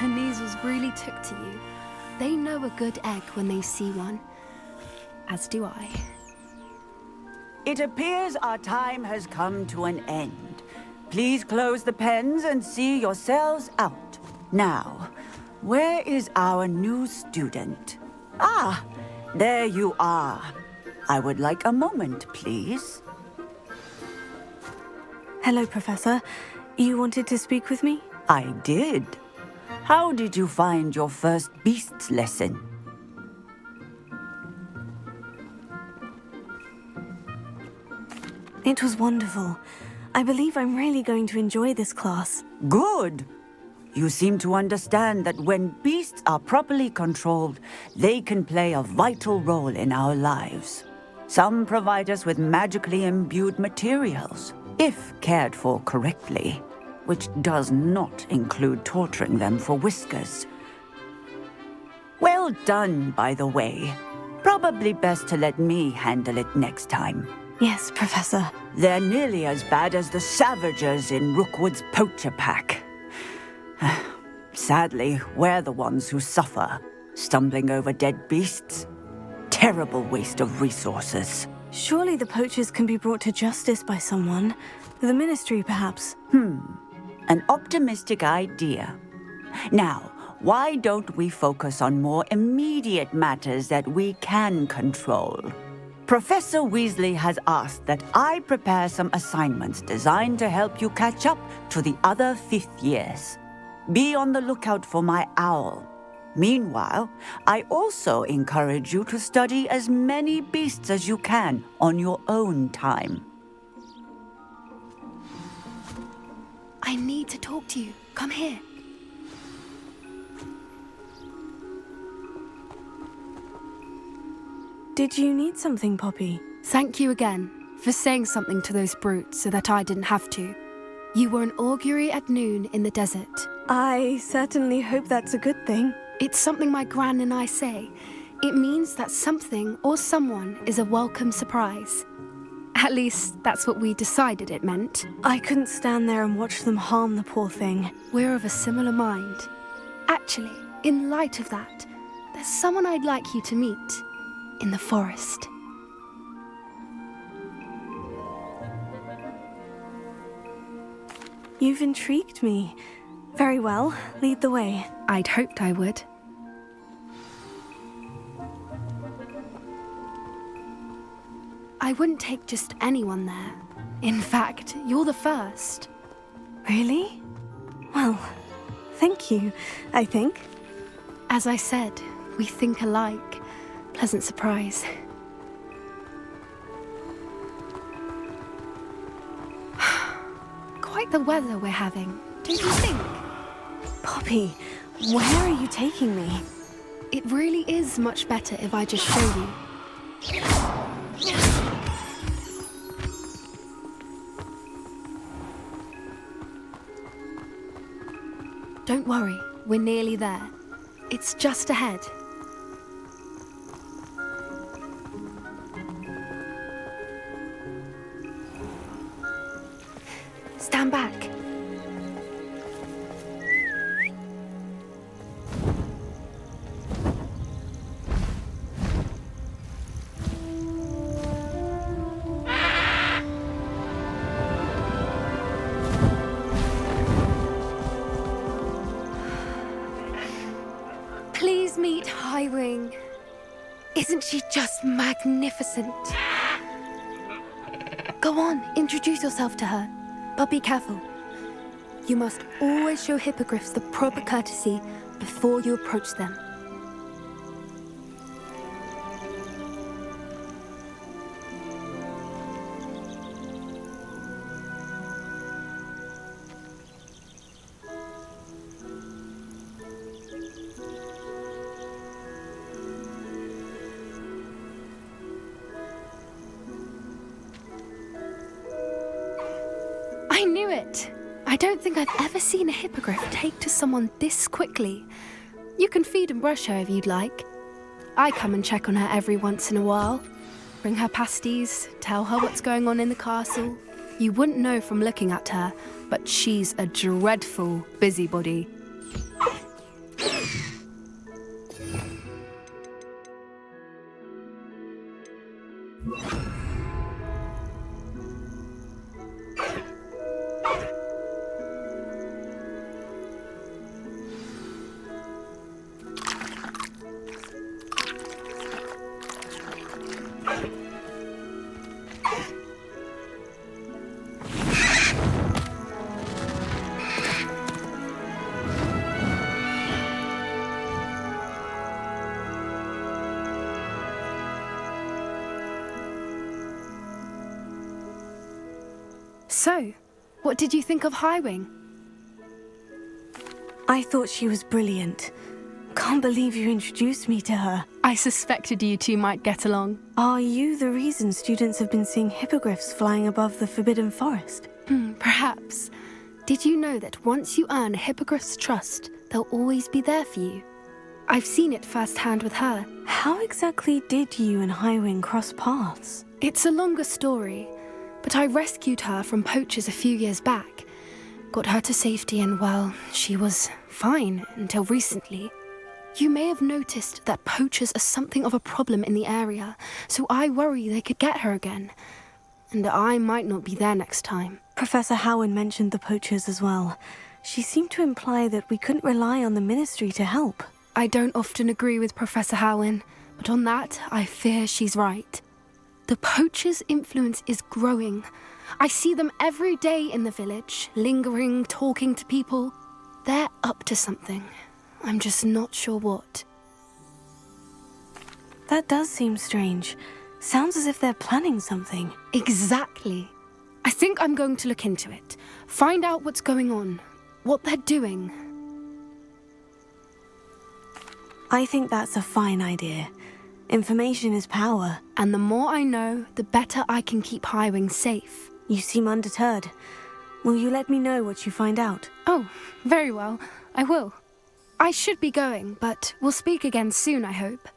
The Neasels really took to you. They know a good egg when they see one. As do I. It appears our time has come to an end. Please close the pens and see yourselves out. Now, where is our new student? Ah, there you are. I would like a moment, please. Hello, Professor. You wanted to speak with me? I did. How did you find your first beasts lesson? It was wonderful. I believe I'm really going to enjoy this class. Good. You seem to understand that when beasts are properly controlled, they can play a vital role in our lives. Some provide us with magically imbued materials, if cared for correctly, which does not include torturing them for whiskers. Well done, by the way. Probably best to let me handle it next time. Yes, Professor. They're nearly as bad as the Savagers in Rookwood's poacher pack. Sadly, we're the ones who suffer, stumbling over dead beasts. Terrible waste of resources. Surely the poachers can be brought to justice by someone. The Ministry, perhaps. An optimistic idea. Now, why don't we focus on more immediate matters that we can control? Professor Weasley has asked that I prepare some assignments designed to help you catch up to the other 5th years. Be on the lookout for my owl. Meanwhile, I also encourage you to study as many beasts as you can on your own time. I need to talk to you. Come here. Did you need something, Poppy? Thank you again for saying something to those brutes so that I didn't have to. You were an augury at noon in the desert. I certainly hope that's a good thing. It's something my gran and I say. It means that something or someone is a welcome surprise. At least, that's what we decided it meant. I couldn't stand there and watch them harm the poor thing. We're of a similar mind. Actually, in light of that, there's someone I'd like you to meet. In the forest. You've intrigued me. Very well, lead the way. I'd hoped I would. I wouldn't take just anyone there. In fact, you're the first. Really? Well, thank you, I think. As I said, we think alike. Pleasant surprise. Quite the weather we're having, don't you think? Poppy, where are you taking me? It really is much better if I just show you. Don't worry, we're nearly there. It's just ahead. Stand back. Please meet Highwing. Isn't she just magnificent? Go on, introduce yourself to her. But be careful. You must always show hippogriffs the proper courtesy before you approach them. I knew it! I don't think I've ever seen a hippogriff take to someone this quickly. You can feed and brush her if you'd like. I come and check on her every once in a while. Bring her pasties, tell her what's going on in the castle. You wouldn't know from looking at her, but she's a dreadful busybody. So, what did you think of Highwing? I thought she was brilliant. Can't believe you introduced me to her. I suspected you two might get along. Are you the reason students have been seeing hippogriffs flying above the Forbidden Forest? Perhaps. Did you know that once you earn a hippogriff's trust, they'll always be there for you? I've seen it firsthand with her. How exactly did you and Highwing cross paths? It's a longer story, but I rescued her from poachers a few years back. Got her to safety and, well, she was fine until recently. You may have noticed that poachers are something of a problem in the area, so I worry they could get her again. And I might not be there next time. Professor Howin mentioned the poachers as well. She seemed to imply that we couldn't rely on the Ministry to help. I don't often agree with Professor Howin, but on that, I fear she's right. The poachers' influence is growing. I see them every day in the village, lingering, talking to people. They're up to something. I'm just not sure what. That does seem strange. Sounds as if they're planning something. Exactly. I think I'm going to look into it. Find out what's going on, what they're doing. I think that's a fine idea. Information is power. And the more I know, the better I can keep Highwing safe. You seem undeterred. Will you let me know what you find out? Oh, very well. I will. I should be going, but we'll speak again soon, I hope.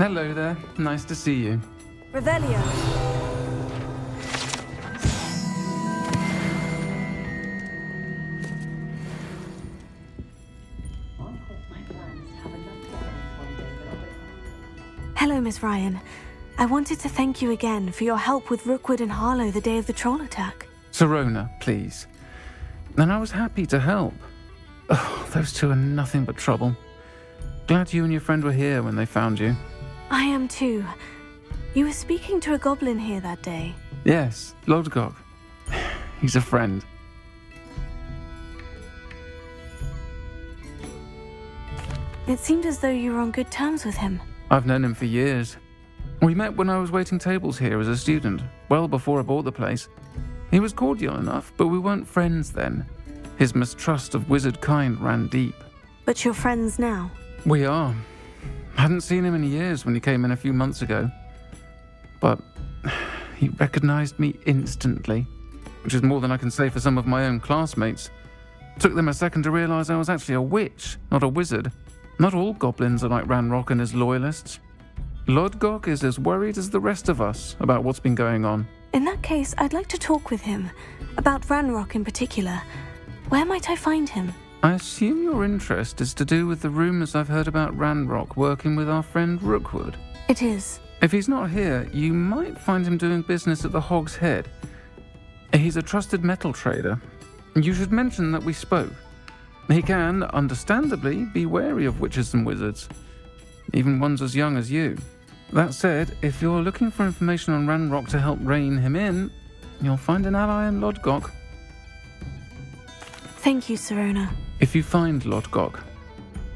Hello there. Nice to see you. Revelio. Hello, Miss Ryan. I wanted to thank you again for your help with Rookwood and Harlow the day of the troll attack. Sirona, please. And I was happy to help. Oh, those two are nothing but trouble. Glad you and your friend were here when they found you. I am too. You were speaking to a goblin here that day. Yes, Lodgok. He's a friend. It seemed as though you were on good terms with him. I've known him for years. We met when I was waiting tables here as a student, well before I bought the place. He was cordial enough, but we weren't friends then. His mistrust of wizard kind ran deep. But you're friends now? We are. Hadn't seen him in years when he came in a few months ago. But he recognized me instantly, which is more than I can say for some of my own classmates. Took them a second to realize I was actually a witch, not a wizard. Not all goblins are like Ranrock and his loyalists. Lodgok is as worried as the rest of us about what's been going on. In that case, I'd like to talk with him. About Ranrock in particular. Where might I find him? I assume your interest is to do with the rumors I've heard about Ranrock working with our friend Rookwood. It is. If he's not here, you might find him doing business at the Hog's Head. He's a trusted metal trader. You should mention that we spoke. He can, understandably, be wary of witches and wizards, even ones as young as you. That said, if you're looking for information on Ranrock to help rein him in, you'll find an ally in Lodgok. Thank you, Sirona. If you find Lodgok,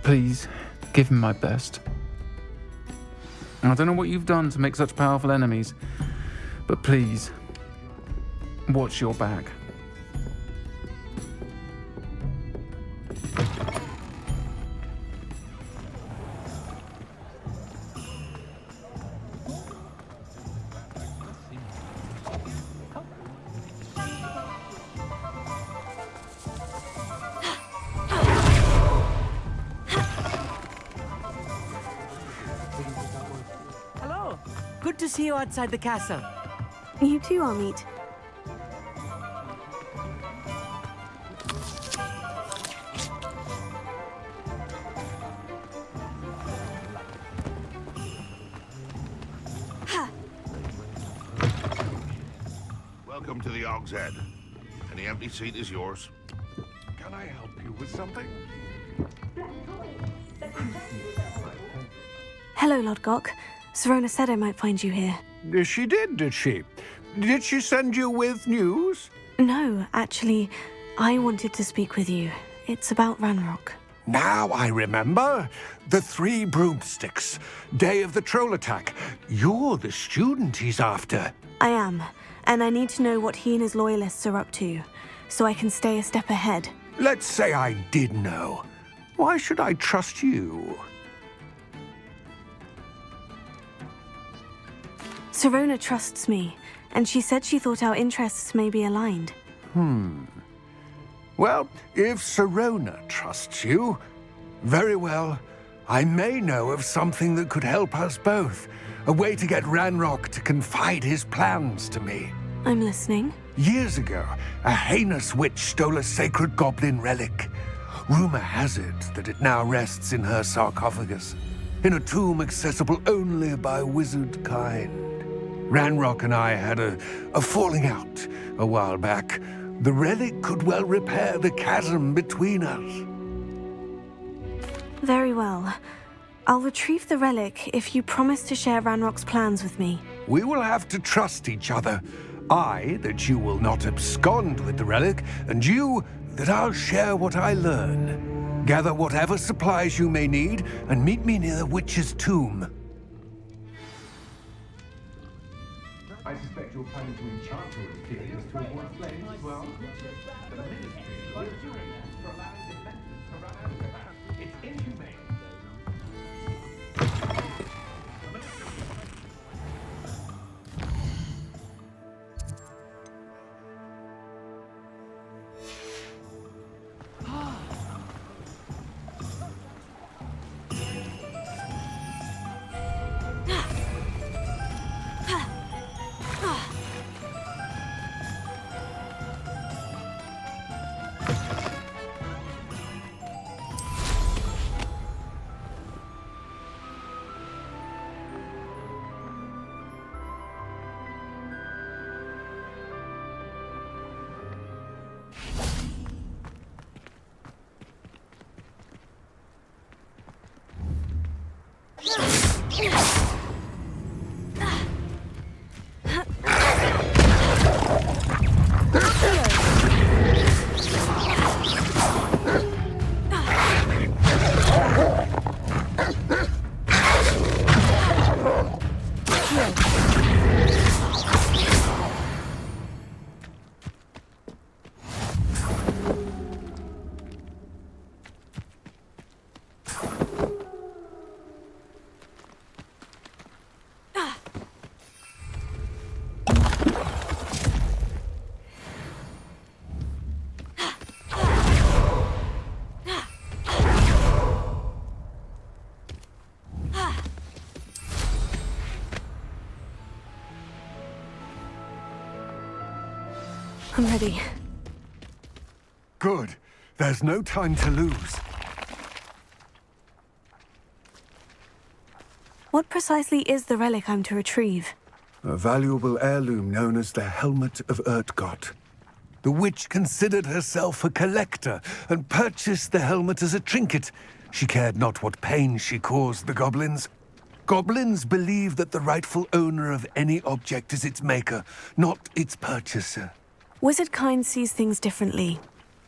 please give him my best. I don't know what you've done to make such powerful enemies, but please, watch your back. Hello. Good to see you outside the castle. You too, Amit. Welcome to the Hog's Head. Any empty seat is yours. Can I help you with something? Hello, Lodgok. Sirona said I might find you here. She did she? Did she send you with news? No, actually, I wanted to speak with you. It's about Ranrock. Now I remember. The 3 broomsticks. Day of the troll attack. You're the student he's after. I am, and I need to know what he and his loyalists are up to, so I can stay a step ahead. Let's say I did know. Why should I trust you? Sirona trusts me, and she said she thought our interests may be aligned. Well, if Sirona trusts you, very well. I may know of something that could help us both. A way to get Ranrock to confide his plans to me. I'm listening. Years ago, a heinous witch stole a sacred goblin relic. Rumor has it that it now rests in her sarcophagus, in a tomb accessible only by wizard kind. Ranrock and I had a falling out a while back. The relic could well repair the chasm between us. Very well. I'll retrieve the relic if you promise to share Ranrock's plans with me. We will have to trust each other. I, that you will not abscond with the relic, and you, that I'll share what I learn. Gather whatever supplies you may need, and meet me near the witch's tomb. I suspect you're planning to enchant your interiors to avoid flames as well. The ministry will do that for allowing defendants to run out of gas. It's inhumane. I'm ready. Good. There's no time to lose. What precisely is the relic I'm to retrieve? A valuable heirloom known as the Helmet of Urtgott. The witch considered herself a collector and purchased the helmet as a trinket. She cared not what pain she caused the goblins. Goblins believe that the rightful owner of any object is its maker, not its purchaser. Wizard kind sees things differently.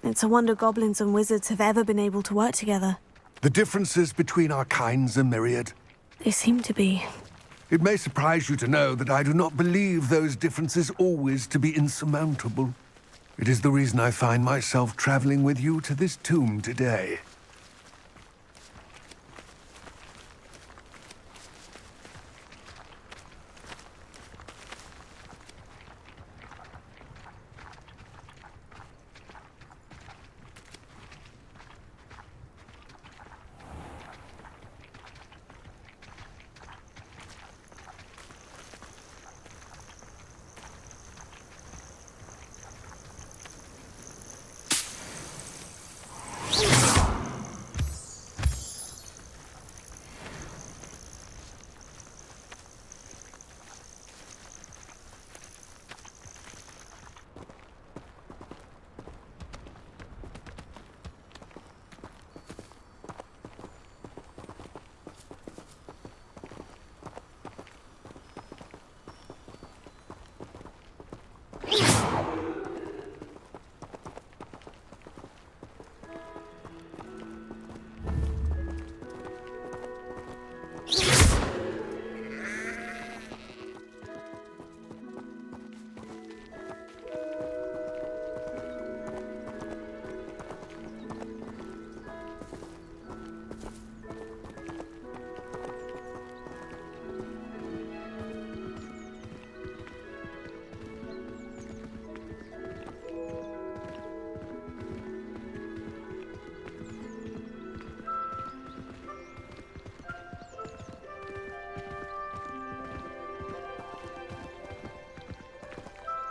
It's a wonder goblins and wizards have ever been able to work together. The differences between our kinds are myriad. They seem to be. It may surprise you to know that I do not believe those differences always to be insurmountable. It is the reason I find myself traveling with you to this tomb today.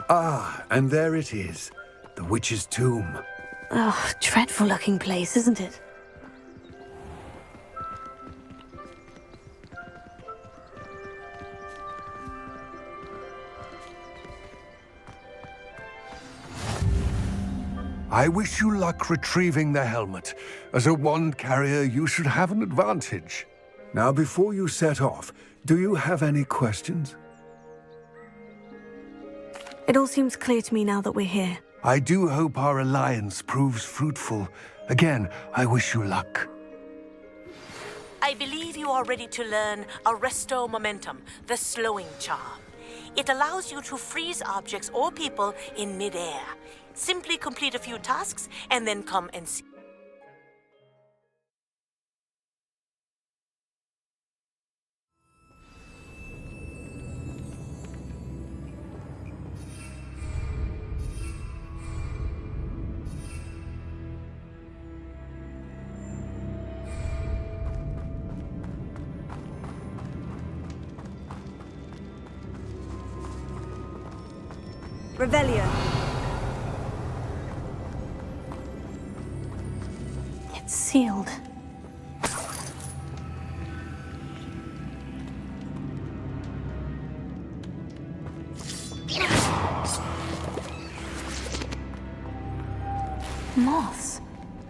Ah, and there it is. The witch's tomb. Oh, dreadful looking place, isn't it? I wish you luck retrieving the helmet. As a wand carrier, you should have an advantage. Now, before you set off, do you have any questions? It all seems clear to me now that we're here. I do hope our alliance proves fruitful. Again, I wish you luck. I believe you are ready to learn Arresto Momentum, the slowing charm. It allows you to freeze objects or people in midair. Simply complete a few tasks and then come and see. Revelio. It's sealed. Moths.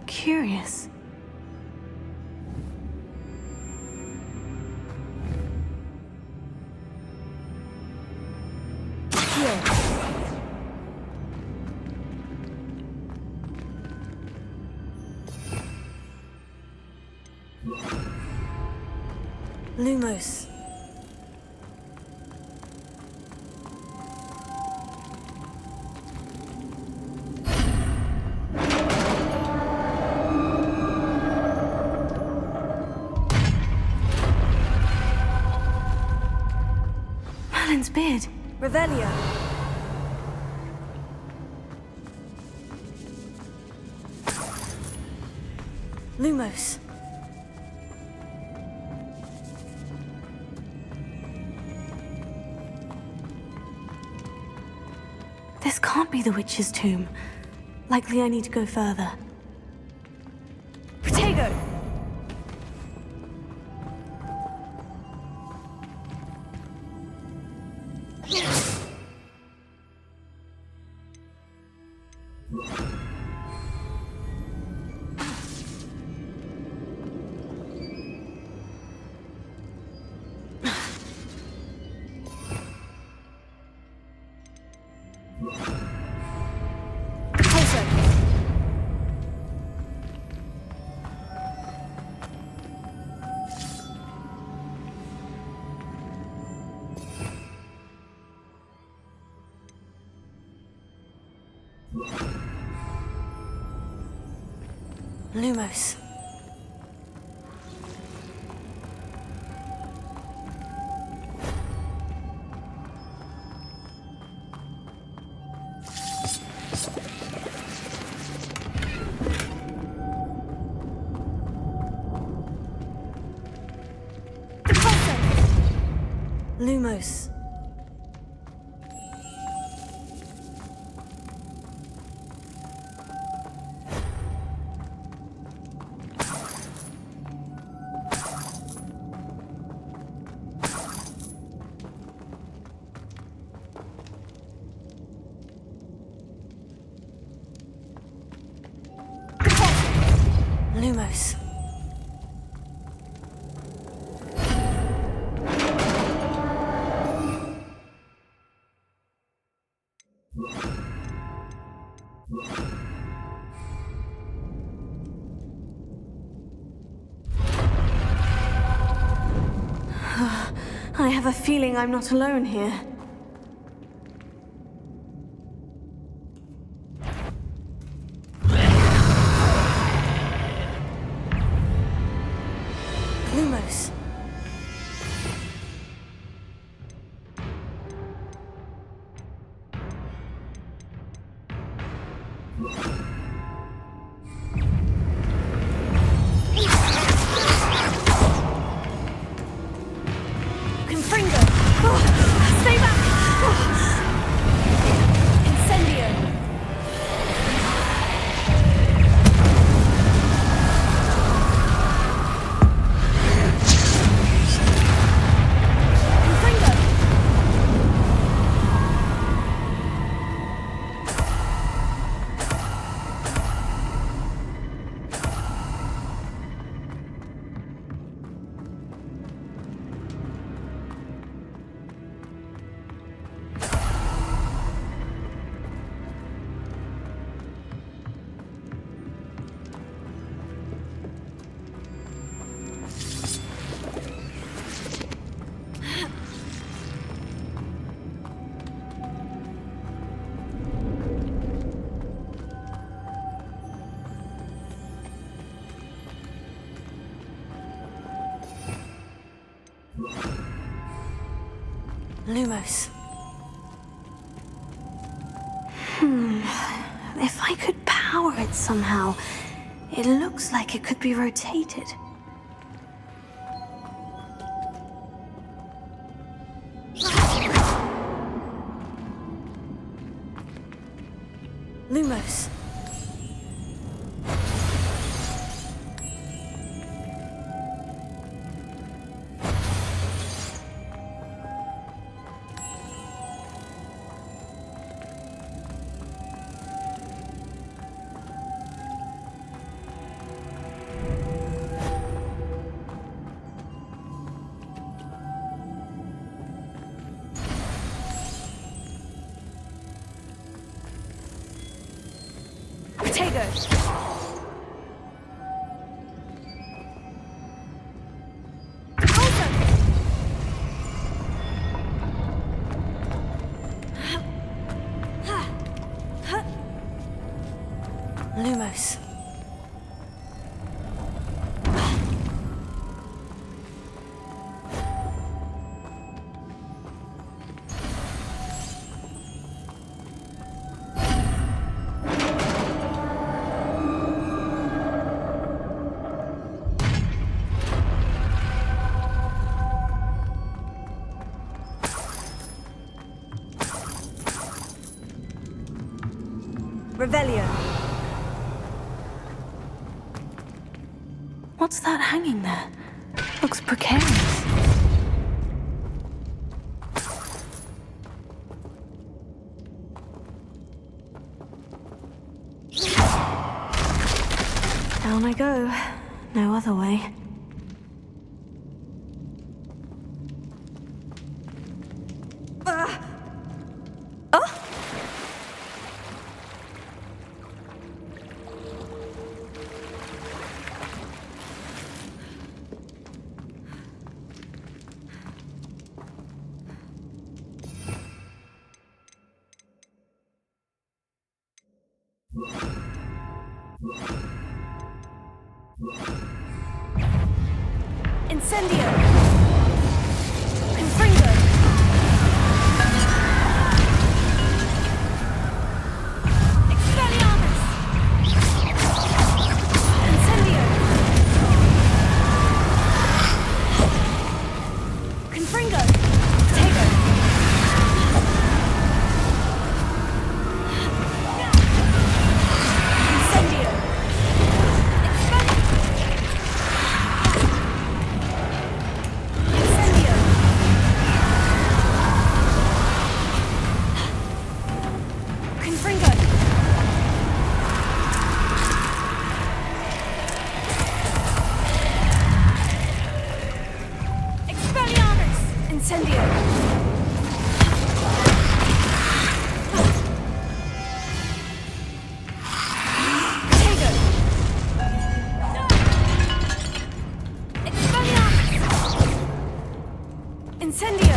Curious. Here. Lumos. beard. Revelio. Lumos. This can't be the witch's tomb. Likely I need to go further. Protego! Lumos. Lumos. Lumos. I have a feeling I'm not alone here. Lumos. Lumos. If I could power it somehow, it looks like it could be rotated. Lumos. Lumos. Revelio. What's that hanging there? Looks precarious. Down I go. No other way. Incendio! Confringo! Expelliarmus! Incendio! Confringo! Tego! Incendio!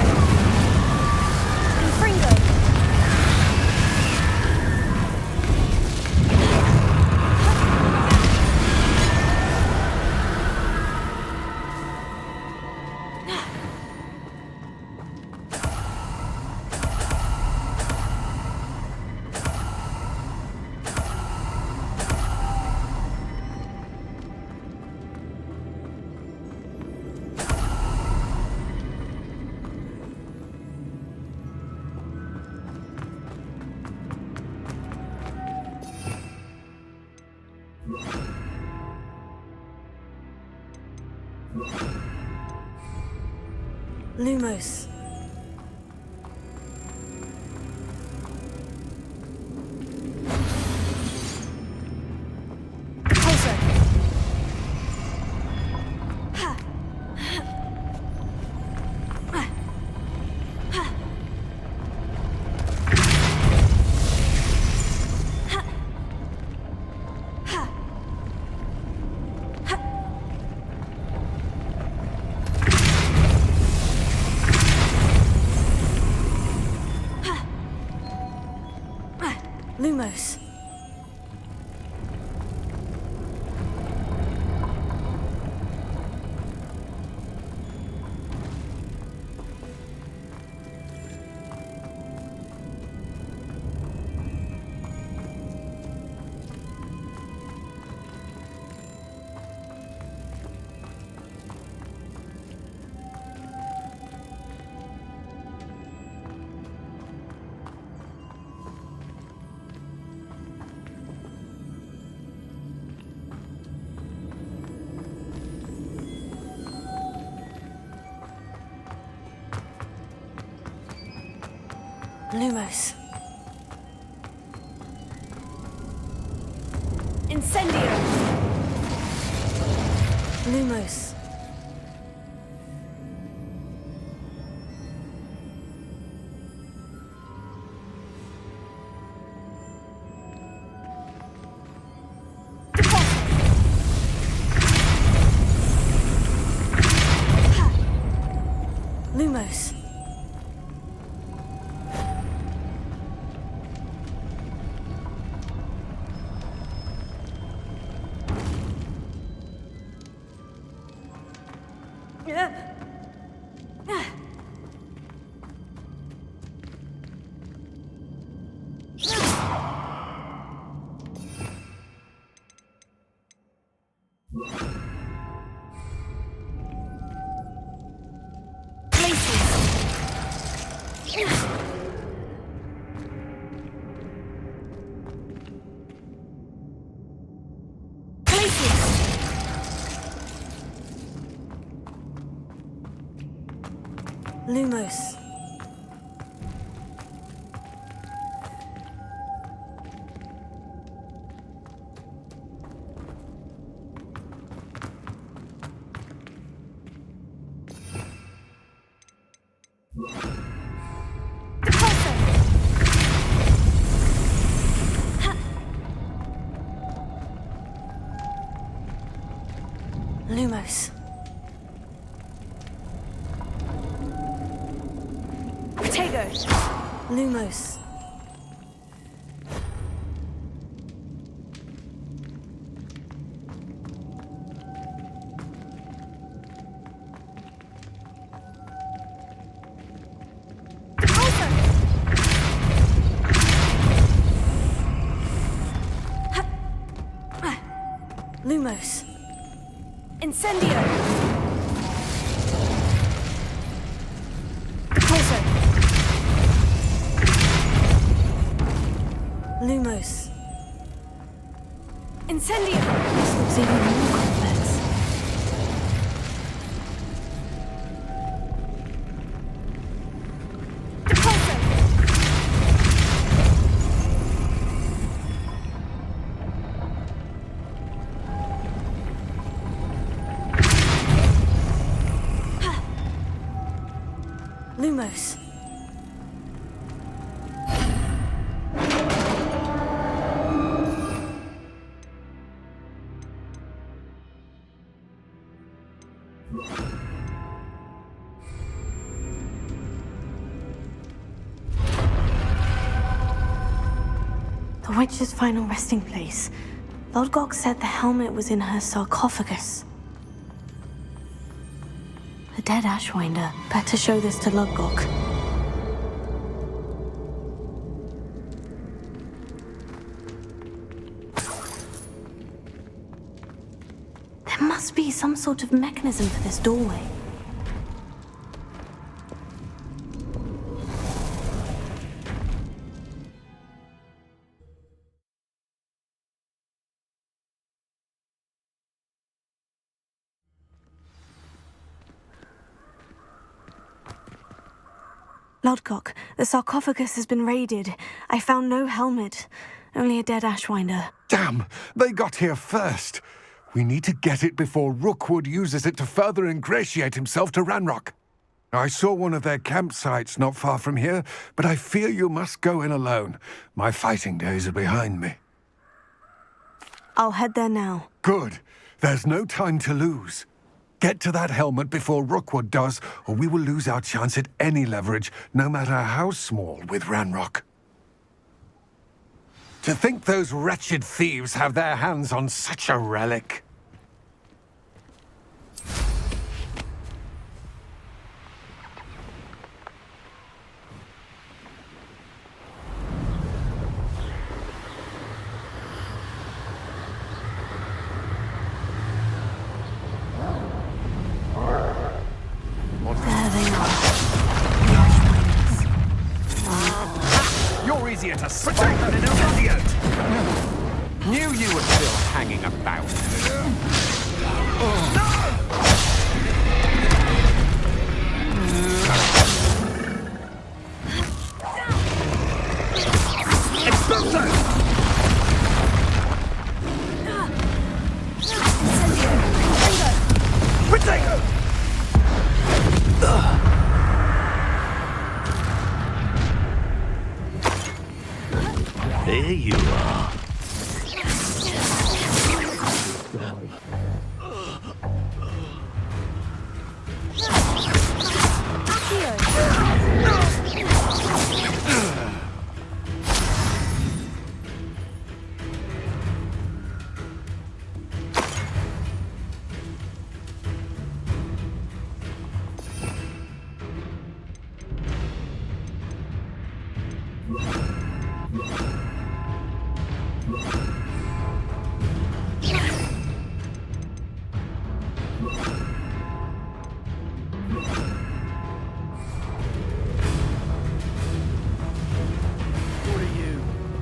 Lumos. Lumos. Lumos. Incendio! Lumos. Lumos. Lumos. Lumos. Protego. Lumos. Lumos. Incendio! Repulso! Lumos. Incendio! This looks even more complex. Repulso! Lumos. The witch's final resting place. Lodgok said the helmet was in her sarcophagus. A dead Ashwinder. Better show this to Lodgok. There must be some sort of mechanism for this doorway. Lodgok, the sarcophagus has been raided. I found no helmet, only a dead Ashwinder. Damn! They got here first. We need to get it before Rookwood uses it to further ingratiate himself to Ranrock. I saw one of their campsites not far from here, but I fear you must go in alone. My fighting days are behind me. I'll head there now. Good. There's no time to lose. Get to that helmet before Rookwood does, or we will lose our chance at any leverage, no matter how small, with Ranrock. To think those wretched thieves have their hands on such a relic. You're easier to spot than an idiot! Knew you were still hanging about. Expulso! Protego! There you are.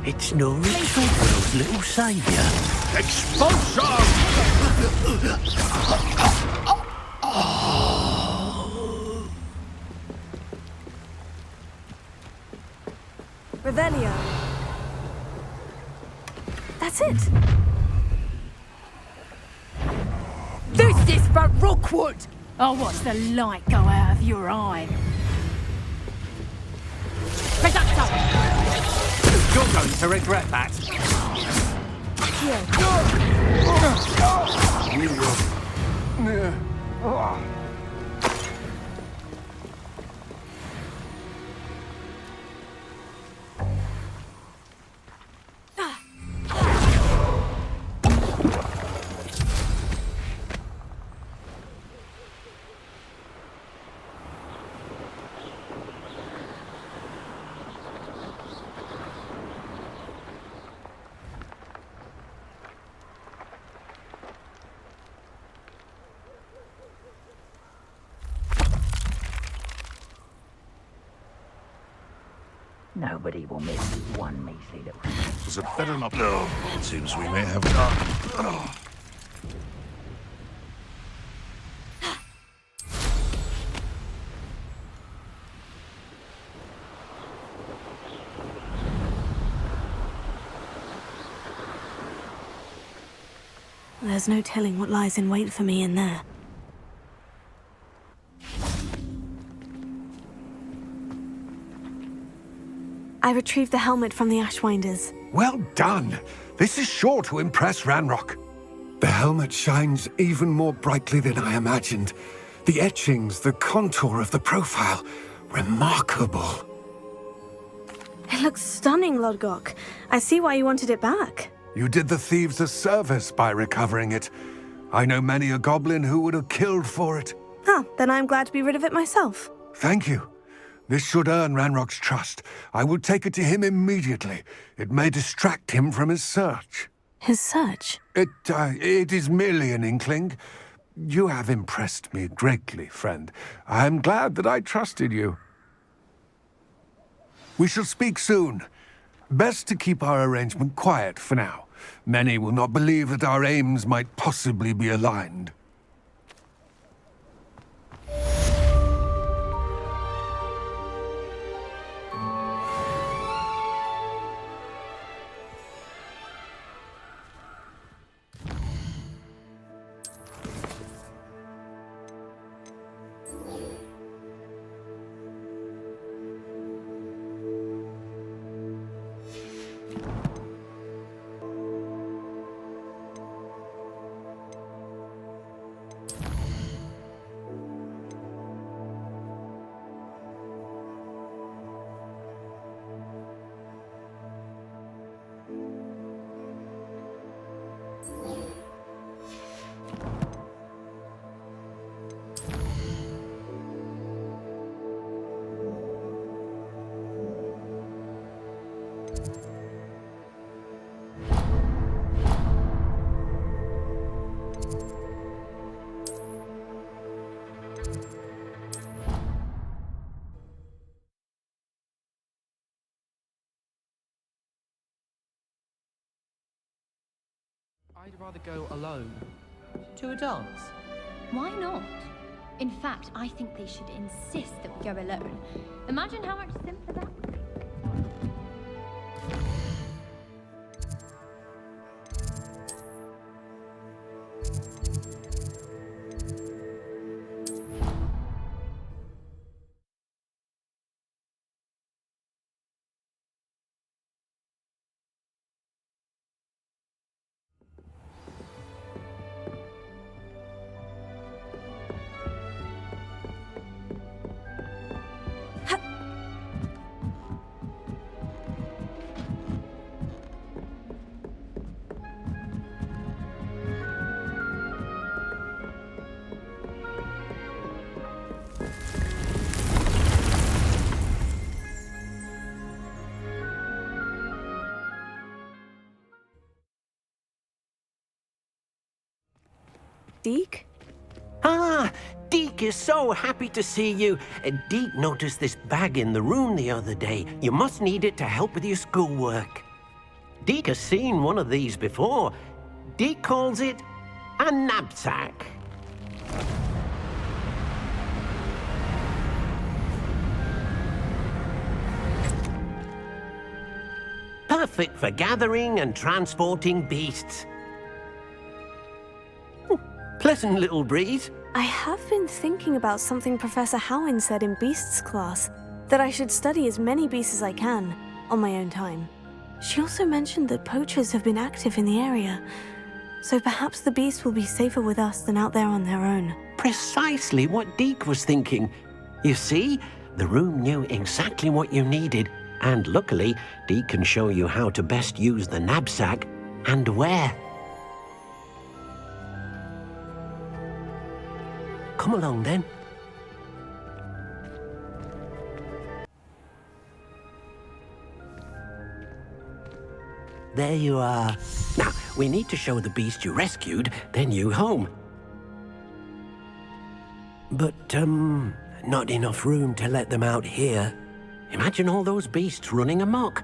It's no ritual for those little saviour. Expulso! Revelio. That's it. This is for Rookwood! I'll watch the light go out of your eye. Producto! You're going to regret that. Here. You will. Nobody will miss one measly little... Was it better not? No. It seems we may have done. There's no telling what lies in wait for me in there. I retrieved the helmet from the Ashwinders. Well done! This is sure to impress Ranrock. The helmet shines even more brightly than I imagined. The etchings, the contour of the profile, remarkable. It looks stunning, Lodgok. I see why you wanted it back. You did the thieves a service by recovering it. I know many a goblin who would have killed for it. Huh, then I'm glad to be rid of it myself. Thank you. This should earn Ranrock's trust. I will take it to him immediately. It may distract him from his search. His search? It is merely an inkling. You have impressed me greatly, friend. I am glad that I trusted you. We shall speak soon. Best to keep our arrangement quiet for now. Many will not believe that our aims might possibly be aligned. I'd rather go alone. To a dance? Why not? In fact, I think they should insist that we go alone. Imagine how much simpler that would be. Deke? Ah, Deke is so happy to see you. Deke noticed this bag in the room the other day. You must need it to help with your schoolwork. Deke has seen one of these before. Deke calls it a knapsack. perfect for gathering and transporting beasts. Pleasant little breeze. I have been thinking about something Professor Howin said in Beasts class, that I should study as many beasts as I can, on my own time. She also mentioned that poachers have been active in the area, so perhaps the beasts will be safer with us than out there on their own. Precisely what Deke was thinking. You see, the room knew exactly what you needed, and luckily, Deke can show you how to best use the knapsack and where. Come along then. There you are. Now, we need to show the beast you rescued their new home. But, not enough room to let them out here. Imagine all those beasts running amok.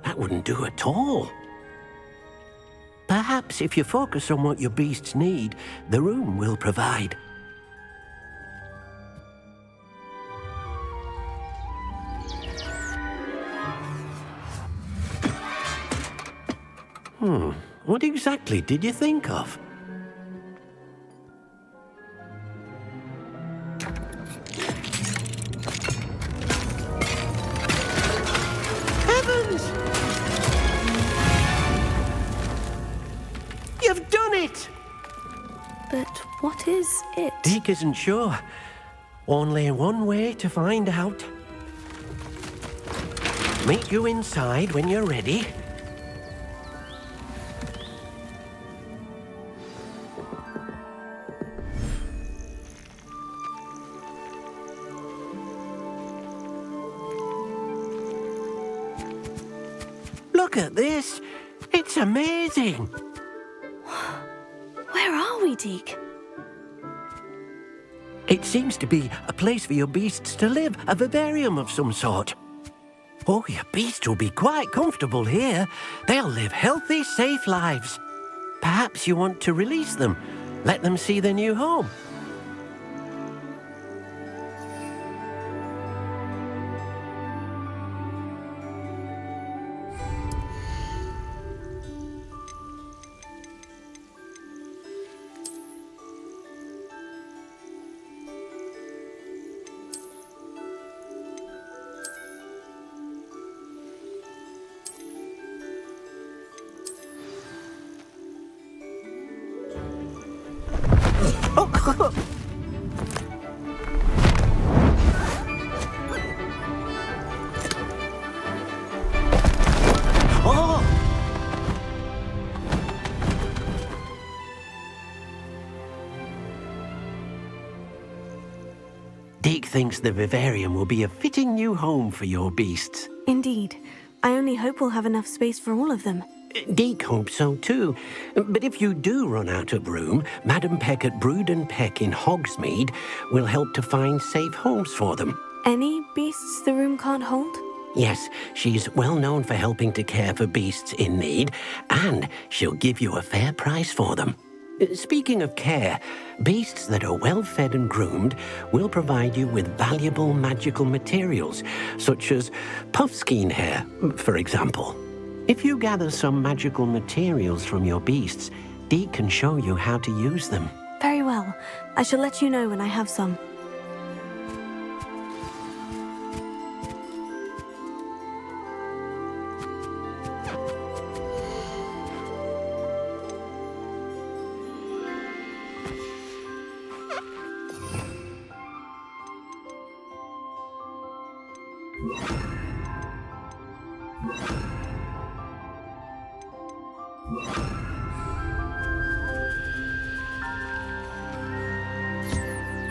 That wouldn't do at all. Perhaps if you focus on what your beasts need, the room will provide. What exactly did you think of? Heavens! You've done it! But what is it? Deke isn't sure. Only one way to find out. Meet you inside when you're ready. Look at this. It's amazing. Where are we, Deke? It seems to be a place for your beasts to live, a vivarium of some sort. Oh, your beasts will be quite comfortable here. They'll live healthy, safe lives. Perhaps you want to release them, let them see their new home. Deke thinks the vivarium will be a fitting new home for your beasts. Indeed. I only hope we'll have enough space for all of them. Deke hopes so too. But if you do run out of room, Madam Peck at Brood and Peck in Hogsmeade will help to find safe homes for them. Any beasts the room can't hold? Yes, she's well known for helping to care for beasts in need, and she'll give you a fair price for them. Speaking of care, beasts that are well fed and groomed will provide you with valuable magical materials, such as puffskein hair, for example. If you gather some magical materials from your beasts, Deke can show you how to use them. Very well. I shall let you know when I have some.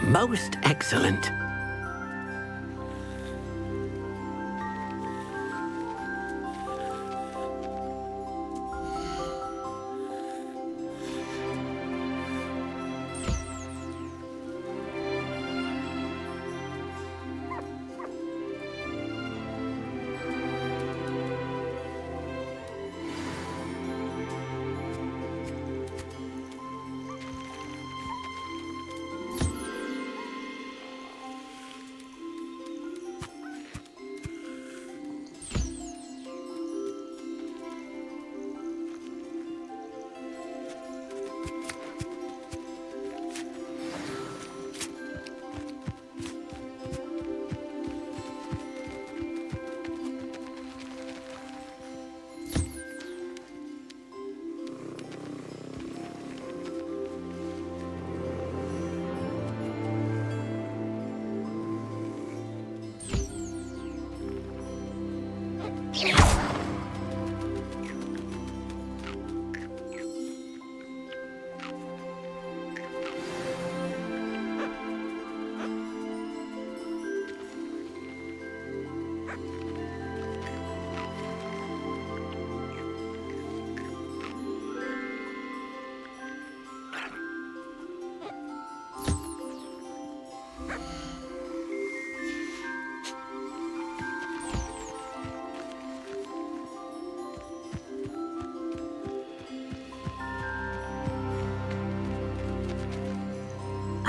Most excellent.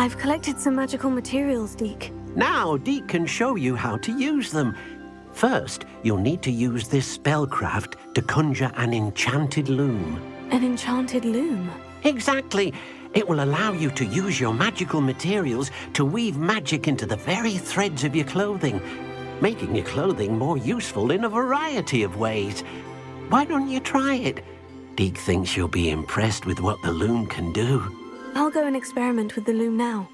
I've collected some magical materials, Deke. Now, Deke can show you how to use them. First, you'll need to use this spellcraft to conjure an enchanted loom. An enchanted loom? Exactly. It will allow you to use your magical materials to weave magic into the very threads of your clothing, making your clothing more useful in a variety of ways. Why don't you try it? Deke thinks you'll be impressed with what the loom can do. I'll go and experiment with the loom now.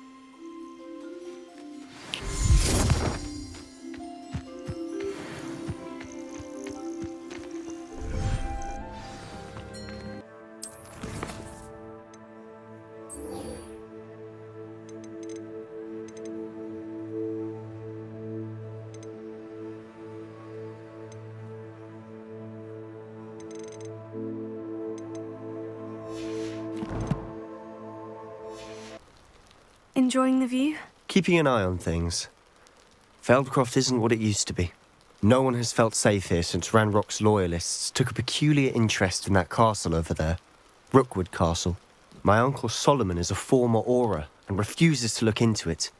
Enjoying the view? Keeping an eye on things. Feldcroft isn't what it used to be. No one has felt safe here since Ranrock's loyalists took a peculiar interest in that castle over there. Rookwood Castle. My uncle Solomon is a former Auror and refuses to look into it,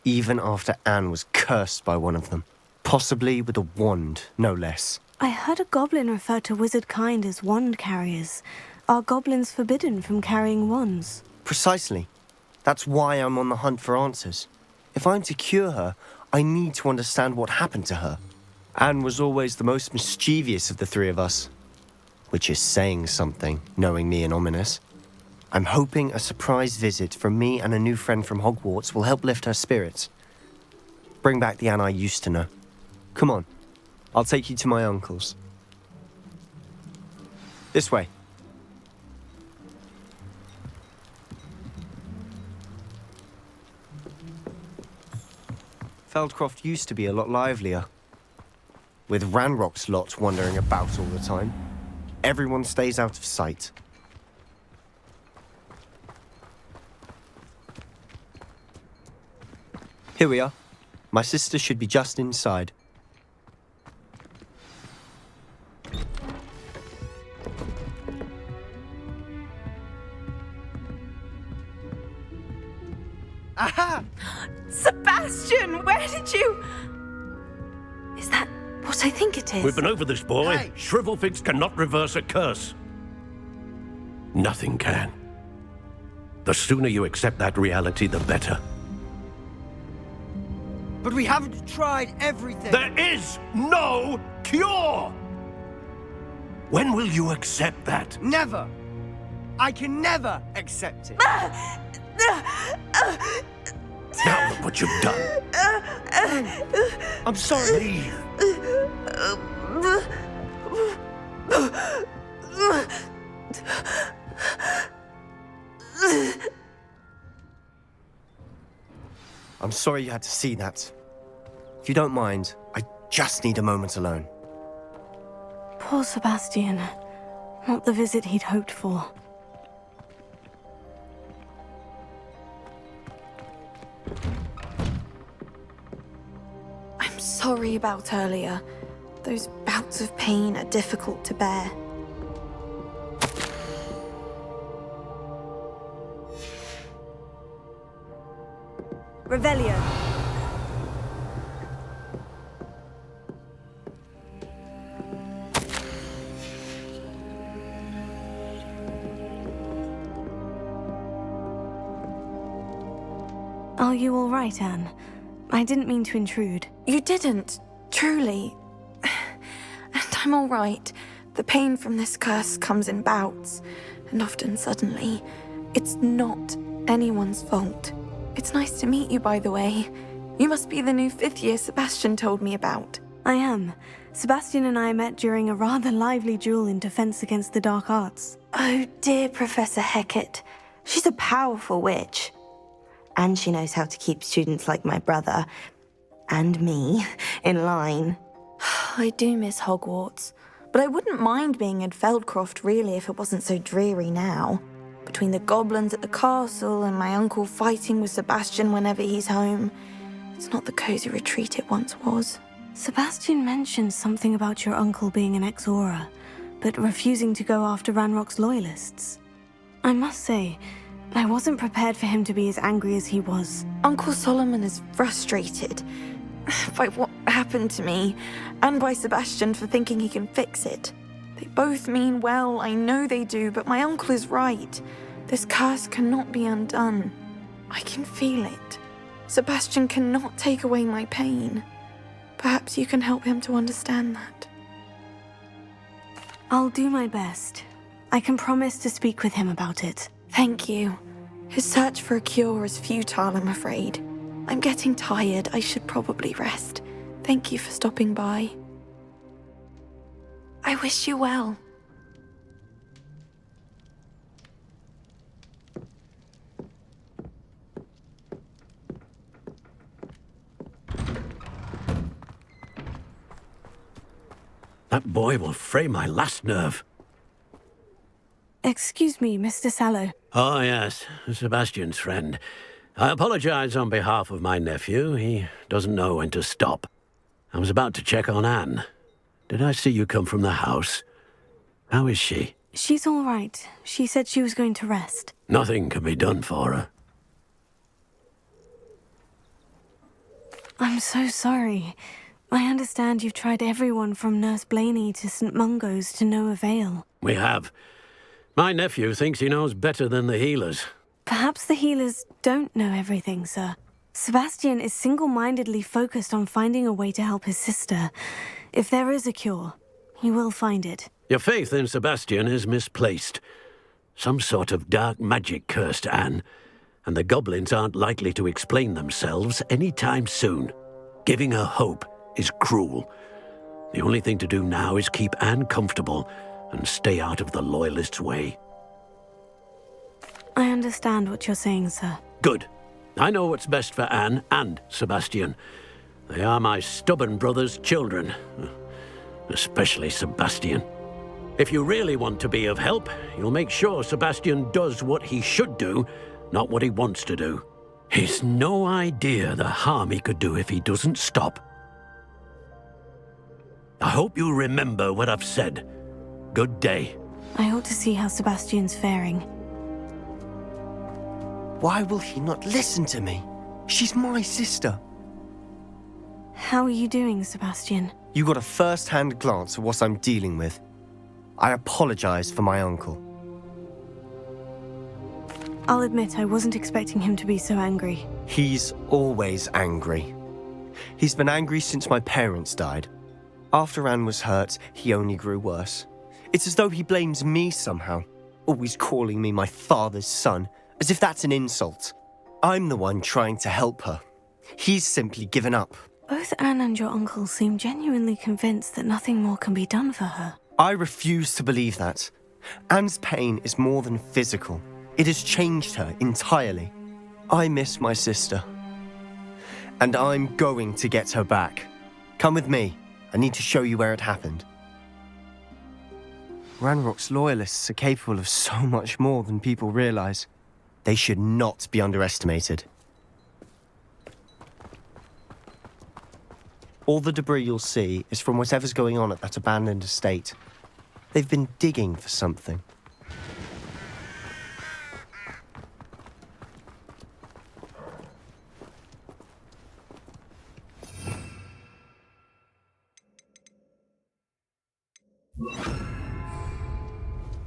even after Anne was cursed by one of them. Possibly with a wand, no less. I heard a goblin refer to wizard kind as wand carriers. Are goblins forbidden from carrying wands? Precisely. That's why I'm on the hunt for answers. If I'm to cure her, I need to understand what happened to her. Anne was always the most mischievous of the three of us. Which is saying something, knowing me and Ominous. I'm hoping a surprise visit from me and a new friend from Hogwarts will help lift her spirits. Bring back the Anne I used to know. Come on, I'll take you to my uncle's. This way. Feldcroft used to be a lot livelier. With Ranrock's lot wandering about all the time, everyone stays out of sight. Here we are. My sister should be just inside. Aha! Sebastian, where did you... Is that what I think it is? We've been over this, boy. Hey. Shrivelfigs cannot reverse a curse. Nothing can. The sooner you accept that reality, the better. But we haven't tried everything. There is no cure! When will you accept that? Never! I can never accept it. Now look what you've done. I'm sorry. Leave. I'm sorry you had to see that. If you don't mind, I just need a moment alone. Poor Sebastian. Not the visit he'd hoped for. I'm sorry about earlier. Those bouts of pain are difficult to bear. Revelio. Are you all right, Anne? I didn't mean to intrude. You didn't, truly. And I'm all right. The pain from this curse comes in bouts, and often suddenly. It's not anyone's fault. It's nice to meet you, by the way. You must be the new 5th year Sebastian told me about. I am. Sebastian and I met during a rather lively duel in Defense Against the Dark Arts. Oh dear, Professor Hecat. She's a powerful witch. And she knows how to keep students like my brother, and me, in line. I do miss Hogwarts, but I wouldn't mind being in Feldcroft really if it wasn't so dreary now. Between the goblins at the castle and my uncle fighting with Sebastian whenever he's home, it's not the cozy retreat it once was. Sebastian mentioned something about your uncle being an ex-Auror, but refusing to go after Ranrock's loyalists. I must say, I wasn't prepared for him to be as angry as he was. Uncle Solomon is frustrated by what happened to me, and by Sebastian for thinking he can fix it. They both mean well, I know they do, but my uncle is right. This curse cannot be undone. I can feel it. Sebastian cannot take away my pain. Perhaps you can help him to understand that. I'll do my best. I can promise to speak with him about it. Thank you. His search for a cure is futile, I'm afraid. I'm getting tired. I should probably rest. Thank you for stopping by. I wish you well. That boy will fray my last nerve. Excuse me, Mr. Sallow. Oh, yes, Sebastian's friend. I apologize on behalf of my nephew. He doesn't know when to stop. I was about to check on Anne. Did I see you come from the house? How is she? She's all right. She said she was going to rest. Nothing can be done for her. I'm so sorry. I understand you've tried everyone from Nurse Blaney to St. Mungo's to no avail. We have. My nephew thinks he knows better than the healers. Perhaps the healers don't know everything, sir. Sebastian is single-mindedly focused on finding a way to help his sister. If there is a cure, he will find it. Your faith in Sebastian is misplaced. Some sort of dark magic cursed Anne, and the goblins aren't likely to explain themselves anytime soon. Giving her hope is cruel. The only thing to do now is keep Anne comfortable and stay out of the Loyalists' way. I understand what you're saying, sir. Good. I know what's best for Anne and Sebastian. They are my stubborn brother's children. Especially Sebastian. If you really want to be of help, you'll make sure Sebastian does what he should do, not what he wants to do. He's no idea the harm he could do if he doesn't stop. I hope you remember what I've said. Good day. I ought to see how Sebastian's faring. Why will he not listen to me? She's my sister. How are you doing, Sebastian? You got a first-hand glance at what I'm dealing with. I apologize for my uncle. I'll admit I wasn't expecting him to be so angry. He's always angry. He's been angry since my parents died. After Anne was hurt, he only grew worse. It's as though he blames me somehow, always calling me my father's son, as if that's an insult. I'm the one trying to help her. He's simply given up. Both Anne and your uncle seem genuinely convinced that nothing more can be done for her. I refuse to believe that. Anne's pain is more than physical. It has changed her entirely. I miss my sister. And I'm going to get her back. Come with me. I need to show you where it happened. Ranrock's loyalists are capable of so much more than people realize. They should not be underestimated. All the debris you'll see is from whatever's going on at that abandoned estate. They've been digging for something.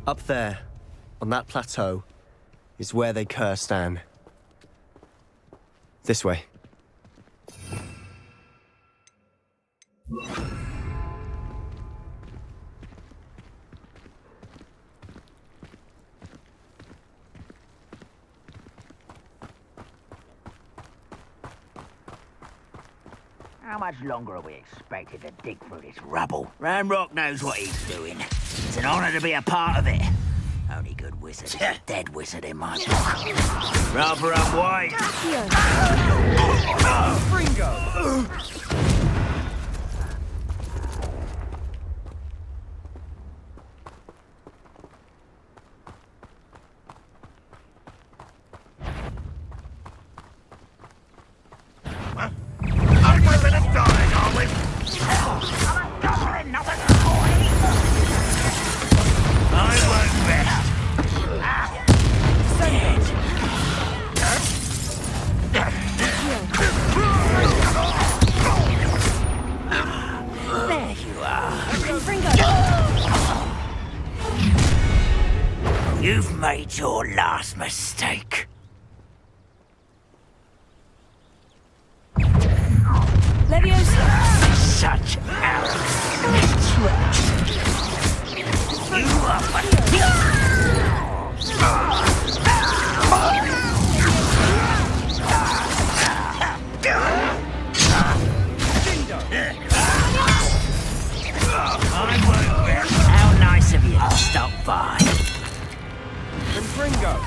Up there, on that plateau, is where they cursed Anne. This way. How much longer are we expected to dig through this rubble? Ranrock knows what he's doing. It's an honor to be a part of it. Only good wizard is a dead wizard in my book. Rather unwise. Fringo! made your last mistake. Leviosa! Such arrogance. You are How nice of you to stop by. Ringo!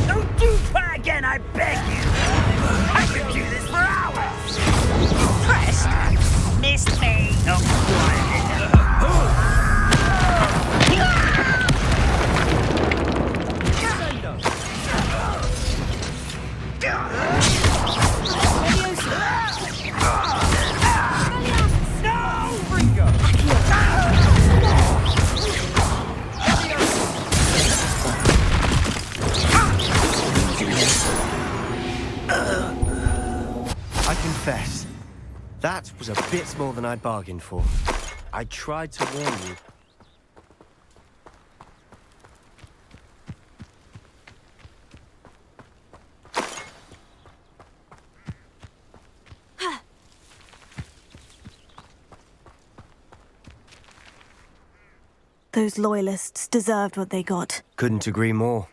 Don't do that again, I beg you! I could do this for hours! Pressed? Missed me! Oh, I confess, that was a bit more than I'd bargained for. I tried to warn you. Those loyalists deserved what they got. Couldn't agree more.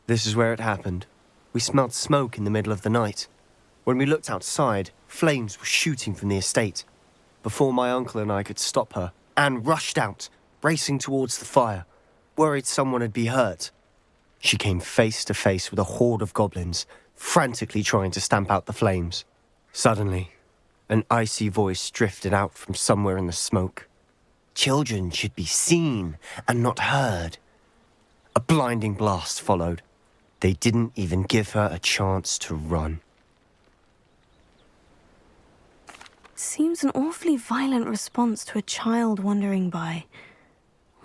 This is where it happened. We smelled smoke in the middle of the night. When we looked outside, flames were shooting from the estate. Before my uncle and I could stop her, Anne rushed out, racing towards the fire, worried someone had been hurt. She came face to face with a horde of goblins, frantically trying to stamp out the flames. Suddenly, an icy voice drifted out from somewhere in the smoke. Children should be seen and not heard. A blinding blast followed. They didn't even give her a chance to run. Seems an awfully violent response to a child wandering by.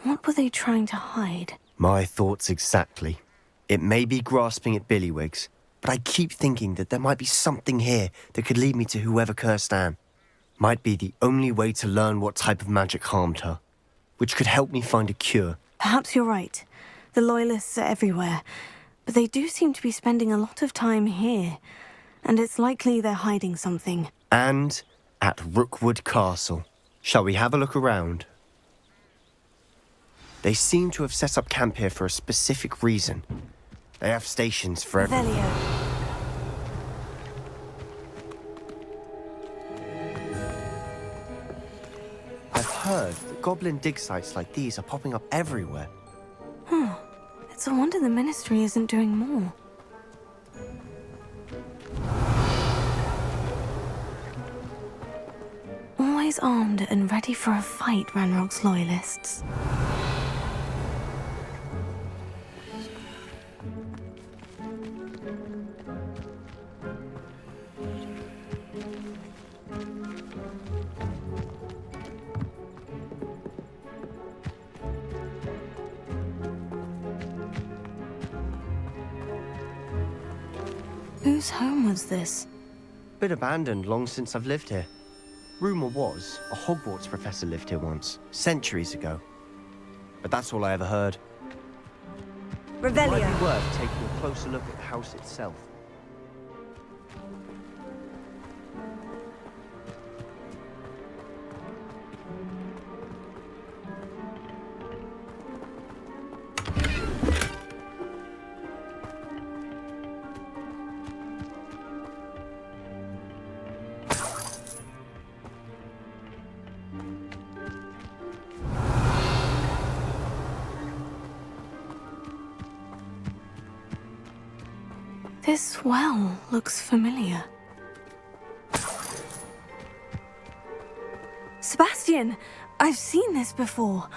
What were they trying to hide? My thoughts exactly. It may be grasping at billywhigs, but I keep thinking that there might be something here that could lead me to whoever cursed Anne. Might be the only way to learn what type of magic harmed her, which could help me find a cure. Perhaps you're right. The Loyalists are everywhere, but they do seem to be spending a lot of time here, and it's likely they're hiding something. And at Rookwood Castle. Shall we have a look around? They seem to have set up camp here for a specific reason. They have stations for every... I've heard that goblin dig sites like these are popping up everywhere. It's a wonder the Ministry isn't doing more. Always armed and ready for a fight, Ranrock's Loyalists. Whose home was this? Been abandoned long since I've lived here. Rumour was, a Hogwarts professor lived here once, centuries ago. But that's all I ever heard. Revelio. Might be worth taking a closer look at the house itself. This well looks familiar. Sebastian! I've seen this before.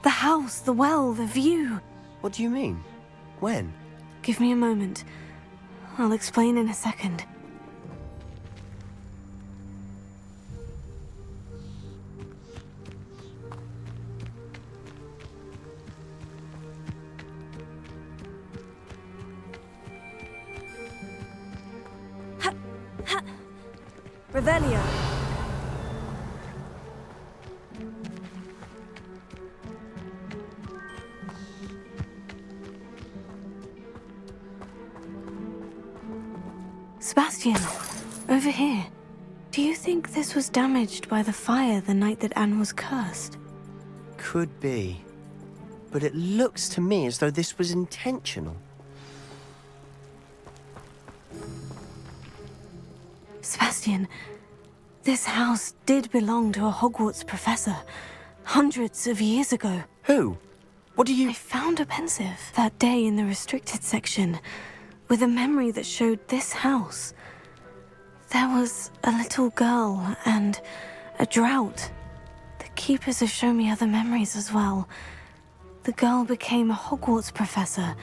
The house, the well, the view. What do you mean? When? Give me a moment. I'll explain in a second. Revelio. Sebastian, over here. Do you think this was damaged by the fire the night that Anne was cursed? Could be. But it looks to me as though this was intentional. Sebastian, this house did belong to a Hogwarts professor hundreds of years ago. Who? What do you... I found a pensive that day in the restricted section with a memory that showed this house. There was a little girl and a drought. The keepers have shown me other memories as well. The girl became a Hogwarts professor.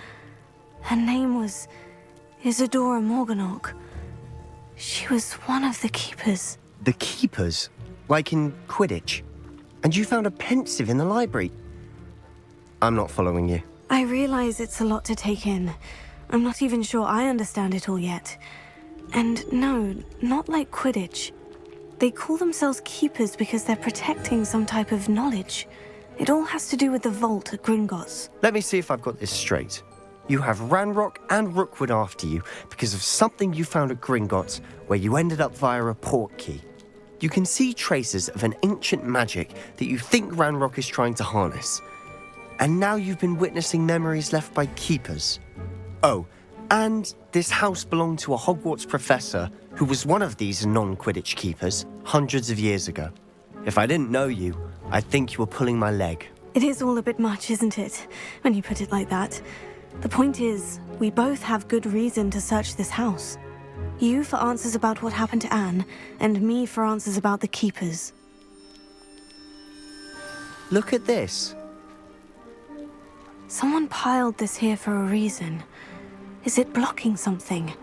Her name was Isadora Morganach. She was one of the keepers. The keepers? Like in Quidditch? And you found a pensive in the library? I'm not following you. I realize it's a lot to take in. I'm not even sure I understand it all yet. And no, not like Quidditch. They call themselves keepers because they're protecting some type of knowledge. It all has to do with the vault at Gringotts. Let me see if I've got this straight. You have Ranrock and Rookwood after you because of something you found at Gringotts where you ended up via a portkey. You can see traces of an ancient magic that you think Ranrock is trying to harness. And now you've been witnessing memories left by keepers. Oh, and this house belonged to a Hogwarts professor who was one of these non-Quidditch keepers hundreds of years ago. If I didn't know you, I'd think you were pulling my leg. It is all a bit much, isn't it, when you put it like that? The point is, we both have good reason to search this house. You for answers about what happened to Anne, and me for answers about the keepers. Look at this. Someone piled this here for a reason. Is it blocking something?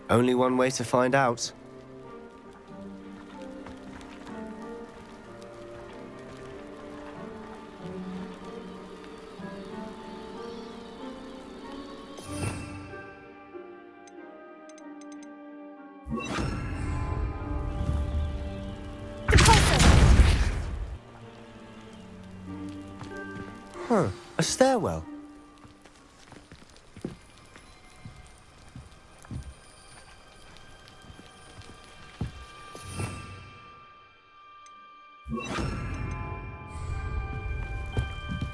Only one way to find out. Huh, a stairwell.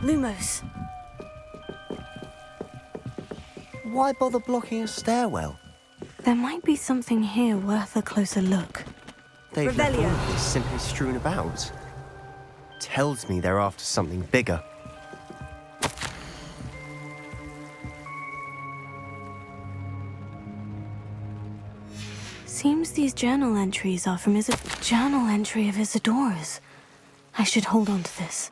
Lumos. Why bother blocking a stairwell? There might be something here worth a closer look. They've left all of this simply strewn about. Tells me they're after something bigger. Seems these journal entries are from journal entry of Isadora's. I should hold on to this.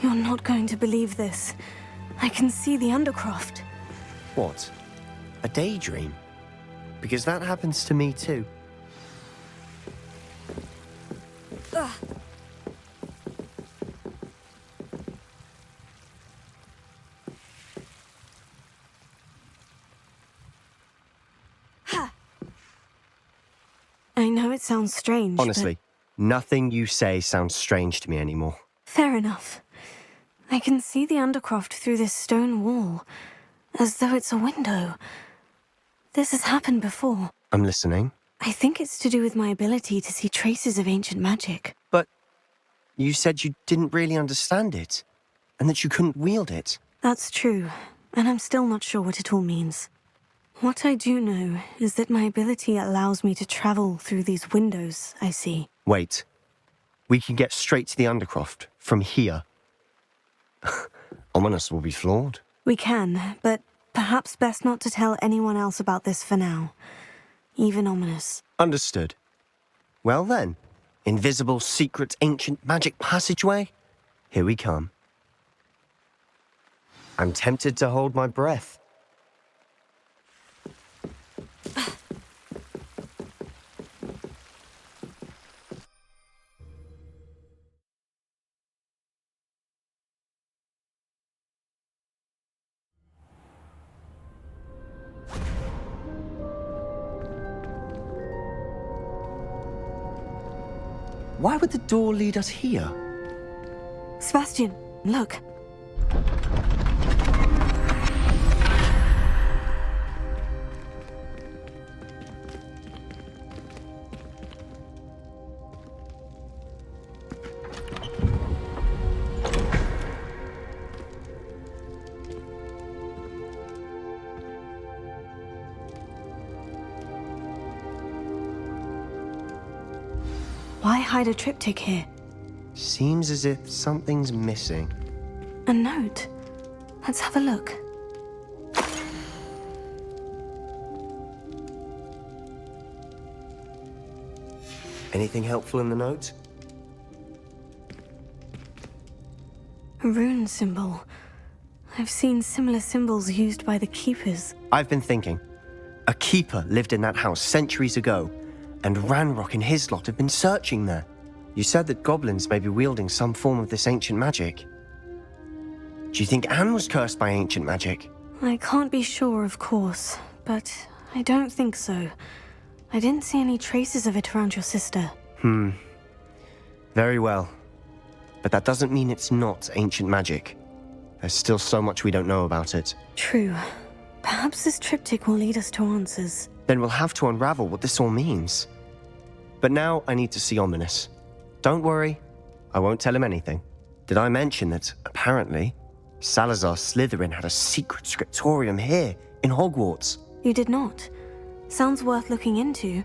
You're not going to believe this. I can see the Undercroft. What? A daydream? Because that happens to me too. I know it sounds strange, Honestly, nothing you say sounds strange to me anymore. Fair enough. I can see the Undercroft through this stone wall, as though it's a window. This has happened before. I'm listening. I think it's to do with my ability to see traces of ancient magic. But you said you didn't really understand it, and that you couldn't wield it. That's true, and I'm still not sure what it all means. What I do know is that my ability allows me to travel through these windows I see. Wait. We can get straight to the Undercroft from here. Ominous will be flawed. We can, but perhaps best not to tell anyone else about this for now. Even Ominous. Understood. Well then, invisible, secret, ancient magic passageway? Here we come. I'm tempted to hold my breath. Why would the door lead us here? Sebastian, look. Why hide a triptych here? Seems as if something's missing. A note. Let's have a look. Anything helpful in the note? A rune symbol. I've seen similar symbols used by the keepers. I've been thinking. A keeper lived in that house centuries ago, and Ranrock and his lot have been searching there. You said that goblins may be wielding some form of this ancient magic. Do you think Anne was cursed by ancient magic? I can't be sure, of course, but I don't think so. I didn't see any traces of it around your sister. Very well. But that doesn't mean it's not ancient magic. There's still so much we don't know about it. True. Perhaps this triptych will lead us to answers. Then we'll have to unravel what this all means. But now I need to see Ominous. Don't worry, I won't tell him anything. Did I mention that, apparently, Salazar Slytherin had a secret scriptorium here, in Hogwarts? You did not. Sounds worth looking into.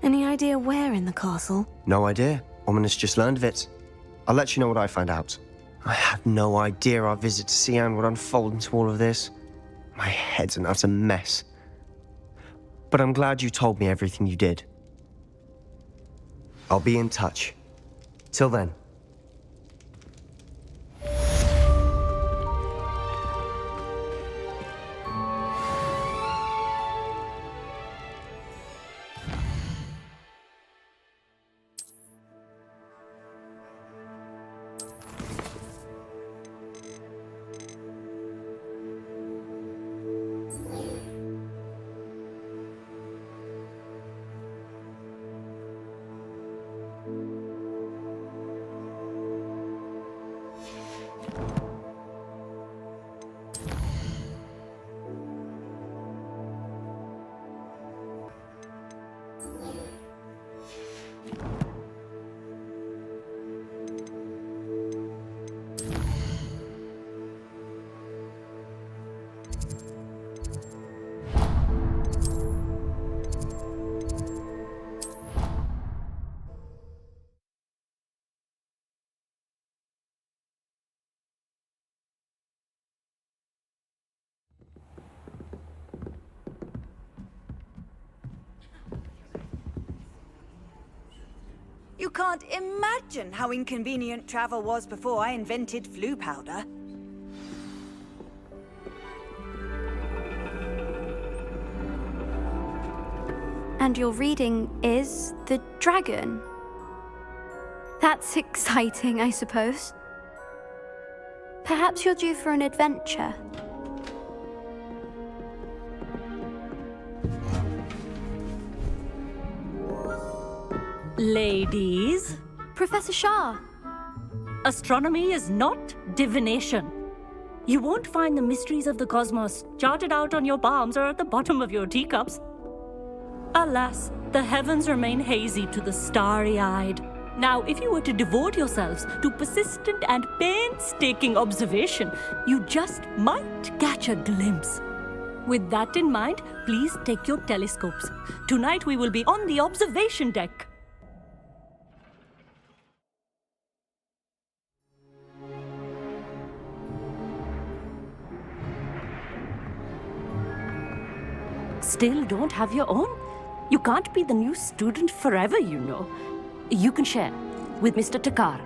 Any idea where in the castle? No idea. Ominous just learned of it. I'll let you know what I find out. I had no idea our visit to see Anne would unfold into all of this. My head's an utter mess. But I'm glad you told me everything you did. I'll be in touch. Till then. You can't imagine how inconvenient travel was before I invented flu powder. And your reading is The Dragon. That's exciting, I suppose. Perhaps you're due for an adventure. Ladies. Professor Shah. Astronomy is not divination. You won't find the mysteries of the cosmos charted out on your palms or at the bottom of your teacups. Alas, the heavens remain hazy to the starry-eyed. Now, if you were to devote yourselves to persistent and painstaking observation, you just might catch a glimpse. With that in mind, please take your telescopes. Tonight we will be on the observation deck. Still don't have your own? You can't be the new student forever, you know. You can share with Mr. Takar.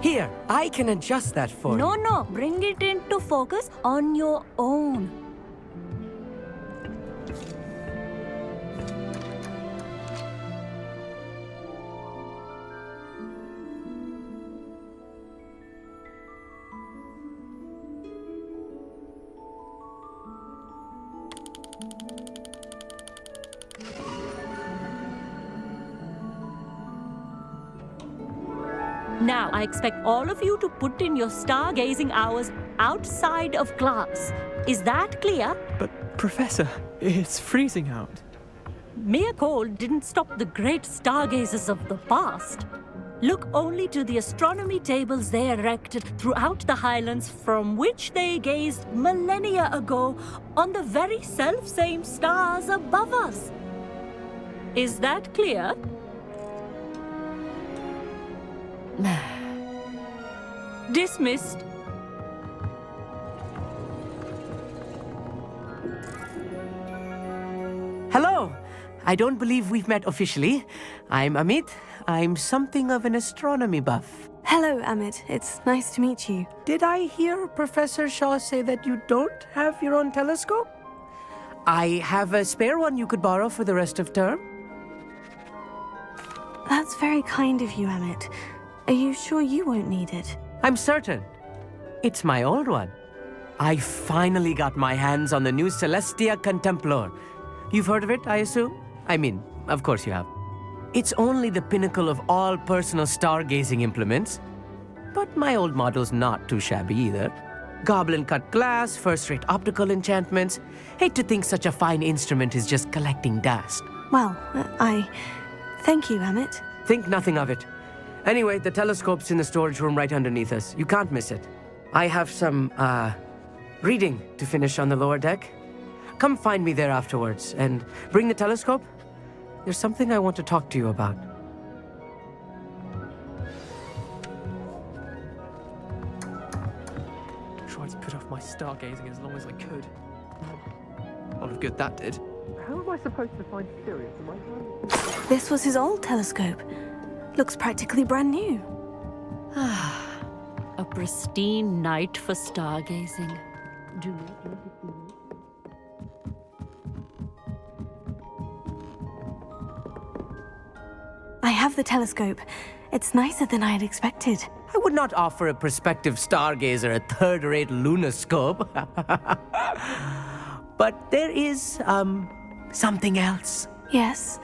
Here, I can adjust that for you. No, bring it into focus on your own. Now, I expect all of you to put in your stargazing hours outside of class. Is that clear? But, Professor, it's freezing out. Mere cold didn't stop the great stargazers of the past. Look only to the astronomy tables they erected throughout the Highlands from which they gazed millennia ago on the very self-same stars above us. Is that clear? Dismissed. Hello. I don't believe we've met officially. I'm Amit. I'm something of an astronomy buff. Hello, Amit. It's nice to meet you. Did I hear Professor Shaw say that you don't have your own telescope? I have a spare one you could borrow for the rest of term. That's very kind of you, Amit. Are you sure you won't need it? I'm certain. It's my old one. I finally got my hands on the new Celestia Contemplar. You've heard of it, I assume? I mean, of course you have. It's only the pinnacle of all personal stargazing implements. But my old model's not too shabby either. Goblin-cut glass, first-rate optical enchantments. Hate to think such a fine instrument is just collecting dust. Well, thank you, Amit. Think nothing of it. Anyway, the telescope's in the storage room right underneath us. You can't miss it. I have some, reading to finish on the lower deck. Come find me there afterwards, and bring the telescope. There's something I want to talk to you about. Tried to put off my stargazing as long as I could. A lot of good that did. How am I supposed to find Sirius? Am I... This was his old telescope. Looks practically brand new. A pristine night for stargazing. Do not let it be. I have the telescope. It's nicer than I had expected. I would not offer a prospective stargazer a third-rate lunoscope. But there is, something else. Yes?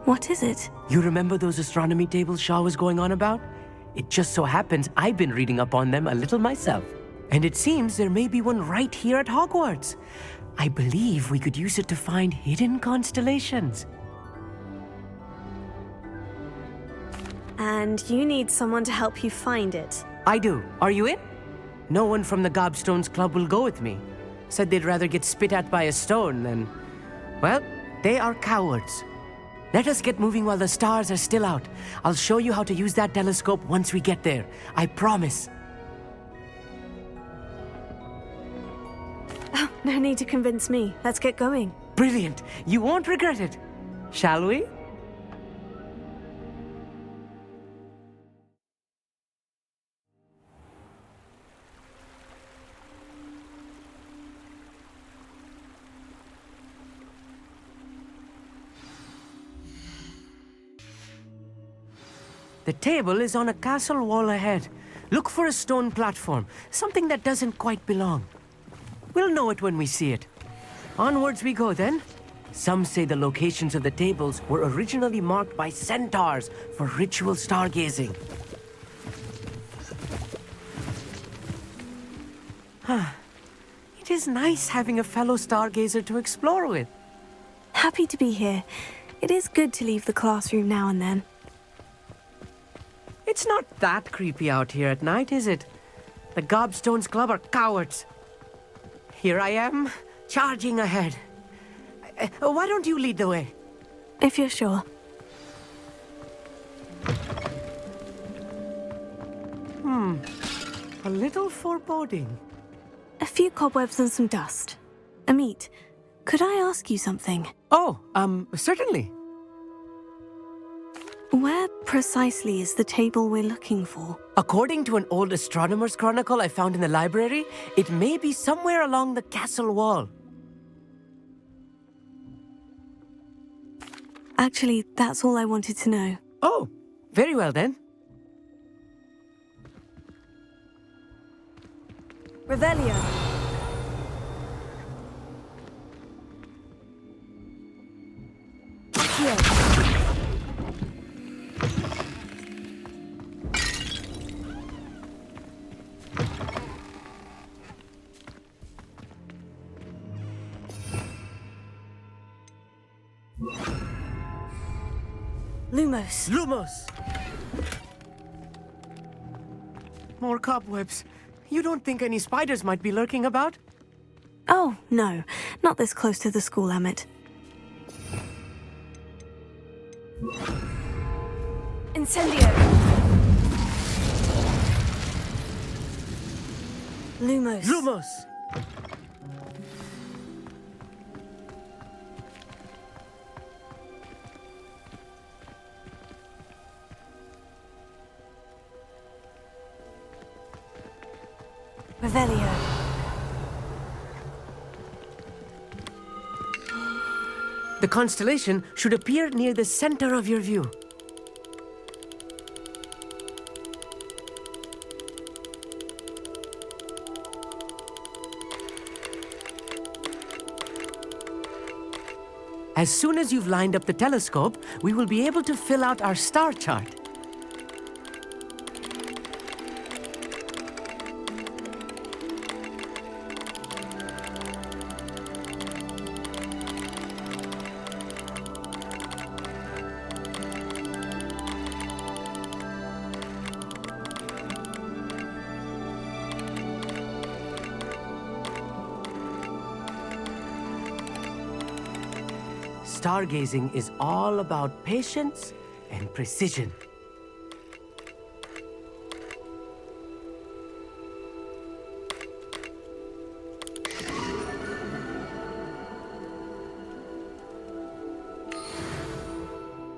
What is it? You remember those astronomy tables Shaw was going on about? It just so happens I've been reading up on them a little myself. And it seems there may be one right here at Hogwarts. I believe we could use it to find hidden constellations. And you need someone to help you find it. I do. Are you in? No one from the Gobstones Club will go with me. Said they'd rather get spit at by a stone than... Well, they are cowards. Let us get moving while the stars are still out. I'll show you how to use that telescope once we get there. I promise. Oh, no need to convince me. Let's get going. Brilliant. You won't regret it. Shall we? The table is on a castle wall ahead. Look for a stone platform, something that doesn't quite belong. We'll know it when we see it. Onwards we go then. Some say the locations of the tables were originally marked by centaurs for ritual stargazing. It is nice having a fellow stargazer to explore with. Happy to be here. It is good to leave the classroom now and then. It's not that creepy out here at night, is it? The Gobstones Club are cowards. Here I am, charging ahead. Why don't you lead the way? If you're sure. A little foreboding. A few cobwebs and some dust. Amit, could I ask you something? Oh, certainly. Where precisely is the table we're looking for? According to an old astronomer's chronicle I found in the library, it may be somewhere along the castle wall. Actually, that's all I wanted to know. Oh, very well then. Revelio. Here. Lumos. Lumos! More cobwebs. You don't think any spiders might be lurking about? Oh, no. Not this close to the school, Emmett. Incendio! Lumos. Lumos! Revelio. The constellation should appear near the center of your view. As soon as you've lined up the telescope, we will be able to fill out our star chart. Stargazing is all about patience and precision.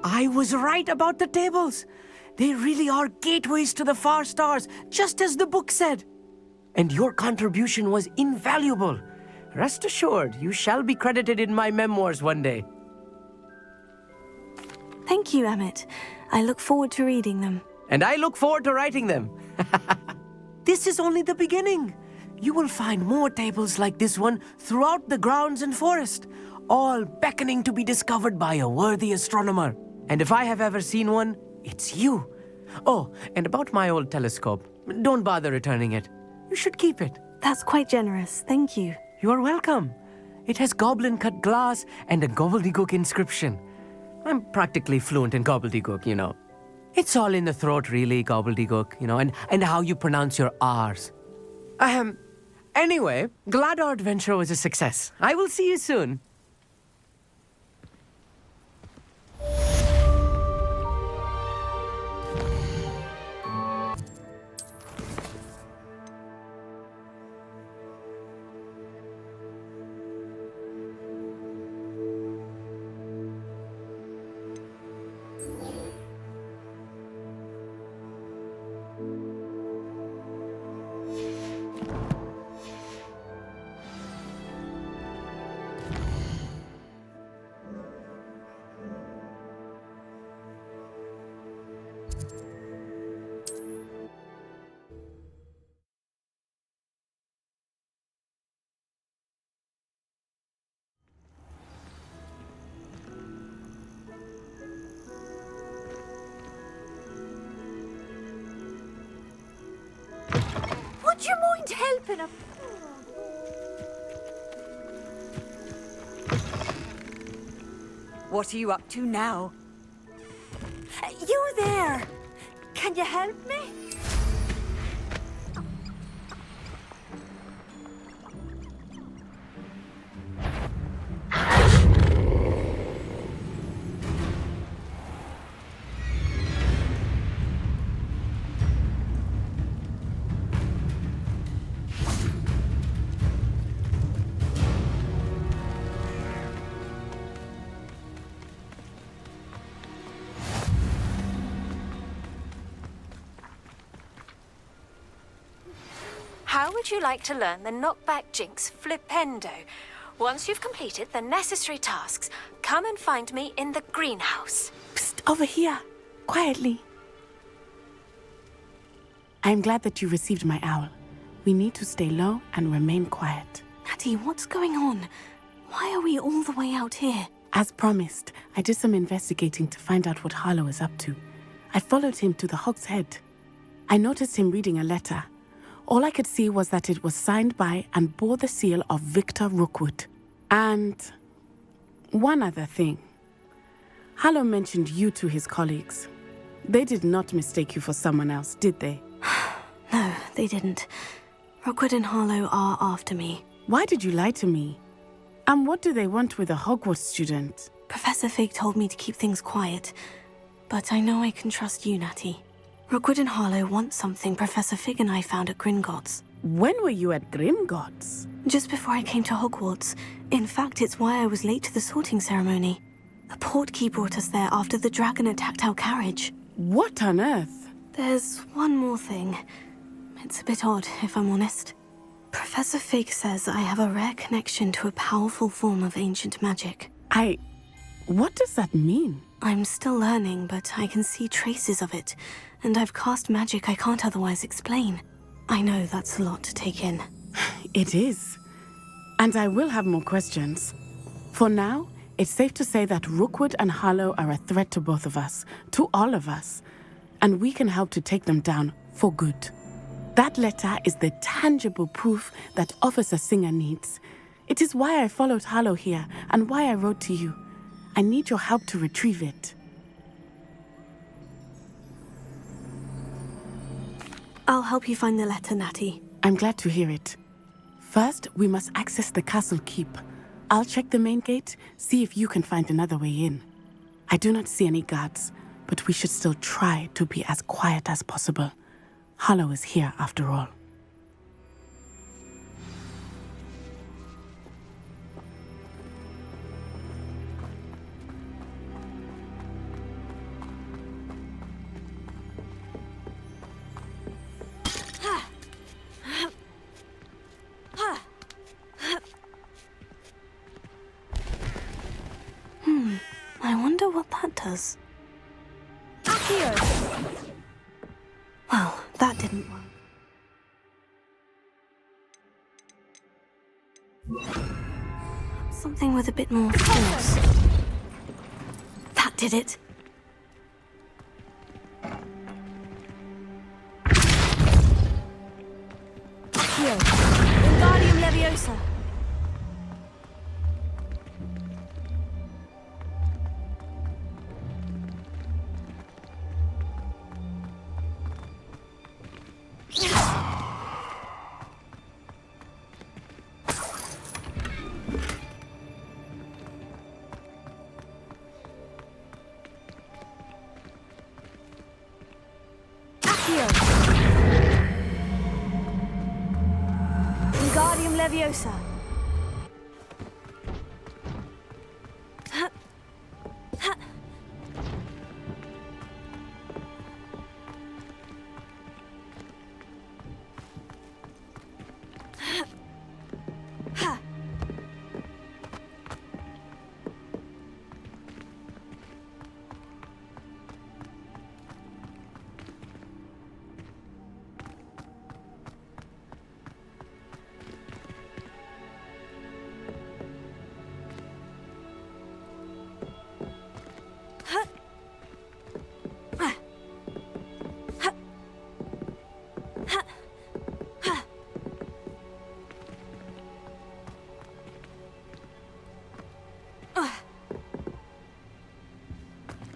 I was right about the tables. They really are gateways to the far stars, just as the book said. And your contribution was invaluable. Rest assured, you shall be credited in my memoirs one day. Thank you, Emmett. I look forward to reading them. And I look forward to writing them. This is only the beginning. You will find more tables like this one throughout the grounds and forest, all beckoning to be discovered by a worthy astronomer. And if I have ever seen one, it's you. Oh, and about my old telescope, don't bother returning it. You should keep it. That's quite generous. Thank you. You are welcome. It has goblin-cut glass and a gobbledygook inscription. I'm practically fluent in gobbledygook, you know. It's all in the throat, really, gobbledygook, you know, and how you pronounce your R's. Anyway, glad our adventure was a success. I will see you soon. Would you mind helping a... What are you up to now? You there! Can you help me? How would you like to learn the knockback jinx flipendo? Once you've completed the necessary tasks, come and find me in the greenhouse. Psst, over here. Quietly. I'm glad that you received my owl. We need to stay low and remain quiet. Natty, what's going on? Why are we all the way out here? As promised, I did some investigating to find out what Halo is up to. I followed him to the Hog's Head. I noticed him reading a letter. All I could see was that it was signed by and bore the seal of Victor Rookwood. And one other thing. Harlow mentioned you to his colleagues. They did not mistake you for someone else, did they? No, they didn't. Rookwood and Harlow are after me. Why did you lie to me? And what do they want with a Hogwarts student? Professor Fig told me to keep things quiet, but I know I can trust you, Natty. Rookwood and Harlow want something Professor Fig and I found at Gringotts. When were you at Gringotts? Just before I came to Hogwarts. In fact, it's why I was late to the sorting ceremony. The portkey brought us there after the dragon attacked our carriage. What on earth? There's one more thing. It's a bit odd, if I'm honest. Professor Fig says I have a rare connection to a powerful form of ancient magic. What does that mean? I'm still learning, but I can see traces of it, and I've cast magic I can't otherwise explain. I know that's a lot to take in. It is. And I will have more questions. For now, it's safe to say that Rookwood and Harlow are a threat to both of us, to all of us, and we can help to take them down for good. That letter is the tangible proof that Officer Singer needs. It is why I followed Harlow here and why I wrote to you. I need your help to retrieve it. I'll help you find the letter, Natty. I'm glad to hear it. First, we must access the castle keep. I'll check the main gate, see if you can find another way in. I do not see any guards, but we should still try to be as quiet as possible. Harlow is here after all. I wonder what that does. Well, that didn't work. Something with a bit more force. That did it. Wingardium Leviosa. Wingardium Leviosa.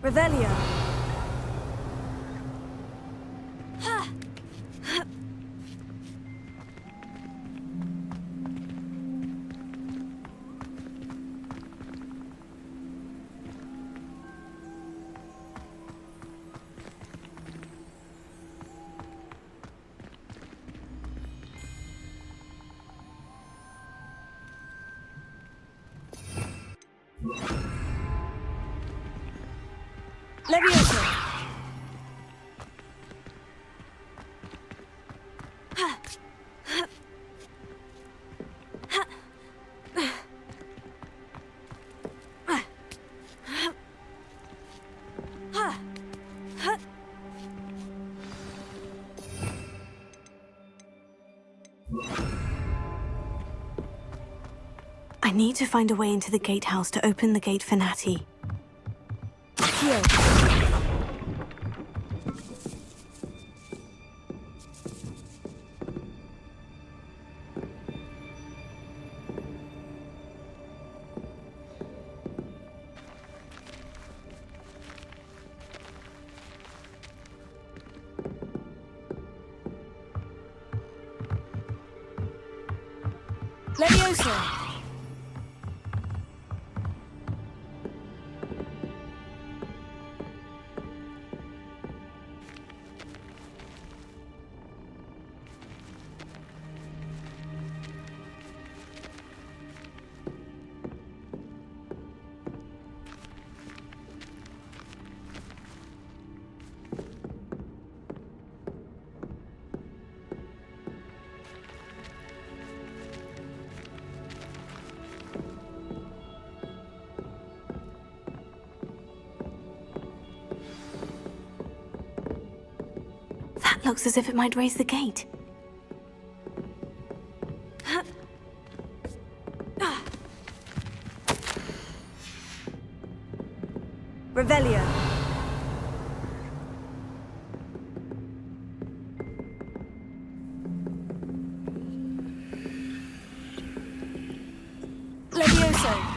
Revelio. Leviosa. I need to find a way into the gatehouse to open the gate for Natty. Here. Leviosa! That looks as if it might raise the gate. Revelio. Levioso.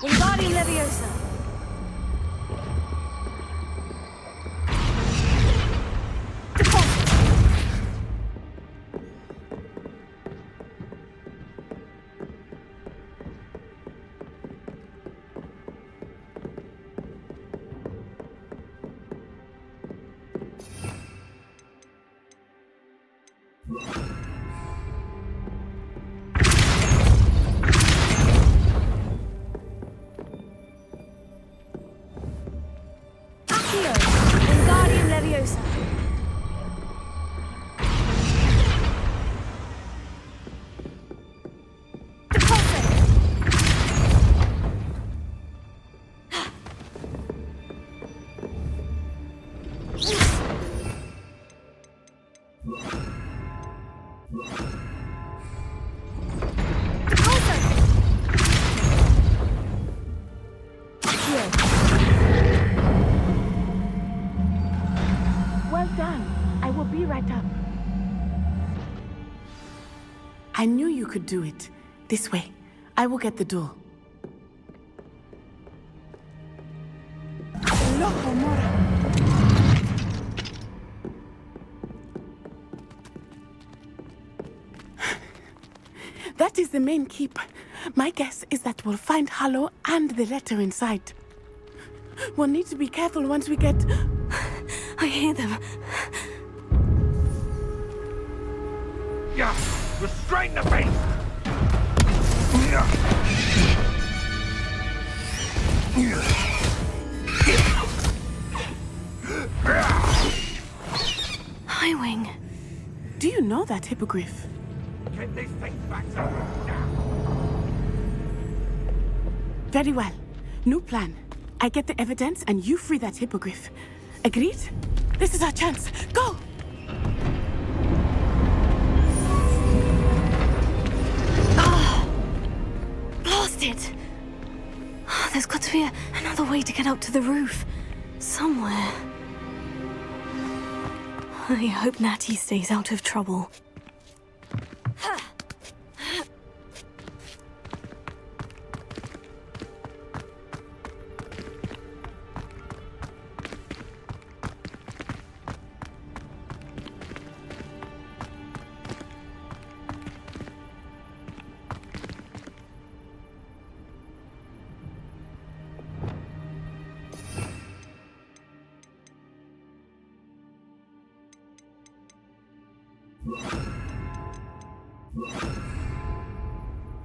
Wingardium Leviosa. Wingardium Leviosa. Well done. I will be right up. I knew you could do it. This way. I will get the door. Loco Mora. That is the main keep. My guess is that we'll find Halo and the letter inside. We'll need to be careful once we get... I hear them. Yeah, restrain the beast! Highwing. Do you know that hippogriff? Get these things back to now. Very well. New plan. I get the evidence and you free that hippogriff. Agreed? This is our chance. Go! Blasted! There's got to be another way to get up to the roof. Somewhere. I hope Natty stays out of trouble.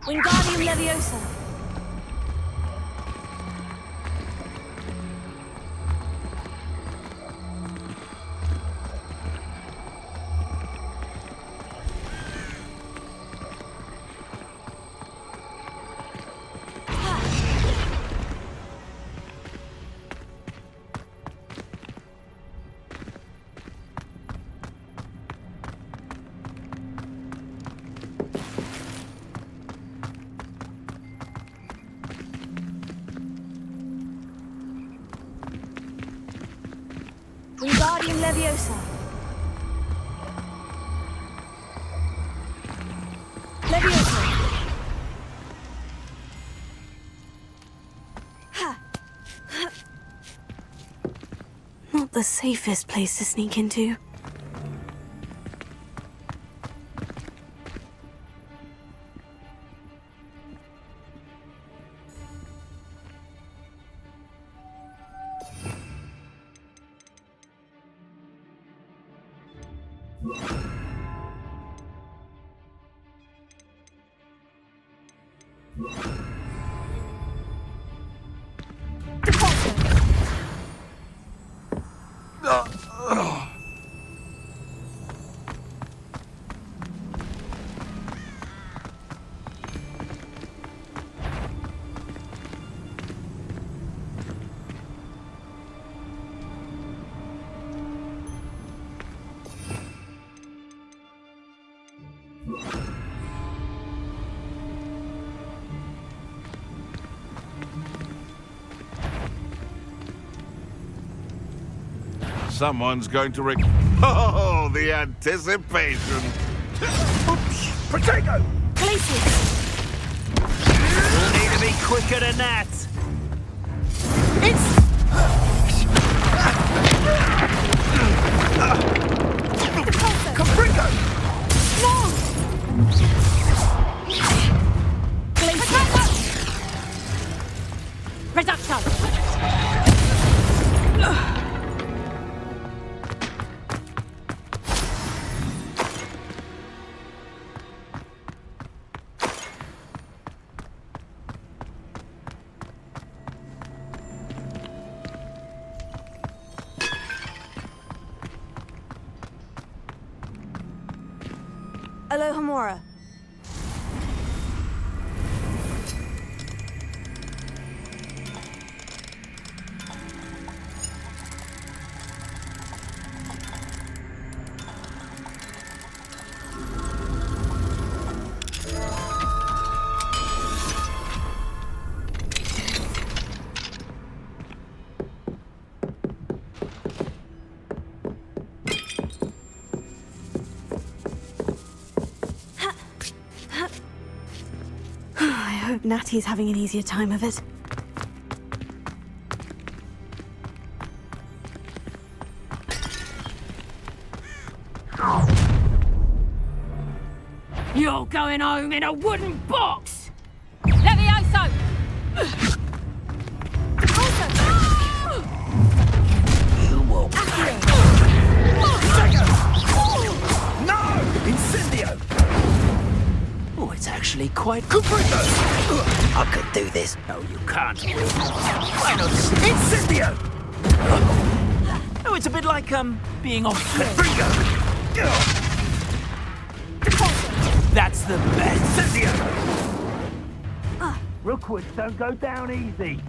Wingardium Leviosa. Wingardium Leviosa. Leviosa. Not the safest place to sneak into. Someone's going to Oh, the anticipation! Oops! Protego! Places. We'll need to be quicker than that. It's... Caprico! No! Places. Reduction! Alohomora. I hope Natty's having an easier time of it. You're going home in a wooden box! Levioso! You will No! Incendio! Oh, it's actually quite... Caprico! I could do this. No, you can't. Why not? Incendio! Oh, it's a bit like, being off... Caprico! That's the best. Incendio! Rookwoods don't go down easy.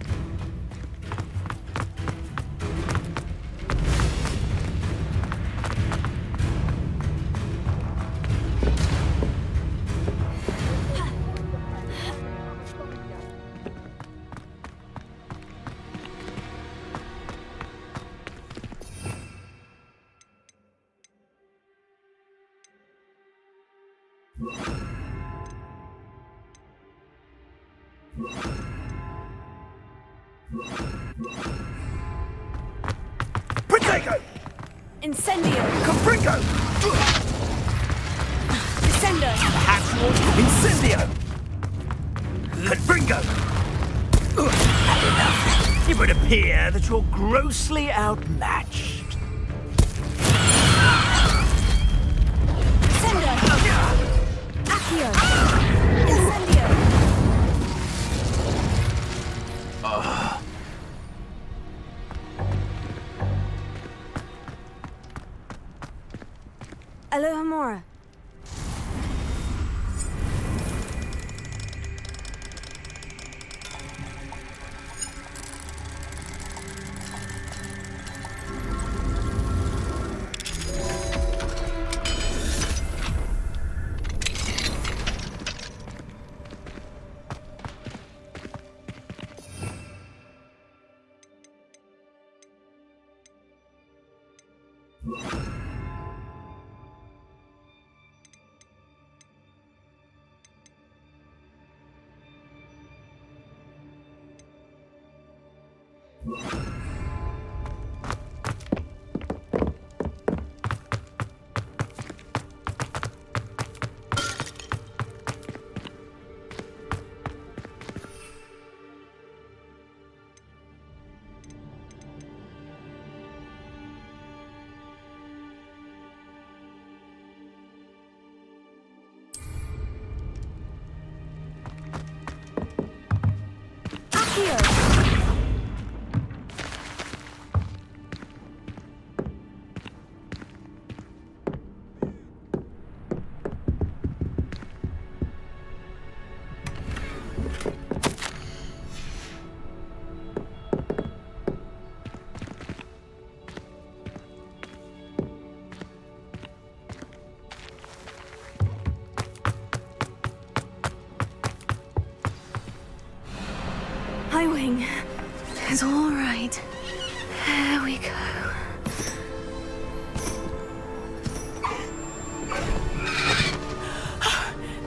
Protego! Incendio. Caprico! Descender. Incendio! Caprico! It would appear that you're grossly outmatched. Descender. Accio. Incendio. Alohomora. High wing. It's all right. There we go.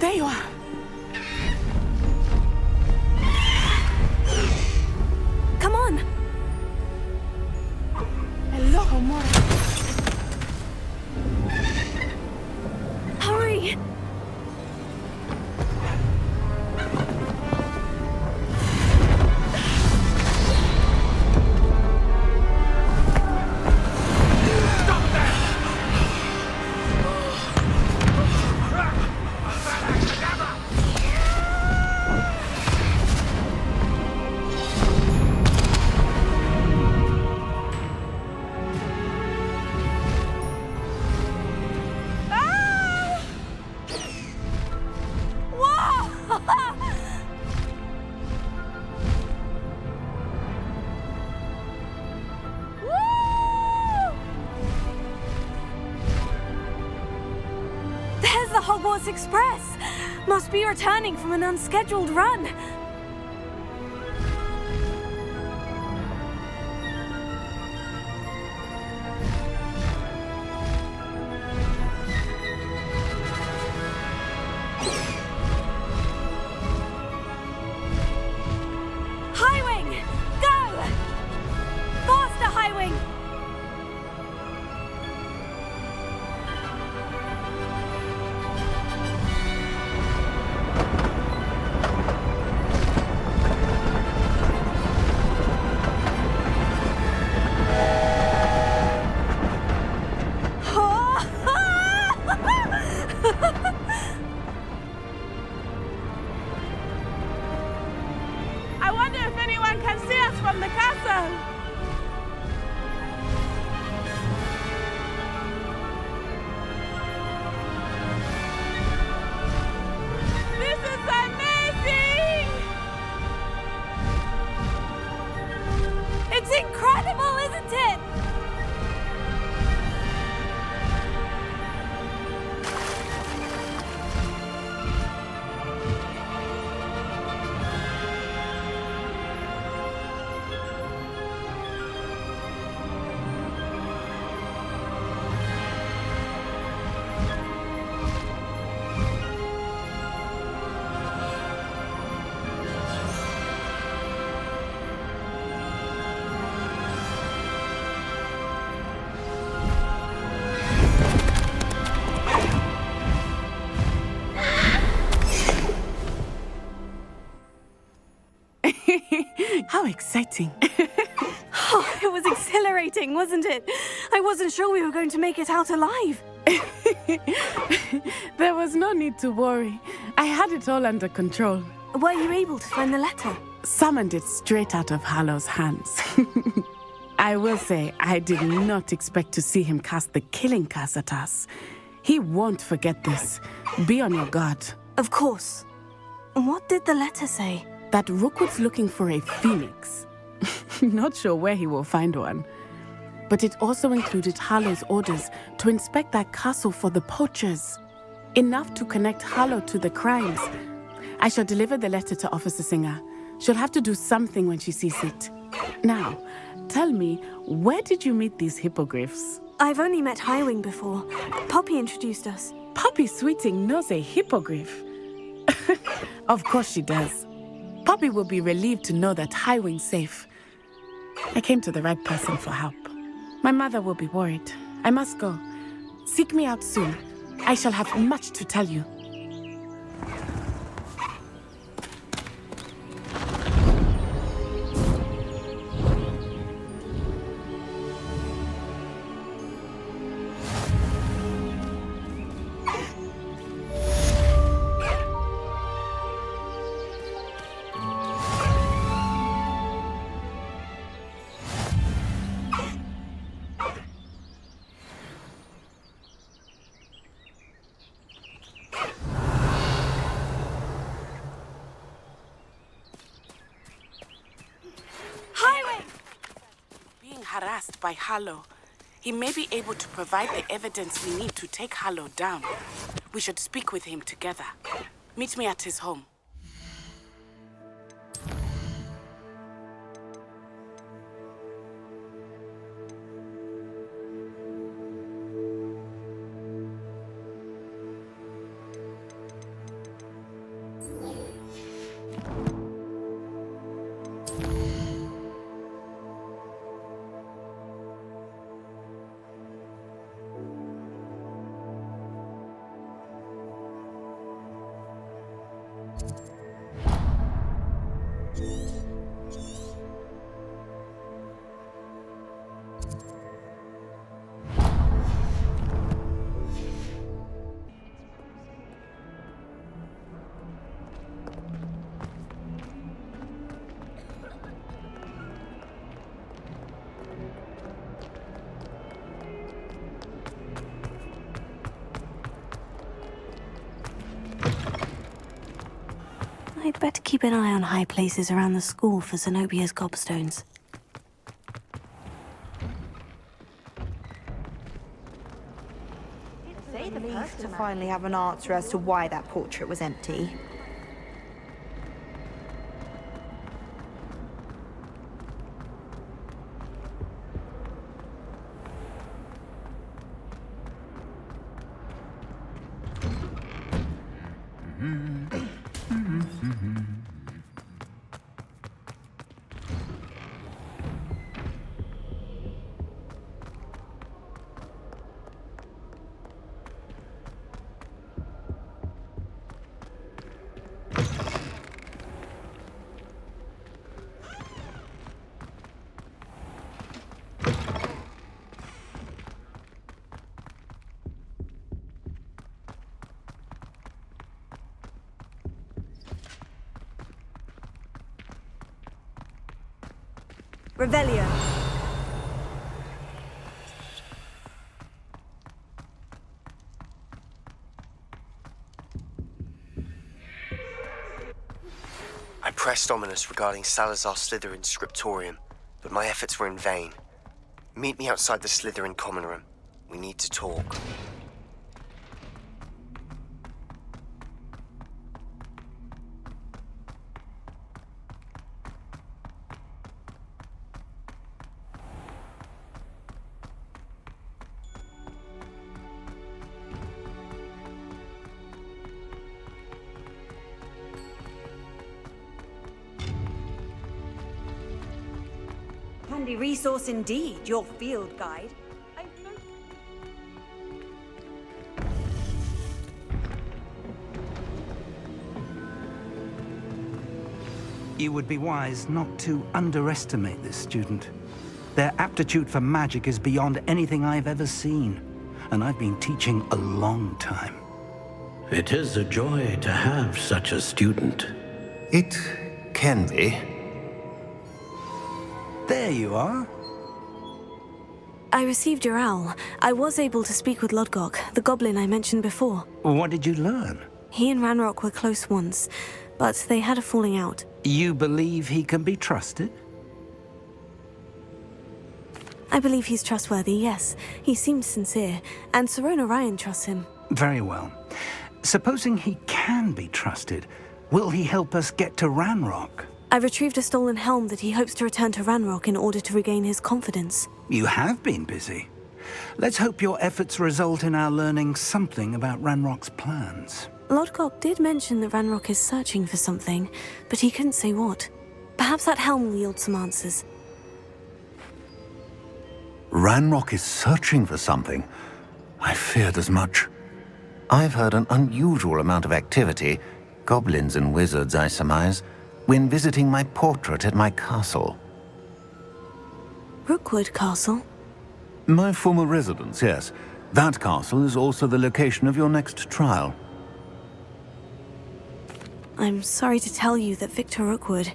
There you are. Come on. Hello, Homora. Hurry. Hogwarts Express! Must be returning from an unscheduled run. High Wing! Go! Faster, High Wing! I wonder if anyone can see us from the castle. This is amazing! It's incredible, isn't it? How exciting. Oh, it was exhilarating, wasn't it? I wasn't sure we were going to make it out alive. There was no need to worry. I had it all under control. Were you able to find the letter? Summoned it straight out of Hallow's hands. I will say, I did not expect to see him cast the killing curse at us. He won't forget this. Be on your guard. Of course. What did the letter say? That Rookwood's looking for a phoenix. Not sure where he will find one. But it also included Hallow's orders to inspect that castle for the poachers. Enough to connect Hallow to the crimes. I shall deliver the letter to Officer Singer. She'll have to do something when she sees it. Now, tell me, where did you meet these hippogriffs? I've only met Highwing before. Poppy introduced us. Poppy Sweeting knows a hippogriff. Of course she does. Poppy will be relieved to know that Highwing's safe. I came to the right person for help. My mother will be worried. I must go. Seek me out soon. I shall have much to tell you. Harassed by Hallow. He may be able to provide the evidence we need to take Hallow down. We should speak with him together. Meet me at his home. I'd better keep an eye on high places around the school for Zenobia's gobstones. Say the relief to finally have an answer as to why that portrait was empty. Revelio. I pressed Ominous regarding Salazar Slytherin's scriptorium, but my efforts were in vain. Meet me outside the Slytherin common room. We need to talk. Handy resource indeed, your field guide. You would be wise not to underestimate this student. Their aptitude for magic is beyond anything I've ever seen. and I've been teaching a long time. It is a joy to have such a student. It can be. There you are. I received your owl. I was able to speak with Lodgok, the goblin I mentioned before. What did you learn? He and Ranrock were close once, but they had a falling out. You believe he can be trusted? I believe he's trustworthy, yes. He seems sincere, and Serona Ryan trusts him. Very well. Supposing he can be trusted, will he help us get to Ranrock? I retrieved a stolen helm that he hopes to return to Ranrock in order to regain his confidence. You have been busy. Let's hope your efforts result in our learning something about Ranrock's plans. Lodgok did mention that Ranrock is searching for something, but he couldn't say what. Perhaps that helm will yield some answers. Ranrock is searching for something? I feared as much. I've heard an unusual amount of activity, goblins and wizards, I surmise, when visiting my portrait at my castle. Rookwood Castle? My former residence, yes. That castle is also the location of your next trial. I'm sorry to tell you that Victor Rookwood,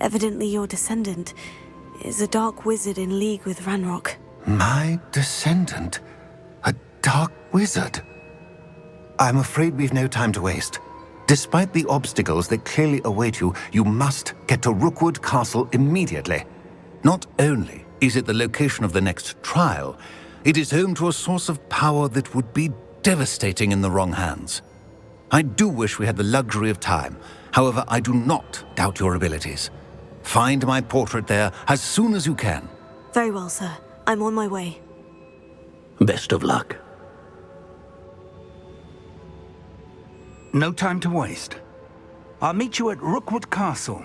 evidently your descendant, is a dark wizard in league with Ranrock. My descendant? A dark wizard? I'm afraid we've no time to waste. Despite the obstacles that clearly await you, you must get to Rookwood Castle immediately. Not only is it the location of the next trial, it is home to a source of power that would be devastating in the wrong hands. I do wish we had the luxury of time. However, I do not doubt your abilities. Find my portrait there as soon as you can. Very well, sir. I'm on my way. Best of luck. No time to waste. I'll meet you at Rookwood Castle.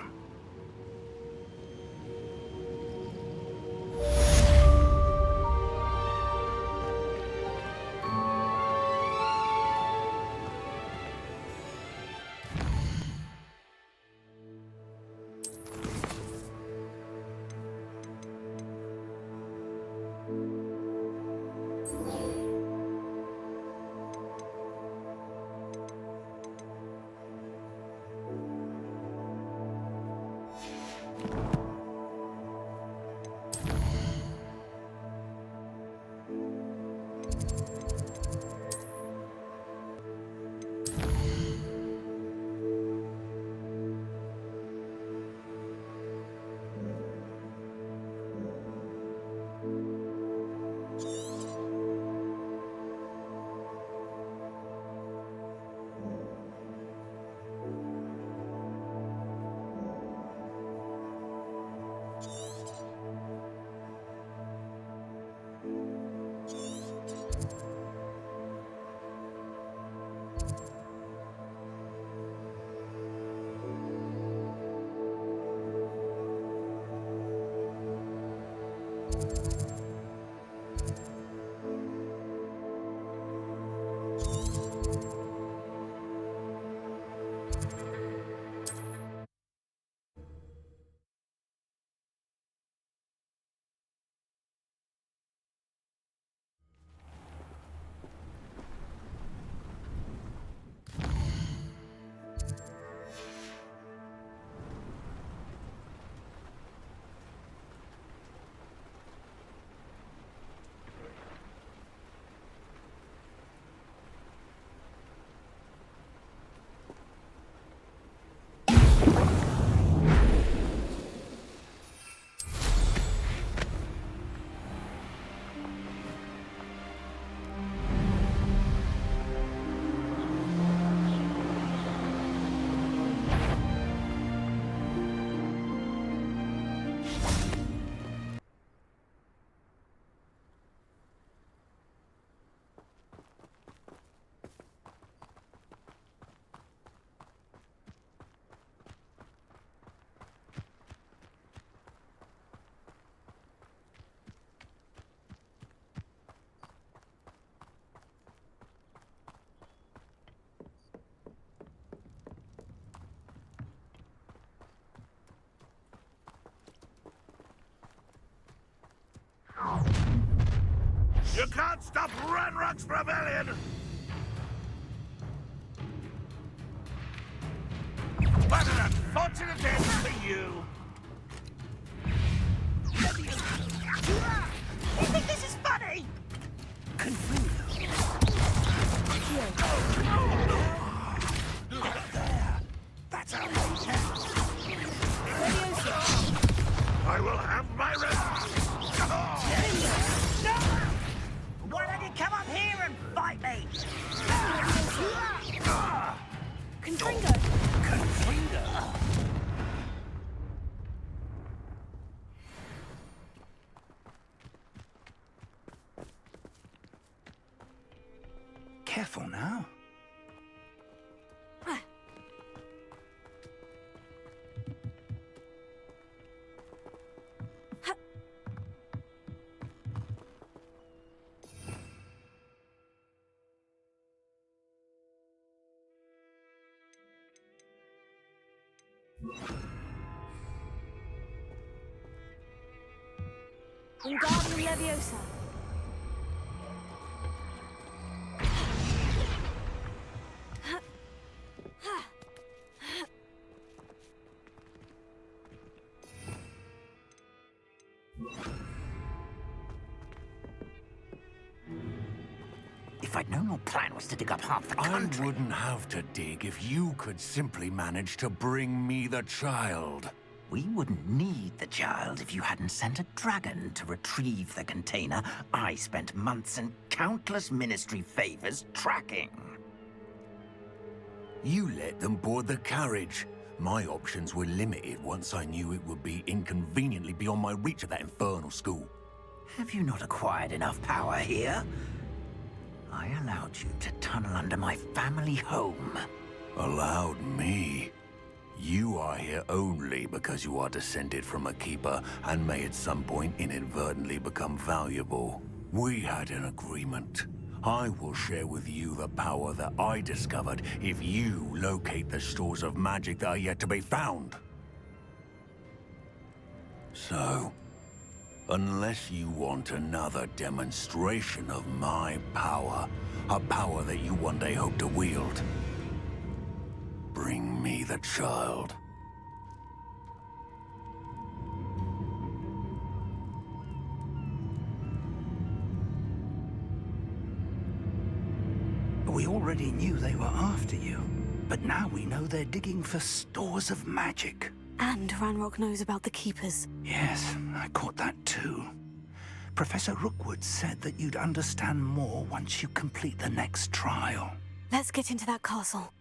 can't stop Ranrock's rebellion! What an unfortunate end for you! You think this is funny? There. That's how we can. I will have my revenge! No! Why don't you come up here and fight me? Confringo! Confringo? Careful now. Wingardium Leviosa. If I'd known your plan was to dig up half the country... I wouldn't have to dig if you could simply manage to bring me the child. We wouldn't need the child if you hadn't sent a dragon to retrieve the container I spent months and countless ministry favors tracking. You let them board the carriage. My options were limited once I knew it would be inconveniently beyond my reach at that infernal school. Have you not acquired enough power here? I allowed you to tunnel under my family home. Allowed me? You are here only because you are descended from a keeper and may at some point inadvertently become valuable. We had an agreement. I will share with you the power that I discovered if you locate the stores of magic that are yet to be found. So, unless you want another demonstration of my power, a power that you one day hope to wield, bring me the child. We already knew they were after you, but now we know they're digging for stores of magic. And Ranrock knows about the Keepers. Yes, I caught that too. Professor Rookwood said that you'd understand more once you complete the next trial. Let's get into that castle.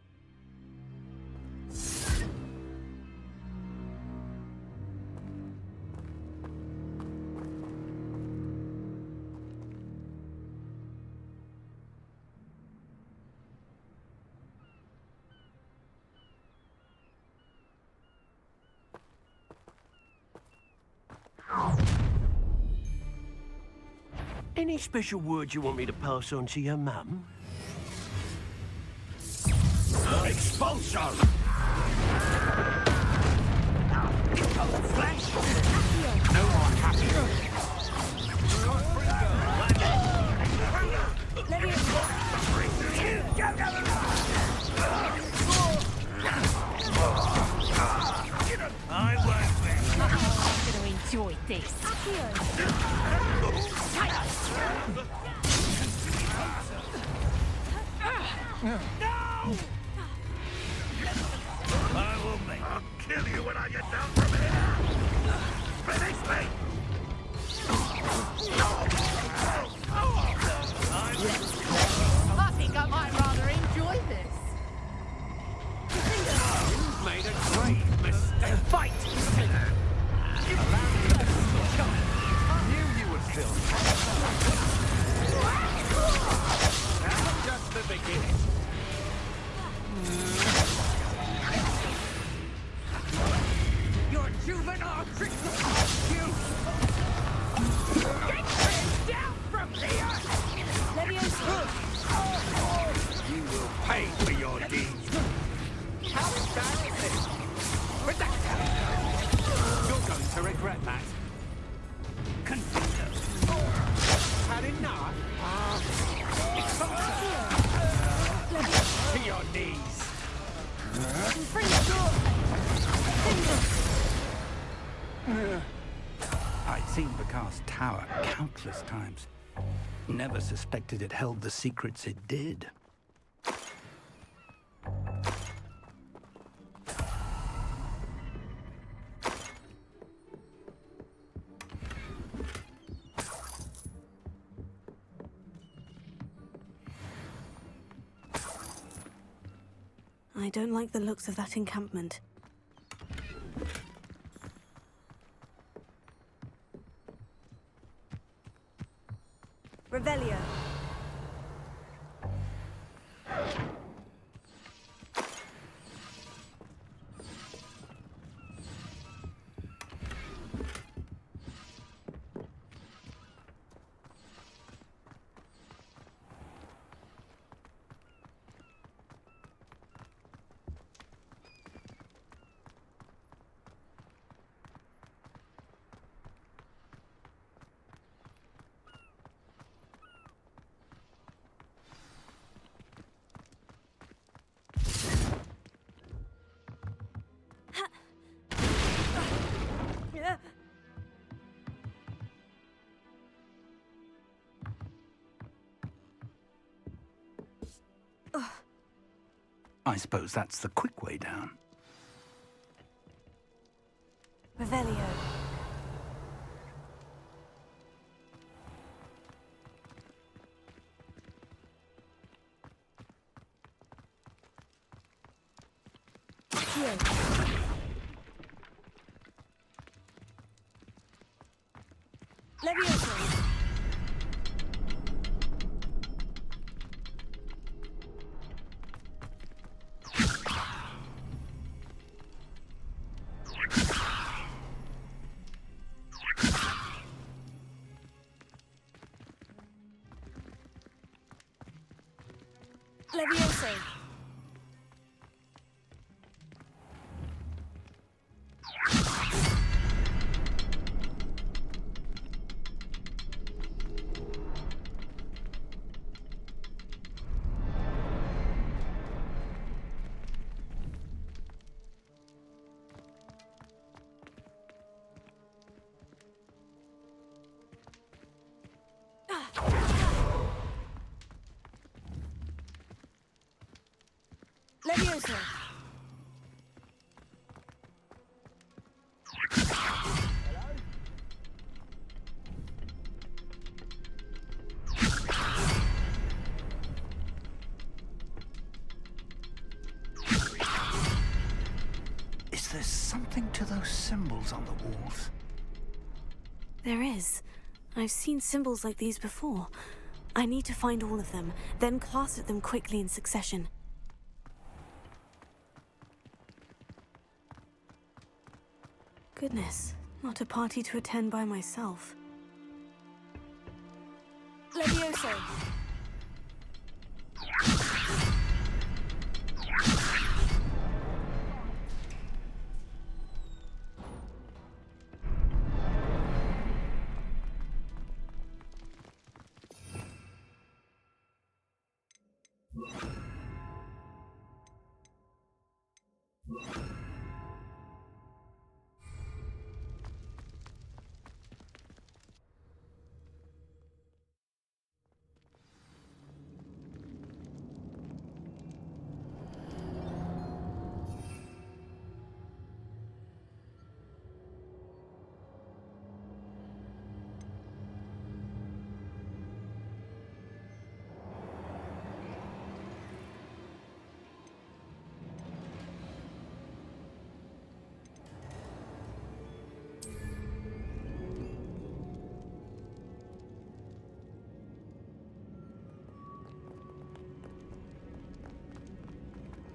Any special words you want me to pass on to your mum? Expulsion! Flash! No more happy. I won't be. I'm gonna enjoy this. No! I'll kill you when I get down from here! Finish me! I think I might rather enjoy this. You've made a grave mistake. Fight! Knew you would still. That's just the beginning. Your juvenile tricks will cost you! Get down from here! You will pay for your deeds. How embarrassing! You're going to regret that. Confringo. Had enough? I'd seen Bakar's tower countless times. Never suspected it held the secrets it did. I don't like the looks of that encampment. Revelio. I suppose that's the quick way down. Revelio. Levioso. Levioso. Levioso. Is there something to those symbols on the walls? There is. I've seen symbols like these before. I need to find all of them, then cast at them quickly in succession. Goodness, not a party to attend by myself. Levioso.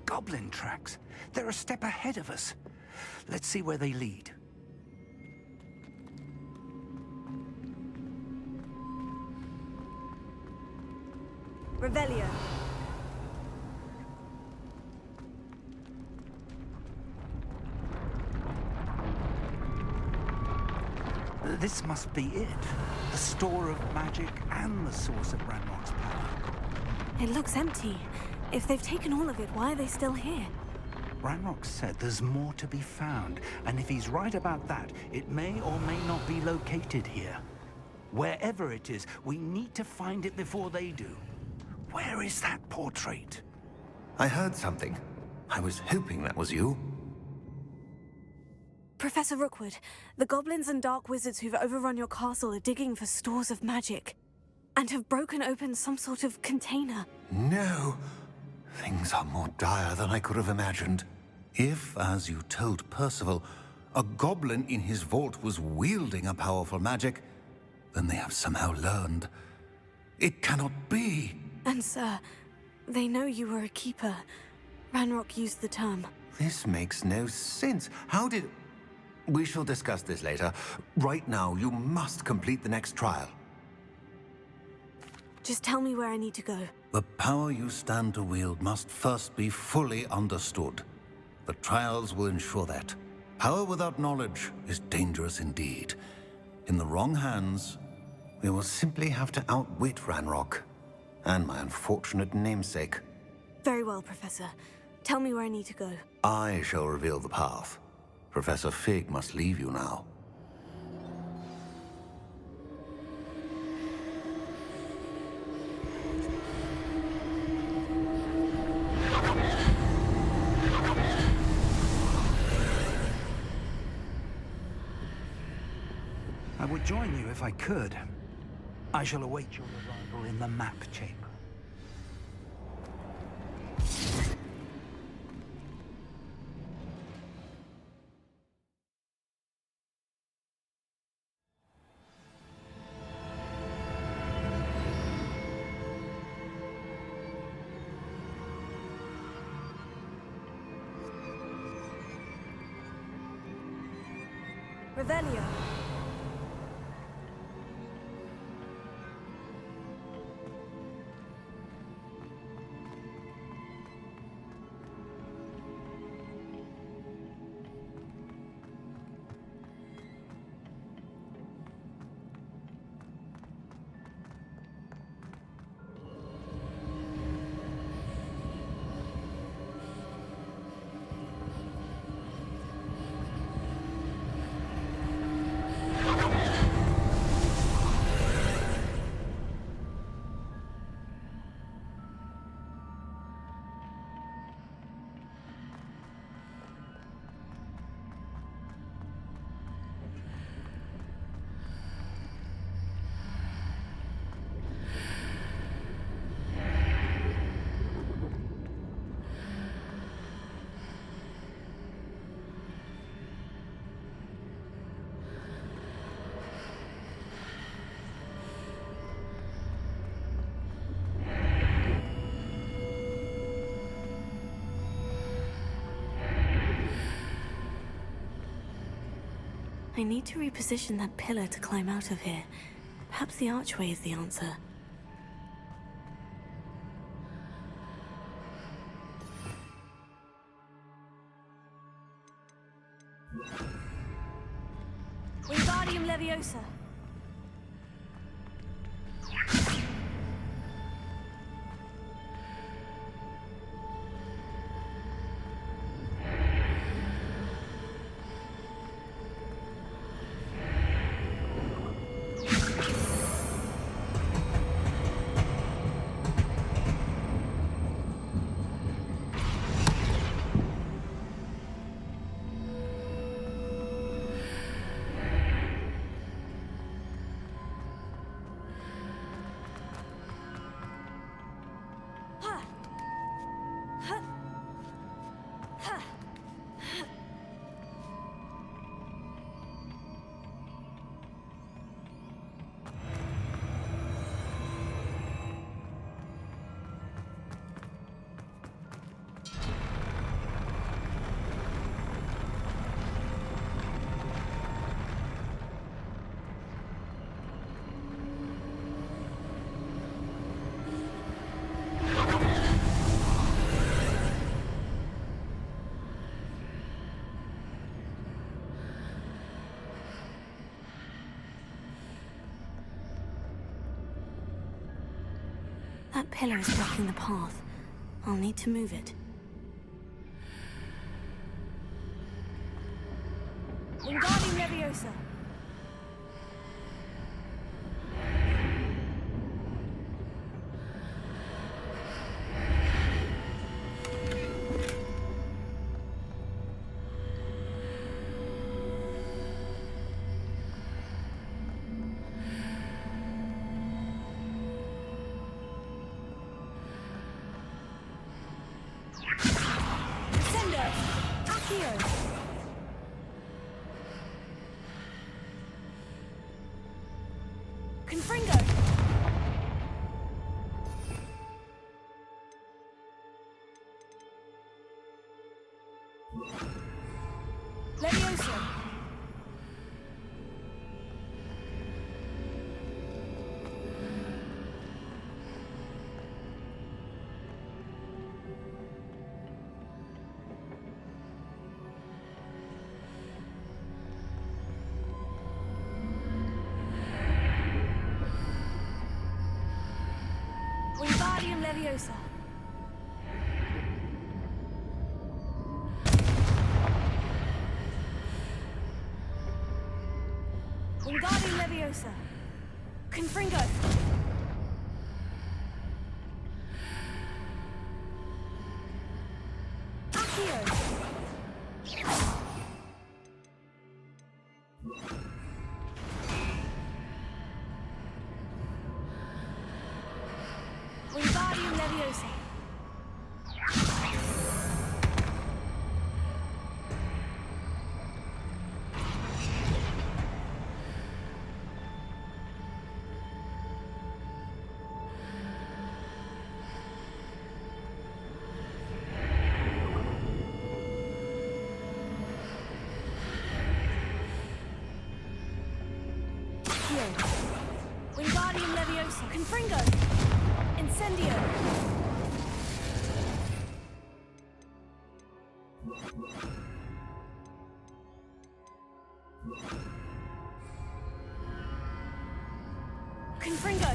Goblin tracks. They're a step ahead of us. Let's see where they lead. Revelio. This must be it. The store of magic and the source of Ranrock's power. It looks empty. If they've taken all of it, why are they still here? Ranrock said there's more to be found, and if he's right about that, it may or may not be located here. Wherever it is, we need to find it before they do. Where is that portrait? I heard something. I was hoping that was you. Professor Rookwood, the goblins and dark wizards who've overrun your castle are digging for stores of magic, and have broken open some sort of container. No. Things are more dire than I could have imagined. If, as you told Percival, a goblin in his vault was wielding a powerful magic, then they have somehow learned. It cannot be. And sir, they know you were a keeper. Ranrock used the term. This makes no sense. How did... We shall discuss this later. Right now, you must complete the next trial. Just tell me where I need to go. The power you stand to wield must first be fully understood. The trials will ensure that. Power without knowledge is dangerous indeed. In the wrong hands, we will simply have to outwit Ranrock and my unfortunate namesake. Very well, Professor. Tell me where I need to go. I shall reveal the path. Professor Fig must leave you now. I would join you if I could. I shall await your arrival in the map chamber. Revelio. I need to reposition that pillar to climb out of here. Perhaps the archway is the answer. Wingardium Leviosa! That pillar is blocking the path. I'll need to move it. Wingardium Leviosa. Wingardium Leviosa. Wingardium Leviosa. Confringo. Accio. Wingardium Leviosa. Wingardium Leviosa. Confringo. Incendio. Confringo.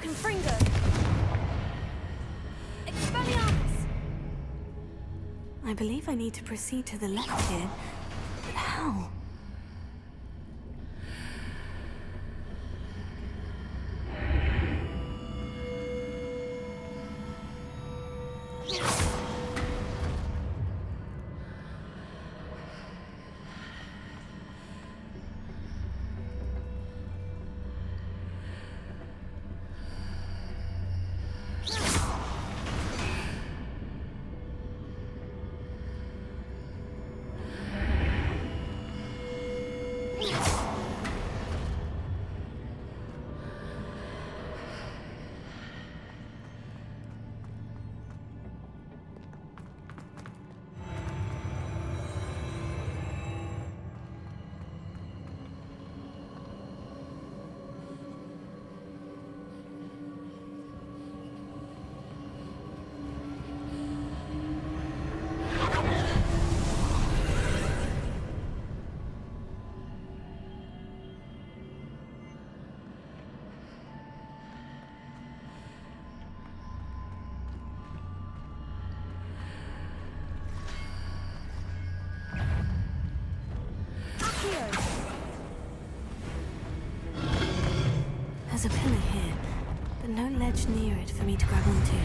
Confringo. Expelliarmus. I believe I need to proceed to the left here. But how? There's a pillar here, but no ledge near it for me to grab onto.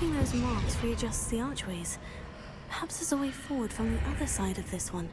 Those marks readjusts the archways. Perhaps there's a way forward from the other side of this one.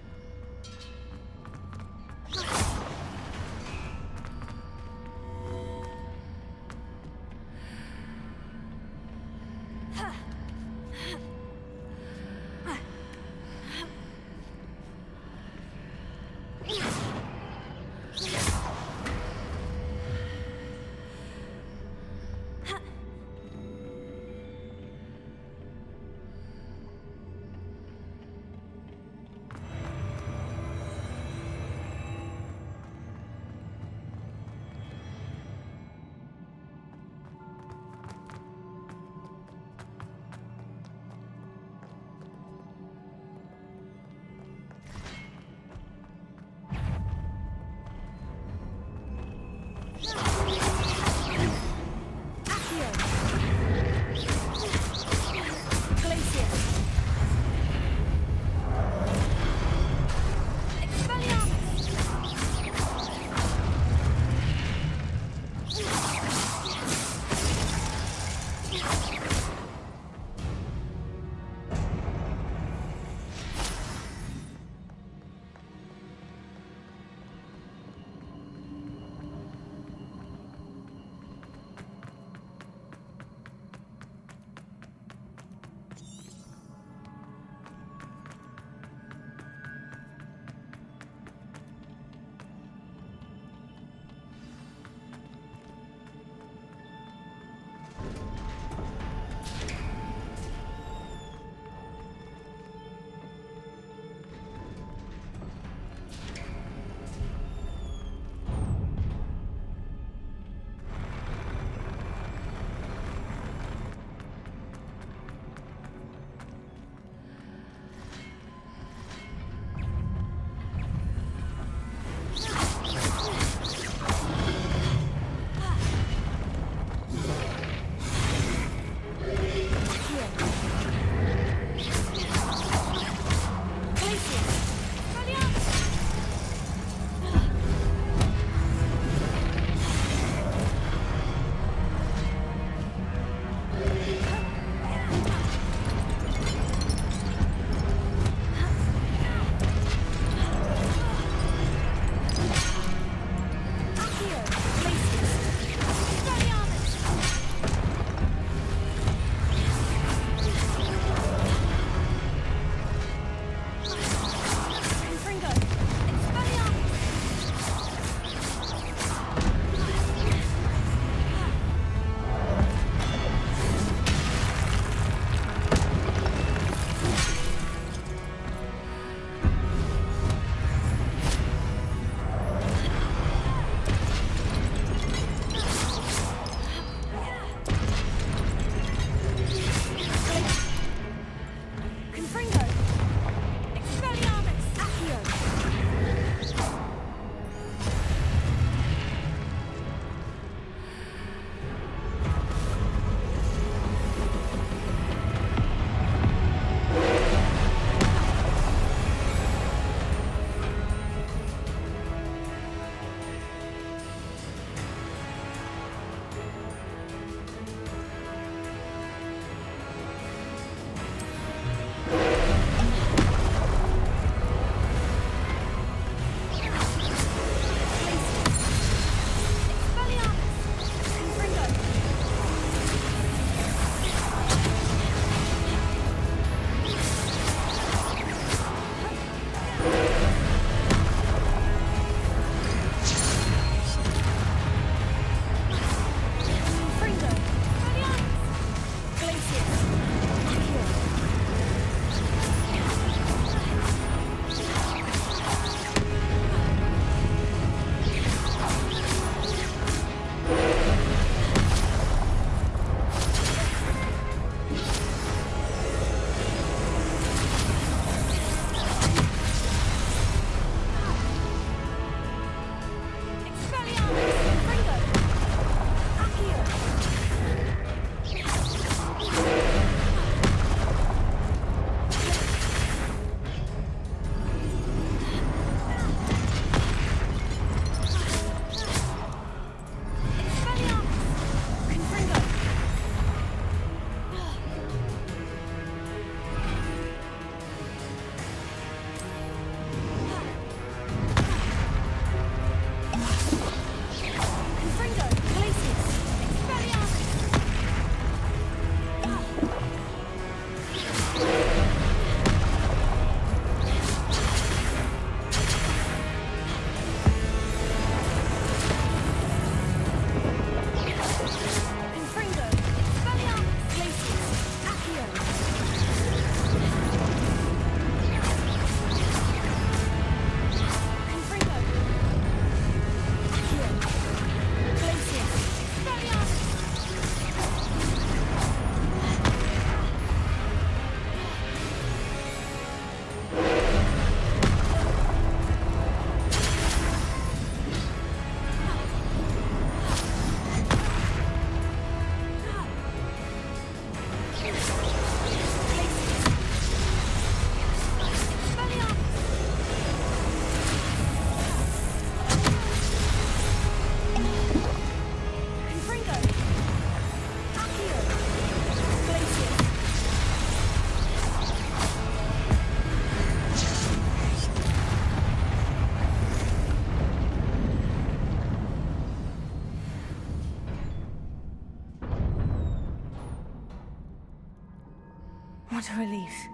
What a relief.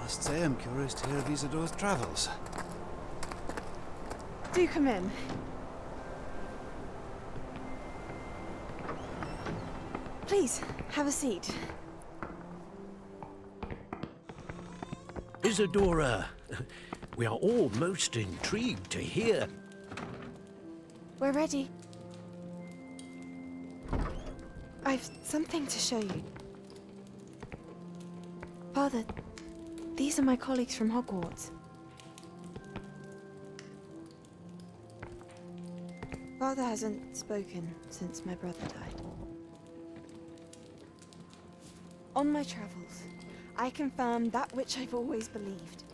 Must say I'm curious to hear of Isadore's travels. Do come in. Please, have a seat. Isadora, we are all most intrigued to hear. We're ready. I've something to show you. Father, these are my colleagues from Hogwarts. Father hasn't spoken since my brother died. On my travels, I confirmed that which I've always believed.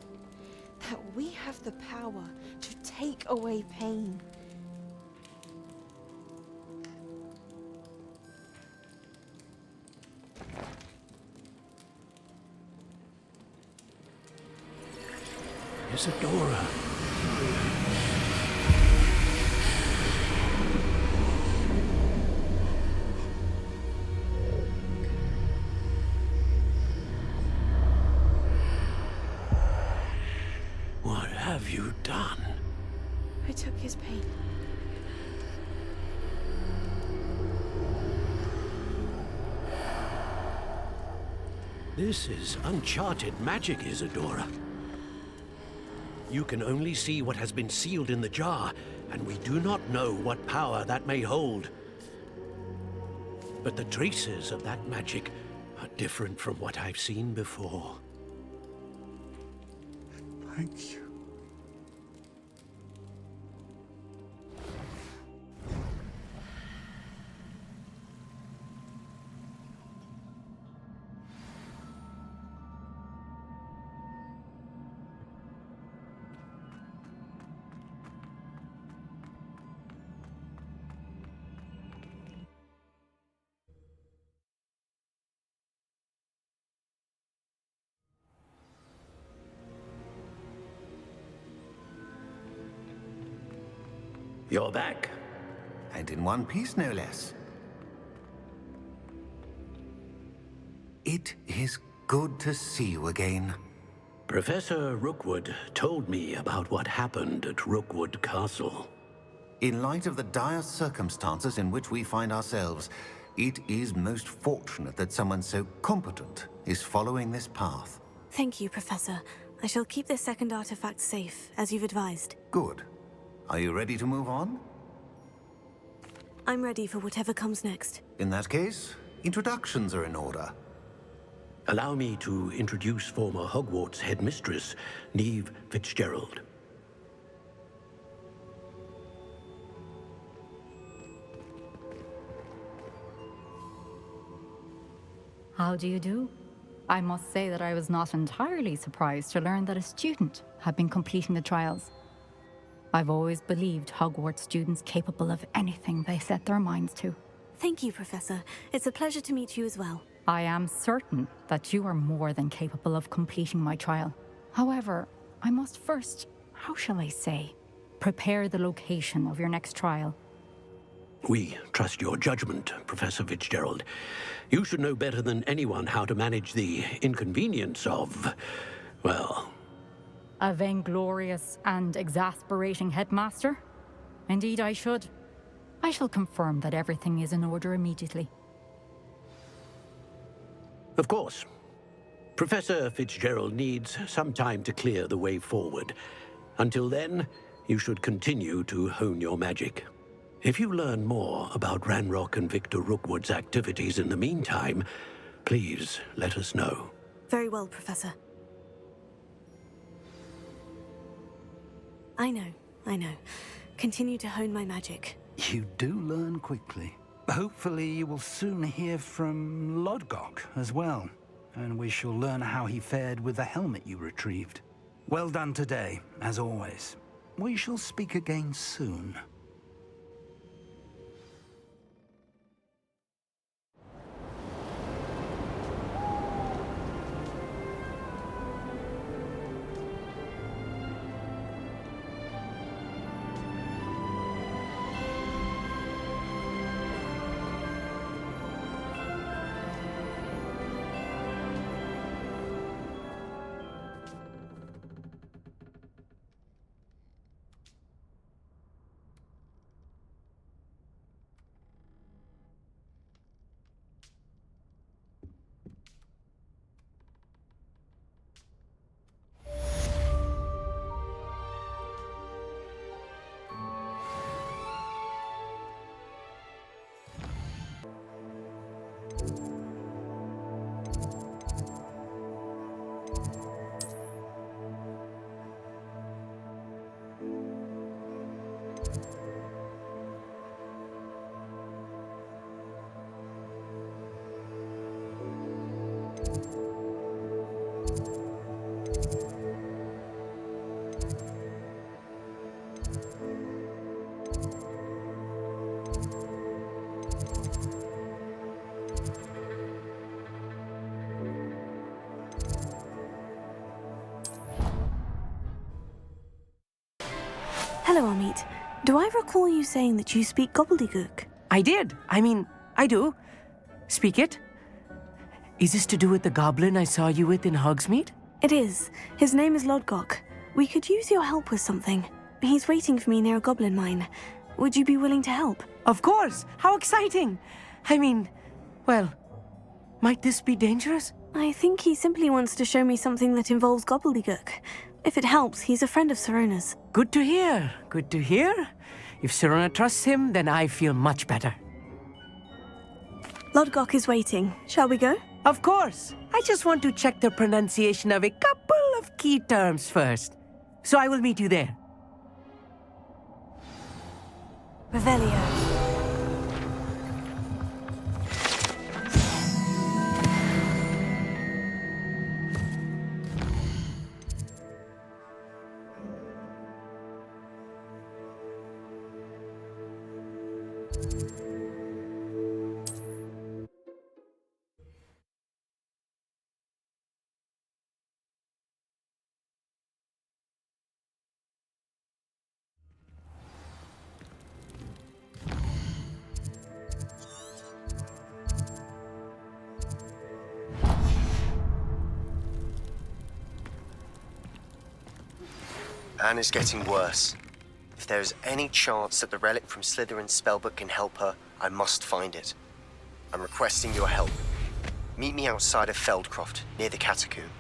That we have the power to take away pain. Isadora. What have you done? I took his pain. This is uncharted magic, Isadora. You can only see what has been sealed in the jar, and we do not know what power that may hold. But the traces of that magic are different from what I've seen before. Thank you. You're back. And in one piece, no less. It is good to see you again. Professor Rookwood told me about what happened at Rookwood Castle. In light of the dire circumstances in which we find ourselves, it is most fortunate that someone so competent is following this path. Thank you, Professor. I shall keep this second artifact safe, as you've advised. Good. Are you ready to move on? I'm ready for whatever comes next. In that case, introductions are in order. Allow me to introduce former Hogwarts headmistress, Neve Fitzgerald. How do you do? I must say that I was not entirely surprised to learn that a student had been completing the trials. I've always believed Hogwarts students capable of anything they set their minds to. Thank you, Professor. It's a pleasure to meet you as well. I am certain that you are more than capable of completing my trial. However, I must first, how shall I say, prepare the location of your next trial. We trust your judgment, Professor Fitzgerald. You should know better than anyone how to manage the inconvenience of, well... A vainglorious and exasperating headmaster? Indeed I should. I shall confirm that everything is in order immediately. Of course. Professor Fitzgerald needs some time to clear the way forward. Until then, you should continue to hone your magic. If you learn more about Ranrock and Victor Rookwood's activities in the meantime, please let us know. Very well, Professor. I know. Continue to hone my magic. You do learn quickly. Hopefully you will soon hear from Lodgok as well, and we shall learn how he fared with the helmet you retrieved. Well done today, as always. We shall speak again soon. Hello, Amit. Do I recall you saying that you speak gobbledygook? I did. I do. Speak it. Is this to do with the goblin I saw you with in Hogsmeade? It is. His name is Lodgok. We could use your help with something. He's waiting for me near a goblin mine. Would you be willing to help? Of course! How exciting! Well, might this be dangerous? I think he simply wants to show me something that involves gobbledygook. If it helps, he's a friend of Sirona's. Good to hear. Good to hear. If Sirona trusts him, then I feel much better. Lodgok is waiting. Shall we go? Of course. I just want to check the pronunciation of a couple of key terms first. So I will meet you there. Revelio. Anne is getting worse. If there is any chance that the relic from Slytherin's spellbook can help her, I must find it. I'm requesting your help. Meet me outside of Feldcroft, near the Catacomb.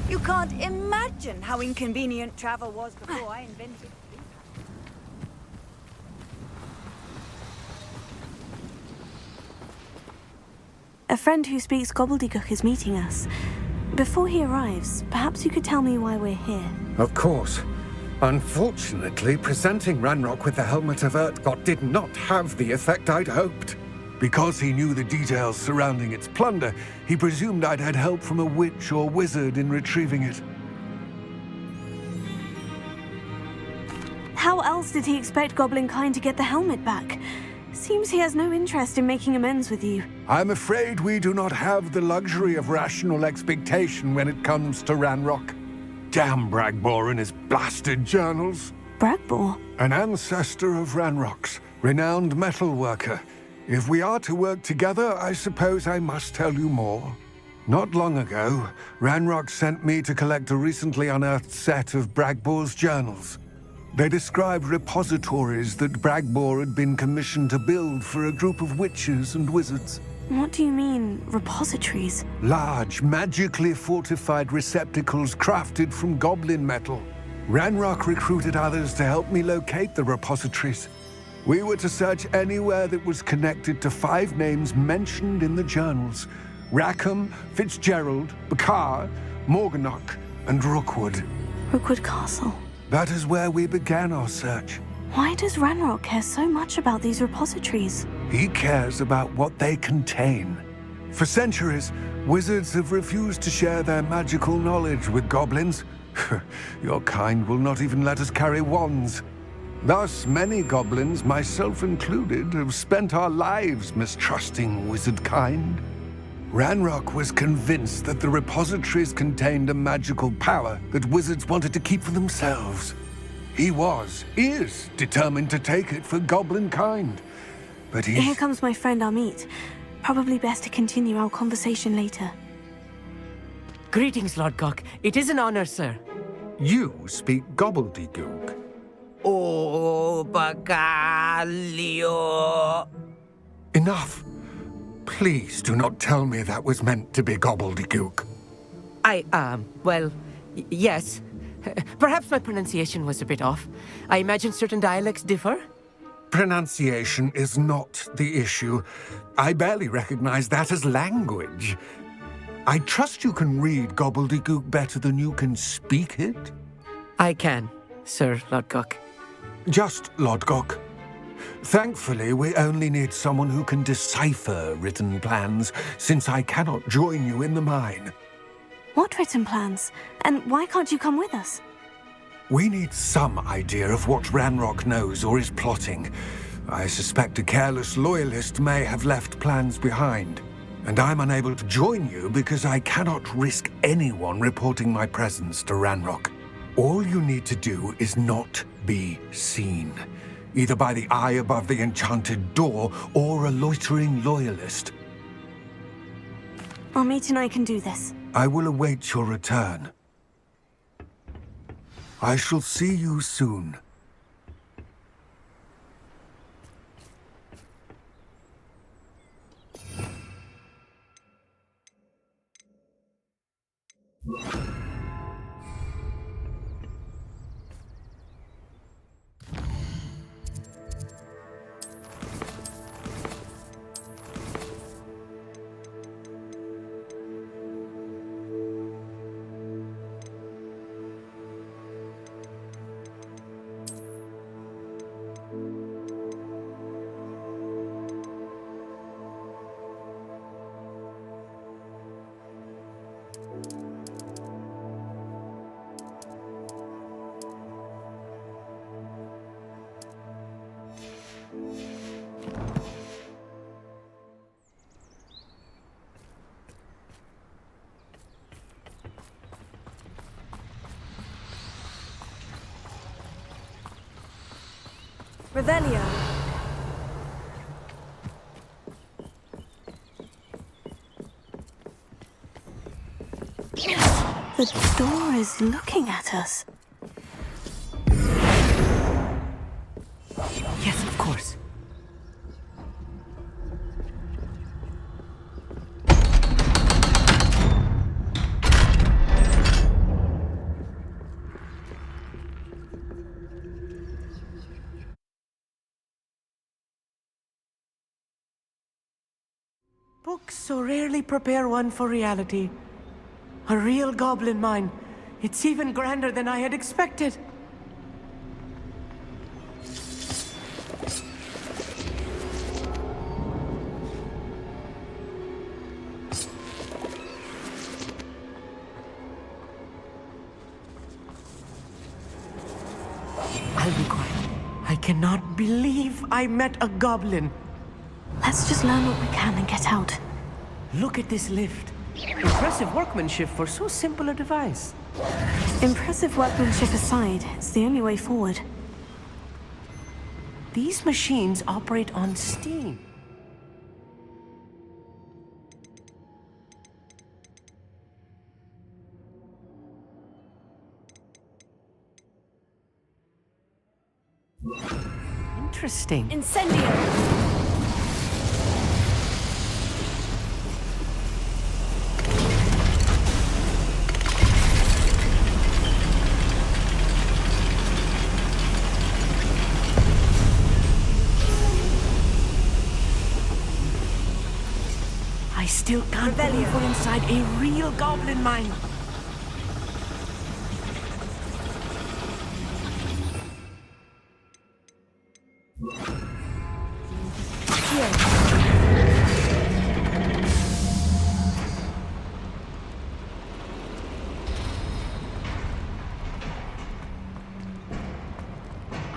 You can't imagine how inconvenient travel was before I invented it. A friend who speaks gobbledygook is meeting us. Before he arrives, perhaps you could tell me why we're here. Of course. Unfortunately, presenting Ranrock with the Helmet of Urtkot did not have the effect I'd hoped. Because he knew the details surrounding its plunder, he presumed I'd had help from a witch or wizard in retrieving it. How else did he expect Goblinkind to get the helmet back? Seems he has no interest in making amends with you. I'm afraid we do not have the luxury of rational expectation when it comes to Ranrock. Damn Bragbor and his blasted journals. Bragbor? An ancestor of Ranrock's, renowned metal worker. If we are to work together, I suppose I must tell you more. Not long ago, Ranrock sent me to collect a recently unearthed set of Bragbor's journals. They described repositories that Bragbor had been commissioned to build for a group of witches and wizards. What do you mean, repositories? Large, magically fortified receptacles crafted from goblin metal. Ranrock recruited others to help me locate the repositories. We were to search anywhere that was connected to 5 names mentioned in the journals. Rackham, Fitzgerald, Bakar, Morganach, and Rookwood. Rookwood Castle. That is where we began our search. Why does Ranrock care so much about these repositories? He cares about what they contain. For centuries, wizards have refused to share their magical knowledge with goblins. Your kind will not even let us carry wands. Thus, many goblins, myself included, have spent our lives mistrusting wizard kind. Ranrock was convinced that the repositories contained a magical power that wizards wanted to keep for themselves. He is determined to take it for goblin kind. But Here comes my friend Amit. Probably best to continue our conversation later. Greetings, Lord Gok. It is an honor, sir. You speak gobbledygook. Oh, Bagalio. Enough. Please do not tell me that was meant to be gobbledygook. Well, yes. Perhaps my pronunciation was a bit off. I imagine certain dialects differ. Pronunciation is not the issue. I barely recognize that as language. I trust you can read gobbledygook better than you can speak it? I can, Sir Lord Gok. Just Lord Gok. Thankfully, we only need someone who can decipher written plans, since I cannot join you in the mine. What written plans? And why can't you come with us? We need some idea of what Ranrock knows or is plotting. I suspect a careless loyalist may have left plans behind. And I'm unable to join you because I cannot risk anyone reporting my presence to Ranrock. All you need to do is not be seen. Either by the eye above the enchanted door, or a loitering loyalist. Amit and I can do this. I will await your return. I shall see you soon. Revelio. The door is looking at us. Yes, of course. Books so rarely prepare one for reality. A real goblin mine. It's even grander than I had expected. I'll be quiet. I cannot believe I met a goblin. Let's just learn what we can and get out. Look at this lift. Impressive workmanship for so simple a device. Impressive workmanship aside, it's the only way forward. These machines operate on steam. Interesting. Incendio! I still can't believe we're inside a real goblin mine.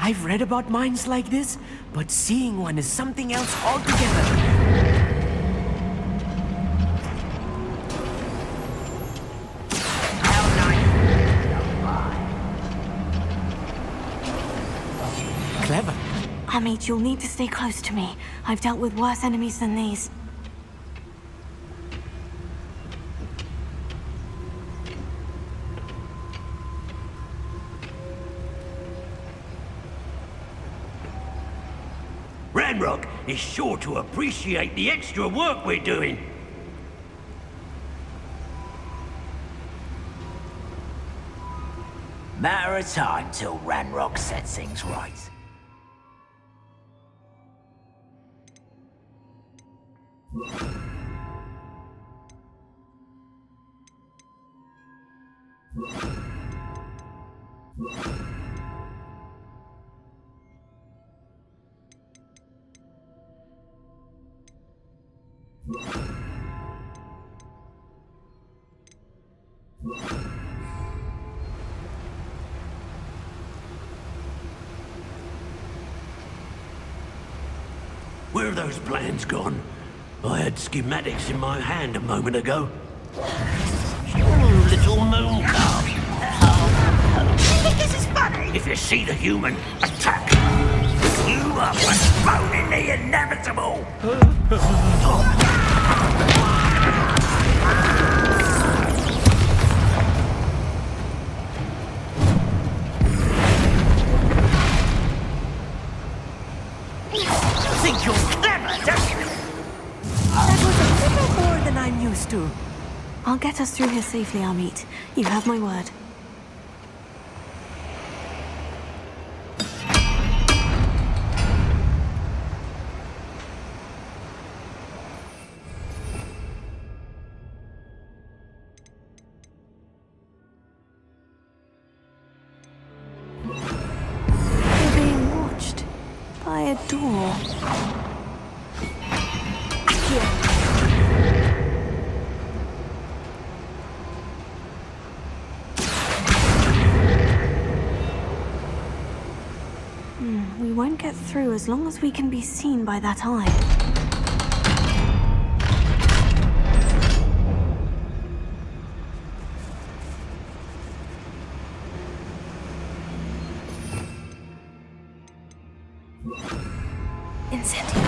I've read about mines like this, but seeing one is something else altogether. Clever. Amit, you'll need to stay close to me. I've dealt with worse enemies than these. Ranrock is sure to appreciate the extra work we're doing. Matter of time till Ranrock sets things right. Where have those plans gone? I had schematics in my hand a moment ago. Little moon calf. This is funny. If you see the human, attack. You are postponing the inevitable. Think you're clever, don't you? That was a little more than I'm used to. I'll get us through here safely, Amit. You have my word. You're being watched by a door. We won't get through as long as we can be seen by that eye. Incendio.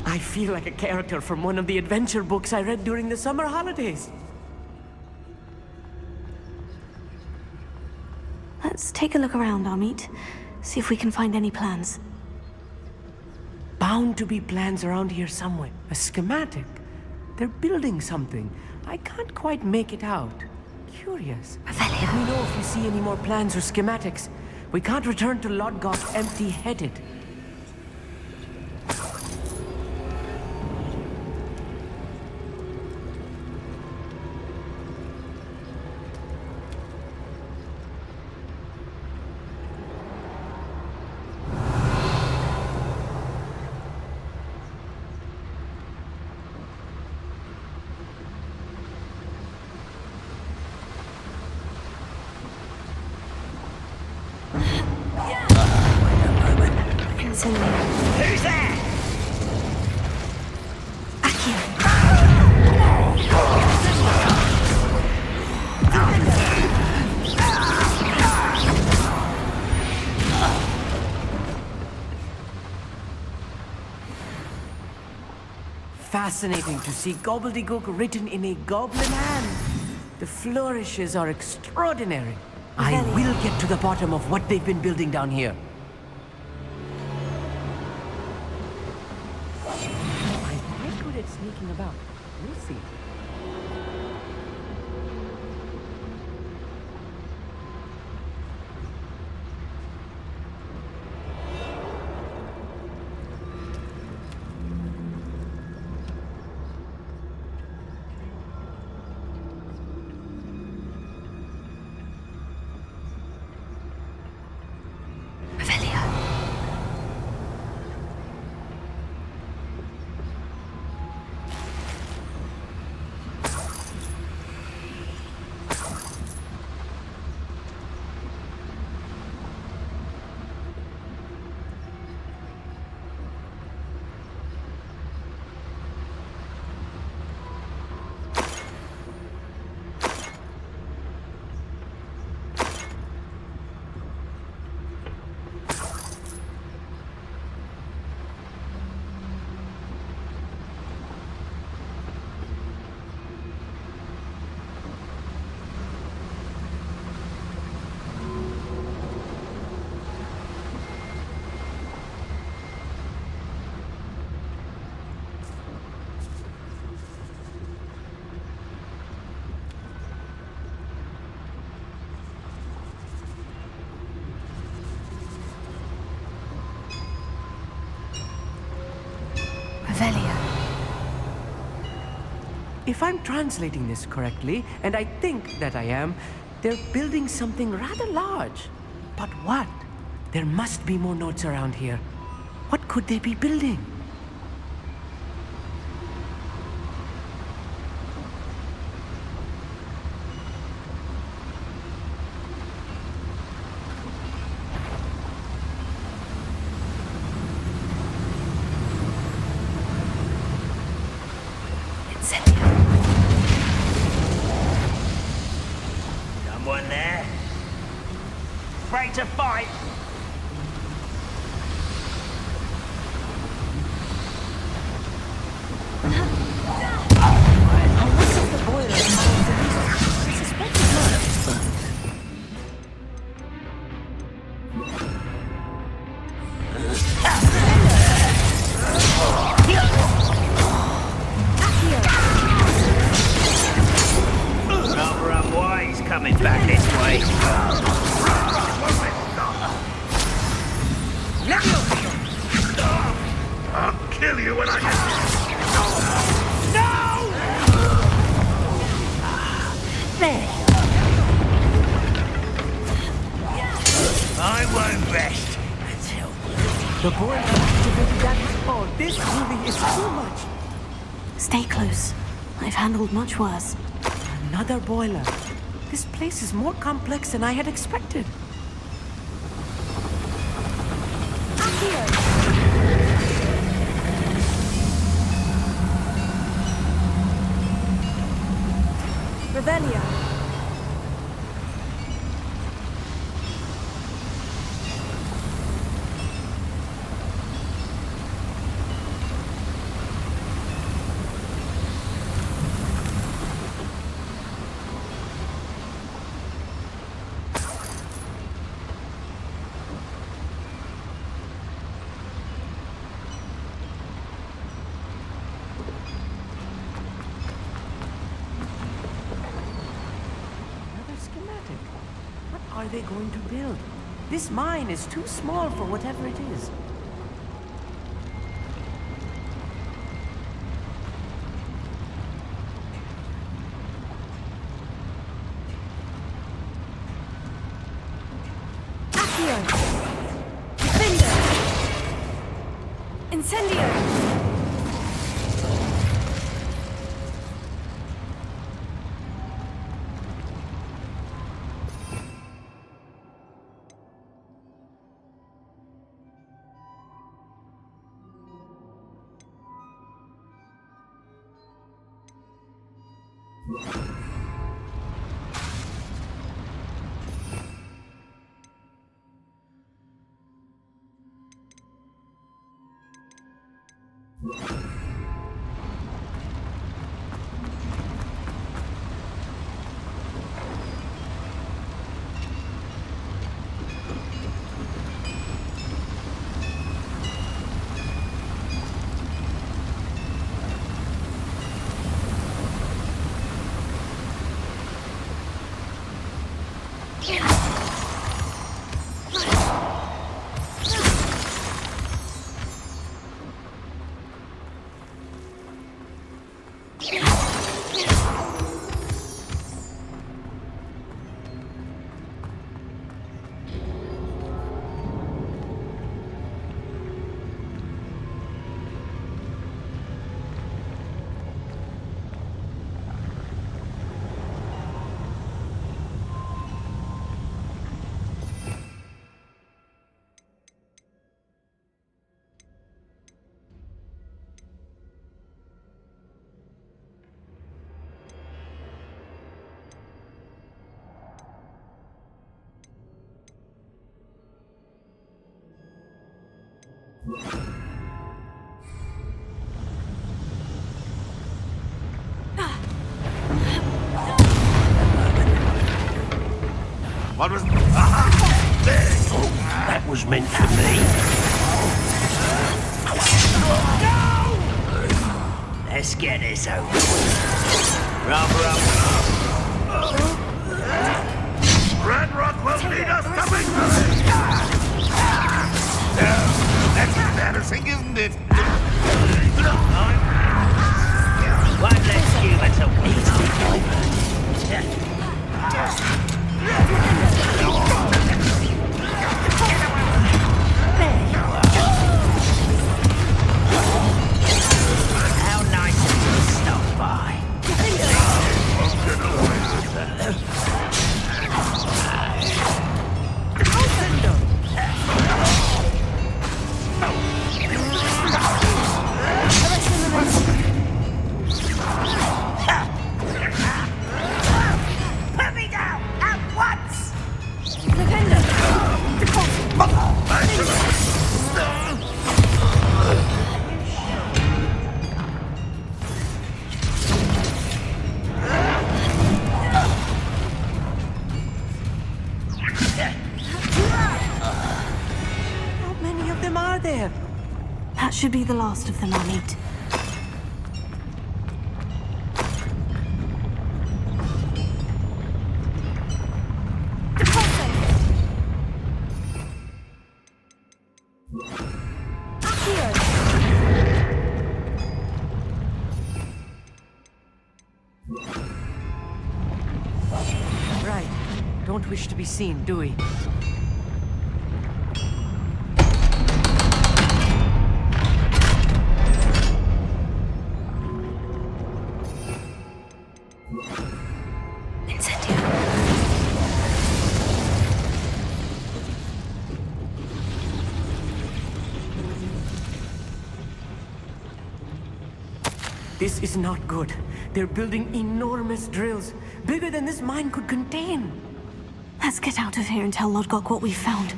I feel like a character from one of the adventure books I read during the summer holidays. Let's take a look around, Amit. See if we can find any plans. Bound to be plans around here somewhere. A schematic. They're building something. I can't quite make it out. Curious. Let me know if you see any more plans or schematics. We can't return to Lodgok empty-headed. Who's there? Akio. fascinating to see gobbledygook written in a goblin hand. The flourishes are extraordinary. I will get to the bottom of what they've been building down here. I'm quite good at sneaking about. We'll see. If I'm translating this correctly, and I think that I am, they're building something rather large. But what? There must be more notes around here. What could they be building? Someone there? Afraid to fight? Coming back this way. I'll kill you when I get No! There. I won't rest until the boy activated that. Oh, this really is too much. Stay close. I've handled much worse. Another boiler. This place is more complex than I had expected. Revelia. Are they going to build? This mine is too small for whatever it is. What was... That was meant for me. No! Let's get this over with. Rub. Ranrock will need us coming! That's embarrassing, isn't it? One less human to eat. How nice of you to stop by. Put me down at once! How many of them are there? That should be the last of them, Amit. Right. Don't wish to be seen, do we? This is not good. They're building enormous drills, bigger than this mine could contain. Let's get out of here and tell Lodgok what we found.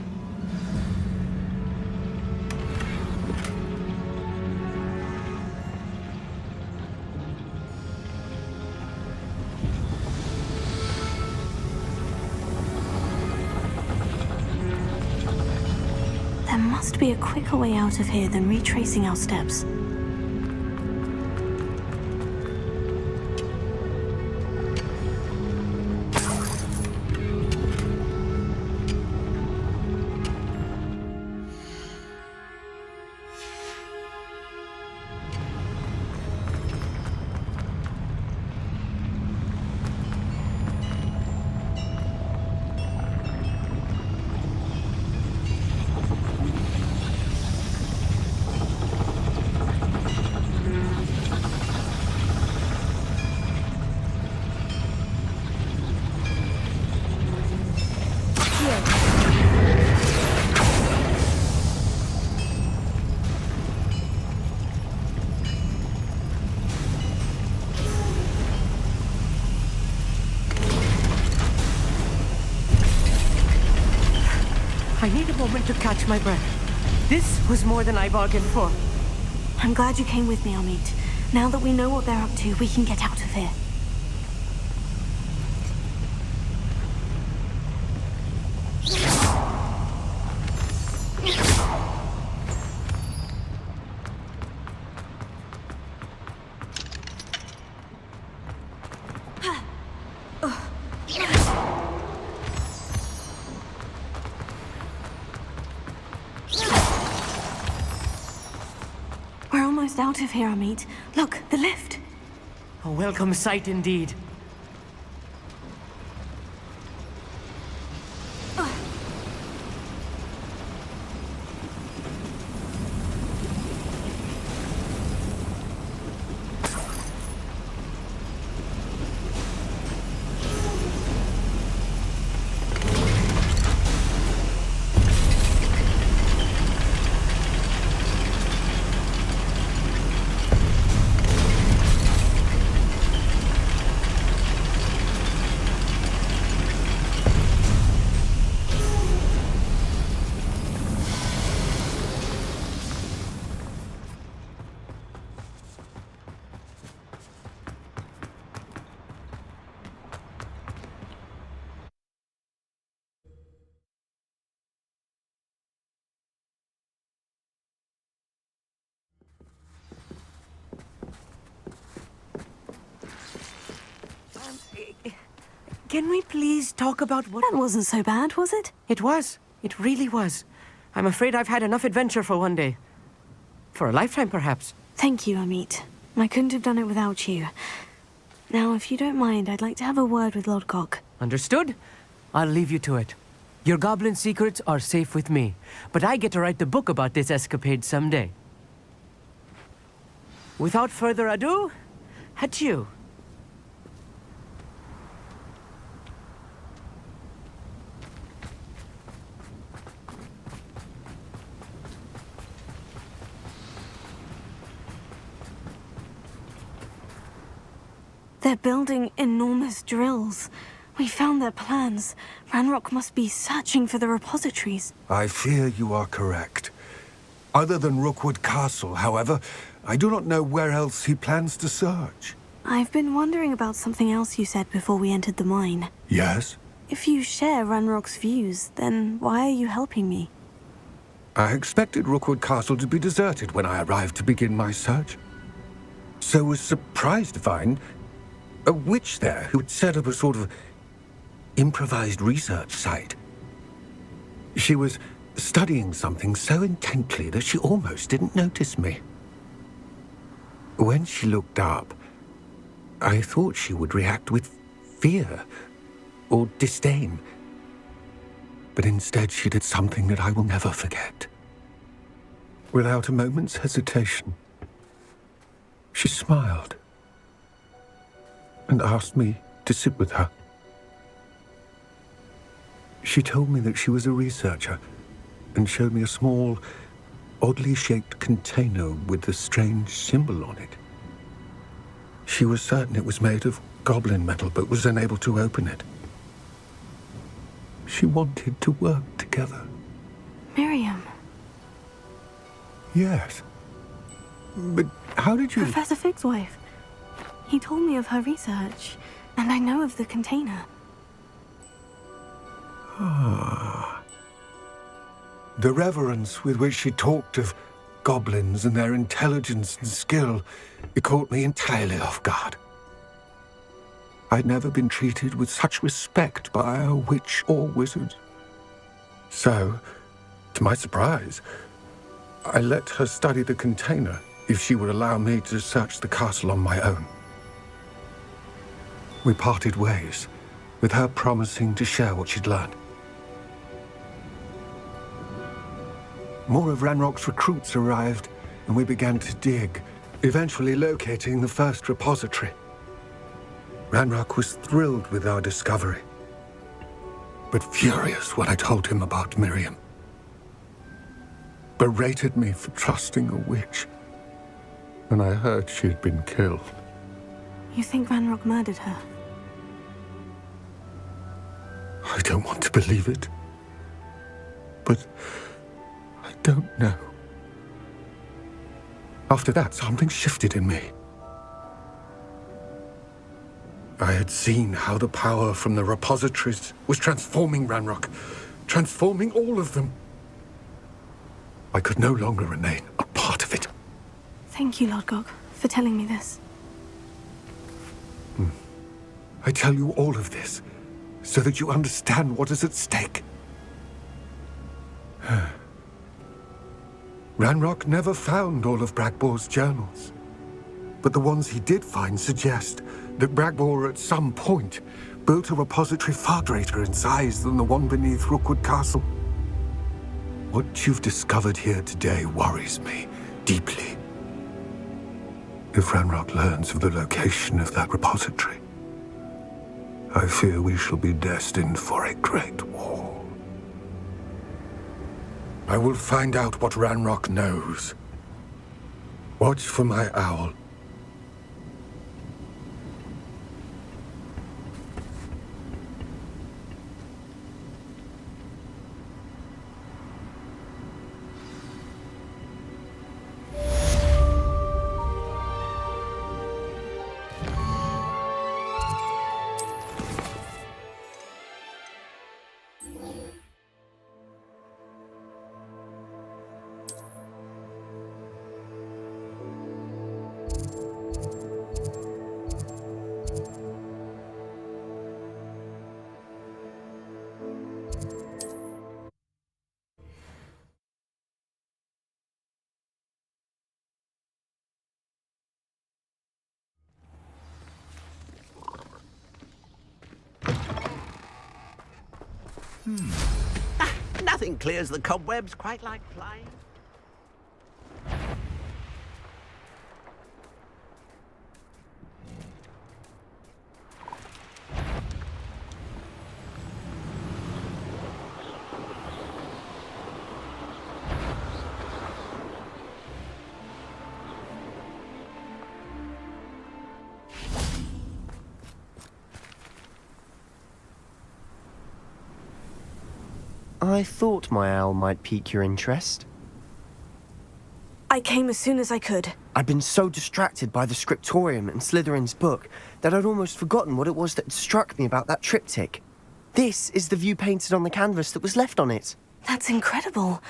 There must be a quicker way out of here than retracing our steps. I need a moment to catch my breath. This was more than I bargained for. I'm glad you came with me, Amit. Now that we know what they're up to, we can get out of here. Out of here, Amit. Look, the lift. A welcome sight indeed. Can we please talk about what... That wasn't so bad, was it? It was. It really was. I'm afraid I've had enough adventure for one day. For a lifetime, perhaps. Thank you, Amit. I couldn't have done it without you. Now, if you don't mind, I'd like to have a word with Lodgok. Understood? I'll leave you to it. Your goblin secrets are safe with me, but I get to write the book about this escapade someday. Without further ado, adieu. They're building enormous drills. We found their plans. Ranrock must be searching for the repositories. I fear you are correct. Other than Rookwood Castle, however, I do not know where else he plans to search. I've been wondering about something else you said before we entered the mine. Yes? If you share Ranrock's views, then why are you helping me? I expected Rookwood Castle to be deserted when I arrived to begin my search. So was surprised to find a witch there who had set up a sort of improvised research site. She was studying something so intently that she almost didn't notice me. When she looked up, I thought she would react with fear or disdain. But instead she did something that I will never forget. Without a moment's hesitation, she smiled and asked me to sit with her. She told me that she was a researcher and showed me a small, oddly shaped container with a strange symbol on it. She was certain it was made of goblin metal, but was unable to open it. She wanted to work together. Miriam. Yes. But how did you... Professor Fig's wife. He told me of her research, and I know of the container. Ah. The reverence with which she talked of goblins and their intelligence and skill, it caught me entirely off guard. I'd never been treated with such respect by a witch or wizard. So, to my surprise, I let her study the container if she would allow me to search the castle on my own. We parted ways, with her promising to share what she'd learned. More of Ranrock's recruits arrived, and we began to dig, eventually locating the first repository. Ranrock was thrilled with our discovery, but furious when I told him about Miriam. Berated me for trusting a witch, and I heard she had been killed. You think Ranrock murdered her? I don't want to believe it, but I don't know. After that, something shifted in me. I had seen how the power from the repositories was transforming Ranrock, transforming all of them. I could no longer remain a part of it. Thank you, Lodgok, for telling me this. I tell you all of this so that you understand what is at stake. Ranrock never found all of Bragbor's journals, but the ones he did find suggest that Bragbor at some point built a repository far greater in size than the one beneath Rookwood Castle. What you've discovered here today worries me deeply. If Ranrock learns of the location of that repository, I fear we shall be destined for a great war. I will find out what Ranrock knows. Watch for my owl. Nothing clears the cobwebs quite like flying. I thought my owl might pique your interest. I came as soon as I could. I'd been so distracted by the scriptorium and Slytherin's book that I'd almost forgotten what it was that struck me about that triptych. This is the view painted on the canvas that was left on it. That's incredible.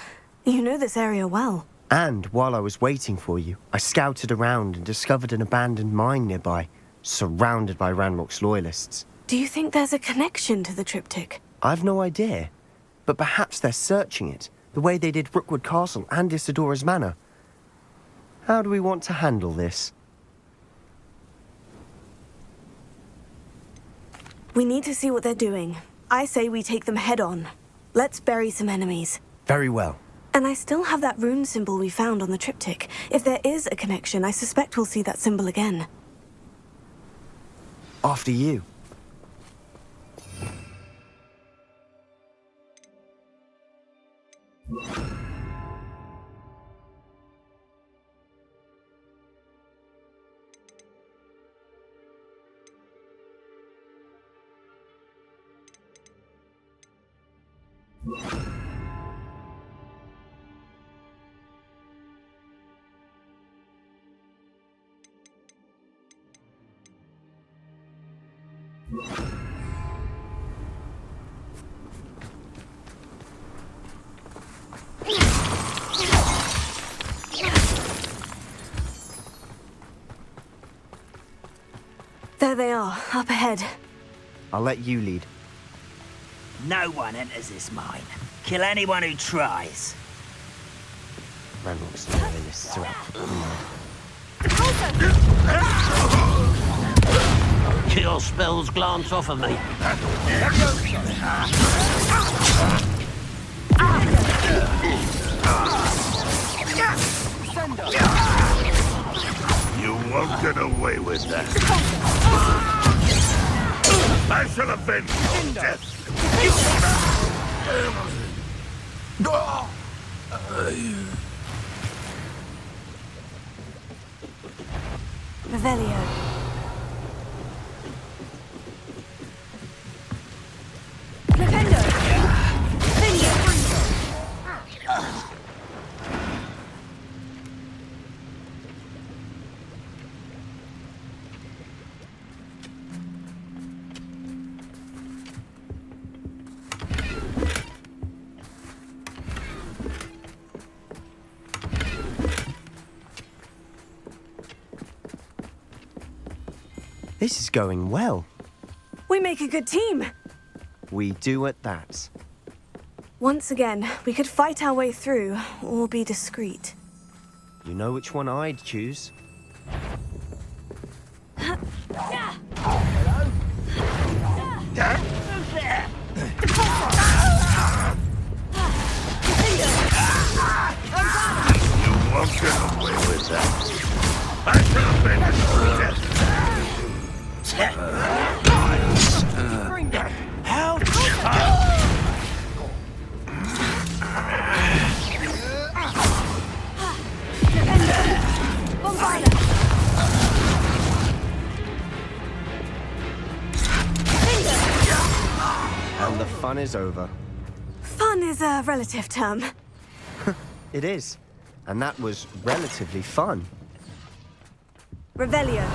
You know this area well. And while I was waiting for you, I scouted around and discovered an abandoned mine nearby, surrounded by Ranrock's loyalists. Do you think there's a connection to the triptych? I've no idea. But perhaps they're searching it, the way they did Rookwood Castle and Isidora's Manor. How do we want to handle this? We need to see what they're doing. I say we take them head on. Let's bury some enemies. Very well. And I still have that rune symbol we found on the triptych. If there is a connection, I suspect we'll see that symbol again. After you. There they are, up ahead. I'll let you lead. No one enters this mine. Kill anyone who tries. Ranrock's loyalists are out. Your spells glance off of me. You won't get away with that. I shall avenge your death. Revelio. This is going well. We make a good team. We do at that. Once again, we could fight our way through, or be discreet. You know which one I'd choose. You won't get away with that. I shall avenge your death. And the fun is over. Fun is a relative term. It is. And that was relatively fun. Revelio.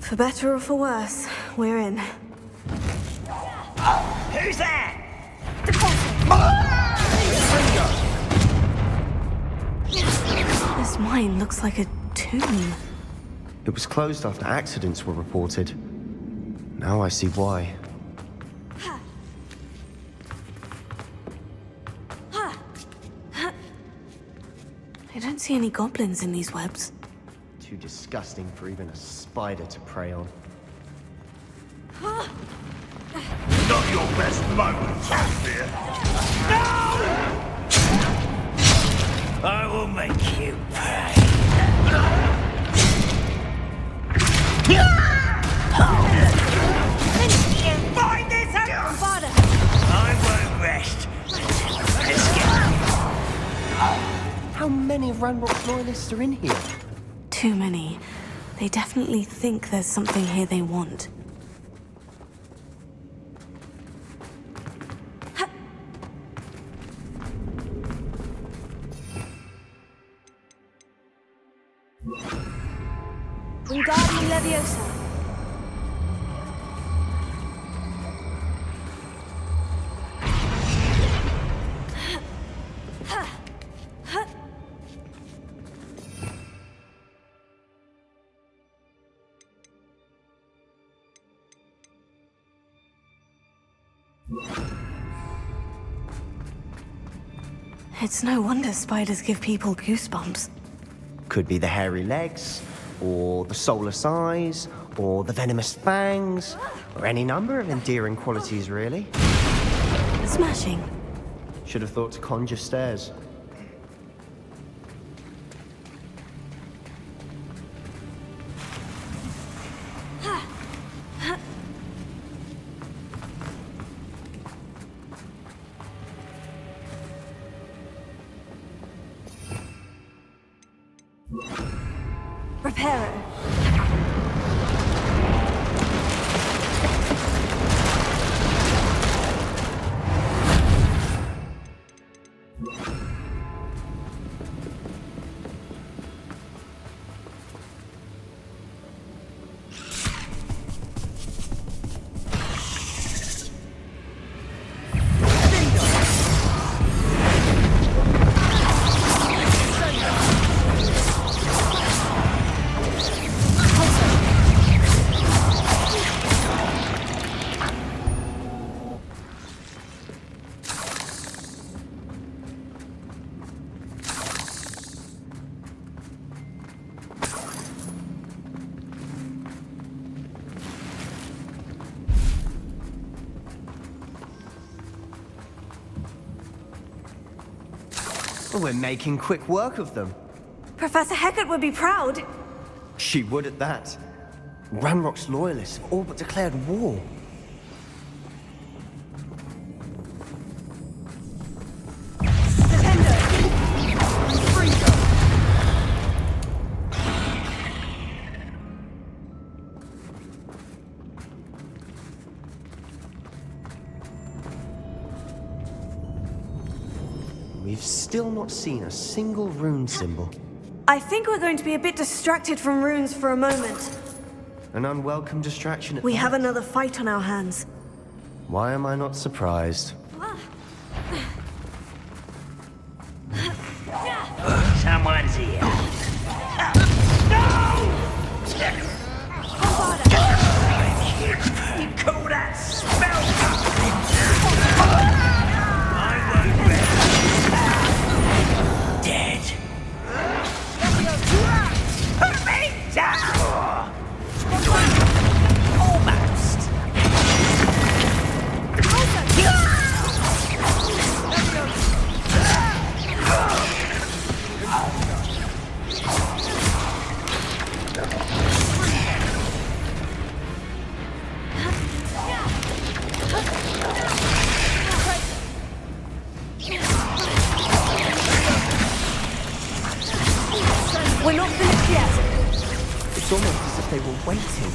For better or for worse, we're in. Who's that? This mine looks like a tomb. It was closed after accidents were reported. Now I see why. I don't see any goblins in these webs. Too disgusting for even a spider to prey on. Not your best moment, dear. I will make you pay. Find this out! Father! I won't rest. Let's get. How many of Ranrock's loyalists are in here? Too many. They definitely think there's something here they want. Wingardium Leviosa. It's no wonder spiders give people goosebumps. Could be the hairy legs, or the soulless eyes, or the venomous fangs, or any number of endearing qualities, really. Smashing. Should have thought to conjure stairs. Reparo. We're making quick work of them. Professor Hecat would be proud. She would at that. Ranrock's loyalists have all but declared war. We've still not seen a single rune symbol. I think we're going to be a bit distracted from runes for a moment. An unwelcome distraction at We that. have another fight on our hands. Why am I not surprised? Someone's here. You call that spell? I won't rest. Dead. Put me down! Almost. We're not finished yet. It's almost as if they were waiting.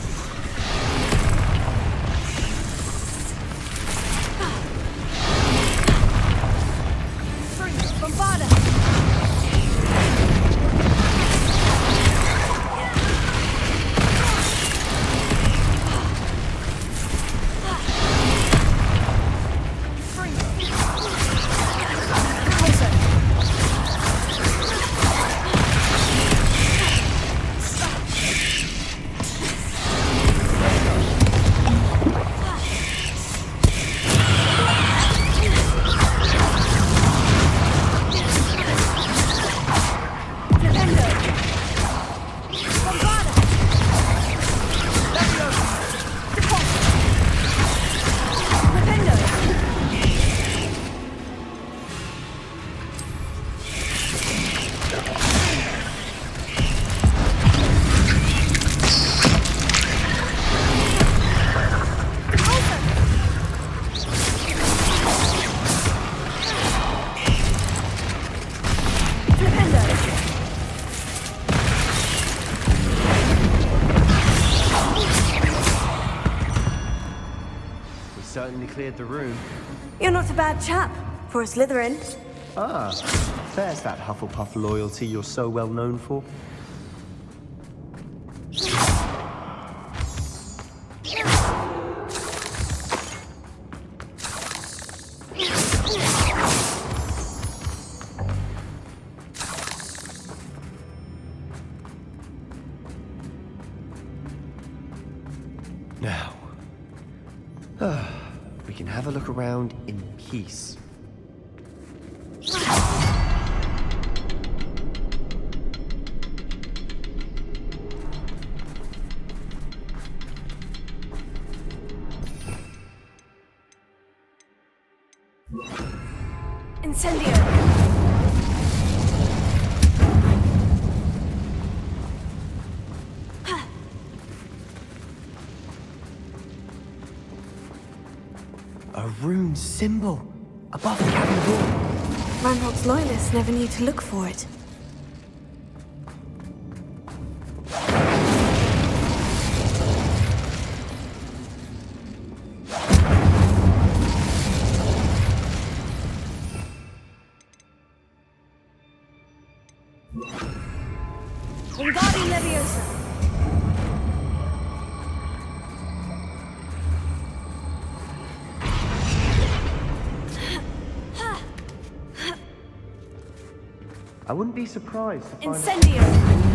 certainly cleared the room. You're not a bad chap for a Slytherin. Ah, there's that Hufflepuff loyalty you're so well known for. Now, we can have a look around in peace. Incendio! A rune symbol above the cabin door. Ranrock's loyalists never knew to look for it. Wingardium Leviosa. I wouldn't be surprised to find Incendio!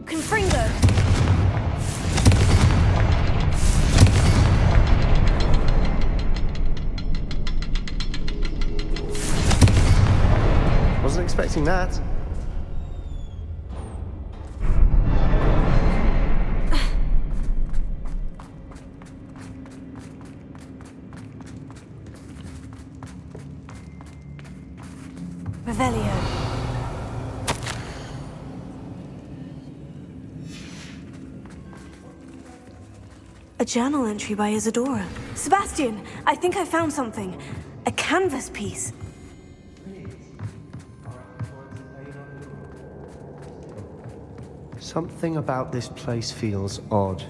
Confringo! Wasn't expecting that. Revelio. A journal entry by Isadora. Sebastian, I think I found something. A canvas piece. Something about this place feels odd.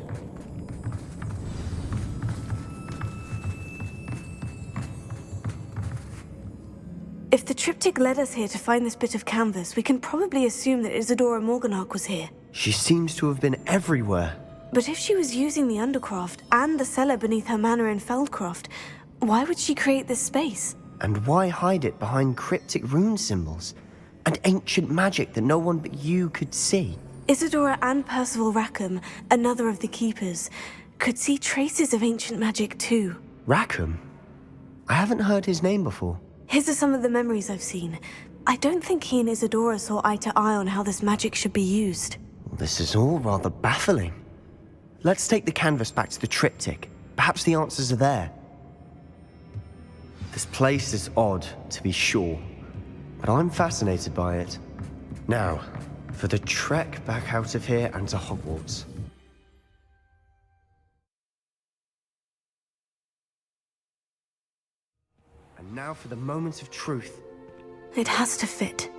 If the triptych led us here to find this bit of canvas, we can probably assume that Isadora Morganach was here. She seems to have been everywhere. But if she was using the Undercroft and the cellar beneath her manor in Feldcroft, why would she create this space? And why hide it behind cryptic rune symbols and ancient magic that no one but you could see? Isadora and Percival Rackham, another of the Keepers, could see traces of ancient magic too. Rackham? I haven't heard his name before. His are some of the memories I've seen. I don't think he and Isadora saw eye to eye on how this magic should be used. This is all rather baffling. Let's take the canvas back to the triptych. Perhaps the answers are there. This place is odd, to be sure, but I'm fascinated by it. Now, for the trek back out of here and to Hogwarts. And now for the moment of truth. It has to fit.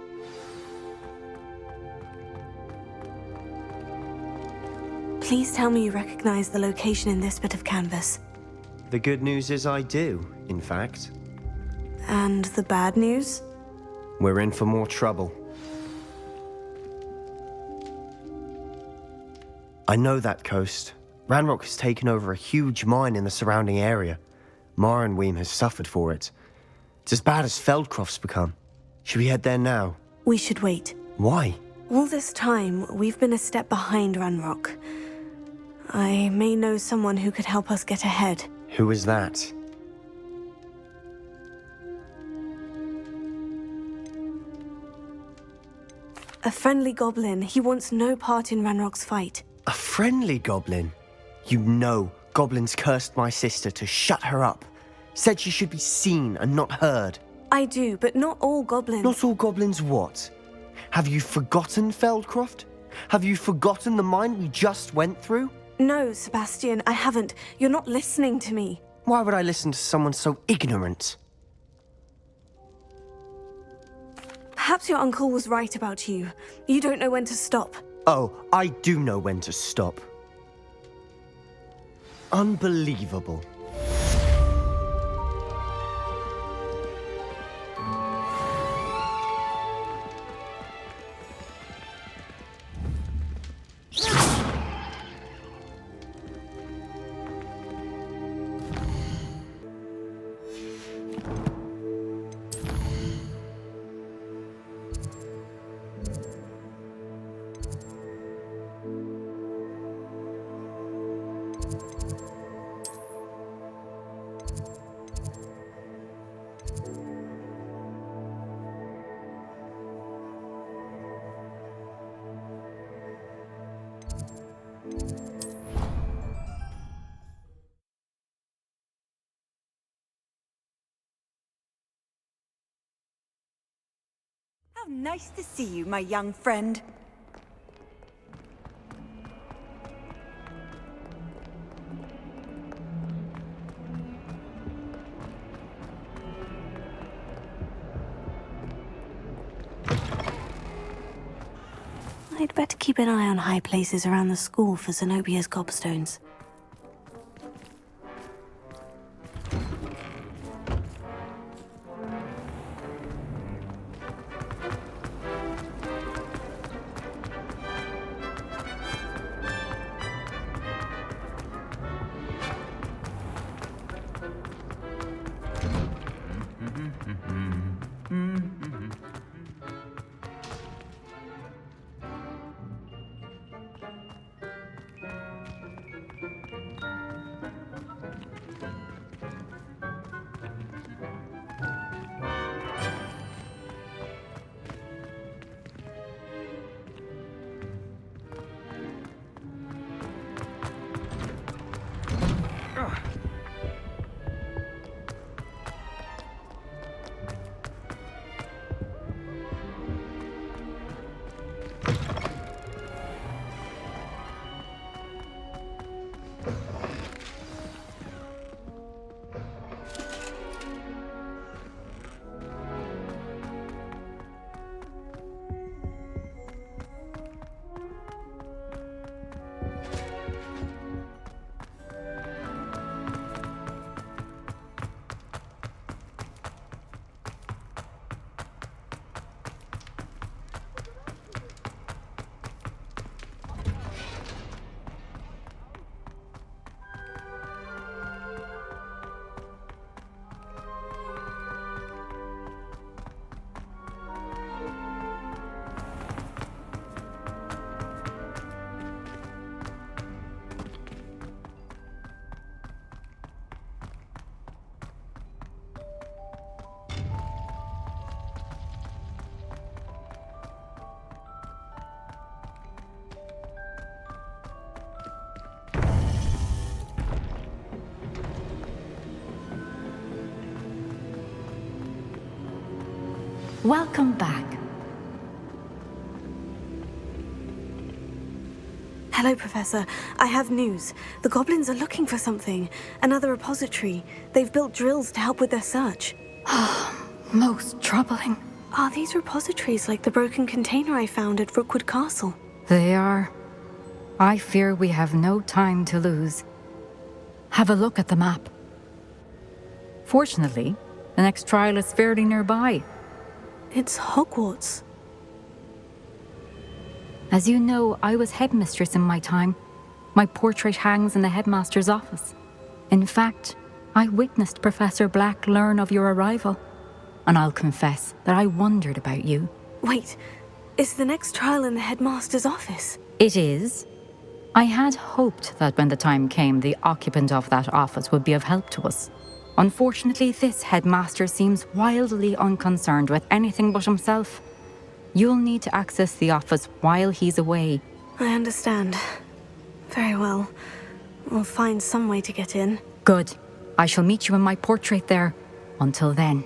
Please tell me you recognize the location in this bit of canvas. The good news is I do, in fact. And the bad news? We're in for more trouble. I know that coast. Ranrock has taken over a huge mine in the surrounding area. Marrenweem has suffered for it. It's as bad as Feldcroft's become. Should we head there now? We should wait. Why? All this time, we've been a step behind Ranrock. I may know someone who could help us get ahead. Who is that? A friendly goblin. He wants no part in Ranrock's fight. A friendly goblin? You know goblins cursed my sister to shut her up. Said she should be seen and not heard. I do, but not all goblins. Not all goblins what? Have you forgotten, Feldcroft? Have you forgotten the mine we just went through? No, Sebastian, I haven't. You're not listening to me. Why would I listen to someone so ignorant? Perhaps your uncle was right about you. You don't know when to stop. Oh, I do know when to stop. Unbelievable. How nice to see you, my young friend. I'd better keep an eye on high places around the school for Zenobia's gobstones. Welcome back. Hello, Professor. I have news. The goblins are looking for something. Another repository. They've built drills to help with their search. Most troubling. Are these repositories like the broken container I found at Rookwood Castle? They are. I fear we have no time to lose. Have a look at the map. Fortunately, the next trial is fairly nearby. It's Hogwarts. As you know, I was headmistress in my time. My portrait hangs in the headmaster's office. In fact, I witnessed Professor Black learn of your arrival. And I'll confess that I wondered about you. Wait, is the next trial in the headmaster's office? It is. I had hoped that when the time came, the occupant of that office would be of help to us. Unfortunately, this headmaster seems wildly unconcerned with anything but himself. You'll need to access the office while he's away. I understand. Very well. We'll find some way to get in. Good. I shall meet you in my portrait there. Until then.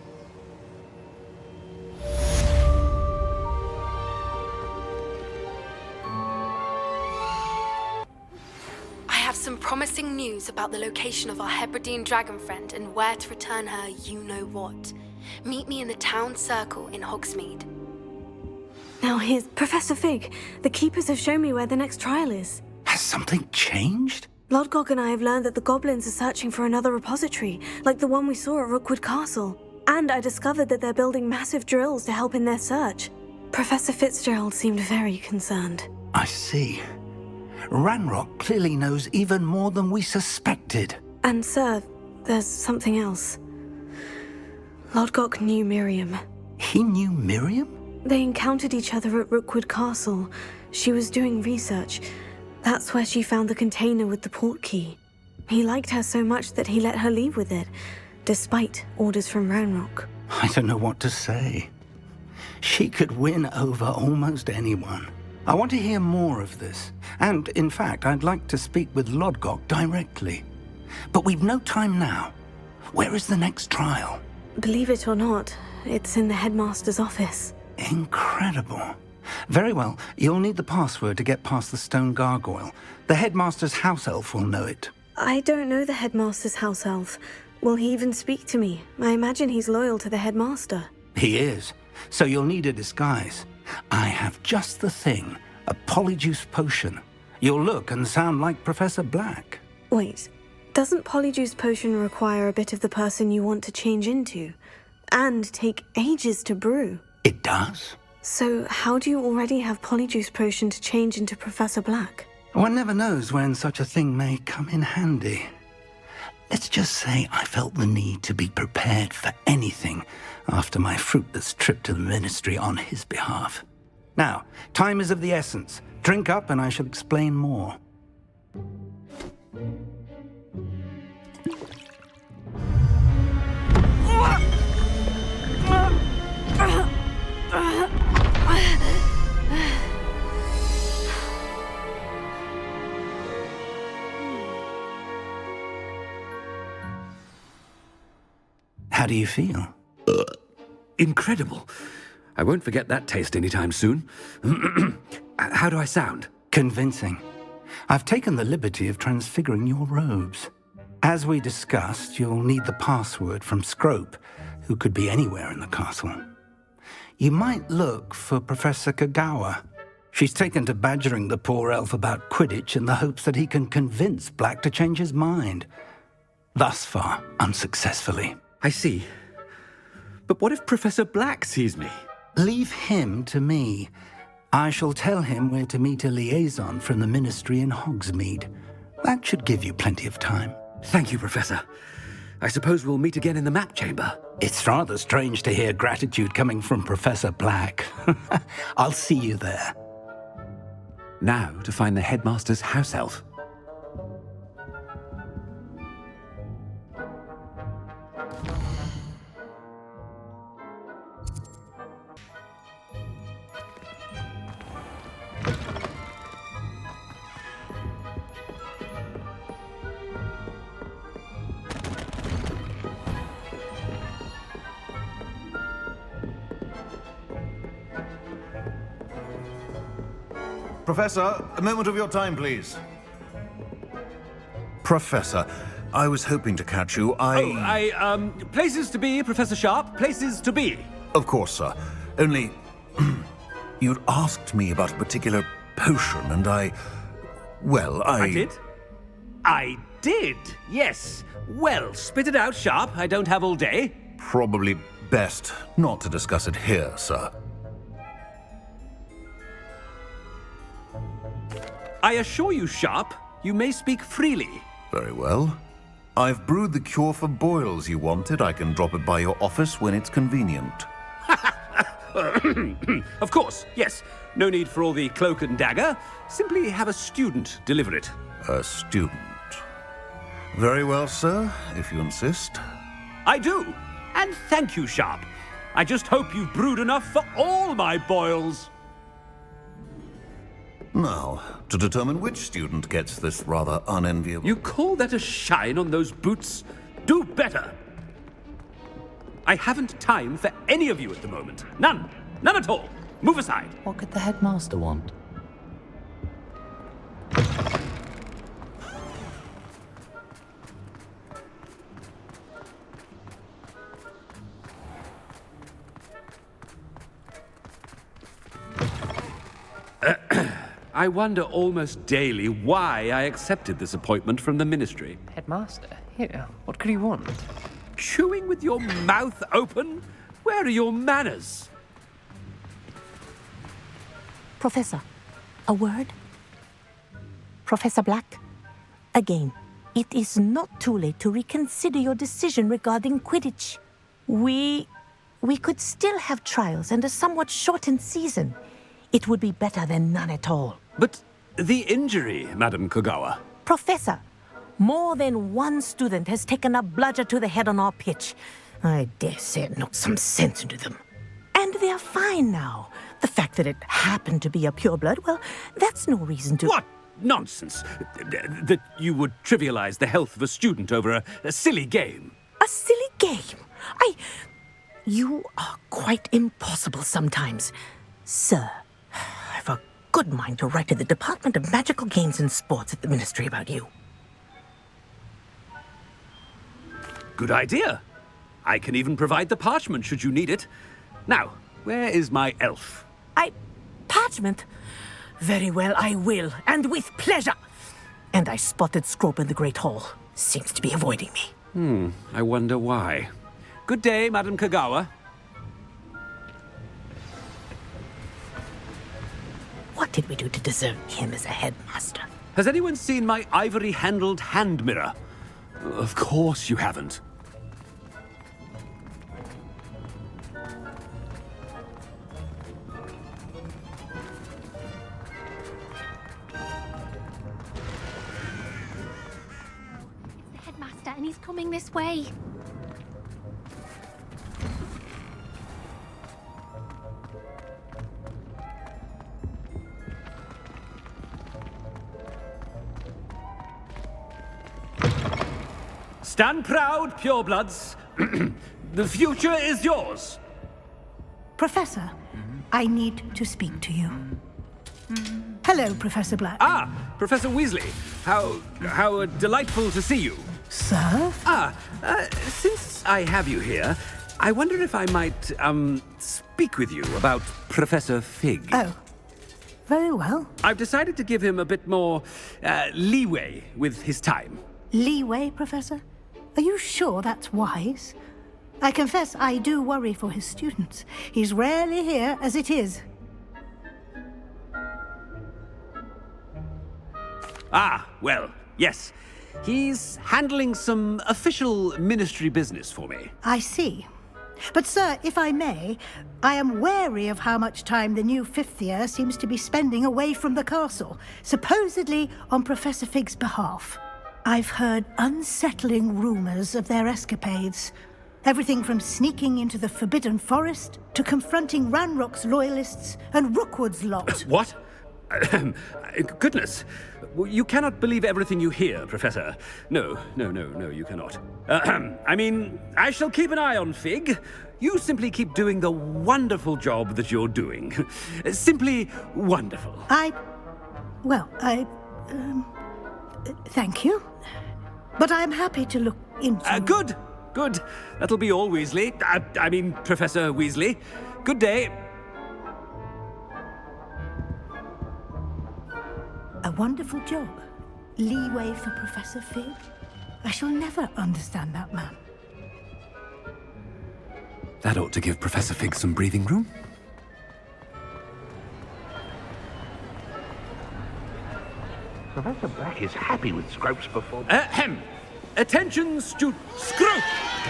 I have some promising news about the location of our Hebridean dragon friend and where to return her you-know-what. Meet me in the town circle in Hogsmeade. Now here's Professor Fig. The keepers have shown me where the next trial is. Has something changed? Lodgok and I have learned that the goblins are searching for another repository, like the one we saw at Rookwood Castle. And I discovered that they're building massive drills to help in their search. Professor Fitzgerald seemed very concerned. I see. Ranrock clearly knows even more than we suspected. And sir, there's something else. Lodgok knew Miriam. He knew Miriam? They encountered each other at Rookwood Castle. She was doing research. That's where she found the container with the port key. He liked her so much that he let her leave with it, despite orders from Ranrock. I don't know what to say. She could win over almost anyone. I want to hear more of this. And, in fact, I'd like to speak with Lodgok directly. But we've no time now. Where is the next trial? Believe it or not, it's in the headmaster's office. Incredible. Very well, you'll need the password to get past the stone gargoyle. The headmaster's house elf will know it. I don't know the headmaster's house elf. Will he even speak to me? I imagine he's loyal to the headmaster. He is. So you'll need a disguise. I have just the thing. A polyjuice potion. You'll look and sound like Professor Black. Wait, doesn't polyjuice potion require a bit of the person you want to change into? And take ages to brew? It does. So how do you already have polyjuice potion to change into Professor Black? One never knows when such a thing may come in handy. Let's just say I felt the need to be prepared for anything after my fruitless trip to the ministry on his behalf. Now, time is of the essence. Drink up and I shall explain more. How do you feel? Incredible. I won't forget that taste anytime soon. How do I sound? Convincing. I've taken the liberty of transfiguring your robes. As we discussed, you'll need the password from Scrope, who could be anywhere in the castle. You might look for Professor Kagawa. She's taken to badgering the poor elf about Quidditch in the hopes that he can convince Black to change his mind. Thus far, unsuccessfully. I see. But what if Professor Black sees me? Leave him to me. I shall tell him where to meet a liaison from the ministry in Hogsmeade. That should give you plenty of time. Thank you, Professor. I suppose we'll meet again in the map chamber. It's rather strange to hear gratitude coming from Professor Black. I'll see you there. Now to find the headmaster's house elf. Professor, a moment of your time, please. Professor, I was hoping to catch you. Places to be, Professor Sharp. Places to be. Of course, sir. Only, you'd asked me about a particular potion, and I did? I did, yes. Well, spit it out, Sharp. I don't have all day. Probably best not to discuss it here, sir. I assure you, Sharp, you may speak freely. Very well. I've brewed the cure for boils you wanted. I can drop it by your office when it's convenient. Of course, yes. No need for all the cloak and dagger. Simply have a student deliver it. A student. Very well, sir, if you insist. I do. And thank you, Sharp. I just hope you've brewed enough for all my boils. Now, to determine which student gets this rather unenviable... You call that a shine on those boots? Do better! I haven't time for any of you at the moment. None. None at all. Move aside. What could the headmaster want? I wonder almost daily why I accepted this appointment from the Ministry. Headmaster? Here, what could he want? Chewing with your mouth open? Where are your manners? Professor, a word? Professor Black, again, it is not too late to reconsider your decision regarding Quidditch. We could still have trials and a somewhat shortened season. It would be better than none at all. But the injury, Madam Kogawa. Professor, more than one student has taken a bludger to the head on our pitch. I dare say it knocked some sense into them. And they're fine now. The fact that it happened to be a pureblood, well, that's no reason to... What nonsense! That you would trivialize the health of a student over a silly game. A silly game? You are quite impossible sometimes. Sir, I've a good mind to write to the Department of Magical Games and Sports at the Ministry about you. Good idea. I can even provide the parchment should you need it. Now, where is my elf? Parchment? Very well, I will, and with pleasure. And I spotted Scrope in the Great Hall. Seems to be avoiding me. I wonder why. Good day, Madam Kogawa. What did we do to deserve him as a headmaster? Has anyone seen my ivory-handled hand mirror? Of course you haven't. The headmaster, and he's coming this way. Stand proud, purebloods. The future is yours. Professor, I need to speak to you. Hello, Professor Black. Ah, Professor Weasley. How delightful to see you. Sir? Since I have you here, I wonder if I might, speak with you about Professor Fig. Oh, very well. I've decided to give him a bit more, leeway with his time. Leeway, Professor? Are you sure that's wise? I confess I do worry for his students. He's rarely here as it is. Ah, well, yes. He's handling some official ministry business for me. I see. But, sir, if I may, I am wary of how much time the new fifth year seems to be spending away from the castle, supposedly on Professor Fig's behalf. I've heard unsettling rumors of their escapades. Everything from sneaking into the Forbidden Forest to confronting Ranrock's loyalists and Rookwood's lot. What? Goodness. You cannot believe everything you hear, Professor. No, you cannot. I mean, I shall keep an eye on Fig. You simply keep doing the wonderful job that you're doing. Simply wonderful. Thank you. But I'm happy to look into... Good. That'll be all, Weasley. I mean, Professor Weasley. Good day. A wonderful job. Leeway for Professor Fig. I shall never understand that man. That ought to give Professor Fig some breathing room. Professor Black is happy with Scrope's performance. Attention, Scrope!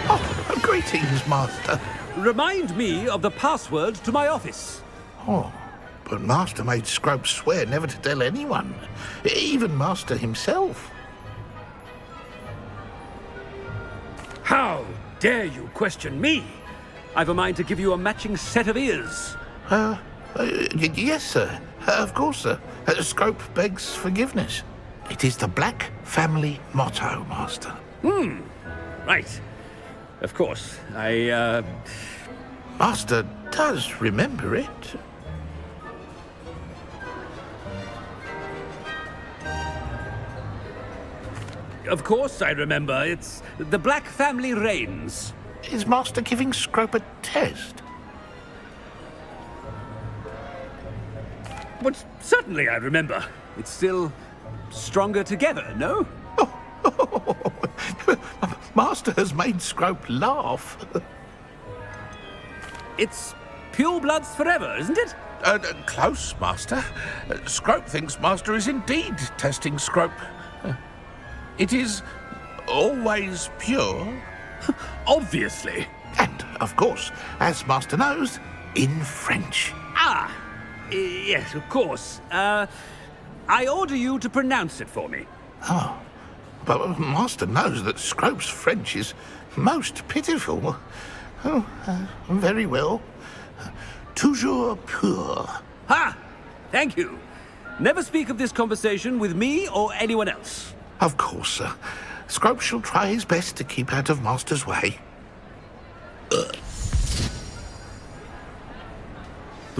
Oh, greetings, Master. Remind me of the password to my office. Oh, but Master made Scrope swear never to tell anyone, even Master himself. How dare you question me? I've a mind to give you a matching set of ears. Yes, sir. Of course, sir. Scrope begs forgiveness. It is the Black family motto, Master. right. Of course, I, Master does remember it. Of course I remember. It's the Black family reigns. Is Master giving Scrope a test? But certainly I remember. It's still stronger together, no? Master has made Scrope laugh. It's pure bloods forever, isn't it? Close, Master. Scrope thinks Master is indeed testing Scrope. It is always pure. Obviously. And, of course, as Master knows, in French. Ah! Yes, of course. I order you to pronounce it for me. Oh. But Master knows that Scrope's French is most pitiful. Oh, very well. Toujours pur. Ha! Thank you. Never speak of this conversation with me or anyone else. Of course, sir. Scrope shall try his best to keep out of Master's way. The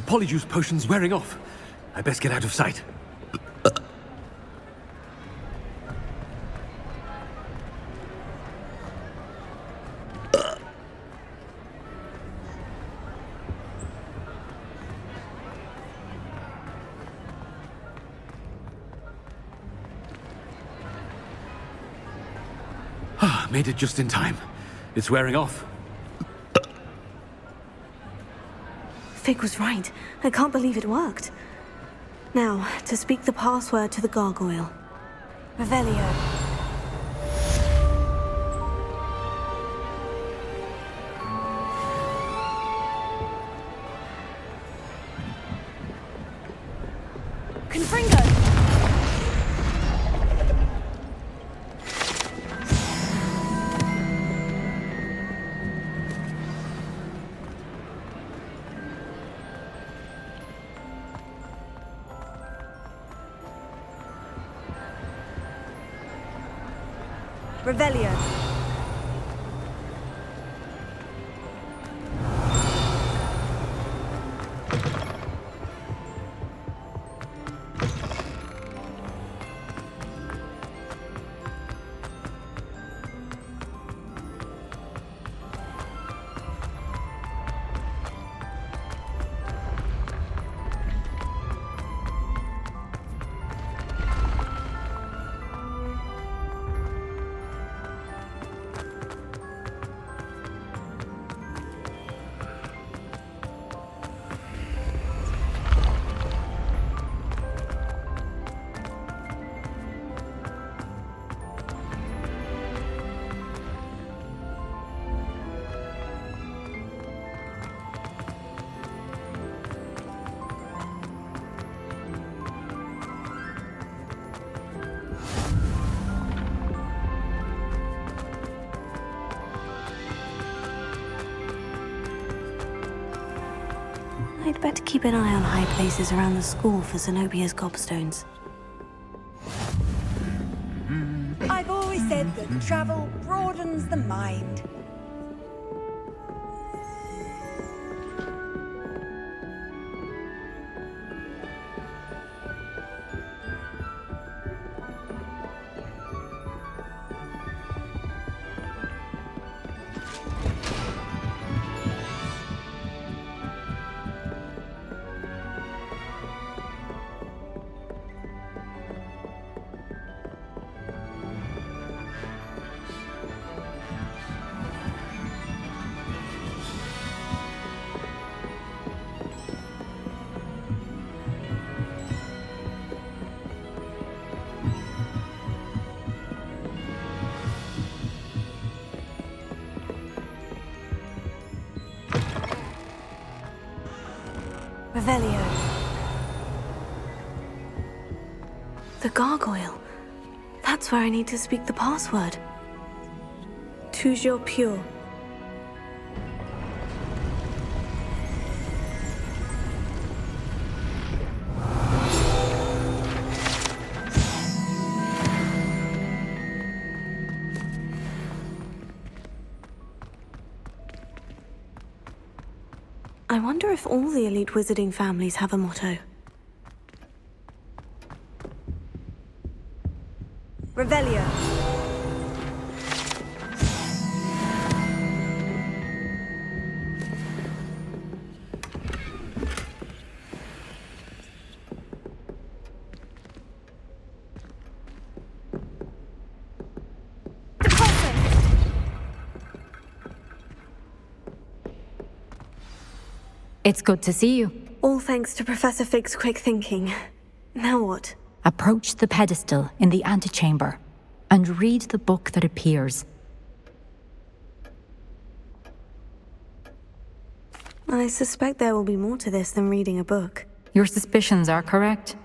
polyjuice potion's wearing off. I best get out of sight. Made it just in time. It's wearing off. Fig was right. I can't believe it worked. Now, to speak the password to the gargoyle. Revelio. Confringo! Revelio. I'd better keep an eye on high places around the school for Zenobia's gobstones. I've always said that travel broadens the mind. Revelio. The gargoyle. That's where I need to speak the password. Toujours pure. I wonder if all the elite wizarding families have a motto. Revelio. It's good to see you. All thanks to Professor Fig's quick thinking. Now what? Approach the pedestal in the antechamber and read the book that appears. I suspect there will be more to this than reading a book. Your suspicions are correct.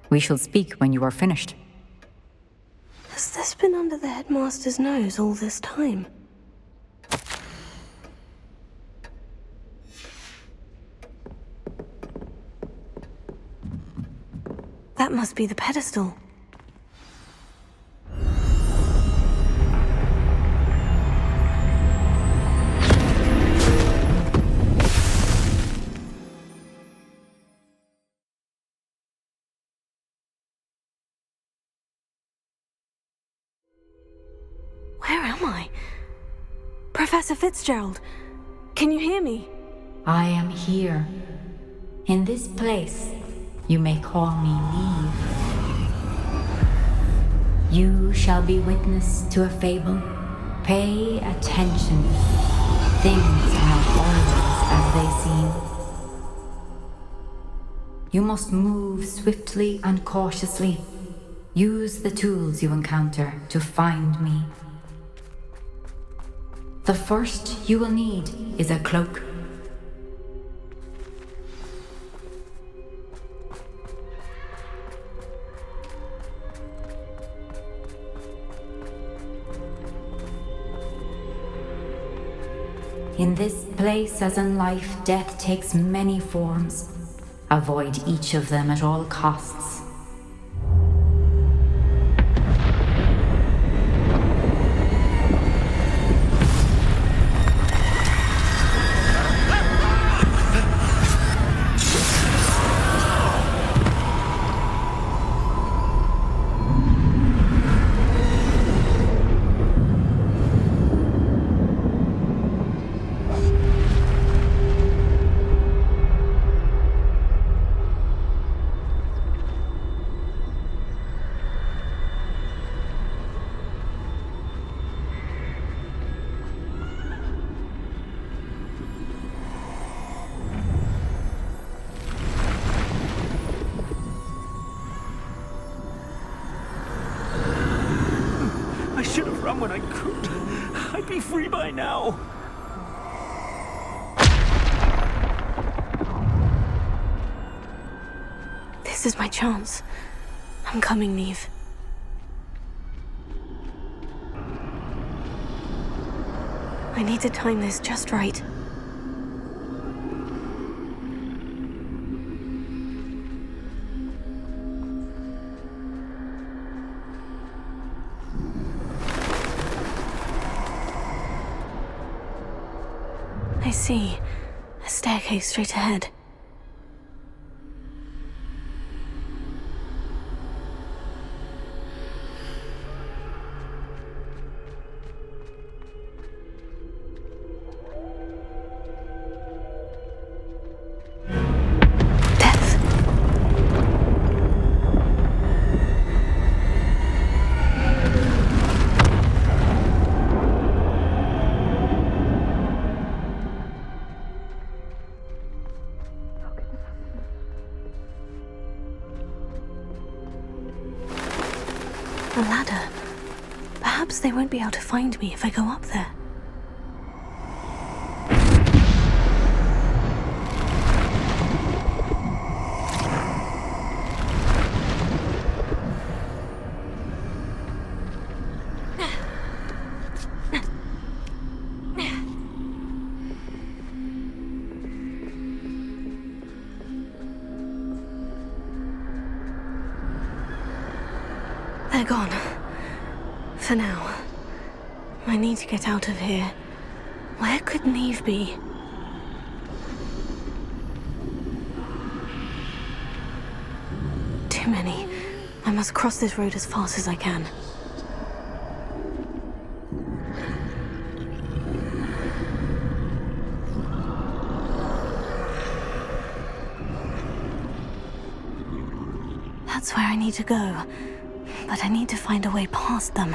We shall speak when you are finished. Has this been under the headmaster's nose all this time? That must be the pedestal. Where am I? Professor Fitzgerald, can you hear me? I am here. In this place, you may call me Neve. You shall be witness to a fable. Pay attention. Things are not always as they seem. You must move swiftly and cautiously. Use the tools you encounter to find me. The first you will need is a cloak. In this place, as in life, death takes many forms. Avoid each of them at all costs. When I could, I'd be free by now. This is my chance. I'm coming, Neve. I need to time this just right. I see. A staircase straight ahead. A ladder. Perhaps they won't be able to find me if I go up there. They're gone. For now. I need to get out of here. Where could Neve be? Too many. I must cross this road as fast as I can. That's where I need to go, but I need to find a way past them.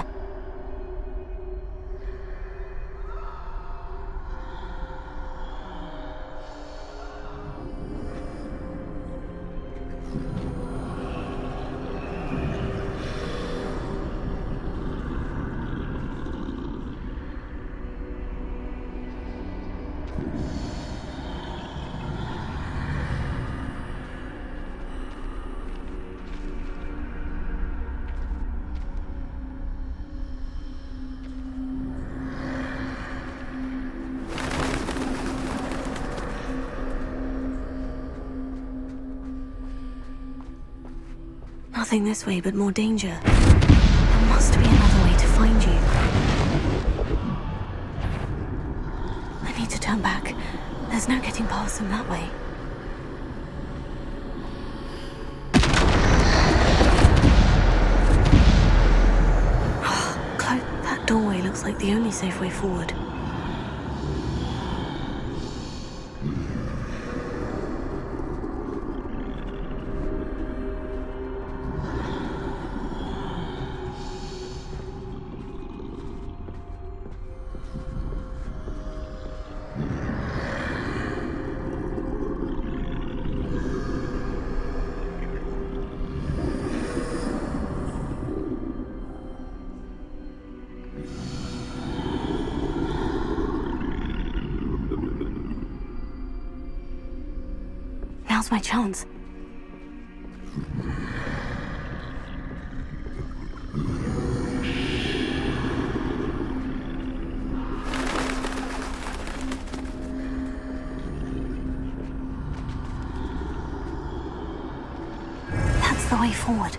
Nothing this way, but more danger. There must be another way to find you. I need to turn back. There's no getting past them that way. That doorway looks like the only safe way forward. Now's my chance. That's the way forward.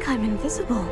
I'm invisible.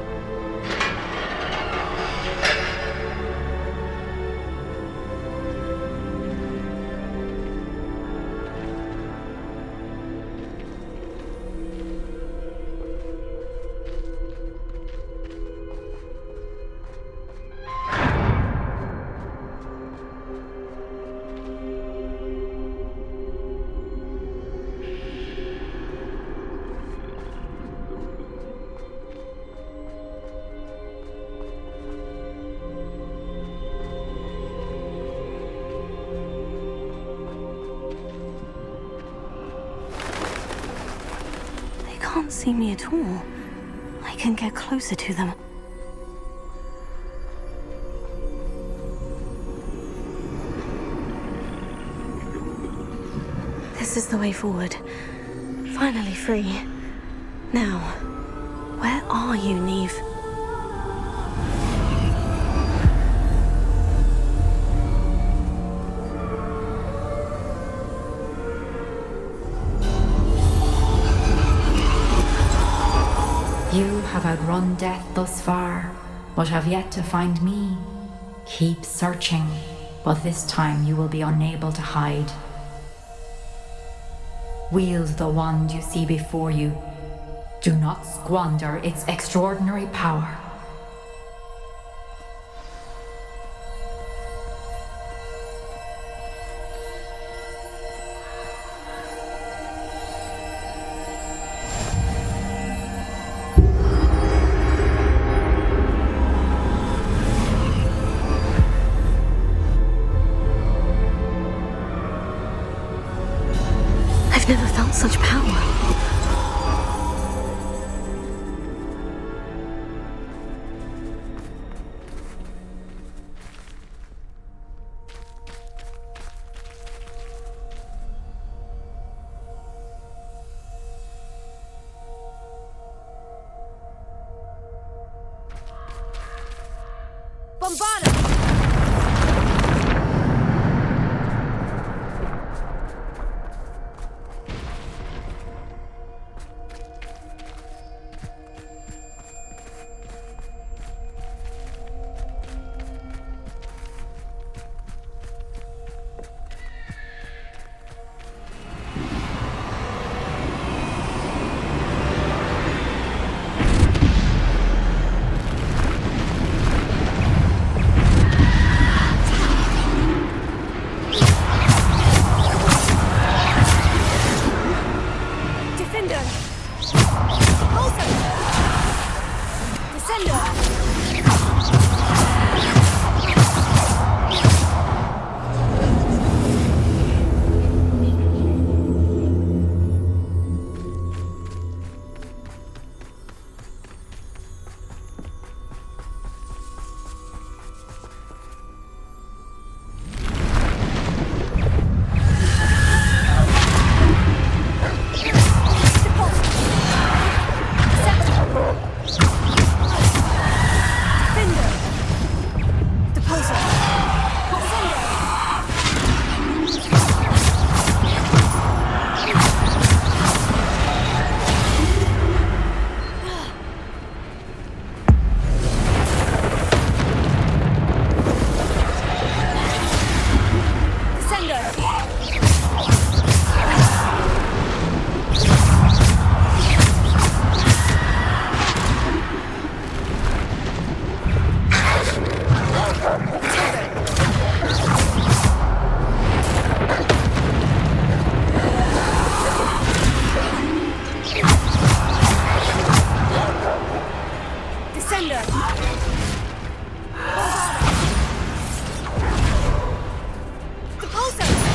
Can't see me at all. I can get closer to them. This is the way forward. Finally free. Now, where are you, Neve? You have outrun death thus far, but have yet to find me. Keep searching, but this time you will be unable to hide. Wield the wand you see before you. Do not squander its extraordinary power. Never felt such power. Descender! Depulso!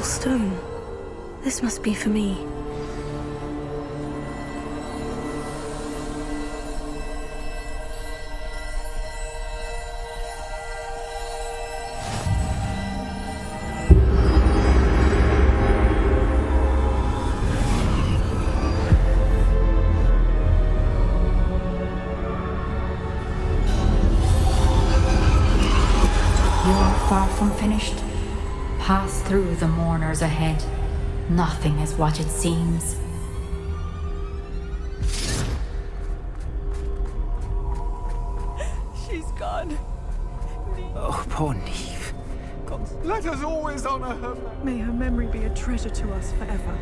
Stone. This must be for me. Far from finished. Pass through the mourners ahead. Nothing is what it seems. She's gone. Oh, poor Neve. Let us always honor her. May her memory be a treasure to us forever.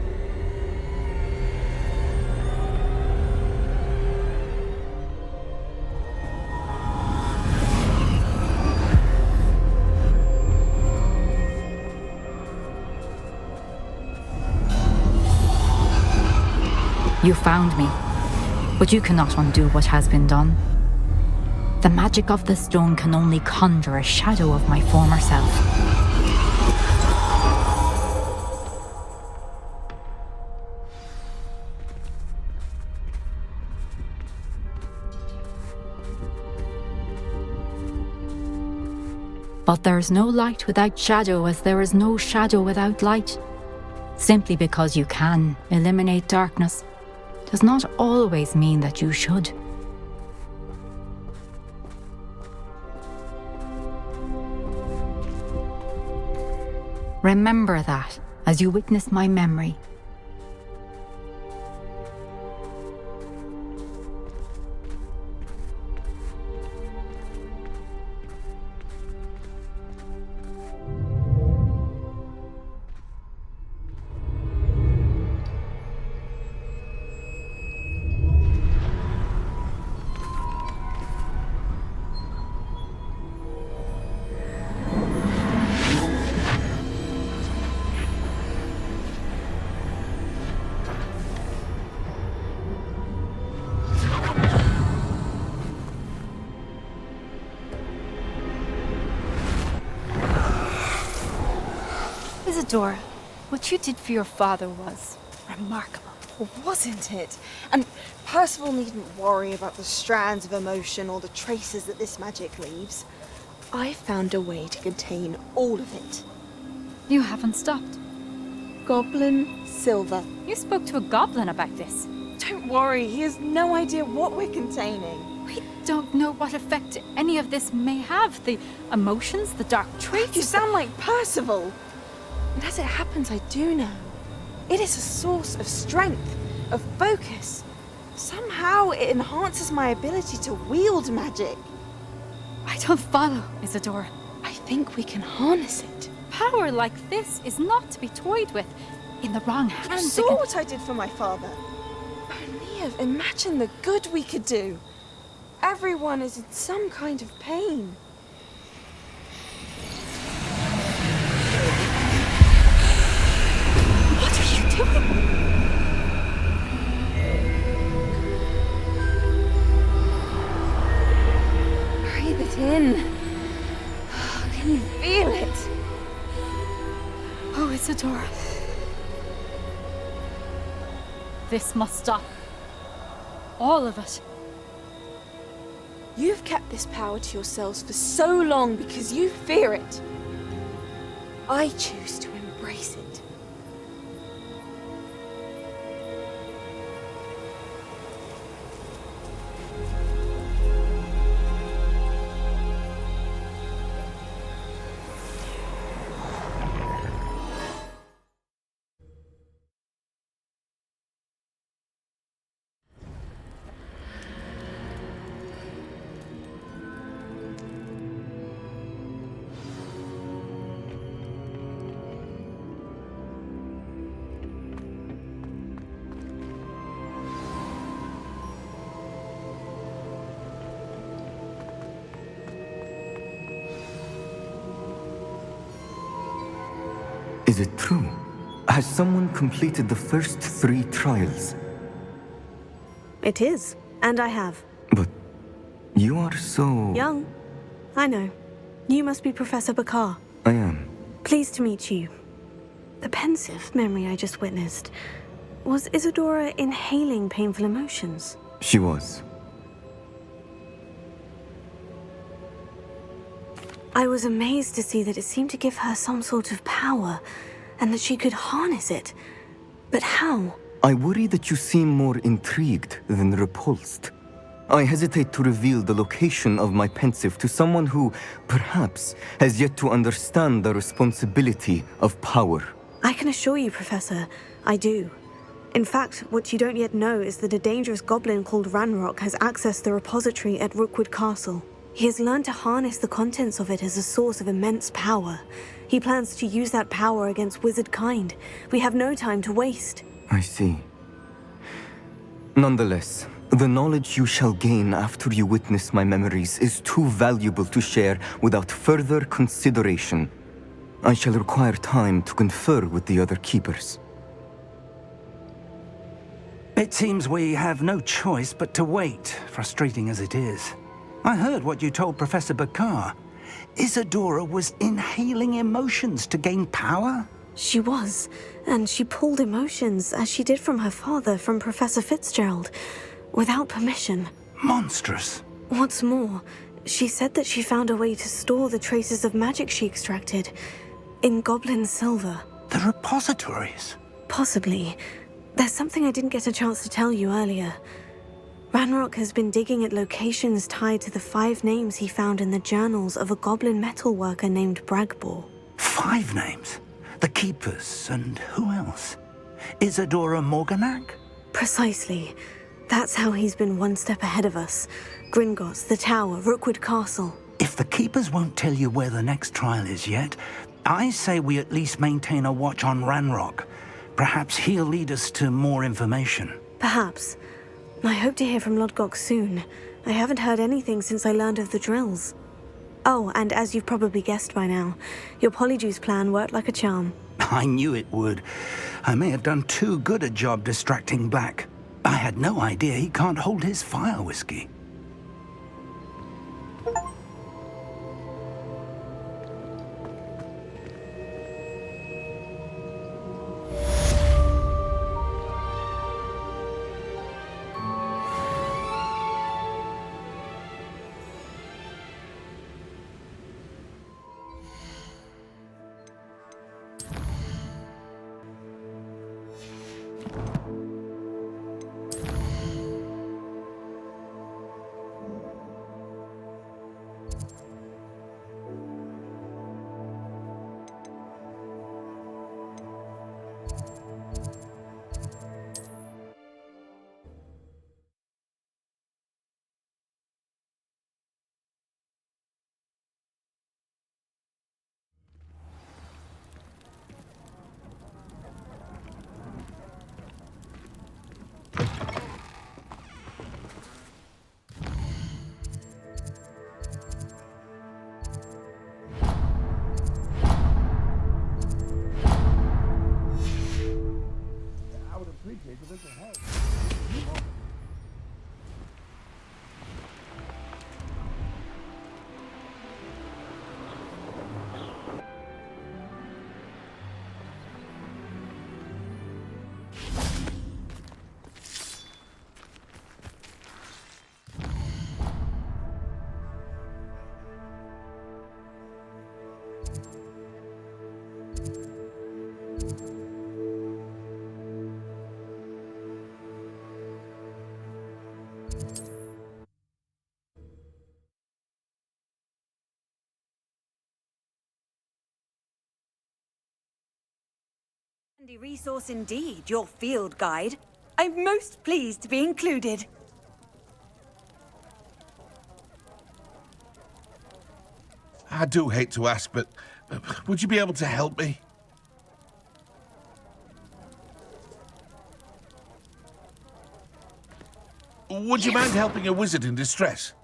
You found me, but you cannot undo what has been done. The magic of the stone can only conjure a shadow of my former self. But there is no light without shadow, as there is no shadow without light. Simply because you can eliminate darkness does not always mean that you should. Remember that as you witness my memory. Isadora, what you did for your father was remarkable. Wasn't it? And Percival needn't worry about the strands of emotion or the traces that this magic leaves. I found a way to contain all of it. You haven't stopped. Goblin Silver. You spoke to a goblin about this. Don't worry, he has no idea what we're containing. We don't know what effect any of this may have. The emotions, the dark traits. You sound like Percival. And as it happens, I do know. It is a source of strength, of focus. Somehow it enhances my ability to wield magic. I don't follow, Isadora. I think we can harness it. Power like this is not to be toyed with. In the wrong hands. You saw what I did for my father. Only imagine the good we could do. Everyone is in some kind of pain. What are you doing? Breathe it in. Can you feel it? Oh, Isadora. This must stop. All of it. You've kept this power to yourselves for so long because you fear it. I choose to embrace it. Is it true? Has someone completed the first 3 trials? It is, and I have. But you are so... Young. I know. You must be Professor Bakar. I am. Pleased to meet you. The pensive memory I just witnessed. Was Isadora inhaling painful emotions? She was. I was amazed to see that it seemed to give her some sort of power, and that she could harness it. But how? I worry that you seem more intrigued than repulsed. I hesitate to reveal the location of my pensive to someone who, perhaps, has yet to understand the responsibility of power. I can assure you, Professor, I do. In fact, what you don't yet know is that a dangerous goblin called Ranrock has accessed the repository at Rookwood Castle. He has learned to harness the contents of it as a source of immense power. He plans to use that power against wizard kind. We have no time to waste. I see. Nonetheless, the knowledge you shall gain after you witness my memories is too valuable to share without further consideration. I shall require time to confer with the other keepers. It seems we have no choice but to wait, frustrating as it is. I heard what you told Professor Bakar. Isadora was inhaling emotions to gain power? She was, and she pulled emotions, as she did from her father, from Professor Fitzgerald, without permission. Monstrous. What's more, She said that she found a way to store the traces of magic she extracted in goblin silver. The repositories? Possibly. There's something I didn't get a chance to tell you earlier. Ranrock has been digging at locations tied to the 5 names he found in the journals of a goblin metalworker named Bragbor. 5 names? The Keepers, and who else? Isadora Morganac? Precisely. That's how he's been one step ahead of us. Gringotts, the Tower, Rookwood Castle. If the Keepers won't tell you where the next trial is yet, I say we at least maintain a watch on Ranrock. Perhaps he'll lead us to more information. Perhaps. I hope to hear from Lodgok soon. I haven't heard anything since I learned of the drills. Oh, and as you've probably guessed by now, your Polyjuice plan worked like a charm. I knew it would. I may have done too good a job distracting Black. I had no idea he can't hold his fire whiskey. Handy resource indeed, your field guide. I'm most pleased to be included. I do hate to ask, but would you be able to help me? Would you mind helping a wizard in distress?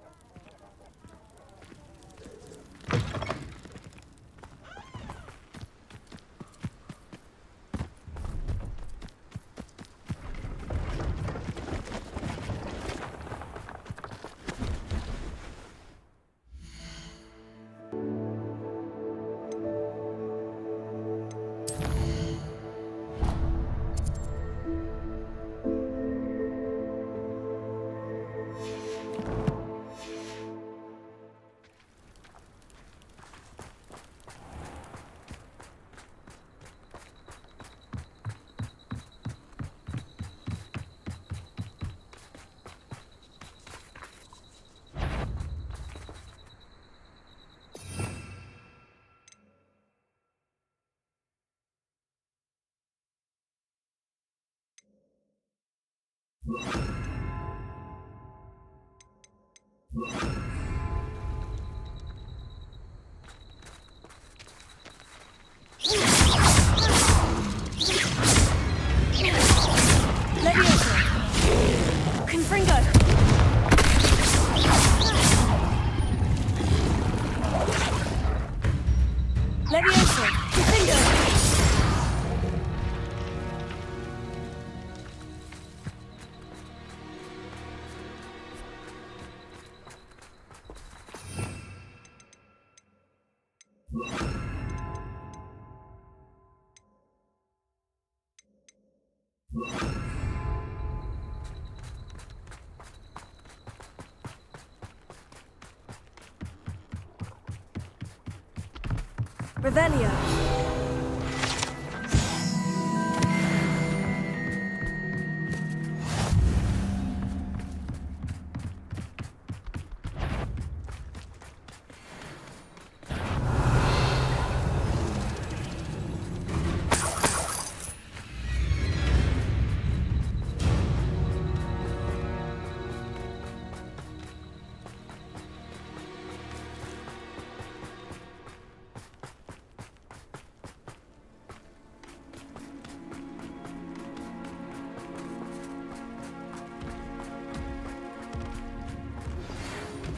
Revelio.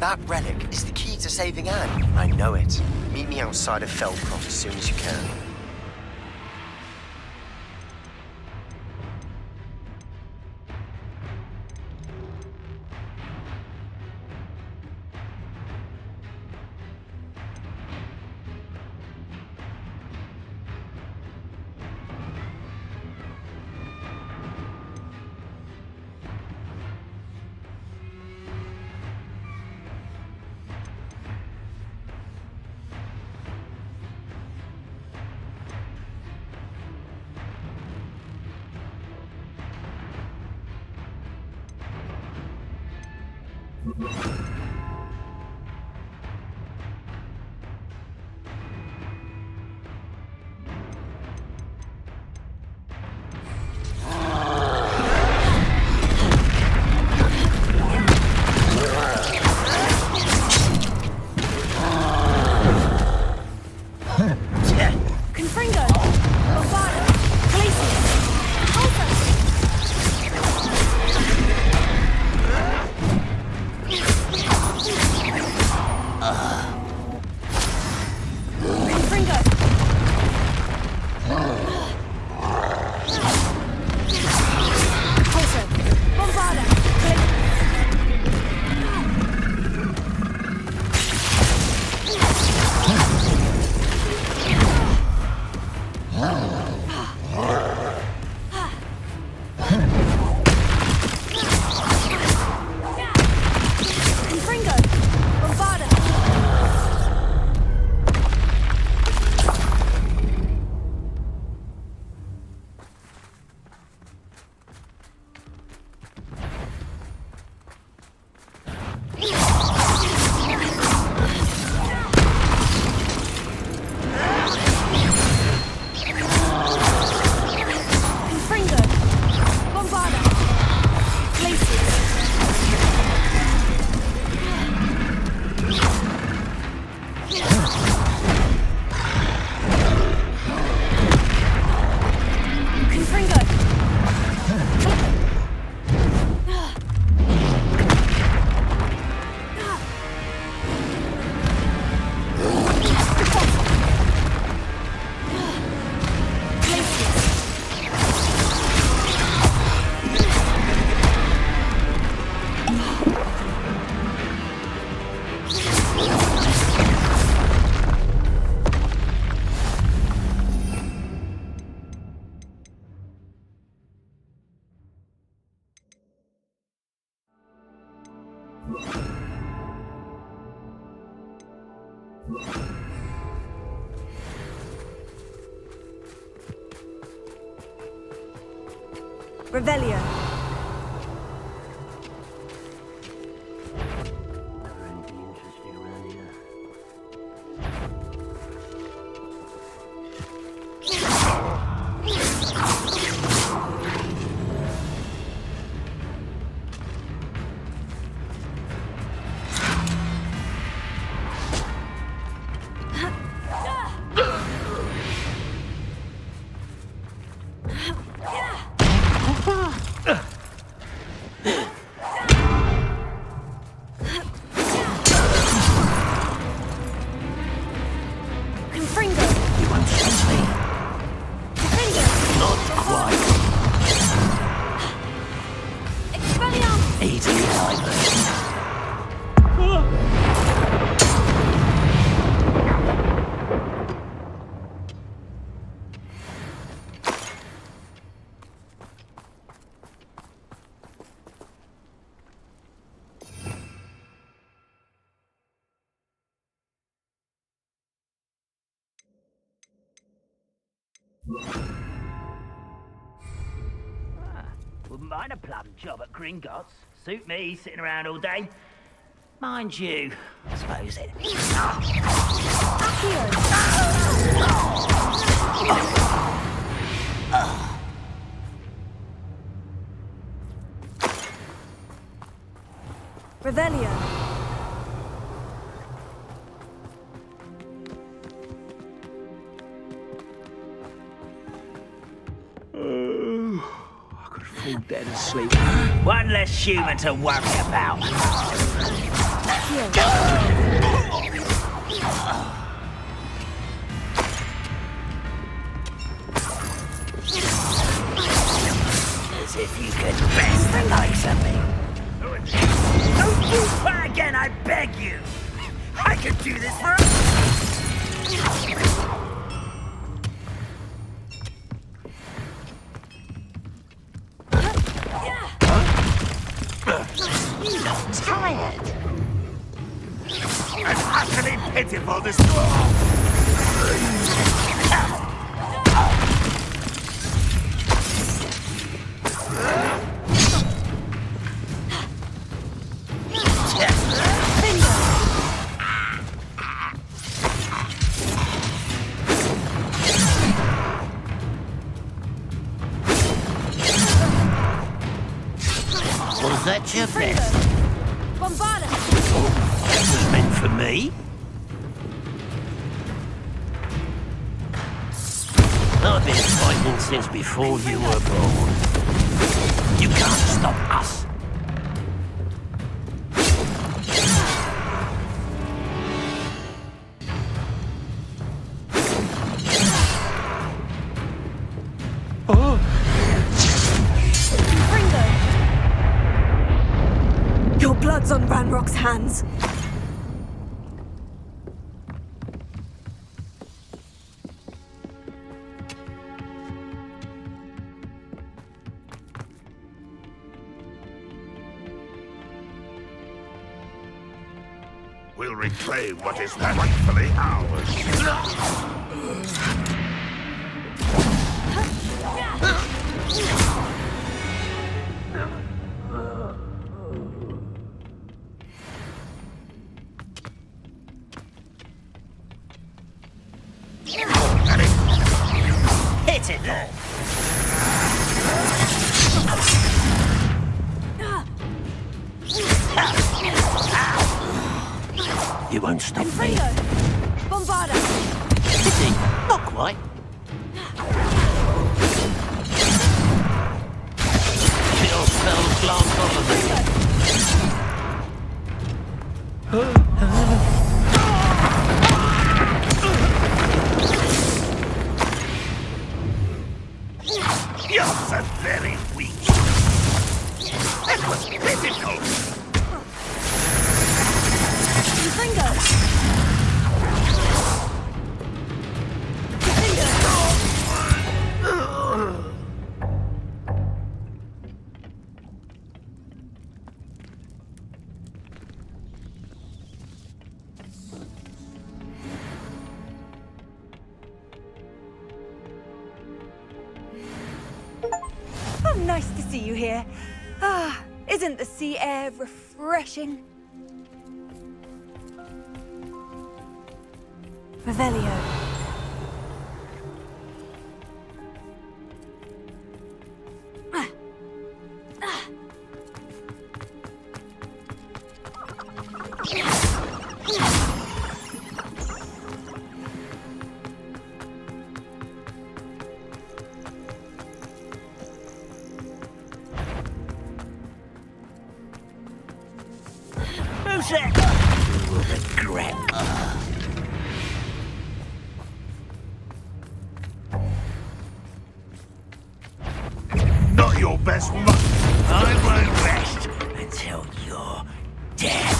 That relic is the key to saving Anne. I know it. Meet me outside of Feldcroft as soon as you can. Revelio. Wouldn't mind a plum job at Gringotts. Suit me, sitting around all day. Mind you, I suppose it... Revelio. I could fall dead asleep. One less human to worry about. As if you could best the likes of me. Don't you try again, I beg you! I could do this for... You look tired. I'm utterly pitiful, this Was that your best? Bombarda! That was meant for me? I've been fighting since before you were born. You can't stop us. Your blood's on Ranrock's hands. We'll reclaim what is rightfully ours. Hit it there! You won't stop me. Bombarda! Pity, not quite. Your spells glance off of me. You're so very weak. That was pitiful. Oh, nice to see you here. Ah, isn't the sea air refreshing? Revelio. Who's that? You will regret. Not your best month. I won't rest until you're dead.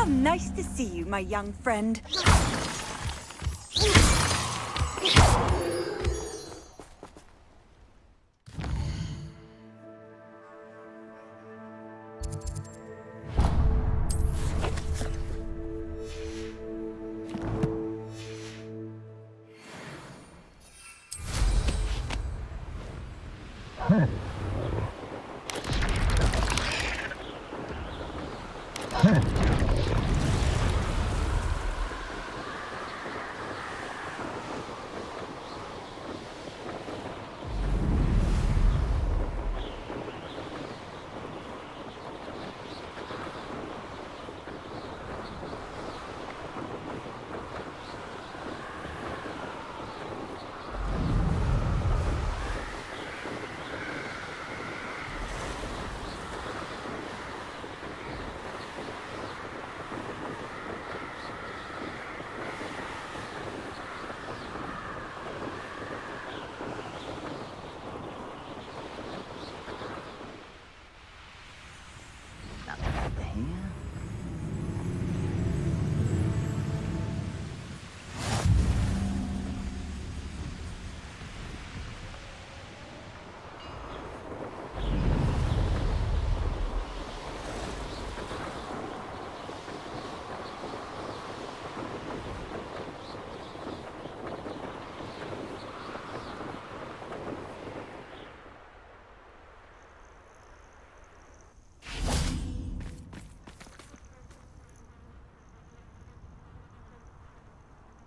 How nice to see you, my young friend.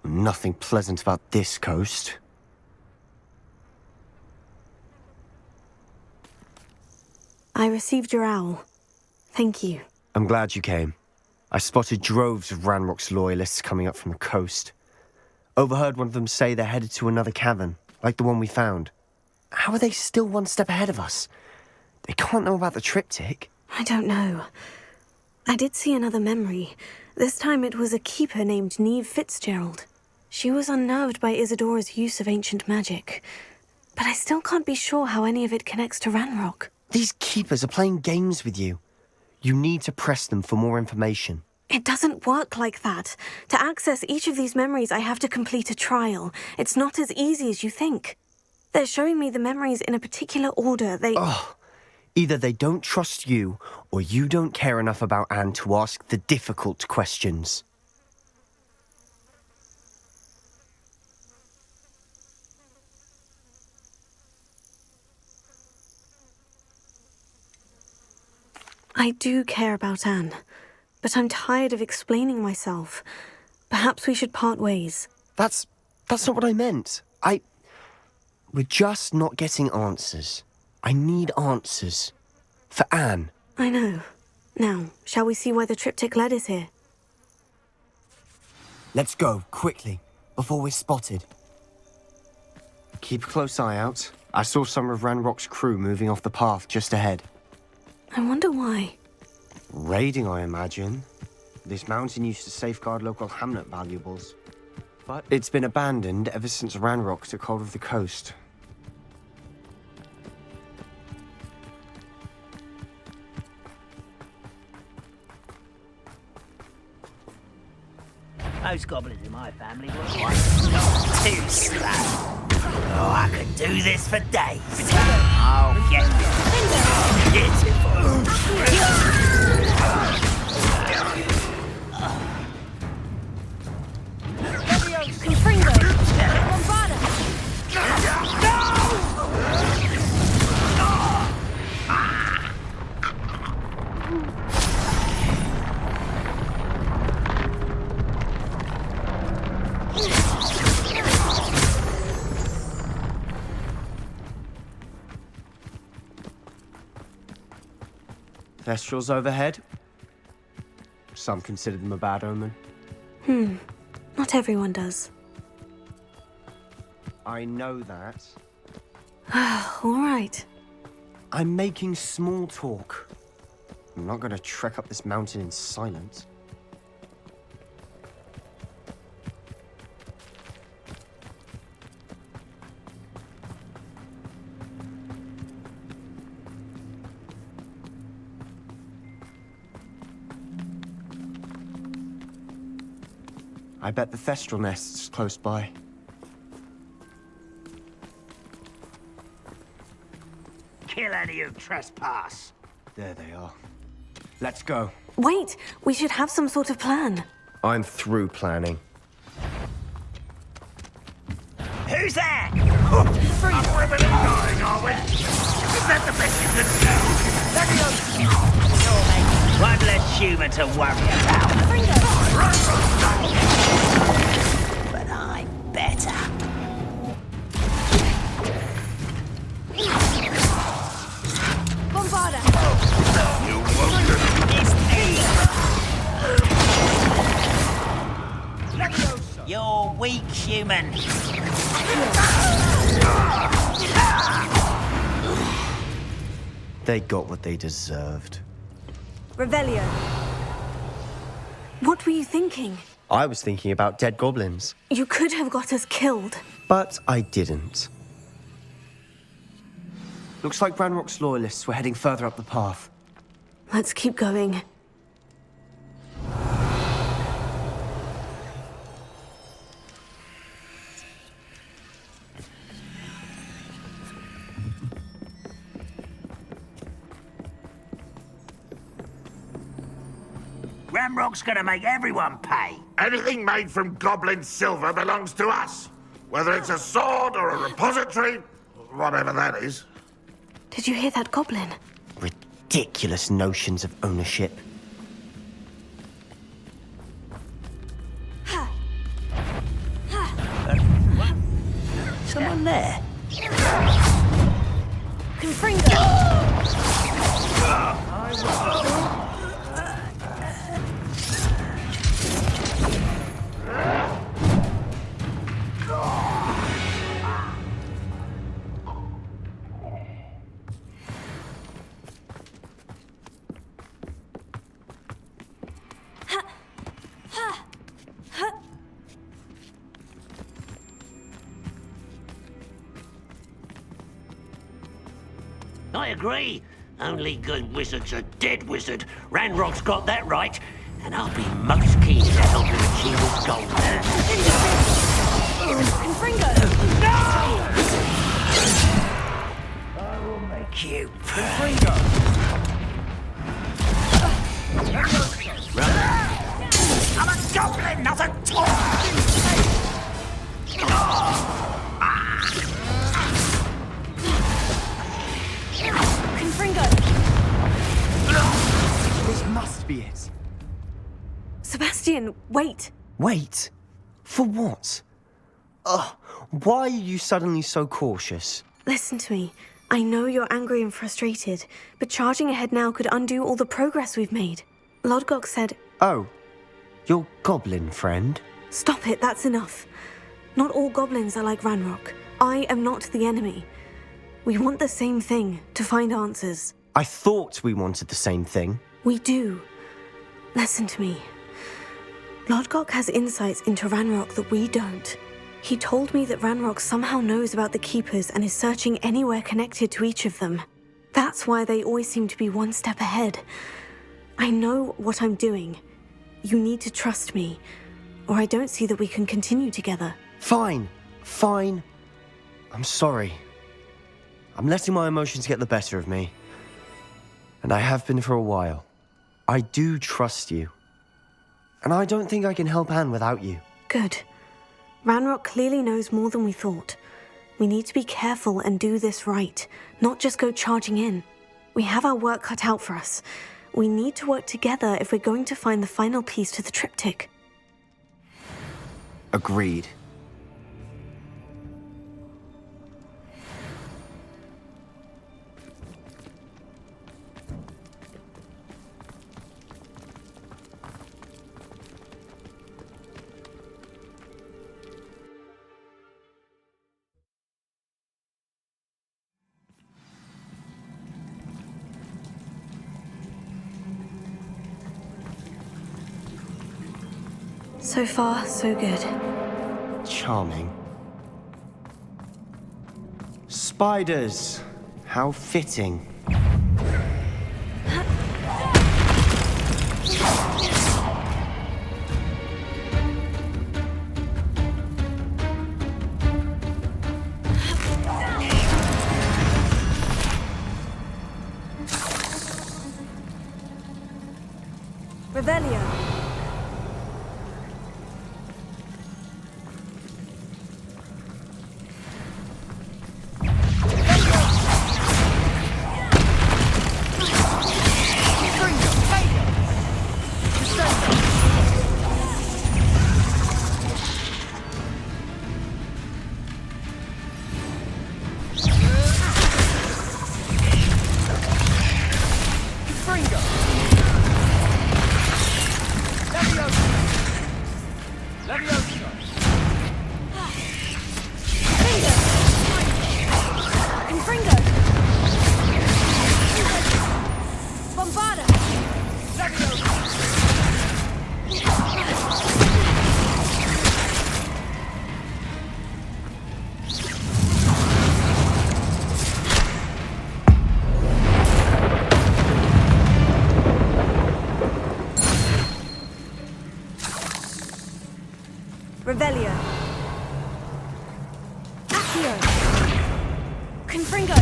Nothing pleasant about this coast. I received your owl. Thank you. I'm glad you came. I spotted droves of Ranrock's loyalists coming up from the coast. Overheard one of them say they're headed to another cavern, like the one we found. How are they still one step ahead of us? They can't know about the triptych. I don't know. I did see another memory. This time it was a keeper named Neve Fitzgerald. She was unnerved by Isadora's use of ancient magic. But I still can't be sure how any of it connects to Ranrock. These keepers are playing games with you. You need to press them for more information. It doesn't work like that. To access each of these memories, I have to complete a trial. It's not as easy as you think. They're showing me the memories in a particular order. Either they don't trust you, or you don't care enough about Anne to ask the difficult questions. I do care about Anne, but I'm tired of explaining myself. Perhaps we should part ways. That's not what I meant. We're just not getting answers. I need answers. For Anne. I know. Now, shall we see why the triptych led us here? Let's go, quickly, before we're spotted. Keep a close eye out. I saw some of Ranrock's crew moving off the path just ahead. I wonder why. Raiding, I imagine. This mountain used to safeguard local hamlet valuables. But it's been abandoned ever since Ranrock took hold of the coast. Most goblins in my family were once too slow. Oh, I could do this for days. Oh, get beautiful. Thestrals overhead. Some consider them a bad omen. Not everyone does. I know that. All right. I'm making small talk. I'm not going to trek up this mountain in silence. I bet the Thestral nest's close by. Kill any who trespass. There they are. Let's go. Wait, we should have some sort of plan. I'm through planning. Who's that? I'm ribbon and dying, are we? Is that the best you can do? One less human to worry about. But I'm better. Bombarda! You won't get You're weak, human. They got what they deserved. Revelio. What were you thinking? I was thinking about dead goblins. You could have got us killed. But I didn't. Looks like Ranrock's loyalists were heading further up the path. Let's keep going. Ranrock's gonna make everyone pay. Anything made from goblin silver belongs to us. Whether it's a sword or a repository, whatever that is. Did you hear that goblin? Ridiculous notions of ownership. Someone there? Confringo! I agree. Only good wizard's a dead wizard. Ranrock's got that right, and I'll be most keen to help him achieve his goal. Confringo! No! I will make you pay. I'm a goblin, not a toy! Confringo! This must be it. Sebastian, wait! Wait? For what? Ugh, why are you suddenly so cautious? Listen to me. I know you're angry and frustrated, but charging ahead now could undo all the progress we've made. Lodgok said... Oh, your goblin friend? Stop it, that's enough. Not all goblins are like Ranrock. I am not the enemy. We want the same thing, to find answers. I thought we wanted the same thing. We do. Listen to me. Lodgok has insights into Ranrock that we don't. He told me that Ranrock somehow knows about the Keepers and is searching anywhere connected to each of them. That's why they always seem to be one step ahead. I know what I'm doing. You need to trust me, or I don't see that we can continue together. Fine. Fine. I'm sorry. I'm letting my emotions get the better of me. And I have been for a while. I do trust you. And I don't think I can help Anne without you. Good. Ranrock clearly knows more than we thought. We need to be careful and do this right, not just go charging in. We have our work cut out for us. We need to work together if we're going to find the final piece to the triptych. Agreed. So far, so good. Charming. Spiders! How fitting. Revelio. Revelio. Accio. Confringo.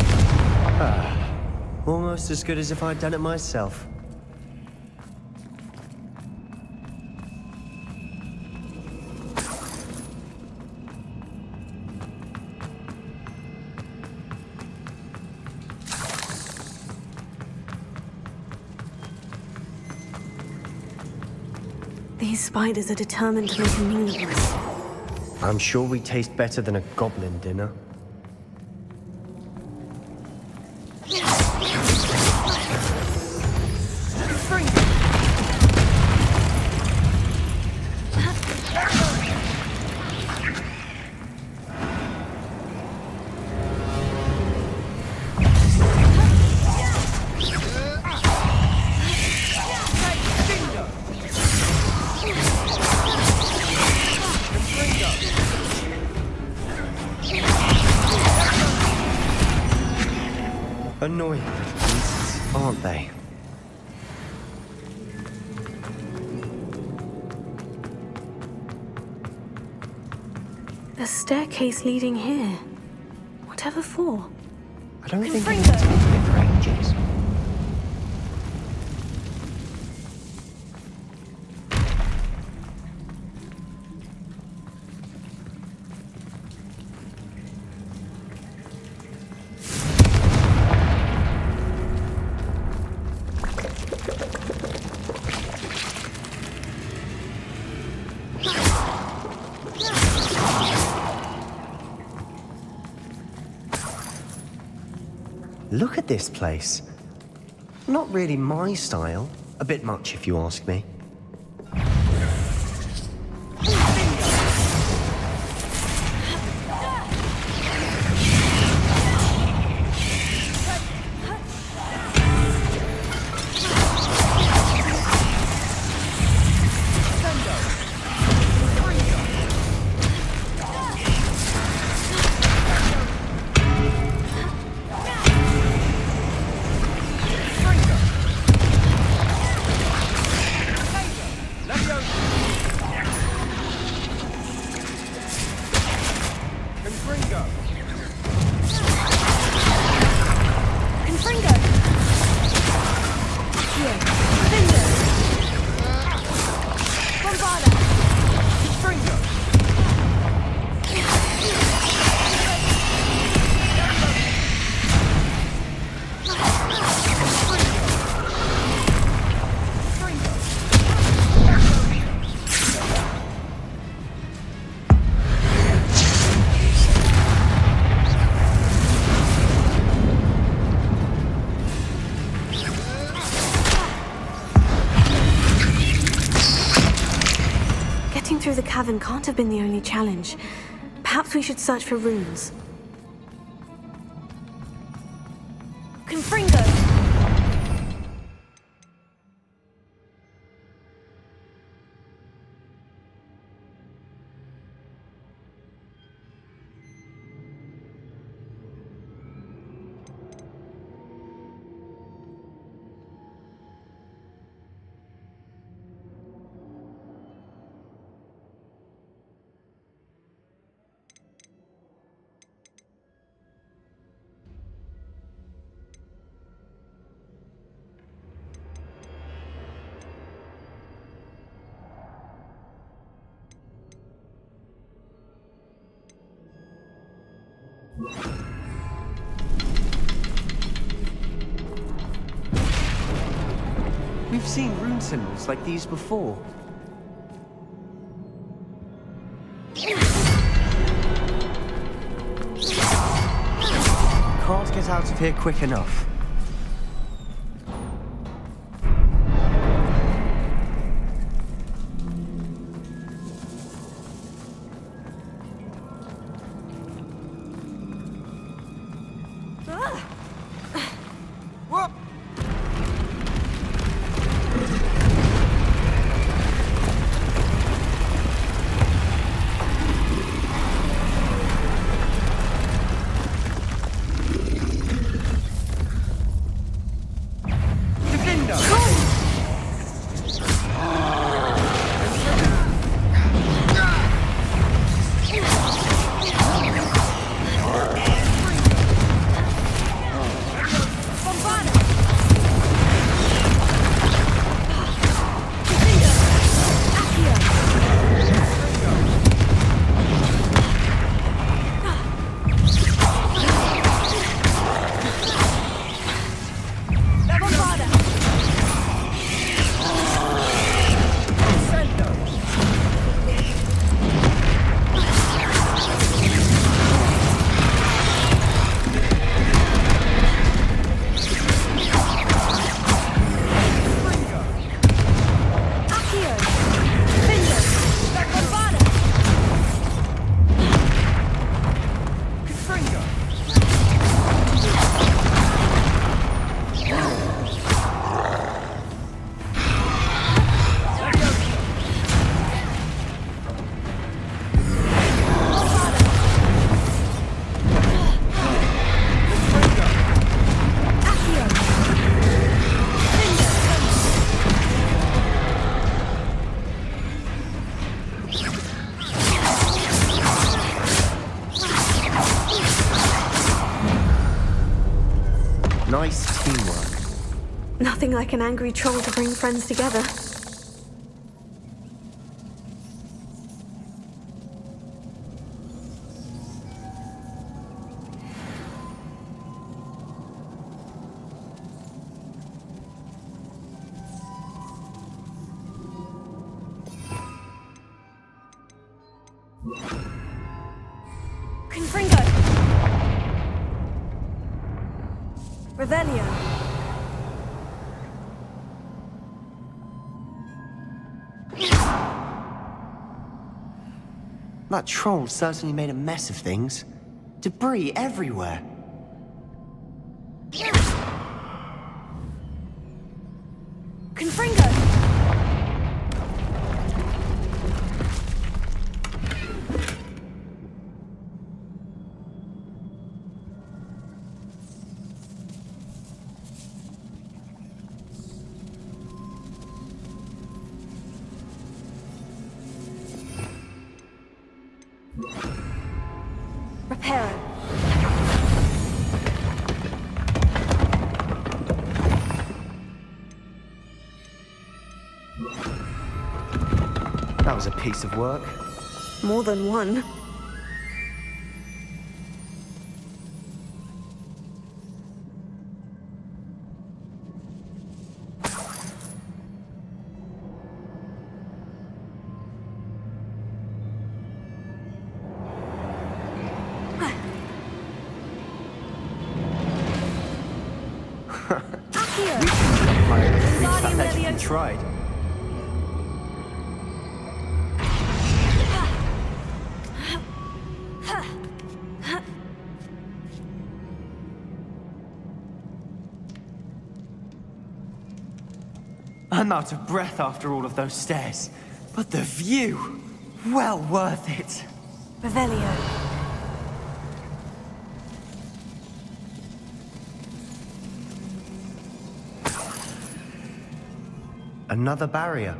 Almost as good as if I'd done it myself. These spiders are determined to make a meal of us. I'm sure we taste better than a goblin dinner. Annoying beasts, aren't they? The staircase leading here. Whatever for? I don't think it needs to be for ages. Look at this place. Not really my style. A bit much, if you ask me. Through the cavern can't have been the only challenge. Perhaps we should search for runes. Confringo! We've seen rune symbols like these before. Can't get out of here quick enough. Nice teamwork. Nothing like an angry troll to bring friends together. Confringo! Revelio! That troll certainly made a mess of things. Debris everywhere. Confringo! Reparo. That was a piece of work. More than one. Tried. I'm out of breath after all of those stairs, but the view, well worth it. Revelio. Another barrier.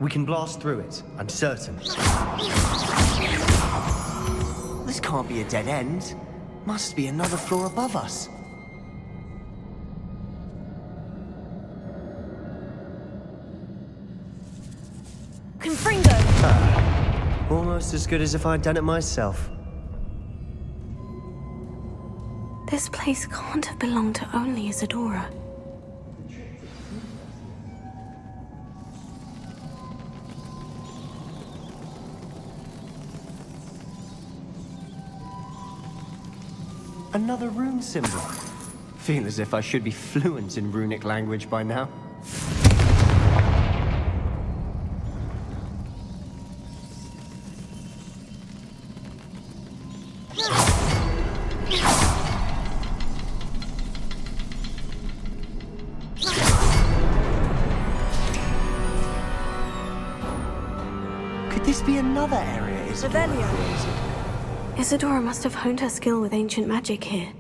We can blast through it, I'm certain. This can't be a dead end. Must be another floor above us. Confringo! Almost as good as if I'd done it myself. This place can't have belonged to only Isadora. Another rune symbol. Feel as if I should be fluent in runic language by now. Could this be another area Isadora created? Isadora must have honed her skill with ancient magic here.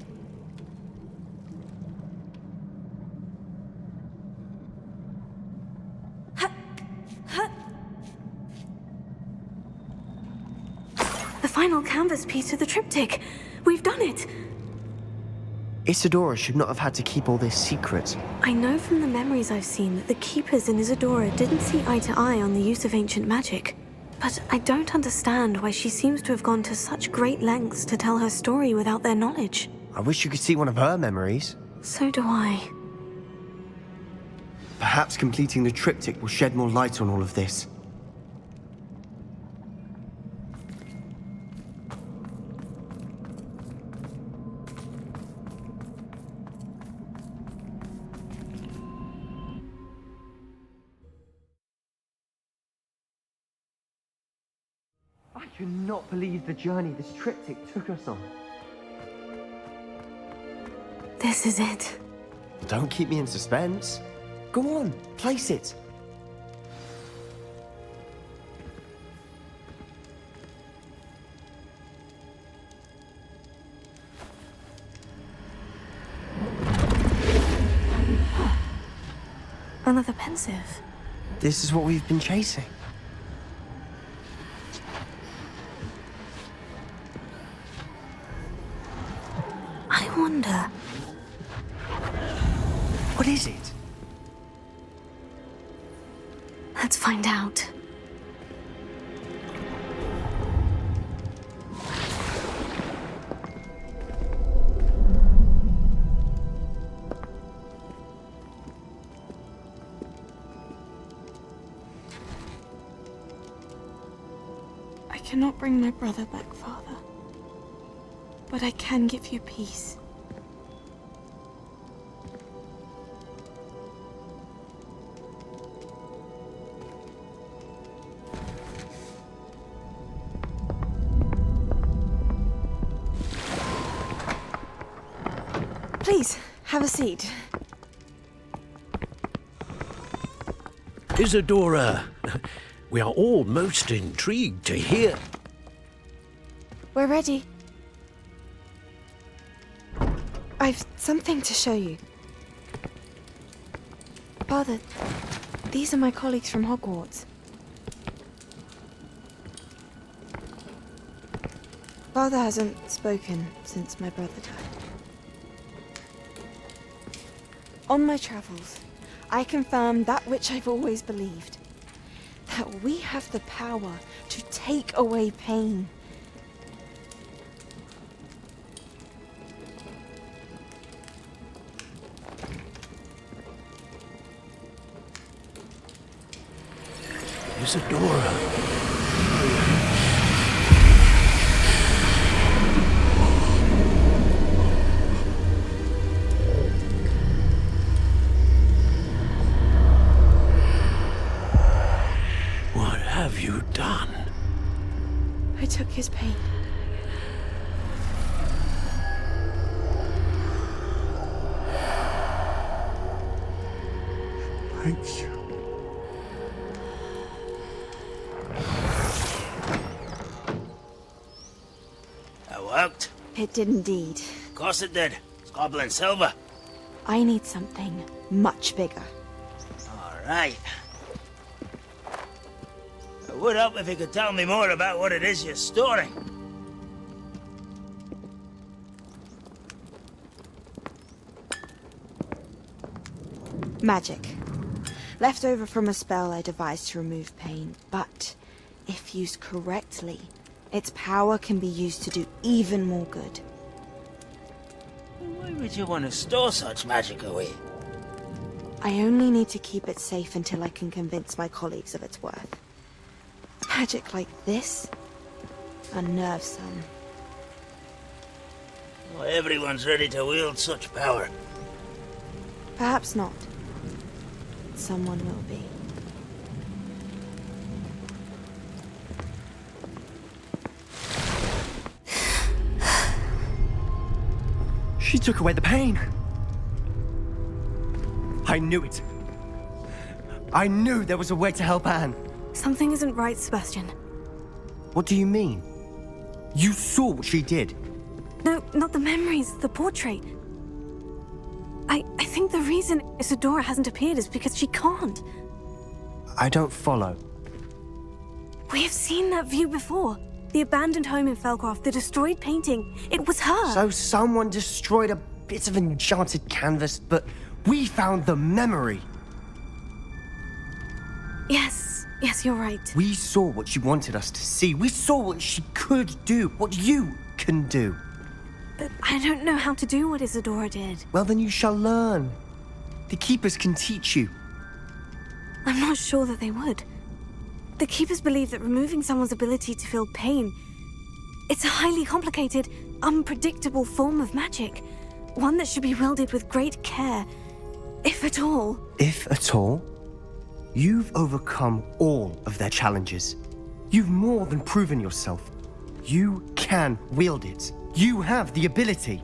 The final canvas piece of the triptych. We've done it! Isadora should not have had to keep all this secret. I know from the memories I've seen that the Keepers in Isadora didn't see eye to eye on the use of ancient magic. But I don't understand why she seems to have gone to such great lengths to tell her story without their knowledge. I wish you could see one of her memories. So do I. Perhaps completing the triptych will shed more light on all of this. I cannot believe the journey this triptych took us on. This is it. Don't keep me in suspense. Go on, place it. Another pensive. This is what we've been chasing. I wonder... What is it? Let's find out. I cannot bring my brother back, Father. But I can give you peace. Please, have a seat. Isadora, we are all most intrigued to hear. We're ready. I've something to show you. Father, these are my colleagues from Hogwarts. Father hasn't spoken since my brother died. On my travels, I confirmed that which I've always believed. That we have the power to take away pain. Isadora. What have you done? I took his pain. Thank you. That worked? It did indeed. Of course it did. It's goblin silver. I need something much bigger. All right. It would help if you could tell me more about what it is you're storing. Magic. Left over from a spell I devised to remove pain, but if used correctly, its power can be used to do even more good. Why would you want to store such magic away? I only need to keep it safe until I can convince my colleagues of its worth. Magic like this unnerves some. Not everyone's ready to wield such power. Perhaps not. Someone will be. She took away the pain. I knew it. I knew there was a way to help Anne. Something isn't right, Sebastian. What do you mean? You saw what she did. No, not the memories, the portrait. I think the reason Isadora hasn't appeared is because she can't. I don't follow. We have seen that view before. The abandoned home in Felcroft, the destroyed painting. It was her. So someone destroyed a bit of enchanted canvas, but we found the memory. Yes, you're right. We saw what she wanted us to see. We saw what she could do, what you can do. But I don't know how to do what Isadora did. Well, then you shall learn. The Keepers can teach you. I'm not sure that they would. The Keepers believe that removing someone's ability to feel pain, it's a highly complicated, unpredictable form of magic. One that should be wielded with great care, if at all. If at all? You've overcome all of their challenges. You've more than proven yourself. You can wield it. You have the ability.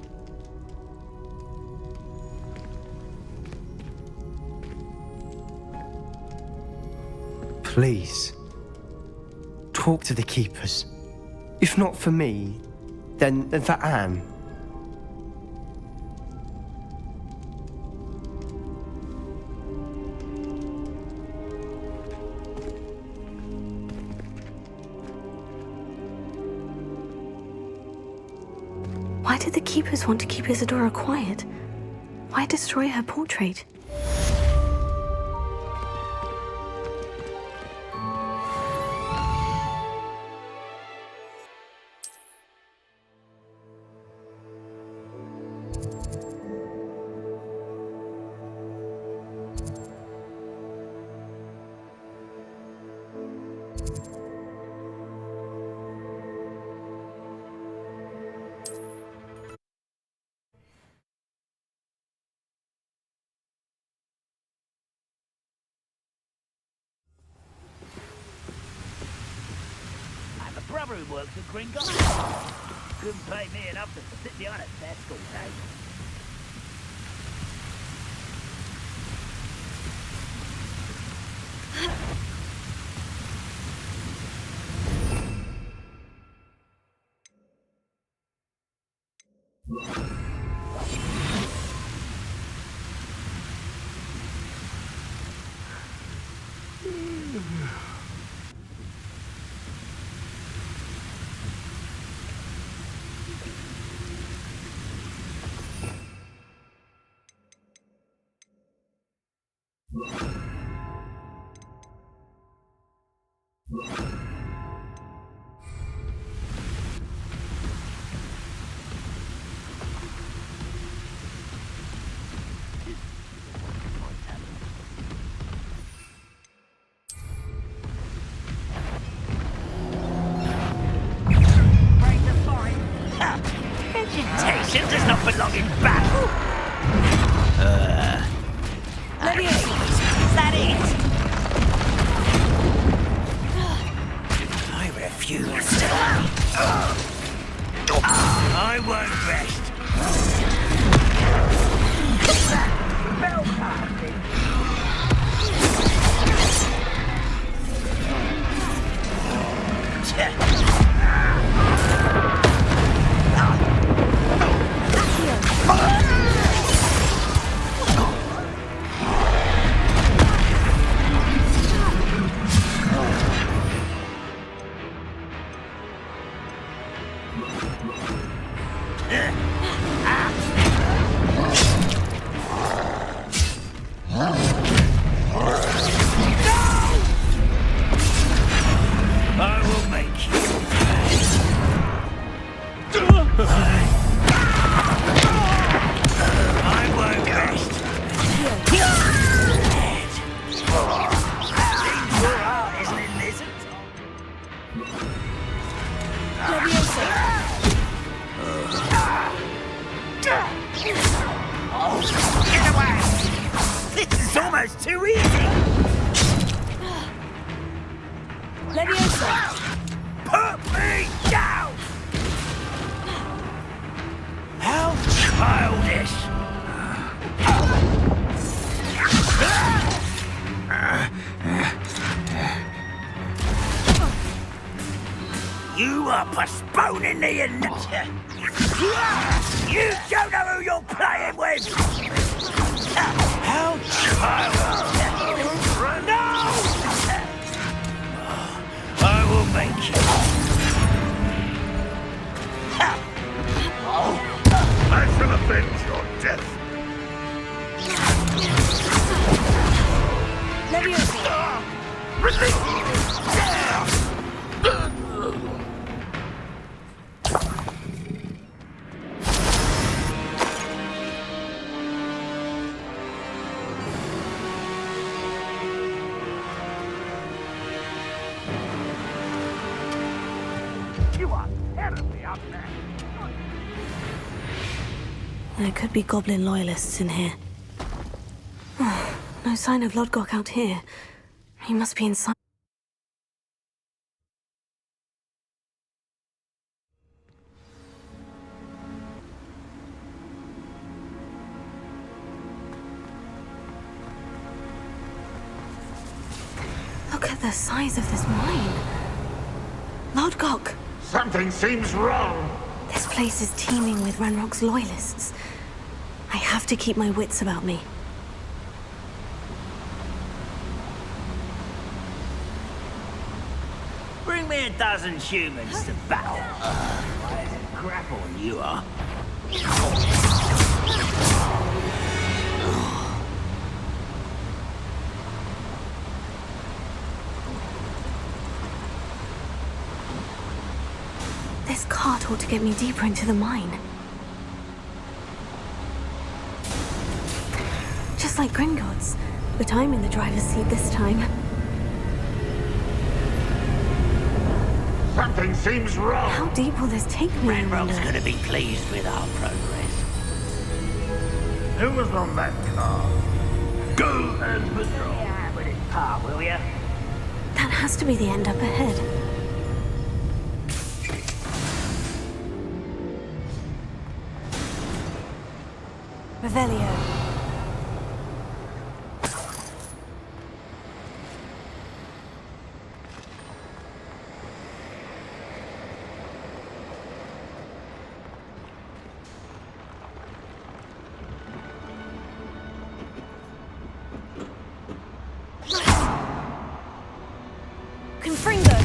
Please, talk to the Keepers. If not for me, then for Anne. Why did the Keepers want to keep Isadora quiet? Why destroy her portrait? Brother who works at Kringle. Couldn't pay me enough to sit behind a desk all day. Vegetation does not belong in battle. Let me in. Is that it? I refuse to. I won't rest. Spell casting. You are postponing the You don't know who you're playing with! How childish! No! I will make you. I shall avenge your death. You are terribly up there. There could be goblin loyalists in here. No sign of Lodgok out here. He must be inside. Look at the size of this mine. Lodgok! Something seems wrong. This place is teeming with Ranrock's loyalists. I have to keep my wits about me. Bring me a dozen humans to battle. Grapple, you are. This cart ought to get me deeper into the mine. Just like Gringotts, but I'm in the driver's seat this time. Something seems wrong. How deep will this take me? Ranrock's gonna be pleased with our progress. Who was on that car? Go and patrol. Yeah, with his car, will ya? That has to be the end up ahead. Revelio. Confringo.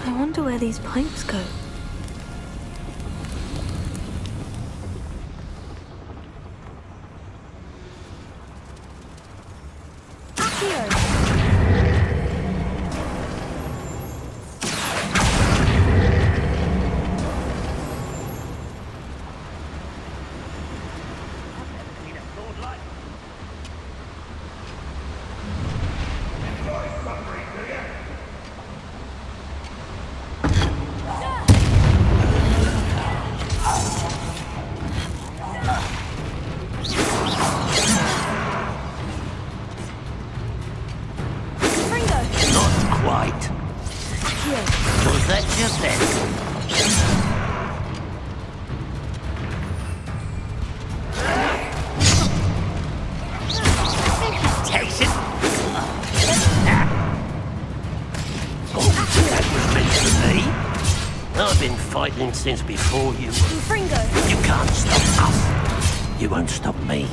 I wonder where these pipes go. Since before you Fringo. You can't stop us. You won't stop me. You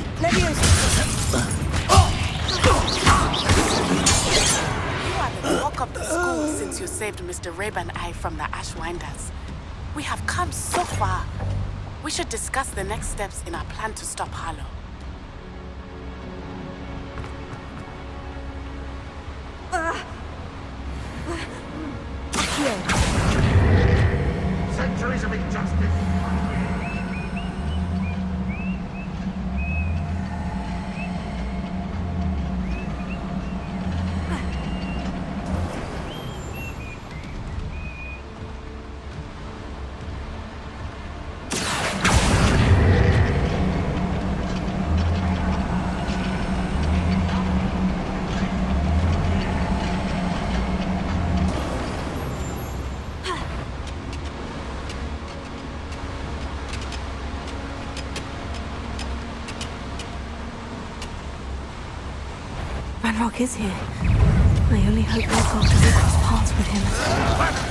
are the talk of the school since you saved Mr. Rabe and I from the Ashwinders. We have come so far. We should discuss the next steps in our plan to stop Harlow. Centuries of injustice. Ranrock is here. I only hope Ranrock doesn't cross paths with him.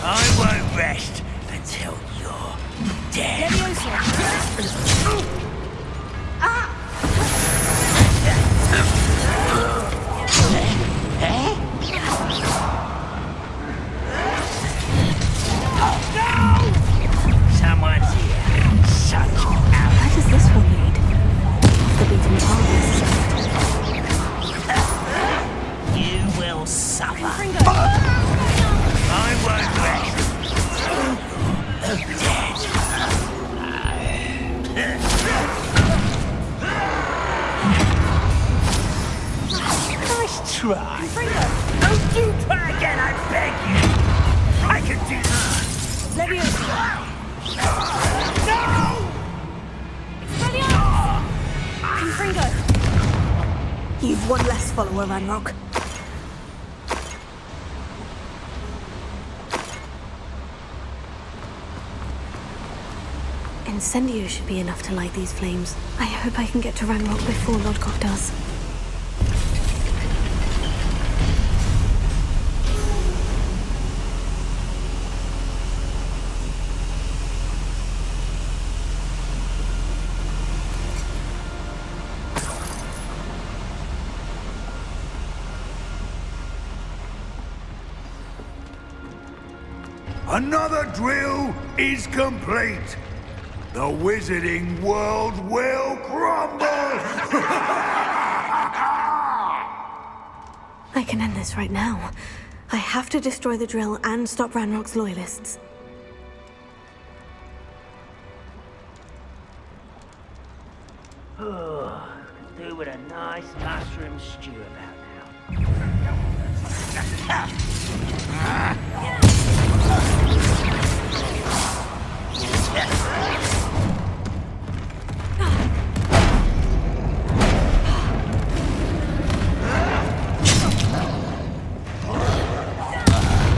I won't rest until you're dead. Someone's here. Shut up. Where does this one lead? Off the beaten path. You will suffer. I won't rest. Nice try. Don't you try again, I beg you. I can do that. No! You've one less follower, Ranrock. Incendio should be enough to light these flames. I hope I can get to Ranrock before Lodgok does. Another drill is complete. The wizarding world will crumble! I can end this right now. I have to destroy the drill and stop Ranrock's loyalists. Do with a nice mushroom stew about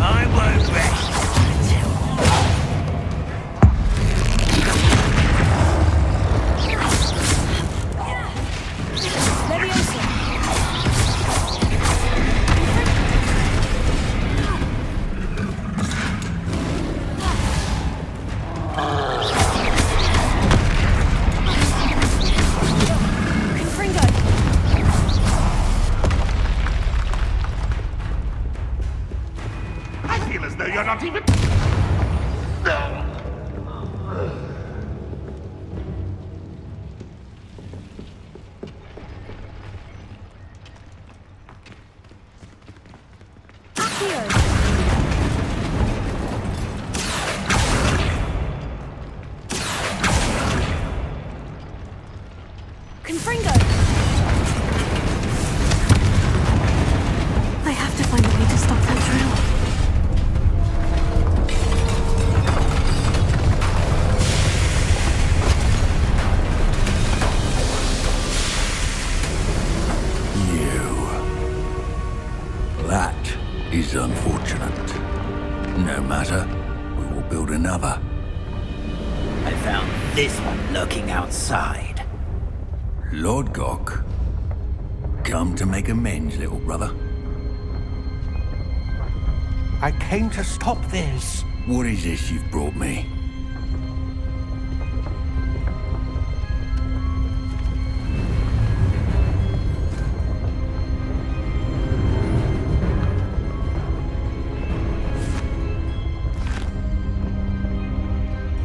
I won't rest until... You're not even... I have to find a way to stop that drill. That is unfortunate. No matter, we will build another. I found this one lurking outside. Lord Gok, come to make amends, little brother. I came to stop this. What is this you've brought me?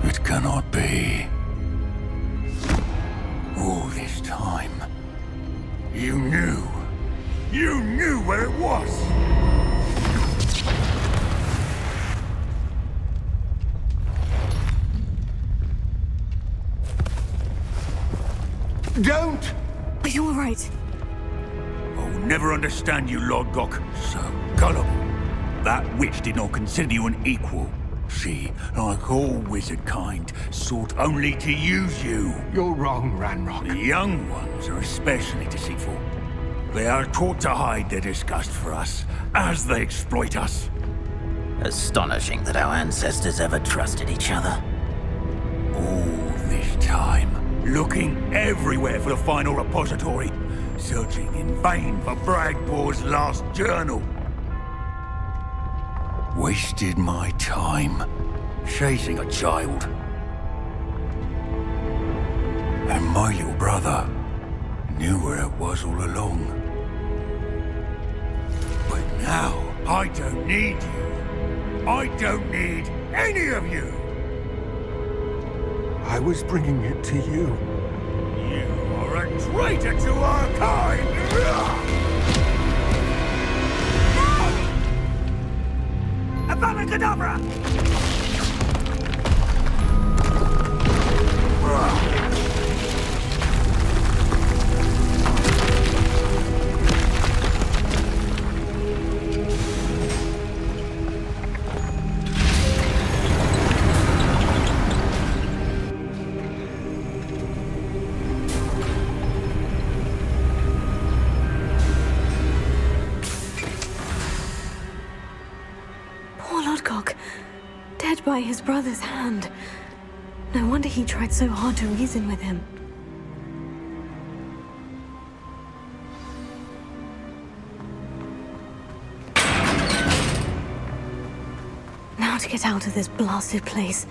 It cannot be. All this time, You knew where it was! Don't! Are you alright? I will never understand you, Lord Gok. So gullible. That witch did not consider you an equal. She, like all wizard kind, sought only to use you. You're wrong, Ranrock. The young ones are especially deceitful. They are taught to hide their disgust for us, as they exploit us. Astonishing that our ancestors ever trusted each other. All this time, looking everywhere for the final repository, searching in vain for Bragbor's last journal. Wasted my time chasing a child. And my little brother knew where it was all along. But now, I don't need you. I don't need any of you. I was bringing it to you. You are a traitor to our kind! Abracadabra! By his brother's hand. No wonder he tried so hard to reason with him. Now to get out of this blasted place.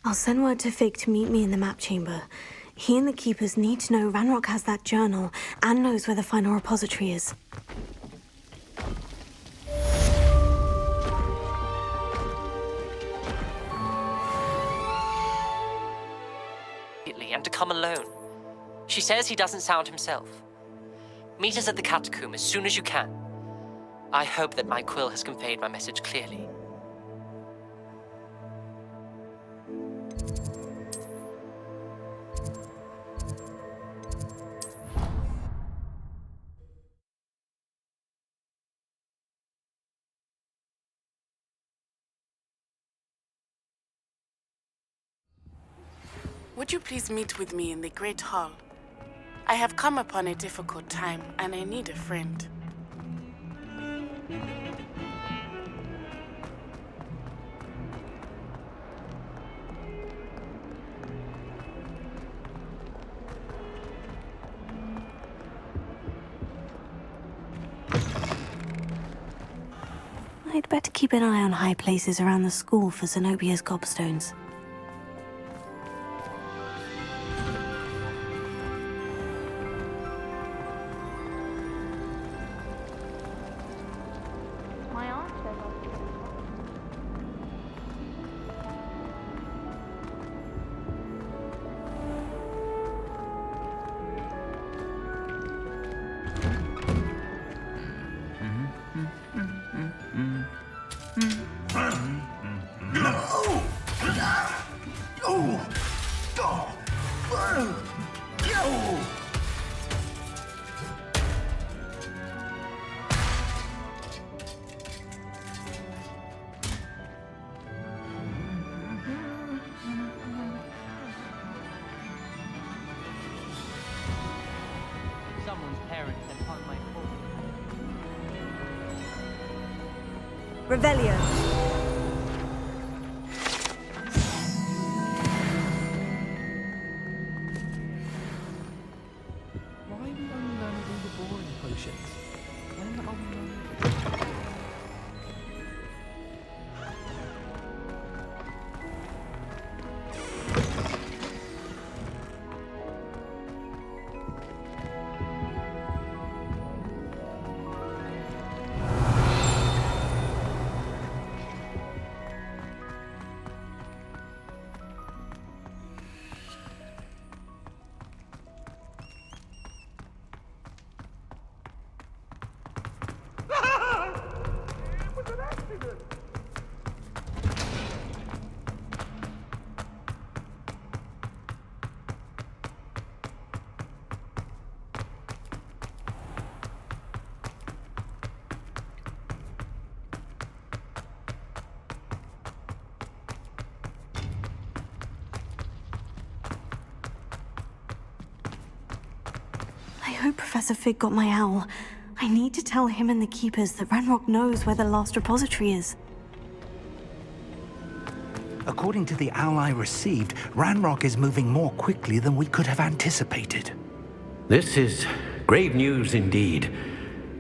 I'll send word to Fig to meet me in the map chamber. He and the keepers need to know Ranrock has that journal and knows where the final repository is. And to come alone. She says he doesn't sound himself. Meet us at the catacomb as soon as you can. I hope that my quill has conveyed my message clearly. Would you please meet with me in the Great Hall? I have come upon a difficult time, and I need a friend. I'd better keep an eye on high places around the school for Zenobia's gobstones. Revelio. Why are we only learning all the boring potions? When are we learning? I hope Professor Fig got my owl. I need to tell him and the Keepers that Ranrock knows where the last repository is. According to the owl I received, Ranrock is moving more quickly than we could have anticipated. This is grave news indeed.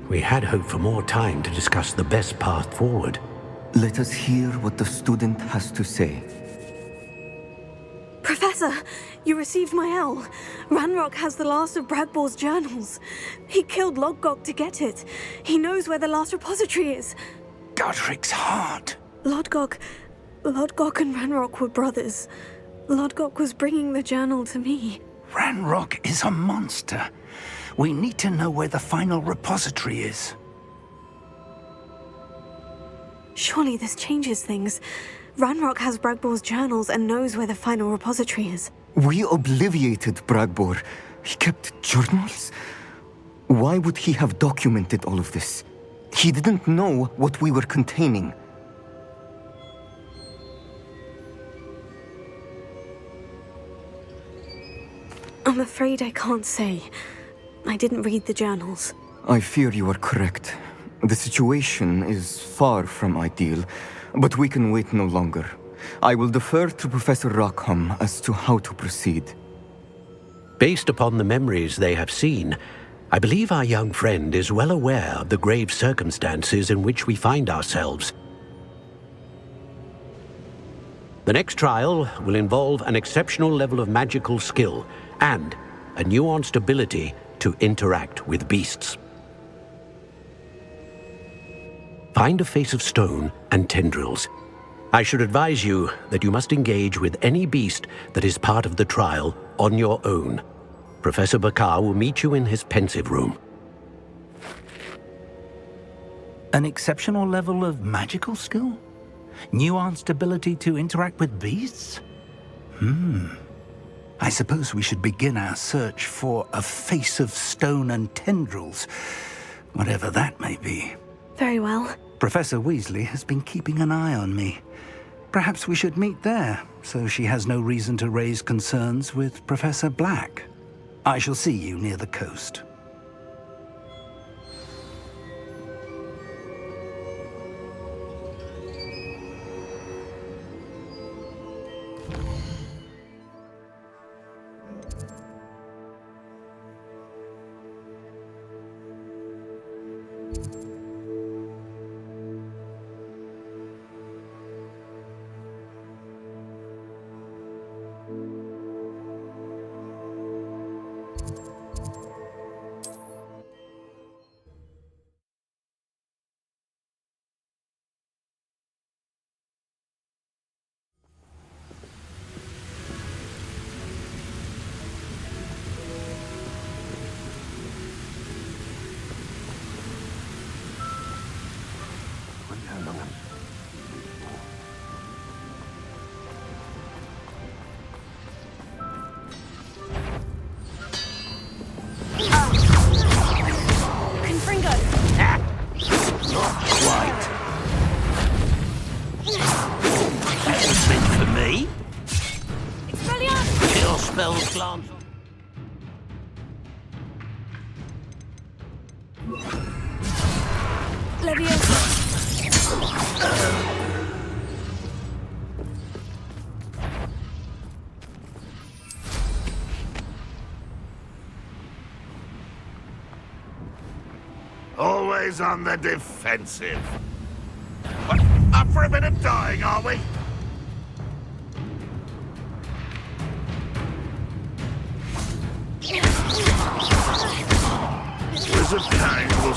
We had hoped for more time to discuss the best path forward. Let us hear what the student has to say. Professor, you received my owl. Ranrock has the last of Bragbor's journals. He killed Lodgok to get it. He knows where the last repository is. Godric's heart. Lodgok and Ranrock were brothers. Lodgok was bringing the journal to me. Ranrock is a monster. We need to know where the final repository is. Surely this changes things. Ranrock has Bragbor's journals and knows where the final repository is. We obliviated Bragbor. He kept journals? Why would he have documented all of this? He didn't know what we were containing. I'm afraid I can't say. I didn't read the journals. I fear you are correct. The situation is far from ideal, but we can wait no longer. I will defer to Professor Rockham as to how to proceed. Based upon the memories they have seen, I believe our young friend is well aware of the grave circumstances in which we find ourselves. The next trial will involve an exceptional level of magical skill and a nuanced ability to interact with beasts. Find a face of stone and tendrils. I should advise you that you must engage with any beast that is part of the trial on your own. Professor Bakar will meet you in his pensive room. An exceptional level of magical skill? Nuanced ability to interact with beasts? I suppose we should begin our search for a face of stone and tendrils, whatever that may be. Very well. Professor Weasley has been keeping an eye on me. Perhaps we should meet there, so she has no reason to raise concerns with Professor Black. I shall see you near the coast. Always on the defensive. What? Up for a bit of dying, are we? Wizard kind will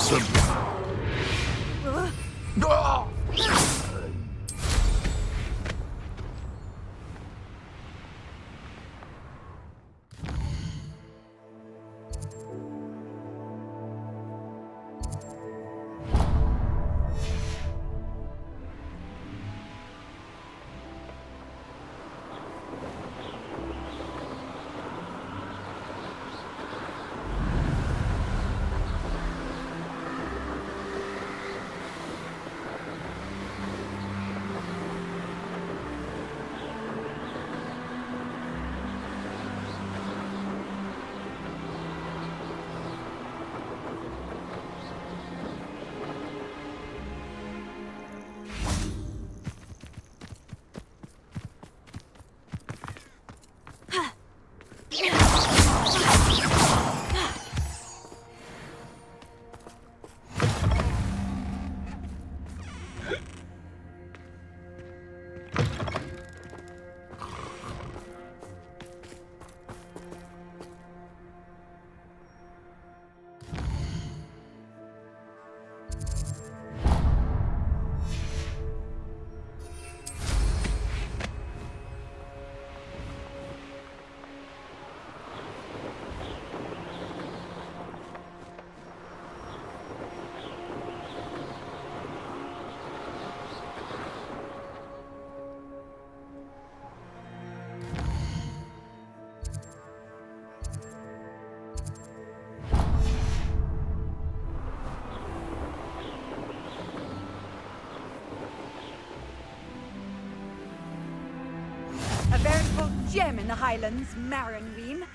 veritable gem in the Highlands, Marinween.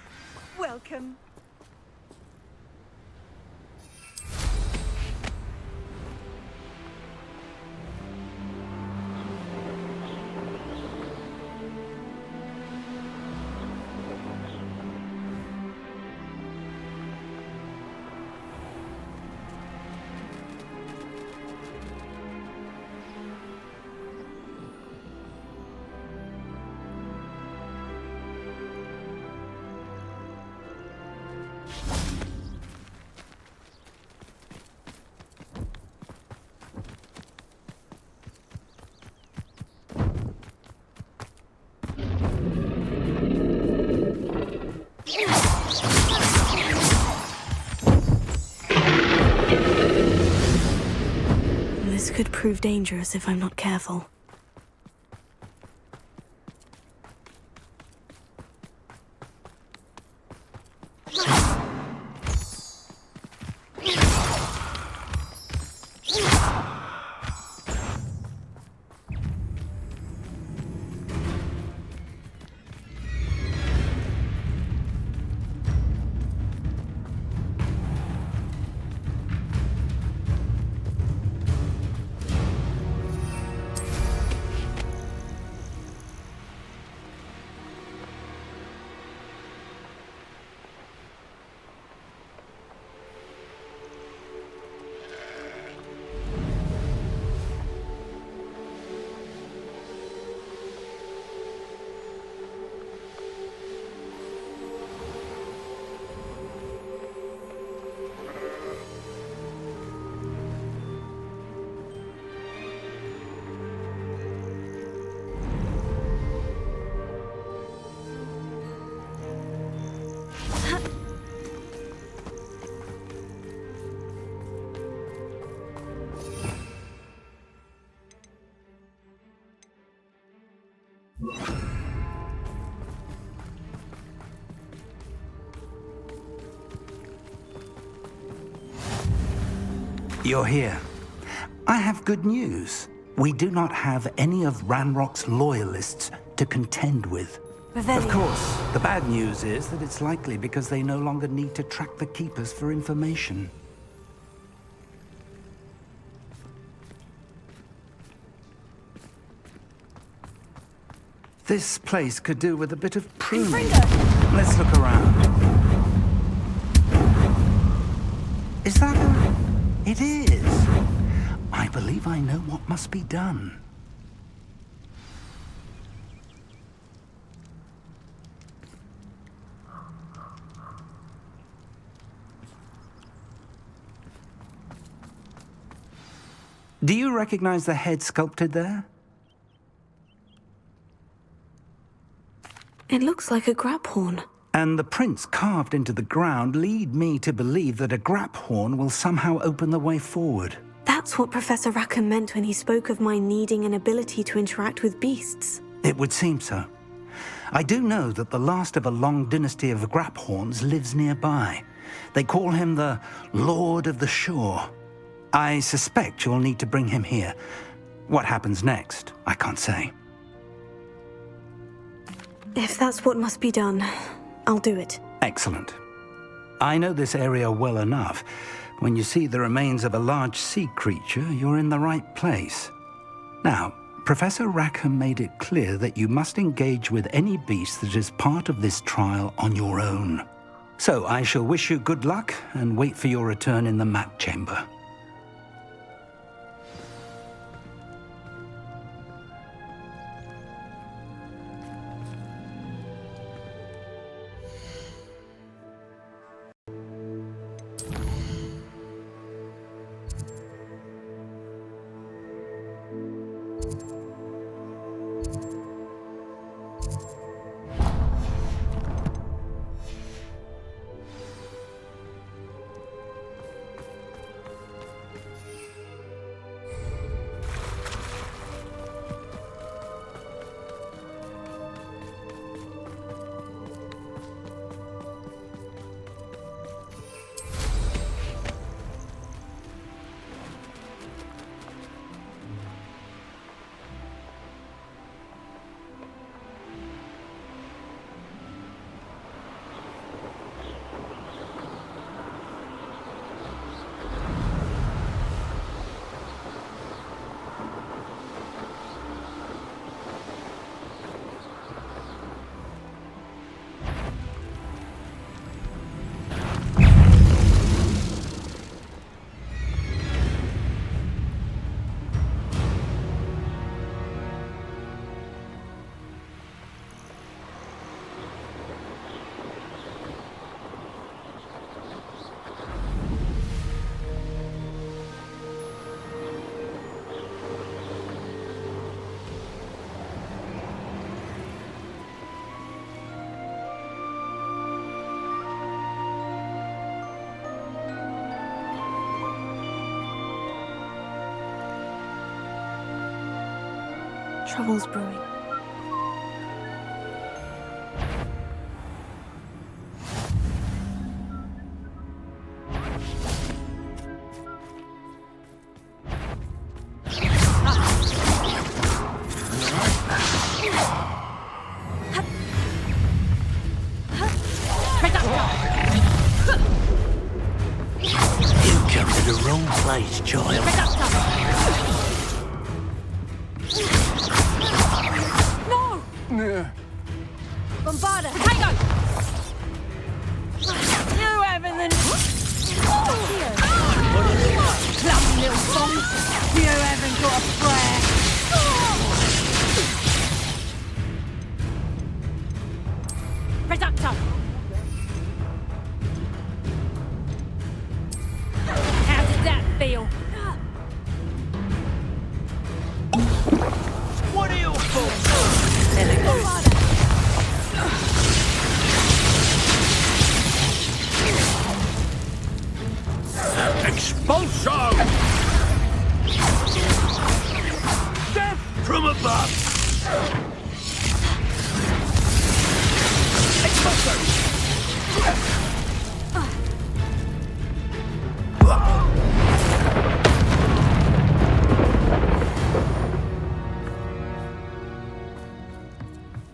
Welcome. This could prove dangerous if I'm not careful. You're here. I have good news. We do not have any of Ranrock's loyalists to contend with. Of course, the bad news is that it's likely because they no longer need to track the Keepers for information. This place could do with a bit of pruning. Let's look around. Is that a... It is. I believe I know what must be done. Do you recognize the head sculpted there? It looks like a grap horn. And the prints carved into the ground lead me to believe that a grap horn will somehow open the way forward. That's what Professor Rackham meant when he spoke of my needing an ability to interact with beasts. It would seem so. I do know that the last of a long dynasty of grap horns lives nearby. They call him the Lord of the Shore. I suspect you'll need to bring him here. What happens next, I can't say. If that's what must be done, I'll do it. Excellent. I know this area well enough. When you see the remains of a large sea creature, you're in the right place. Now, Professor Rackham made it clear that you must engage with any beast that is part of this trial on your own. So I shall wish you good luck and wait for your return in the map chamber. Trouble's brewing.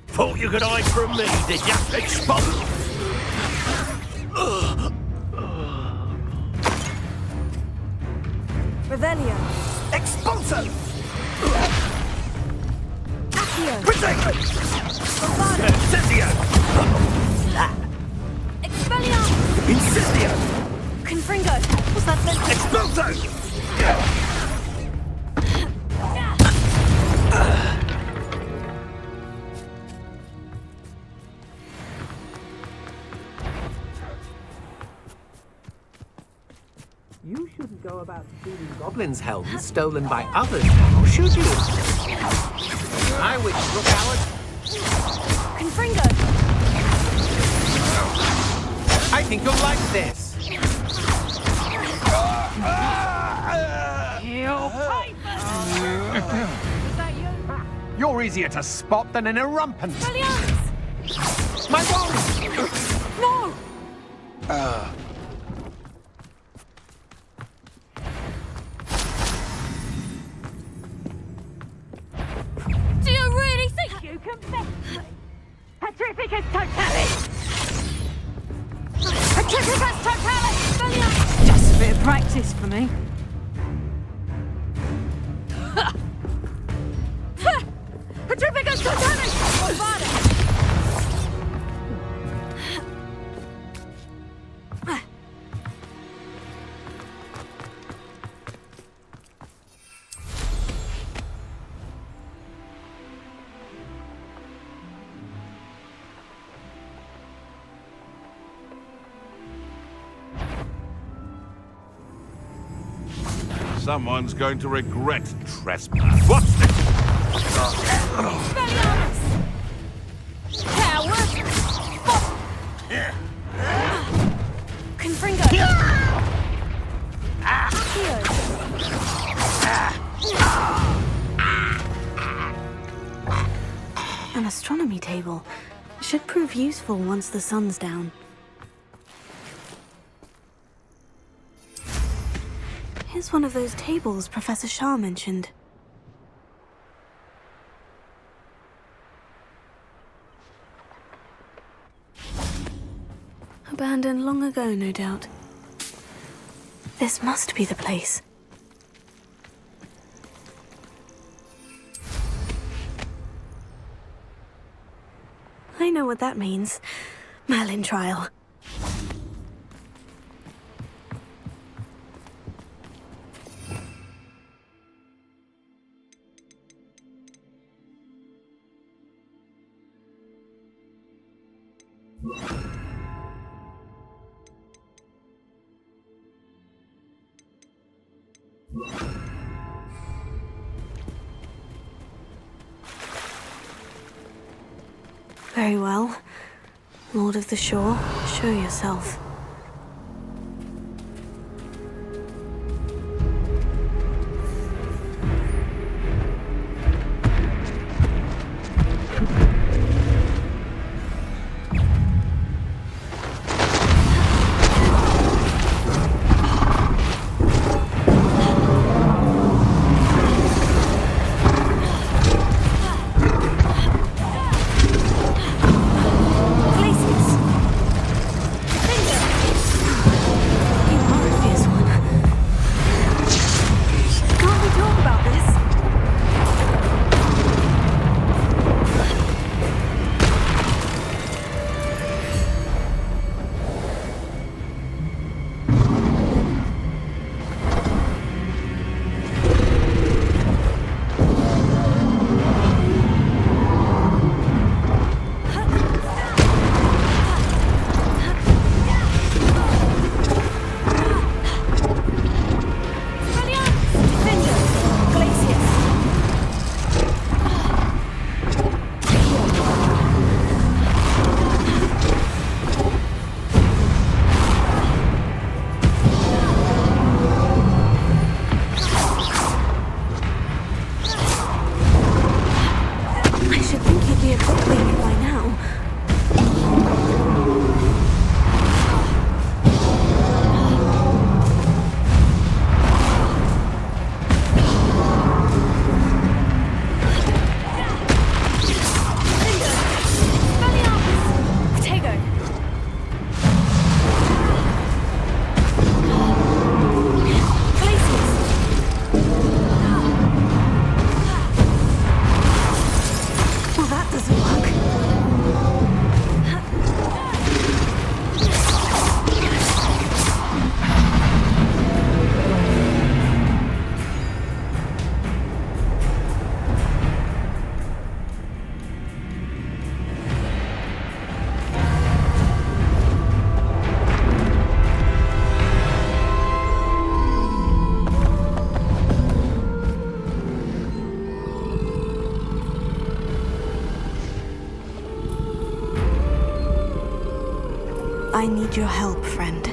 Thought you could hide from me, did ya? Expose! Revelio. Expulso! Accio. Protect! Incendio! Expelliarmus. Incendio! Confringo. What's that then? Expulso! You shouldn't go about stealing goblins' helms stolen by others now, should you? I wish, look, Howard. Confringo. I think you'll like this. You're easier to spot than an irrumpant. My wand! No! Do you really think you can beat me? Petrificus totalis! Petrificus totalis! Just a bit of practice for me. Petrificus totalis! Someone's going to regret trespass. What's this? Coward! Confringo! An astronomy table. Should prove useful once the sun's down. Here's one of those tables Professor Shah mentioned. Abandoned long ago, no doubt. This must be the place. I know what that means. Merlin trial. Very well. Lord of the Shore, show yourself. I need your help, friend.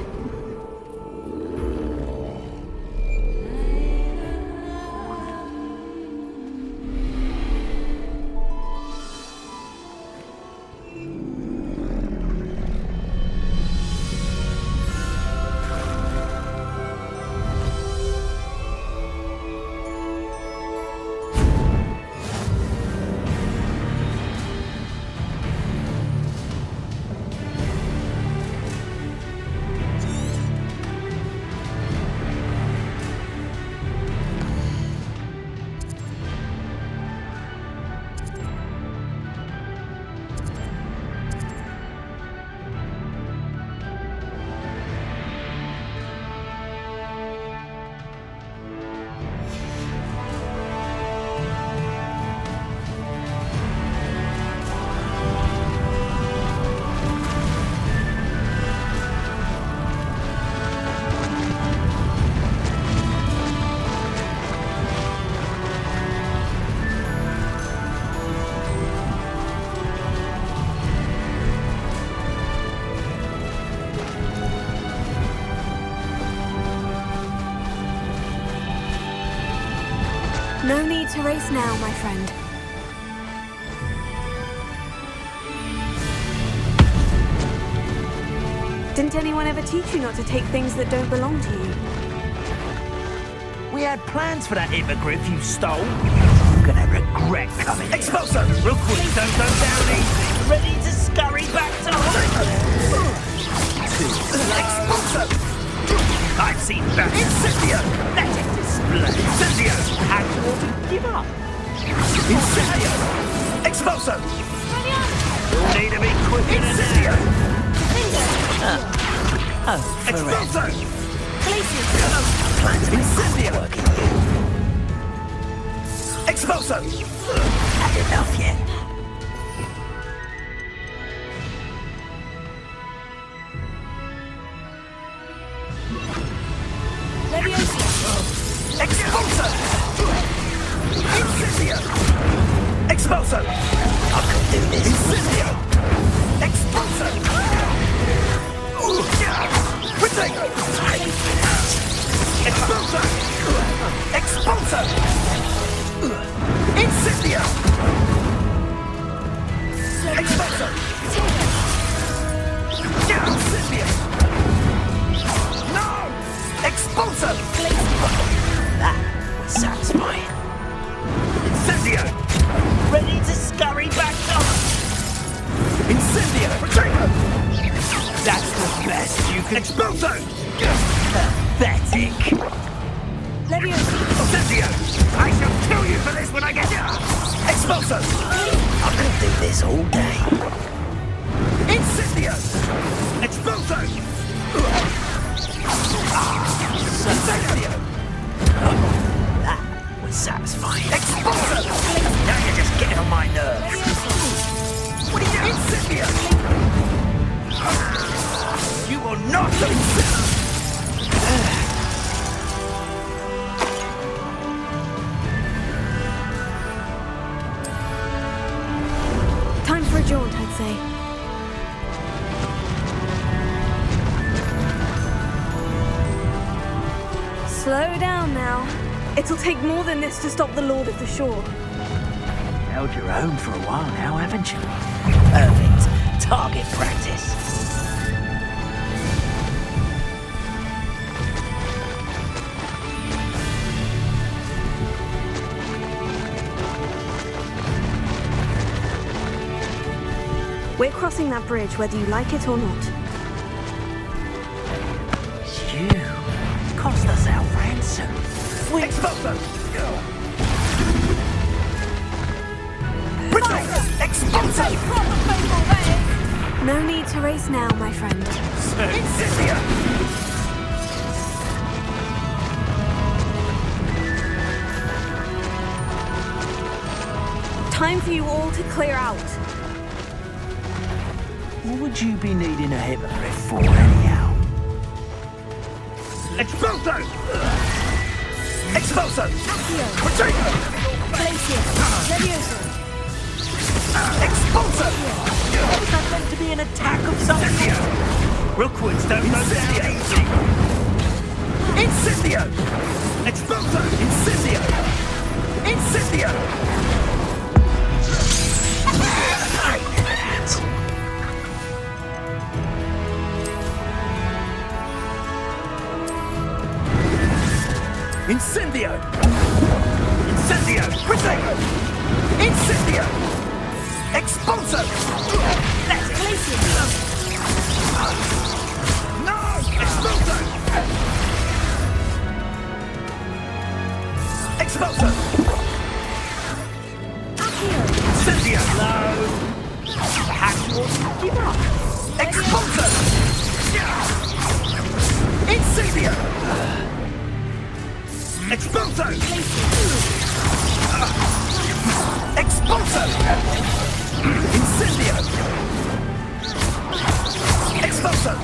No need to race now, my friend. Didn't anyone ever teach you not to take things that don't belong to you? We had plans for that hippogriff you stole. You're gonna regret coming here. Expulso! Real quick, don't go down easy. Ready to scurry back to Expulso! I've seen that. Incendio! Let it display. Incendio! How do you want to give up? Incendio! Expulso! You'll need to be quicker than Incendio! Expulso! Incendio! Expulso! Had enough yet? Expulso! Incendio! Expulso! I can do this. Incendio! Expulso! Protego! Expulso! Expulso! Incendio! Expulso! Incendio! No! Expulso! That was satisfying. Incendio! Ready to scurry back up! Incendio! Protego! That's the best you can... Expulso! Pathetic! Leviosa! Incendio! I shall kill you for this when I get you! Expulso! I'm gonna do this all day. Incendio! Expulso! Incendio! That was satisfying. Expulso! Now you're just getting on my nerves. What are you doing? Incendio! You will not Time for a jaunt, I'd say. Slow down now. It'll take more than this to stop the Lord of the Shore. Held your own for a while now, haven't you? Perfect. Target practice. We're crossing that bridge whether you like it or not. You cost us our ransom. Expulso! Expulso! No need to race now, my friend. Incendio! Time for you all to clear out. What would you be needing a hippogriff for, anyhow? Expulso! Expulso! Protego! Expulso! Was that meant to be an attack of some sort? Rookwards don't go down easy! Incendio! Exploso! Incendio! Incendio! Incendio! Incendio! Prosecco! Incendio! Expulso! That's glacial! No! Expulso! Expulso! Incendio! No! Perhaps you ought to give up! Expulso! Incendio! Expulso! Expulso! Incendio! Expulso!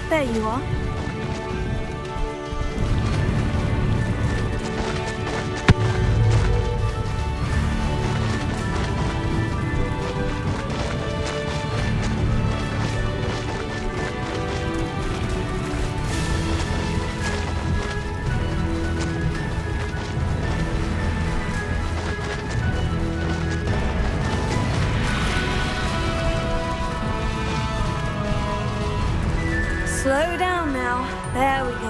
There you are. Slow down now. There we go.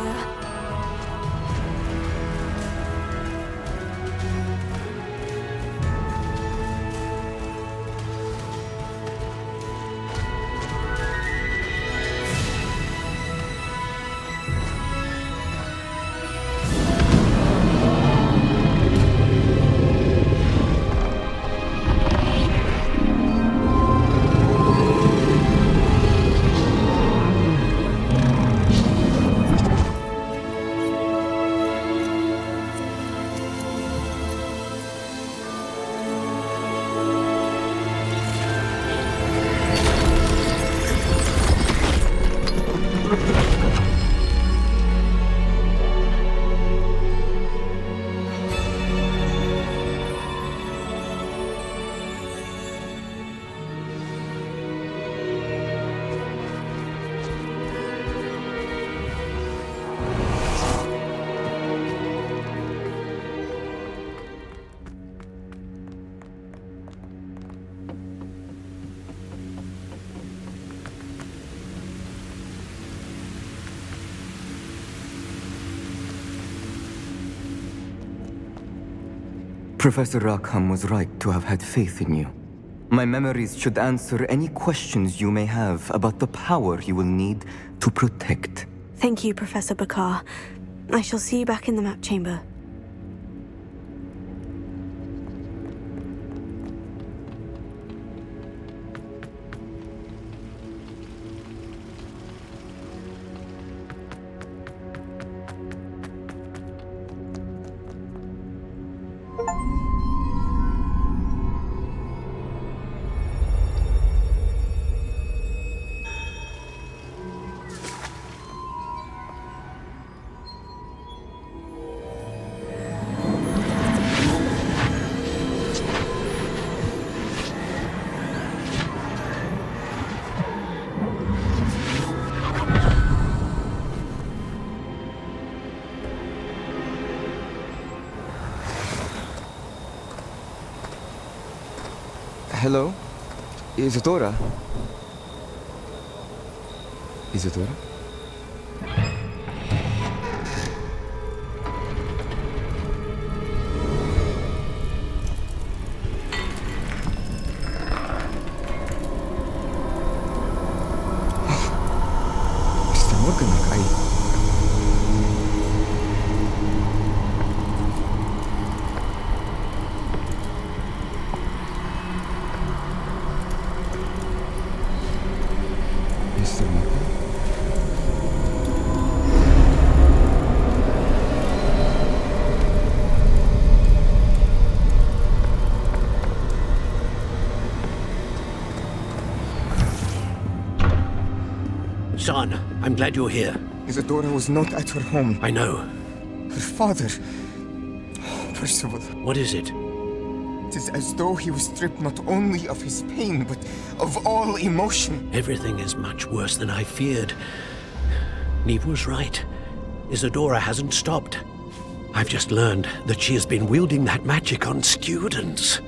Professor Rackham was right to have had faith in you. My memories should answer any questions you may have about the power you will need to protect. Thank you, Professor Bakar. I shall see you back in the map chamber. Hello? Isadora? Isadora? Está morgen, Kai. son. I'm glad you're here. Isadora was not at her home. I know. Her father... Percival. What is it? It is as though he was stripped not only of his pain, but of all emotion. Everything is much worse than I feared. Neve was right. Isadora hasn't stopped. I've just learned that she has been wielding that magic on students.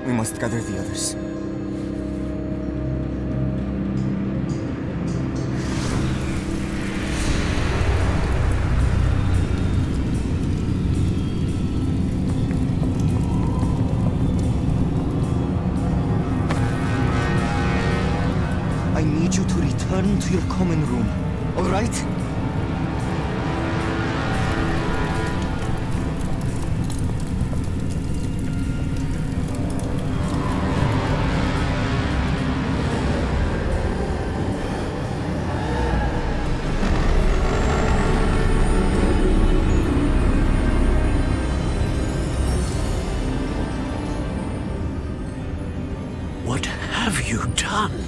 We must gather the others. I need you to return to your common room, all right? What have you done?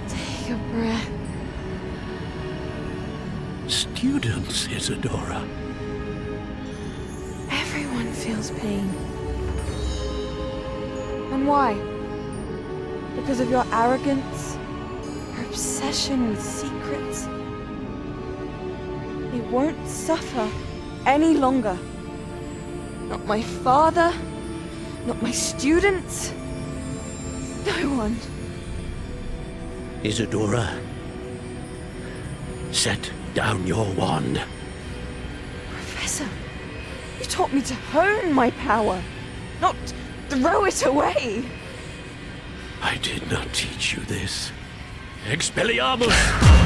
Take a breath. Students, Isadora. Everyone feels pain. And why? Because of your arrogance? Your obsession with secrets? They won't suffer any longer. Not my father, not my students, no one. Isadora, set down your wand. Professor, you taught me to hone my power, not throw it away. I did not teach you this. Expelliarmus!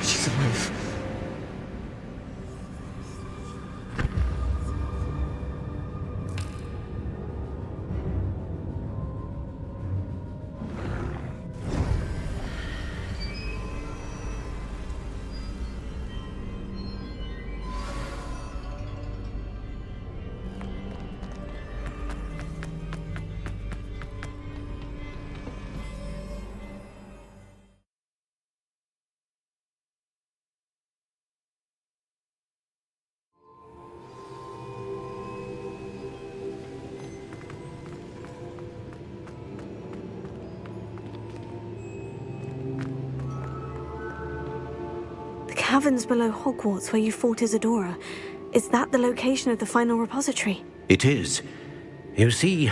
She's alive. Caverns below Hogwarts where you fought Isadora. Is that the location of the final repository? It is. You see,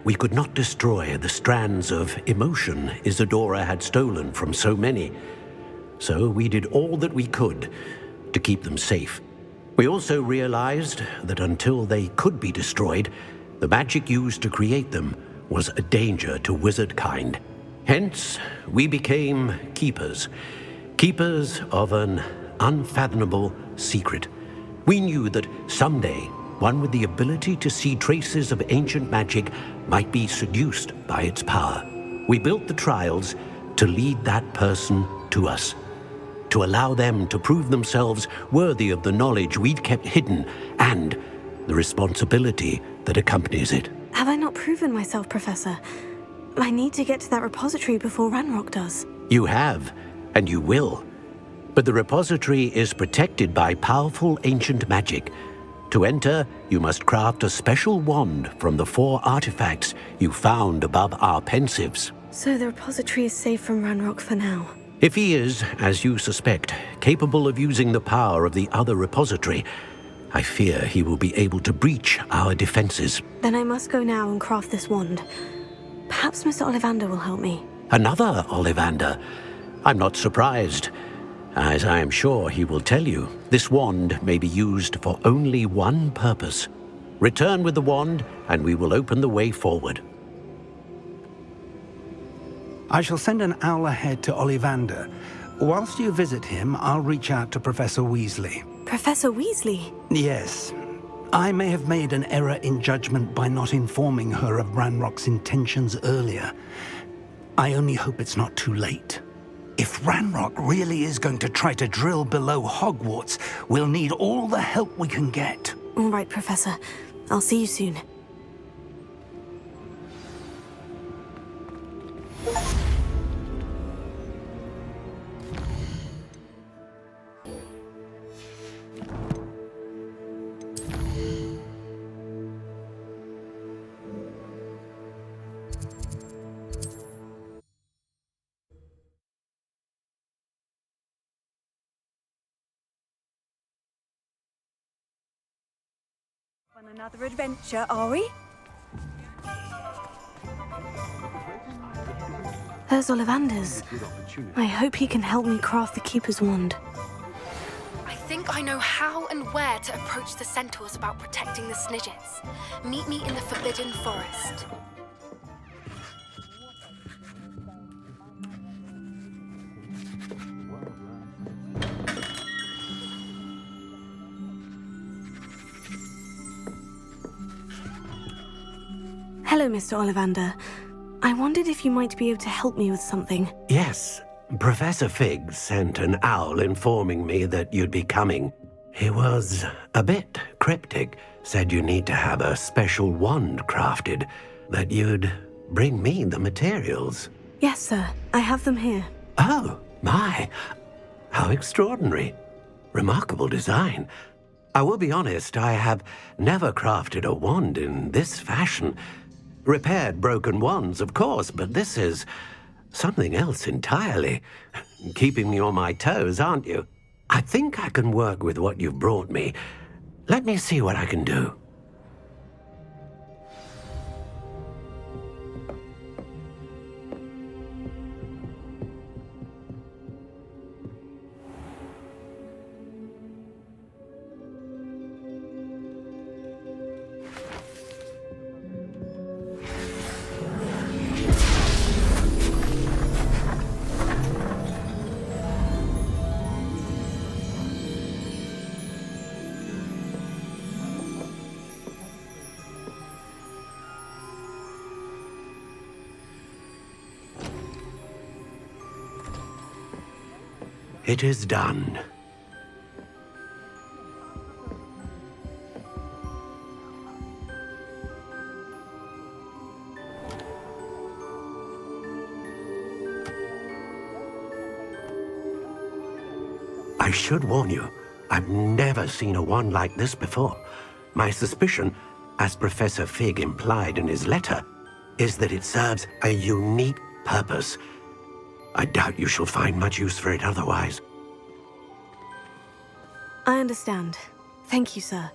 we could not destroy the strands of emotion Isadora had stolen from so many. So we did all that we could to keep them safe. We also realized that until they could be destroyed, the magic used to create them was a danger to wizard kind. Hence, we became keepers. Keepers of an unfathomable secret. We knew that someday, one with the ability to see traces of ancient magic might be seduced by its power. We built the trials to lead that person to us, to allow them to prove themselves worthy of the knowledge we'd kept hidden and the responsibility that accompanies it. Have I not proven myself, Professor? I need to get to that repository before Ranrock does. You have, and you will. But the repository is protected by powerful ancient magic. To enter, you must craft a special wand from the 4 artifacts you found above our pensives. So the repository is safe from Ranrock for now? If he is, as you suspect, capable of using the power of the other repository, I fear he will be able to breach our defenses. Then I must go now and craft this wand. Perhaps Mr. Ollivander will help me. Another Ollivander? I'm not surprised. As I am sure he will tell you, this wand may be used for only one purpose. Return with the wand, and we will open the way forward. I shall send an owl ahead to Ollivander. Whilst you visit him, I'll reach out to Professor Weasley. Professor Weasley? Yes. I may have made an error in judgment by not informing her of Ranrock's intentions earlier. I only hope it's not too late. If Ranrock really is going to try to drill below Hogwarts, we'll need all the help we can get. All right, Professor. I'll see you soon. On another adventure, are we? There's Ollivander's. I hope he can help me craft the Keeper's wand. I think I know how and where to approach the centaurs about protecting the Snidgets. Meet me in the Forbidden Forest. Hello, Mr. Ollivander. I wondered if you might be able to help me with something. Yes, Professor Fig sent an owl informing me that you'd be coming. He was a bit cryptic, said you need to have a special wand crafted, that you'd bring me the materials. Yes, sir. I have them here. Oh, my. How extraordinary. Remarkable design. I will be honest, I have never crafted a wand in this fashion. Repaired broken wands, of course, but this is something else entirely. Keeping me on my toes, aren't you? I think I can work with what you've brought me. Let me see what I can do. It is done. I should warn you, I've never seen a wand like this before. My suspicion, as Professor Fig implied in his letter, is that it serves a unique purpose. I doubt you shall find much use for it otherwise. I understand. Thank you, sir.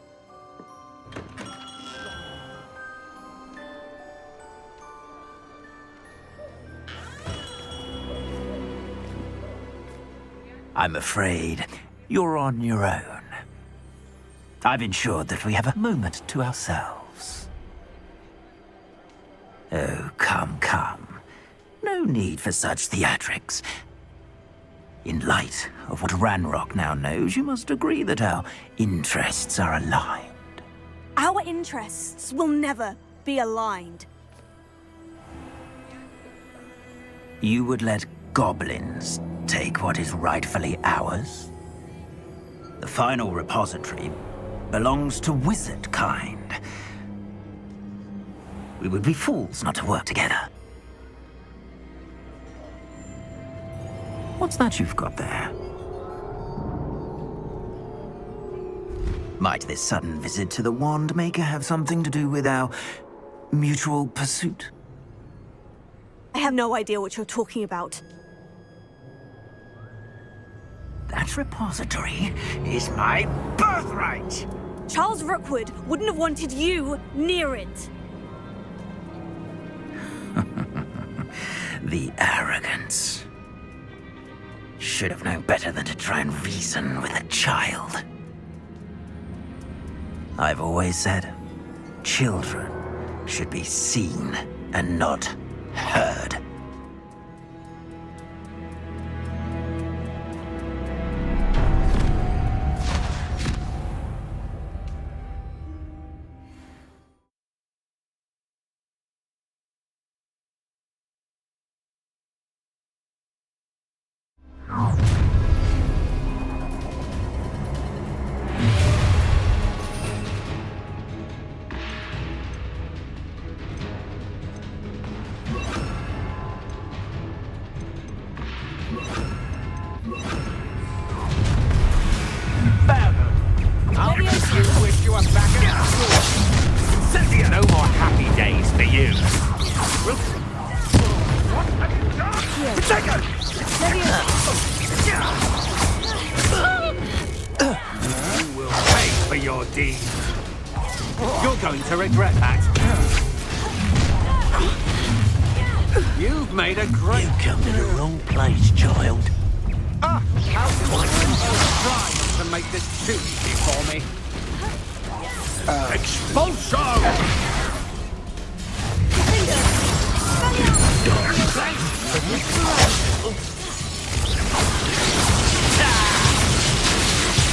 I'm afraid you're on your own. I've ensured that we have a moment to ourselves. Oh, come, come. No need for such theatrics. In light of what Ranrock now knows, you must agree that our interests are aligned. Our interests will never be aligned. You would let goblins take what is rightfully ours? The final repository belongs to wizard kind. We would be fools not to work together. What's that you've got there? Might this sudden visit to the Wand Maker have something to do with our mutual pursuit? I have no idea what you're talking about. That repository is my birthright! Charles Rookwood wouldn't have wanted you near it. The arrogance. Should have known better than to try and reason with a child. I've always said, children should be seen and not heard. No more happy days for you. You will pay for your deeds. You're going to regret that. You've made a great... You come to the wrong place, child. How did I try to make this too easy for me? Expulsion!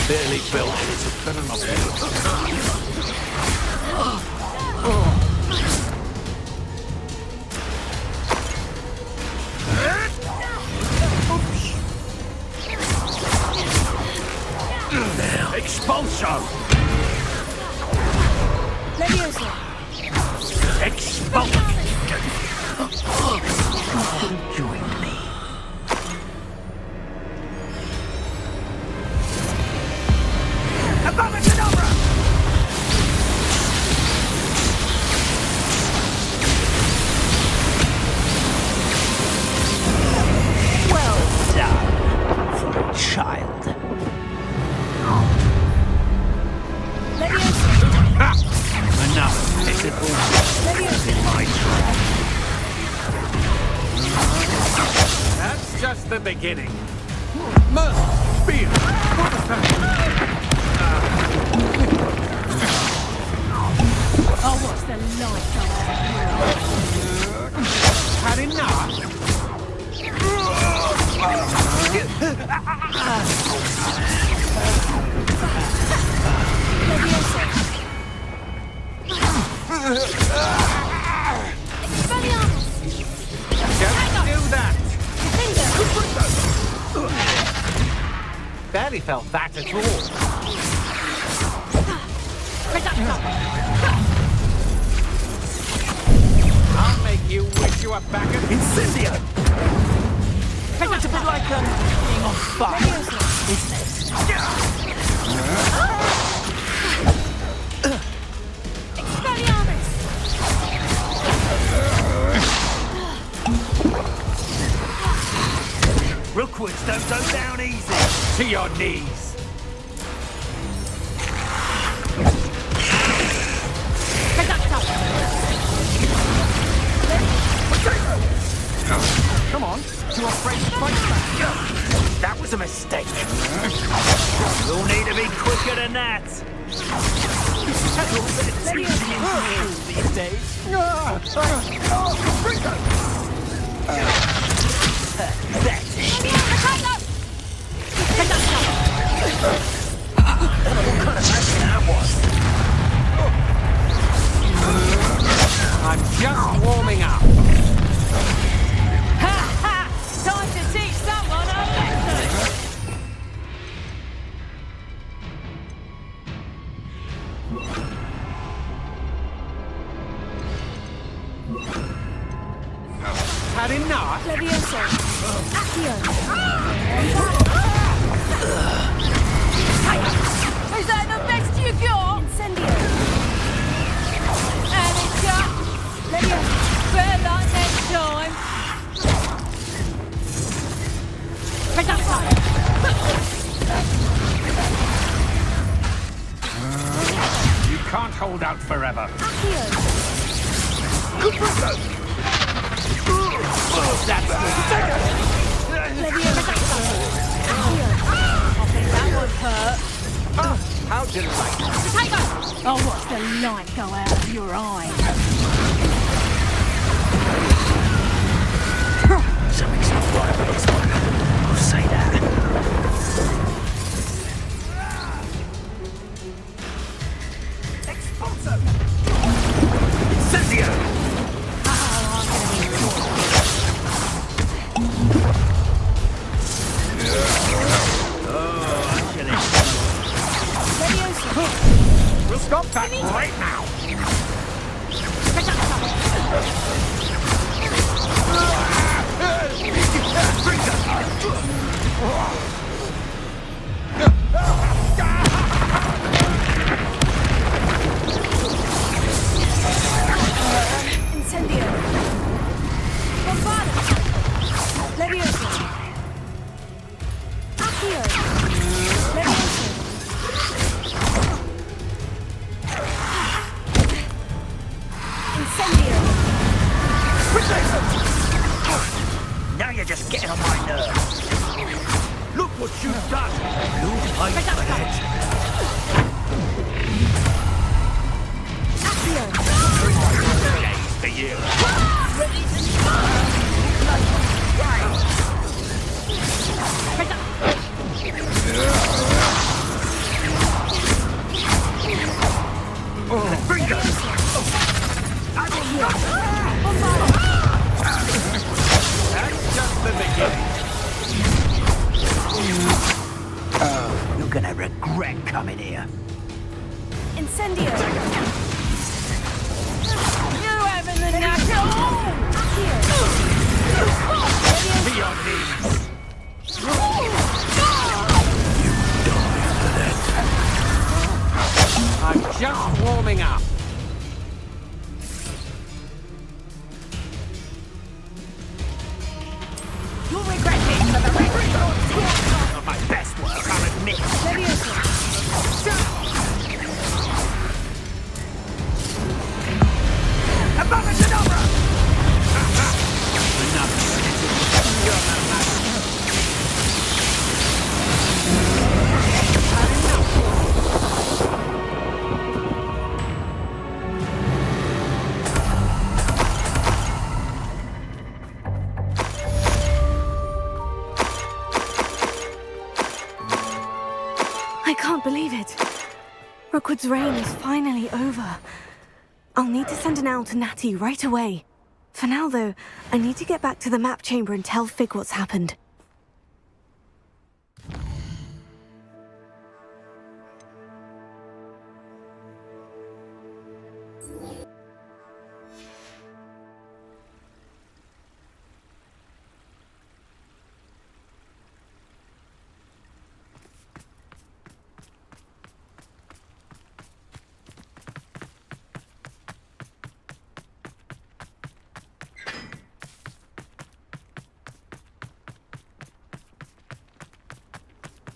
Barely built. It's better not. Now, expulsion! Expulsion! Join me. Well done for a child. Another pitiful in my trap. That's just the beginning. Must be Oh, what's the light had enough? Don't do that! Barely felt that at all. I'll make you wish you were back at Incendio! It's a bit like being on fire, isn't it? Rookwoods don't go down easy. To your knees. Come on, you're afraid to fight back. That was a mistake. You'll need to be quicker than that. These days. That's it. What kind of action that was? I'm just warming up. Time to teach someone a lesson! Had enough? Levioso! Accio! Is that the best you got? Incendio! And it's got... Levioso! Better luck next time! forever. How'd you like it? I'll watch the light go out of your eye. Something's not right with this one. I'll say that. Expulso! Incendio! We'll stop that right now! Incendio! Bombada! Levioso! Accio! Levioso! Incendio! Now you're just getting on my nerves. Look what you've done! You fight for it. Days for you. Ready to That's just the beginning. You're gonna regret coming here. Incendio! You having the natural? be on these. I'm just warming up. You'll regret it for the rest of my best work, I'll admit. Above and over! I can't believe it. Rookwood's reign is finally over. I'll need to send an owl to Natty right away. For now, though, I need to get back to the map chamber and tell Fig what's happened.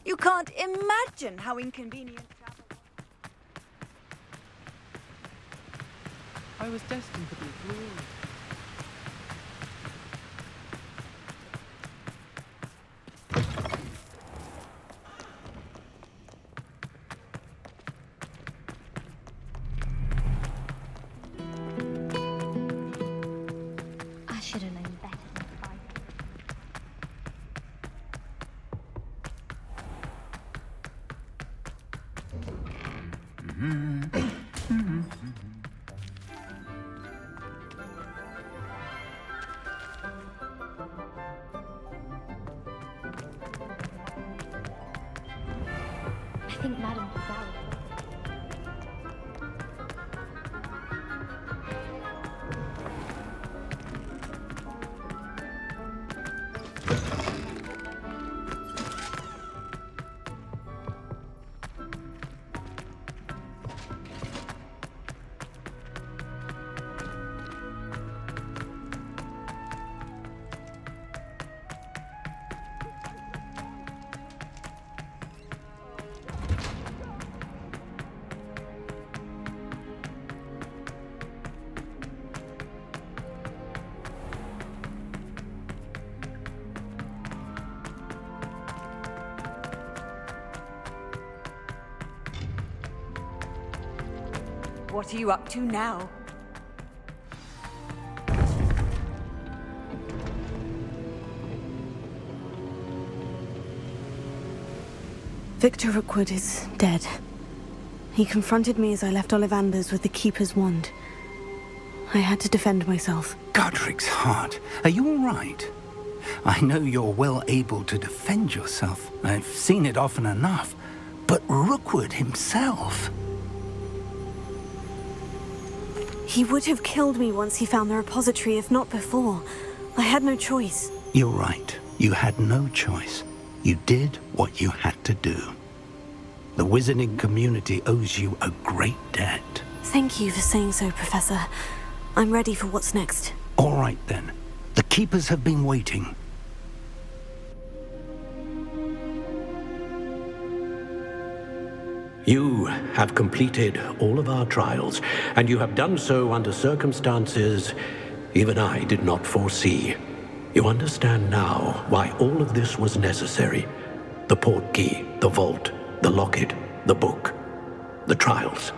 You can't imagine how inconvenient travel was. I was destined to be glorious. I should have known better than to fight. I think Madam Pizarro. What are you up to now? Victor Rookwood is dead. He confronted me as I left Ollivander's with the Keeper's wand. I had to defend myself. Godric's heart. Are you all right? I know you're well able to defend yourself. I've seen it often enough. But Rookwood himself... He would have killed me once he found the repository, if not before. I had no choice. You're right. You had no choice. You did what you had to do. The wizarding community owes you a great debt. Thank you for saying so, Professor. I'm ready for what's next. All right, then. The Keepers have been waiting. You have completed all of our trials, and you have done so under circumstances even I did not foresee. You understand now why all of this was necessary. The portkey, the vault, the locket, the book, the trials.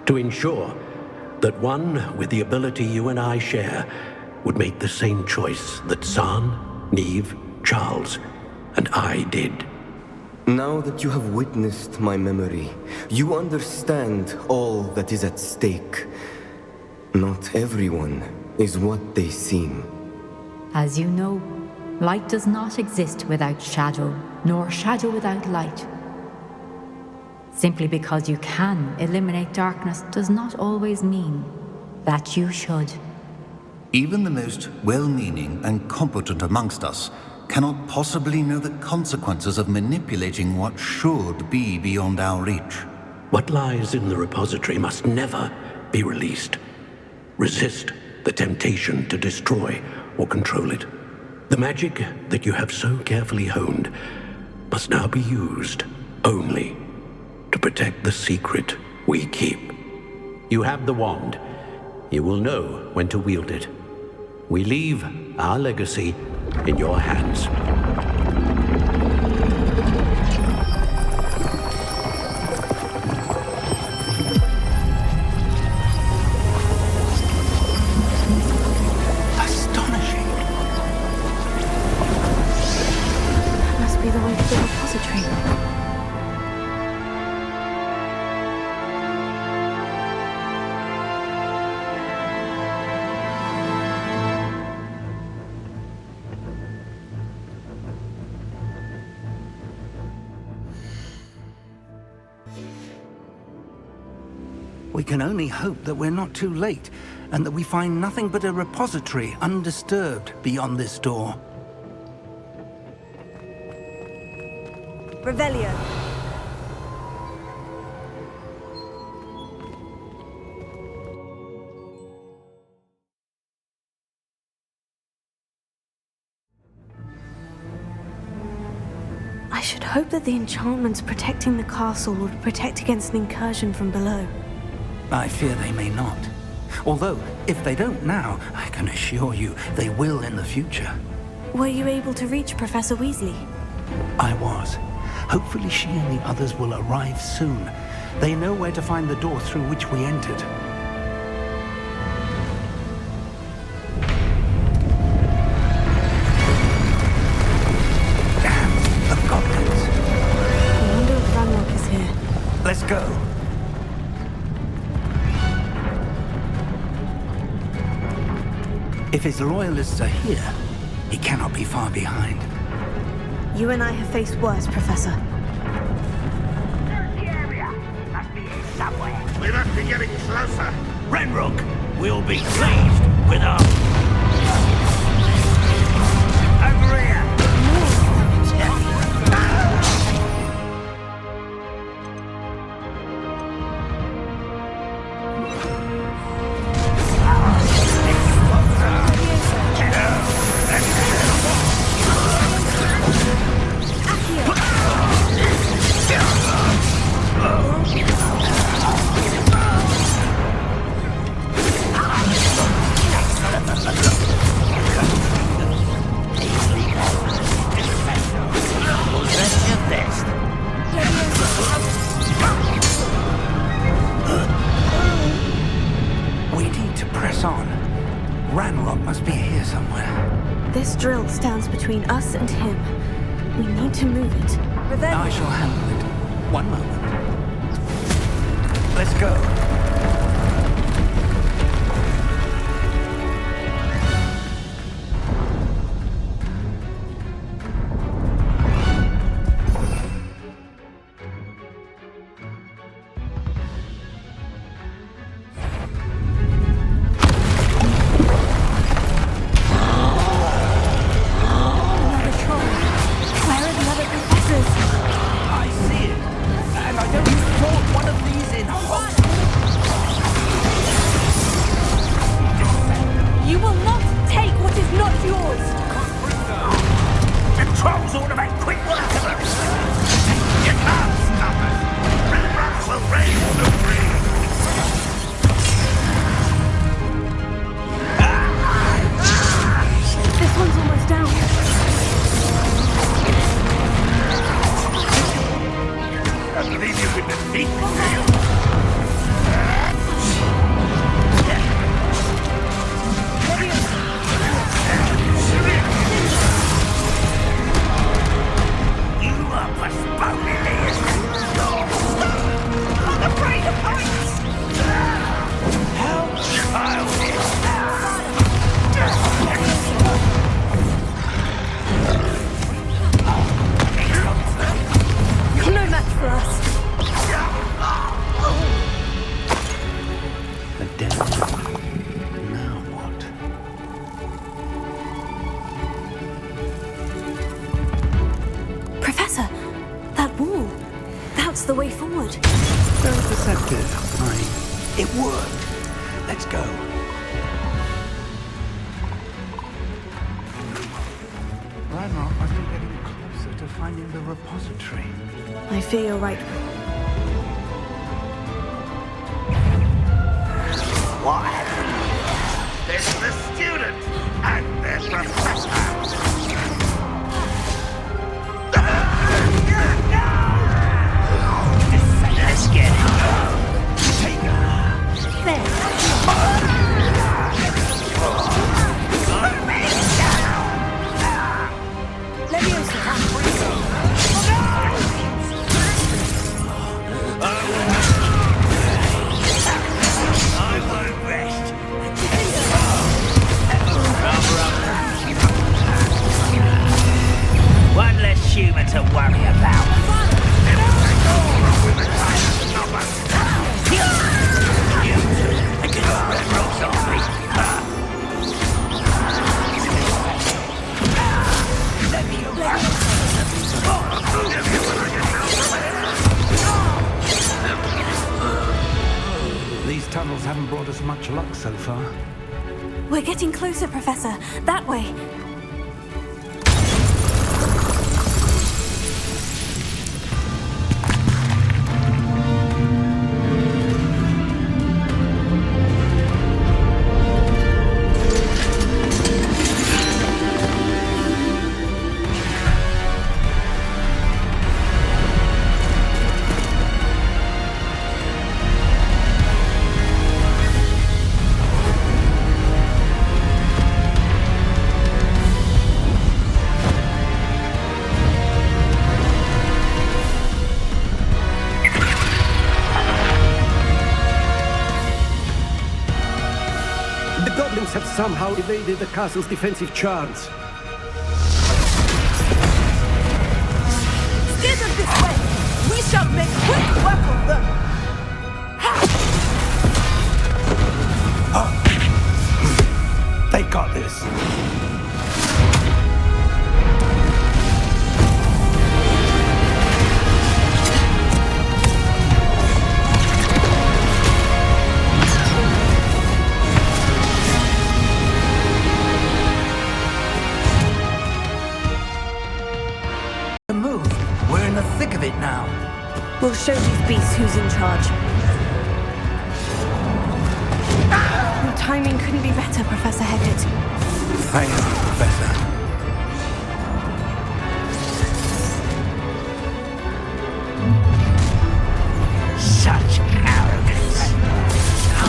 To ensure that one with the ability you and I share would make the same choice that Zahn, Neve, Charles, and I did. Now that you have witnessed my memory, you understand all that is at stake. Not everyone is what they seem. As you know, light does not exist without shadow, nor shadow without light. Simply because you can eliminate darkness does not always mean that you should. Even the most well-meaning and competent amongst us cannot possibly know the consequences of manipulating what should be beyond our reach. What lies in the repository must never be released. Resist the temptation to destroy or control it. The magic that you have so carefully honed must now be used only to protect the secret we keep. You have the wand. You will know when to wield it. We leave our legacy in your hands. Astonishing. That must be the way to the repository. We can only hope that we're not too late, and that we find nothing but a repository undisturbed beyond this door. Revelio. I should hope that the enchantments protecting the castle would protect against an incursion from below. I fear they may not. Although, if they don't now, I can assure you they will in the future. Were you able to reach Professor Weasley? I was. Hopefully she and the others will arrive soon. They know where to find the door through which we entered. Damn, the goblins. I wonder if Ranrock is here. Let's go. If his loyalists are here, he cannot be far behind. You and I have faced worse, Professor. Search the area. Must be here somewhere. We must be getting closer. Ranrock will be pleased with our... Over here. somewhere. This drill stands between us and him. We need to move it. I shall handle it. One moment. Let's go. the way forward. Very deceptive. It worked. Let's go. Ranrock must be getting closer to finding the repository. I fear you're right. What? This is the student and their professor. Let's get it. Take I won't rest. One less human to worry about. These tunnels haven't brought us much luck so far. We're getting closer, Professor. That way. Have somehow evaded the castle's defensive charms. Steer them this way! We shall make quick work of them! They got this. Now. We'll show these beasts who's in charge. Your timing couldn't be better, Professor Hecat. Thank you, Professor. Such arrogance.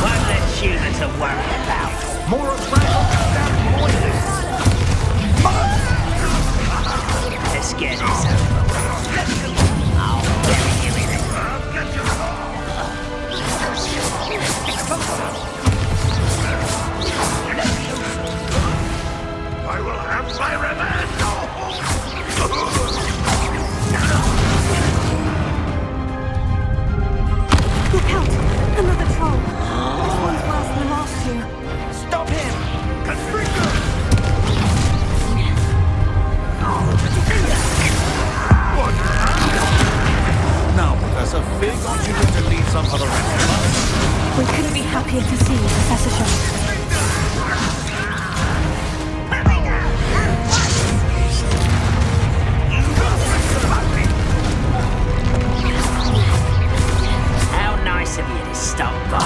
One less human to worry about. More of Ranrock's damn voices. will have my revenge! Look out! Another troll! This one's worse than the last two. Stop him! Constrictor! Now, Professor, fear God you need to leave some for the rest of us. We couldn't be happier to see you, Professor Sharp. How nice of you to stop by.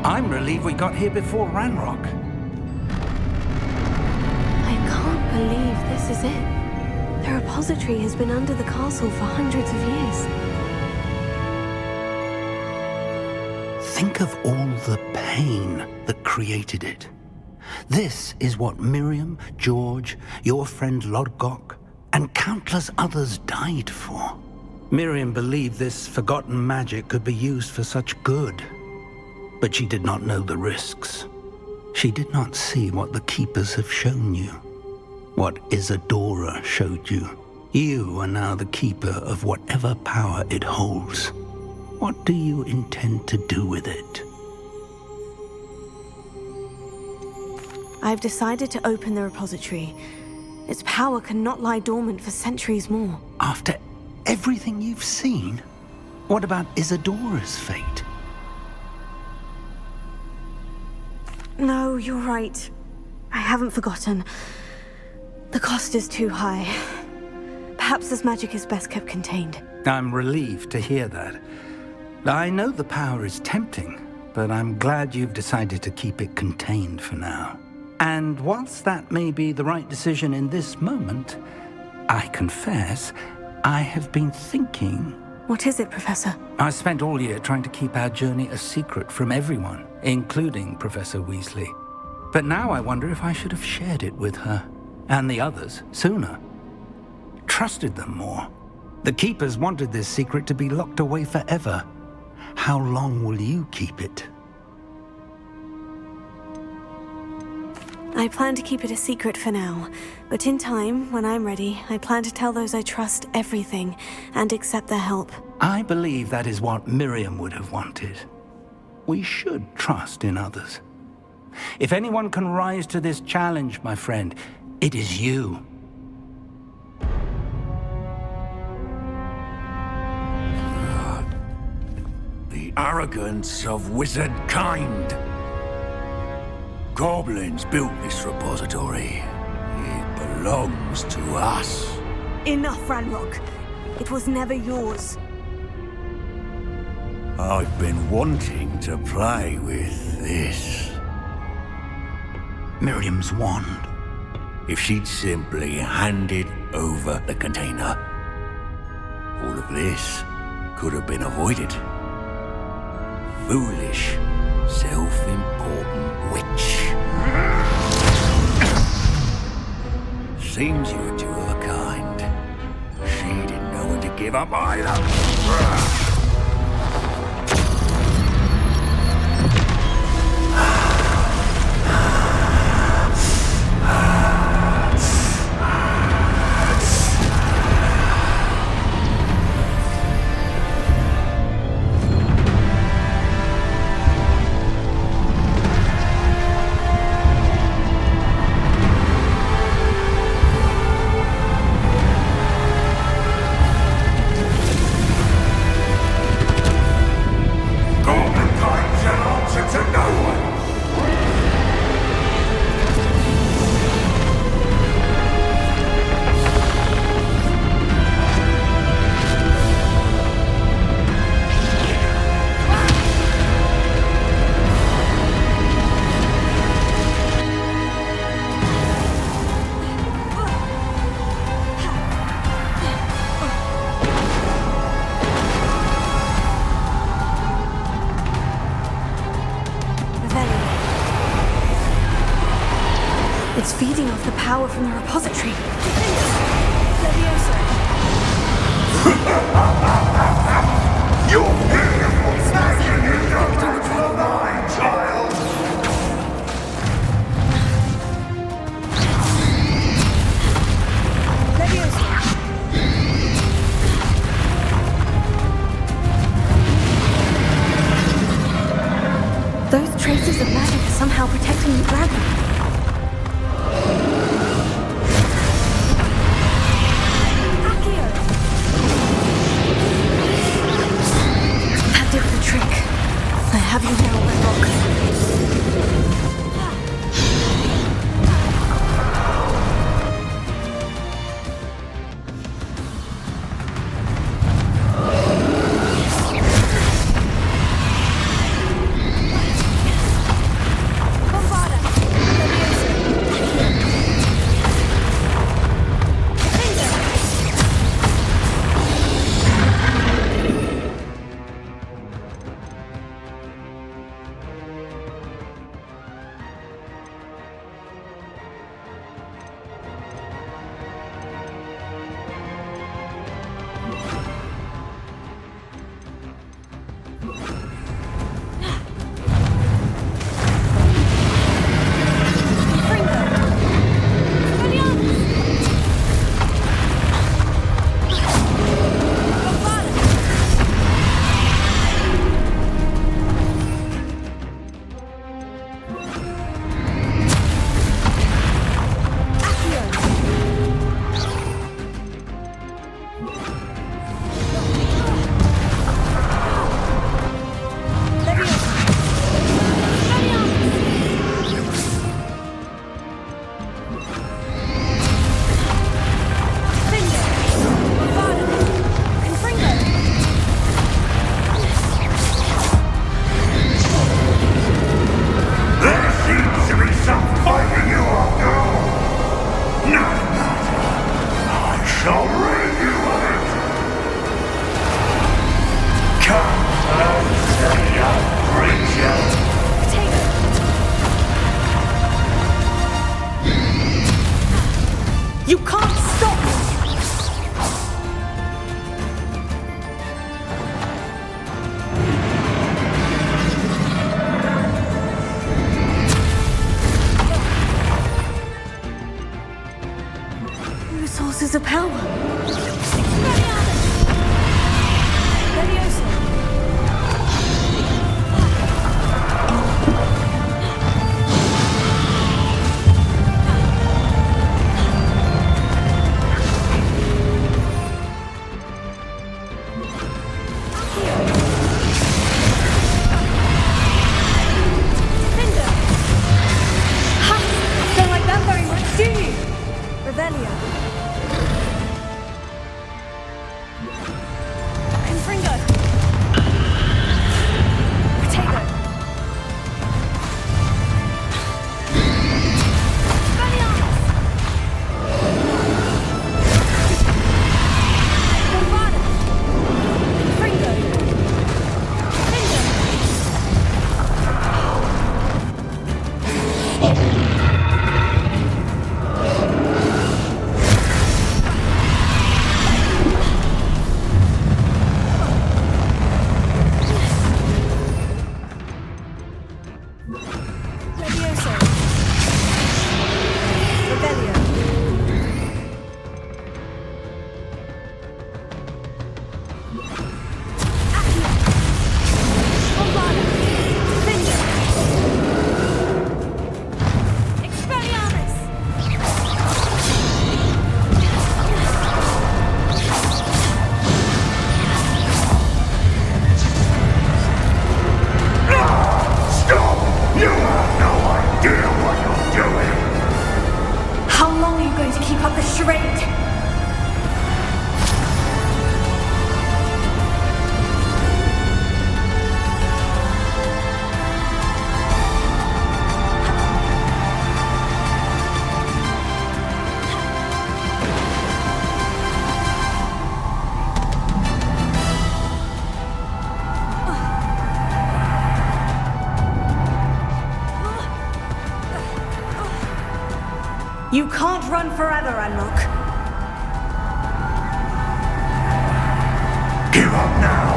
I'm relieved we got here before Ranrock. I can't believe this is it. The repository has been under the castle for hundreds of years. Think of all the pain that created it. This is what Miriam, George, your friend Lodgok, and countless others died for. Miriam believed this forgotten magic could be used for such good. But she did not know the risks. She did not see what the Keepers have shown you. What Isadora showed you. You are now the Keeper of whatever power it holds. What do you intend to do with it? I've decided to open the repository. Its power cannot lie dormant for centuries more. After everything you've seen? What about Isadora's fate? No, you're right. I haven't forgotten. The cost is too high. Perhaps this magic is best kept contained. I'm relieved to hear that. I know the power is tempting, but I'm glad you've decided to keep it contained for now. And whilst that may be the right decision in this moment, I confess, I have been thinking... What is it, Professor? I spent all year trying to keep our journey a secret from everyone, including Professor Weasley. But now I wonder if I should have shared it with her, and the others, sooner. Trusted them more. The Keepers wanted this secret to be locked away forever. How long will you keep it? I plan to keep it a secret for now, but in time, when I'm ready, I plan to tell those I trust everything and accept their help. I believe that is what Miriam would have wanted. We should trust in others. If anyone can rise to this challenge, my friend, it is you. The arrogance of wizard kind. Goblins built this repository. It belongs to us. Enough, Ranrock. It was never yours. I've been wanting to play with this. Miriam's wand. If she'd simply handed over the container, all of this could have been avoided. Foolish, self-important witch. Seems you were two of a kind. She didn't know when to give up either. It's feeding off the power from the repository. Your beautiful magic is under the line, child! Those traces of magic are somehow protecting the dragon. That did the trick. I have you now, Ranrock. You can't stop me! You can't run forever, Ranrock. Give up now,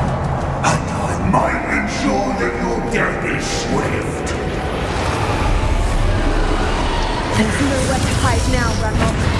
and I might ensure that your death is swift. There's nowhere to hide now, Ranrock.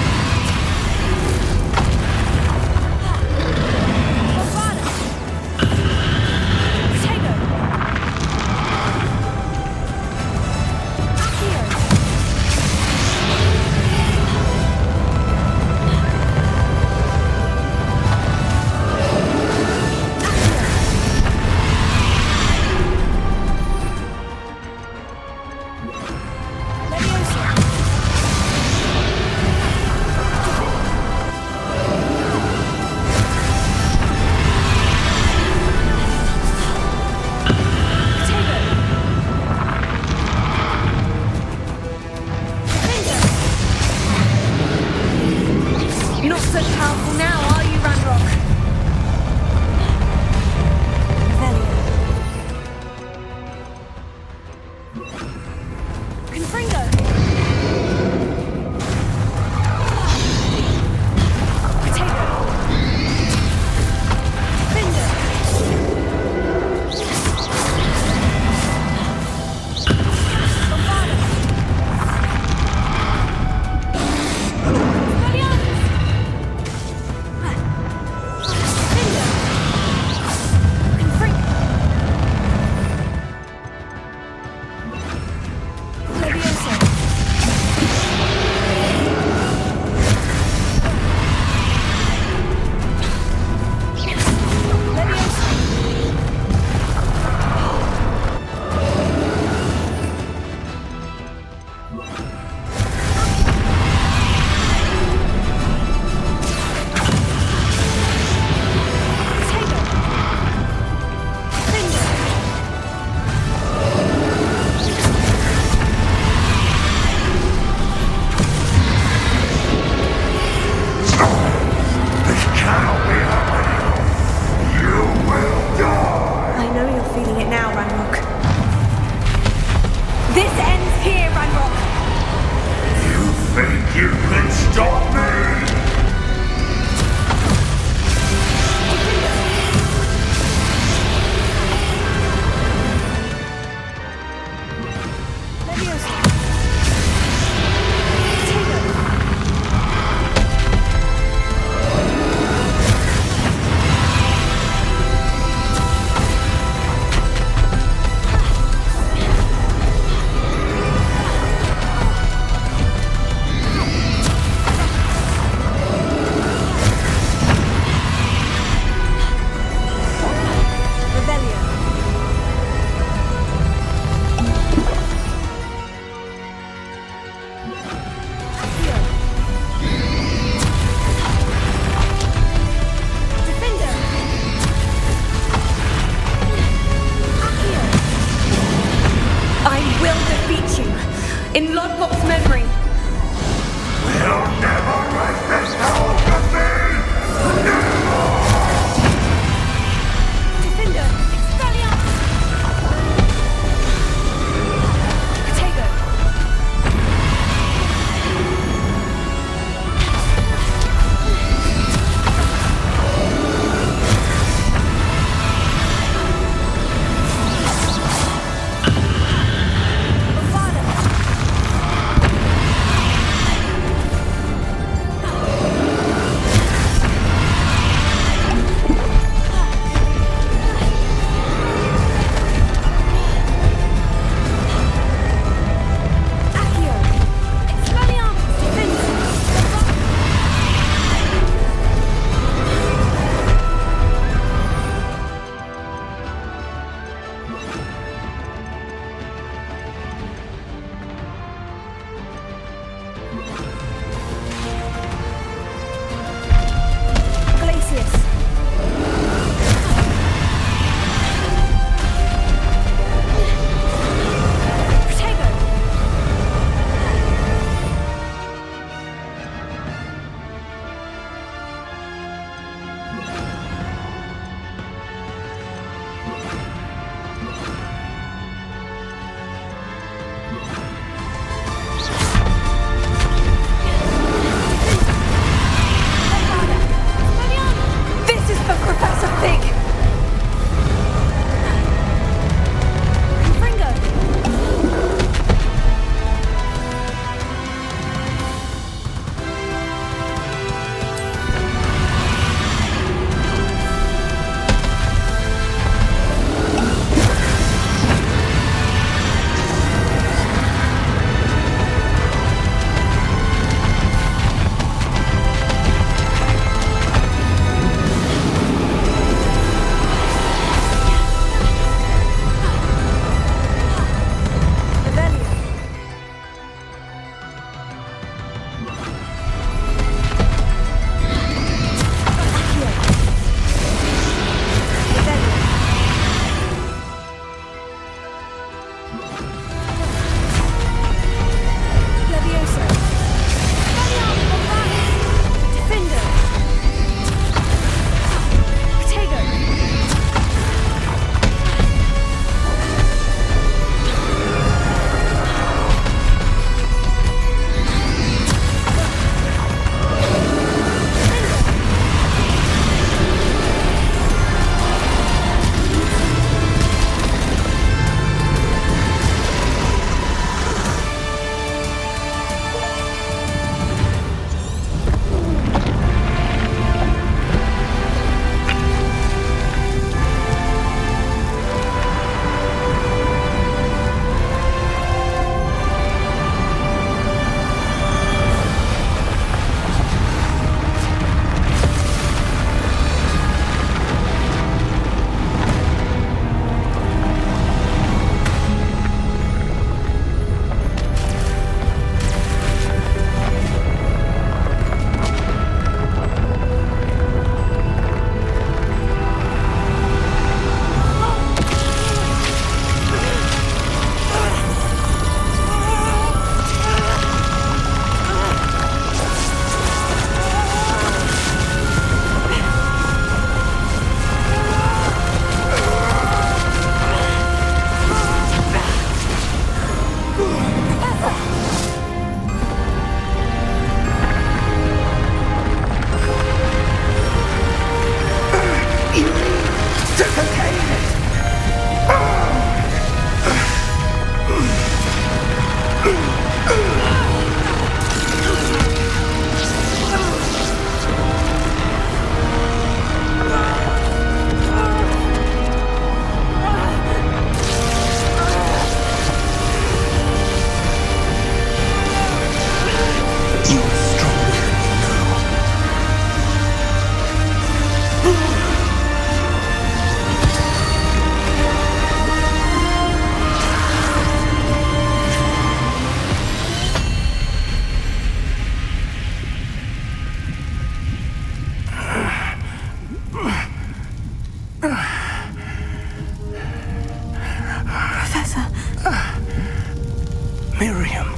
Miriam.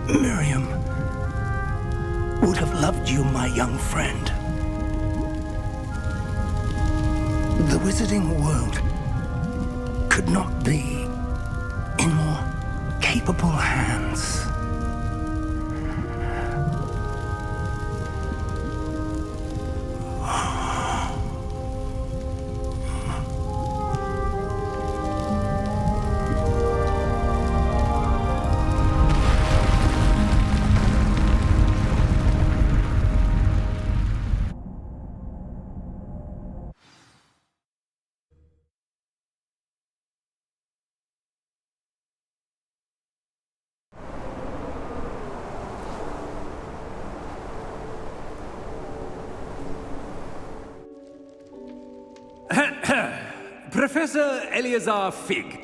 Miriam would have loved you, my young friend. The wizarding world could not be in more capable hands. Professor Eleazar Fig.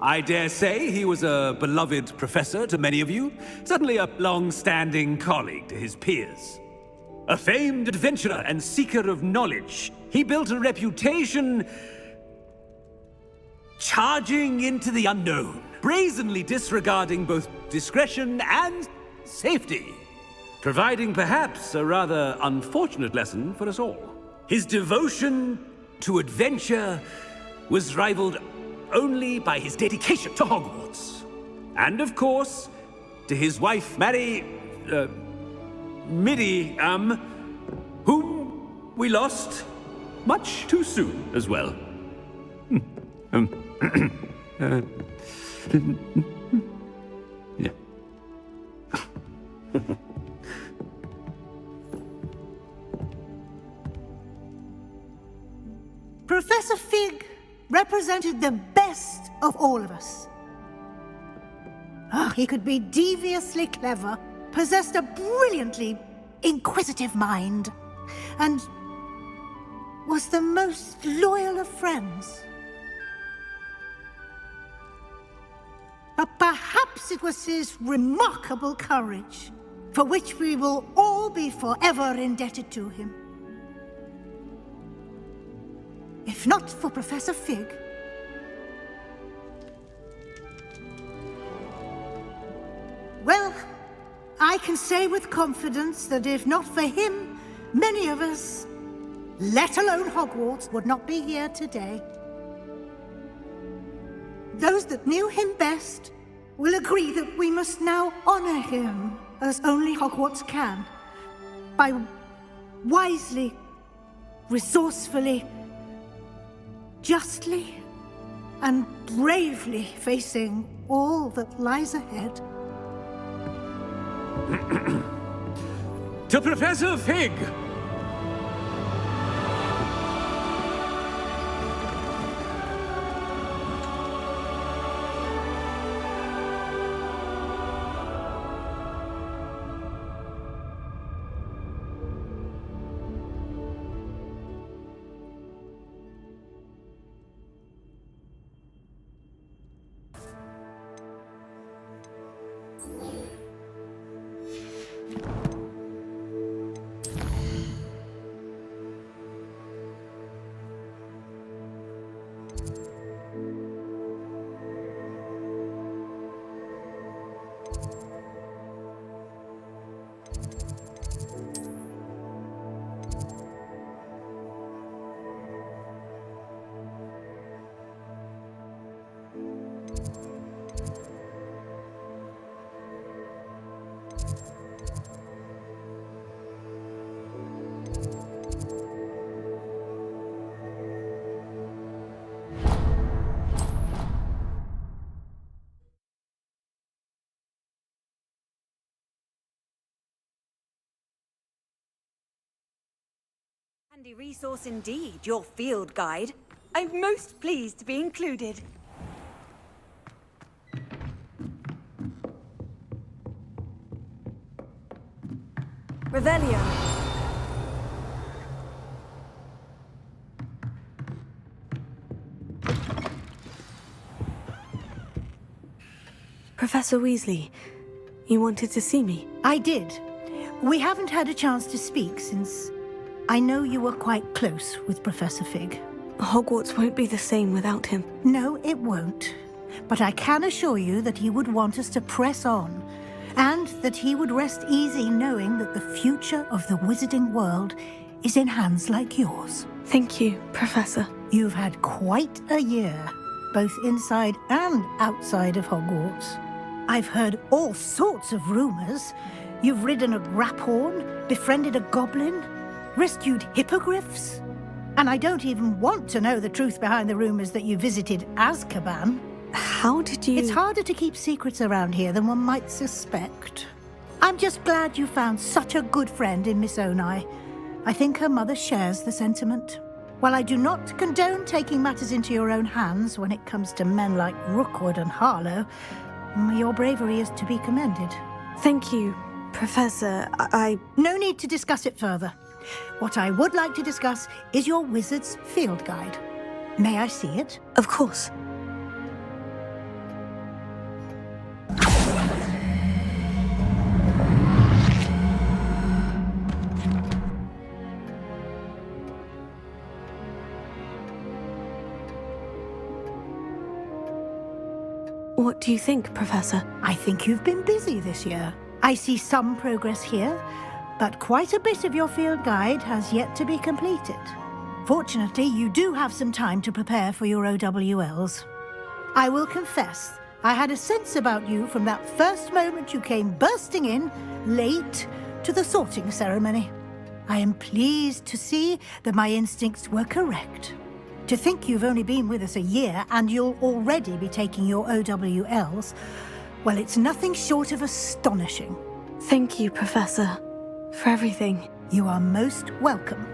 I dare say he was a beloved professor to many of you, certainly a long-standing colleague to his peers. A famed adventurer and seeker of knowledge, he built a reputation charging into the unknown, brazenly disregarding both discretion and safety, providing perhaps a rather unfortunate lesson for us all. His devotion to adventure was rivaled only by his dedication to Hogwarts. And of course, to his wife, Midi, whom we lost much too soon as well. Yeah. Professor Fig represented the best of all of us. He could be deviously clever, possessed a brilliantly inquisitive mind, and was the most loyal of friends. But perhaps it was his remarkable courage, for which we will all be forever indebted to him. If not for Professor Fig, well, I can say with confidence that if not for him, many of us, let alone Hogwarts, would not be here today. Those that knew him best will agree that we must now honor him as only Hogwarts can, by wisely, resourcefully, justly and bravely facing all that lies ahead. To Professor Fig! Handy resource indeed, your field guide. I'm most pleased to be included. Revelio. Professor Weasley, you wanted to see me? I did. We haven't had a chance to speak since I know you were quite close with Professor Fig. Hogwarts won't be the same without him. No, it won't. But I can assure you that he would want us to press on, and that he would rest easy knowing that the future of the wizarding world is in hands like yours. Thank you, Professor. You've had quite a year, both inside and outside of Hogwarts. I've heard all sorts of rumors. You've ridden a graphorn, befriended a goblin, rescued hippogriffs. And I don't even want to know the truth behind the rumors that you visited Azkaban. How did you... It's harder to keep secrets around here than one might suspect. I'm just glad you found such a good friend in Miss Onai. I think her mother shares the sentiment. While I do not condone taking matters into your own hands when it comes to men like Rookwood and Harlow, your bravery is to be commended. Thank you, Professor. No need to discuss it further. What I would like to discuss is your wizard's field guide. May I see it? Of course. What do you think, Professor? I think you've been busy this year. I see some progress here, but quite a bit of your field guide has yet to be completed. Fortunately, you do have some time to prepare for your OWLs. I will confess, I had a sense about you from that first moment you came bursting in, late, to the sorting ceremony. I am pleased to see that my instincts were correct. To think you've only been with us a year and you'll already be taking your OWLs, well, it's nothing short of astonishing. Thank you, Professor, for everything. You are most welcome.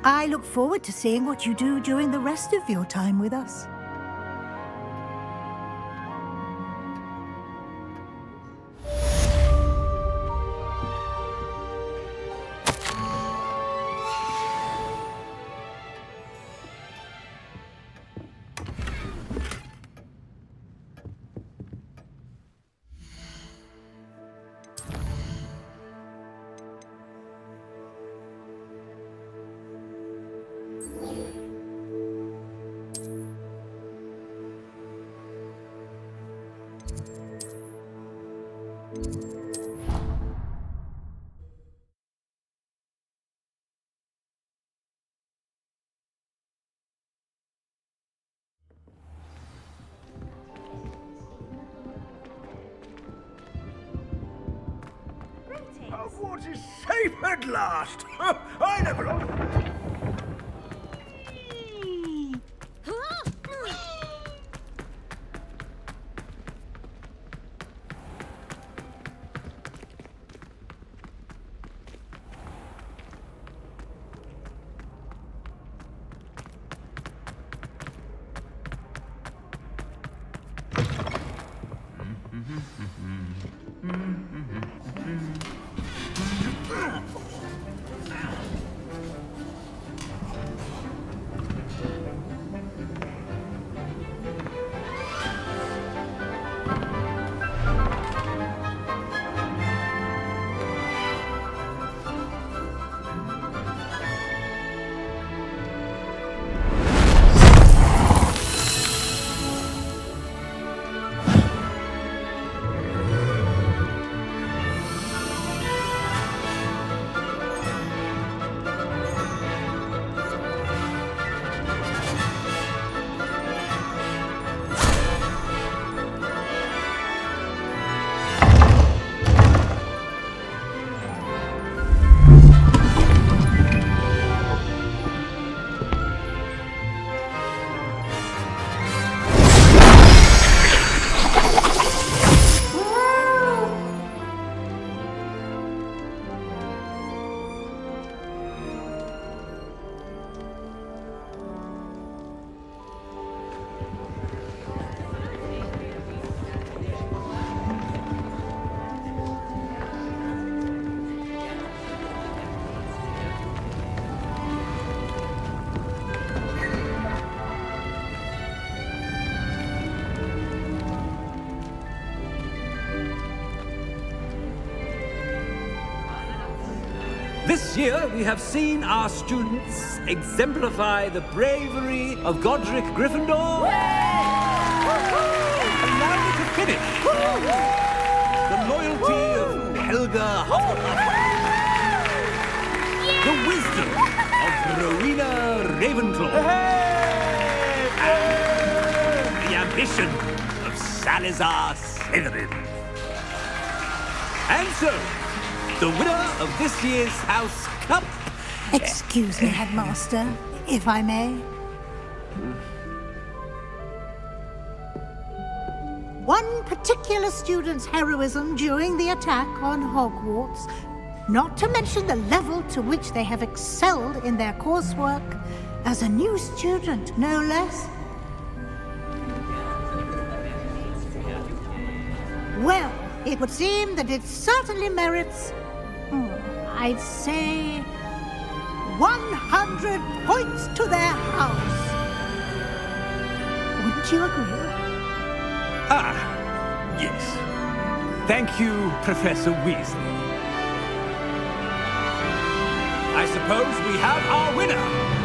I look forward to seeing what you do during the rest of your time with us. Hogwarts is safe at last! I never... This year, we have seen our students exemplify the bravery of Godric Gryffindor. And now to finish, the loyalty of Helga Hufflepuff. The wisdom of Rowena Ravenclaw. And the ambition of Salazar Slytherin. And so, the winner of this year's House Cup... Excuse me, Headmaster, if I may. One particular student's heroism during the attack on Hogwarts, not to mention the level to which they have excelled in their coursework, as a new student, no less. Well, it would seem that it certainly merits, I'd say, 100 points to their house. Wouldn't you agree? Ah, yes. Thank you, Professor Weasley. I suppose we have our winner.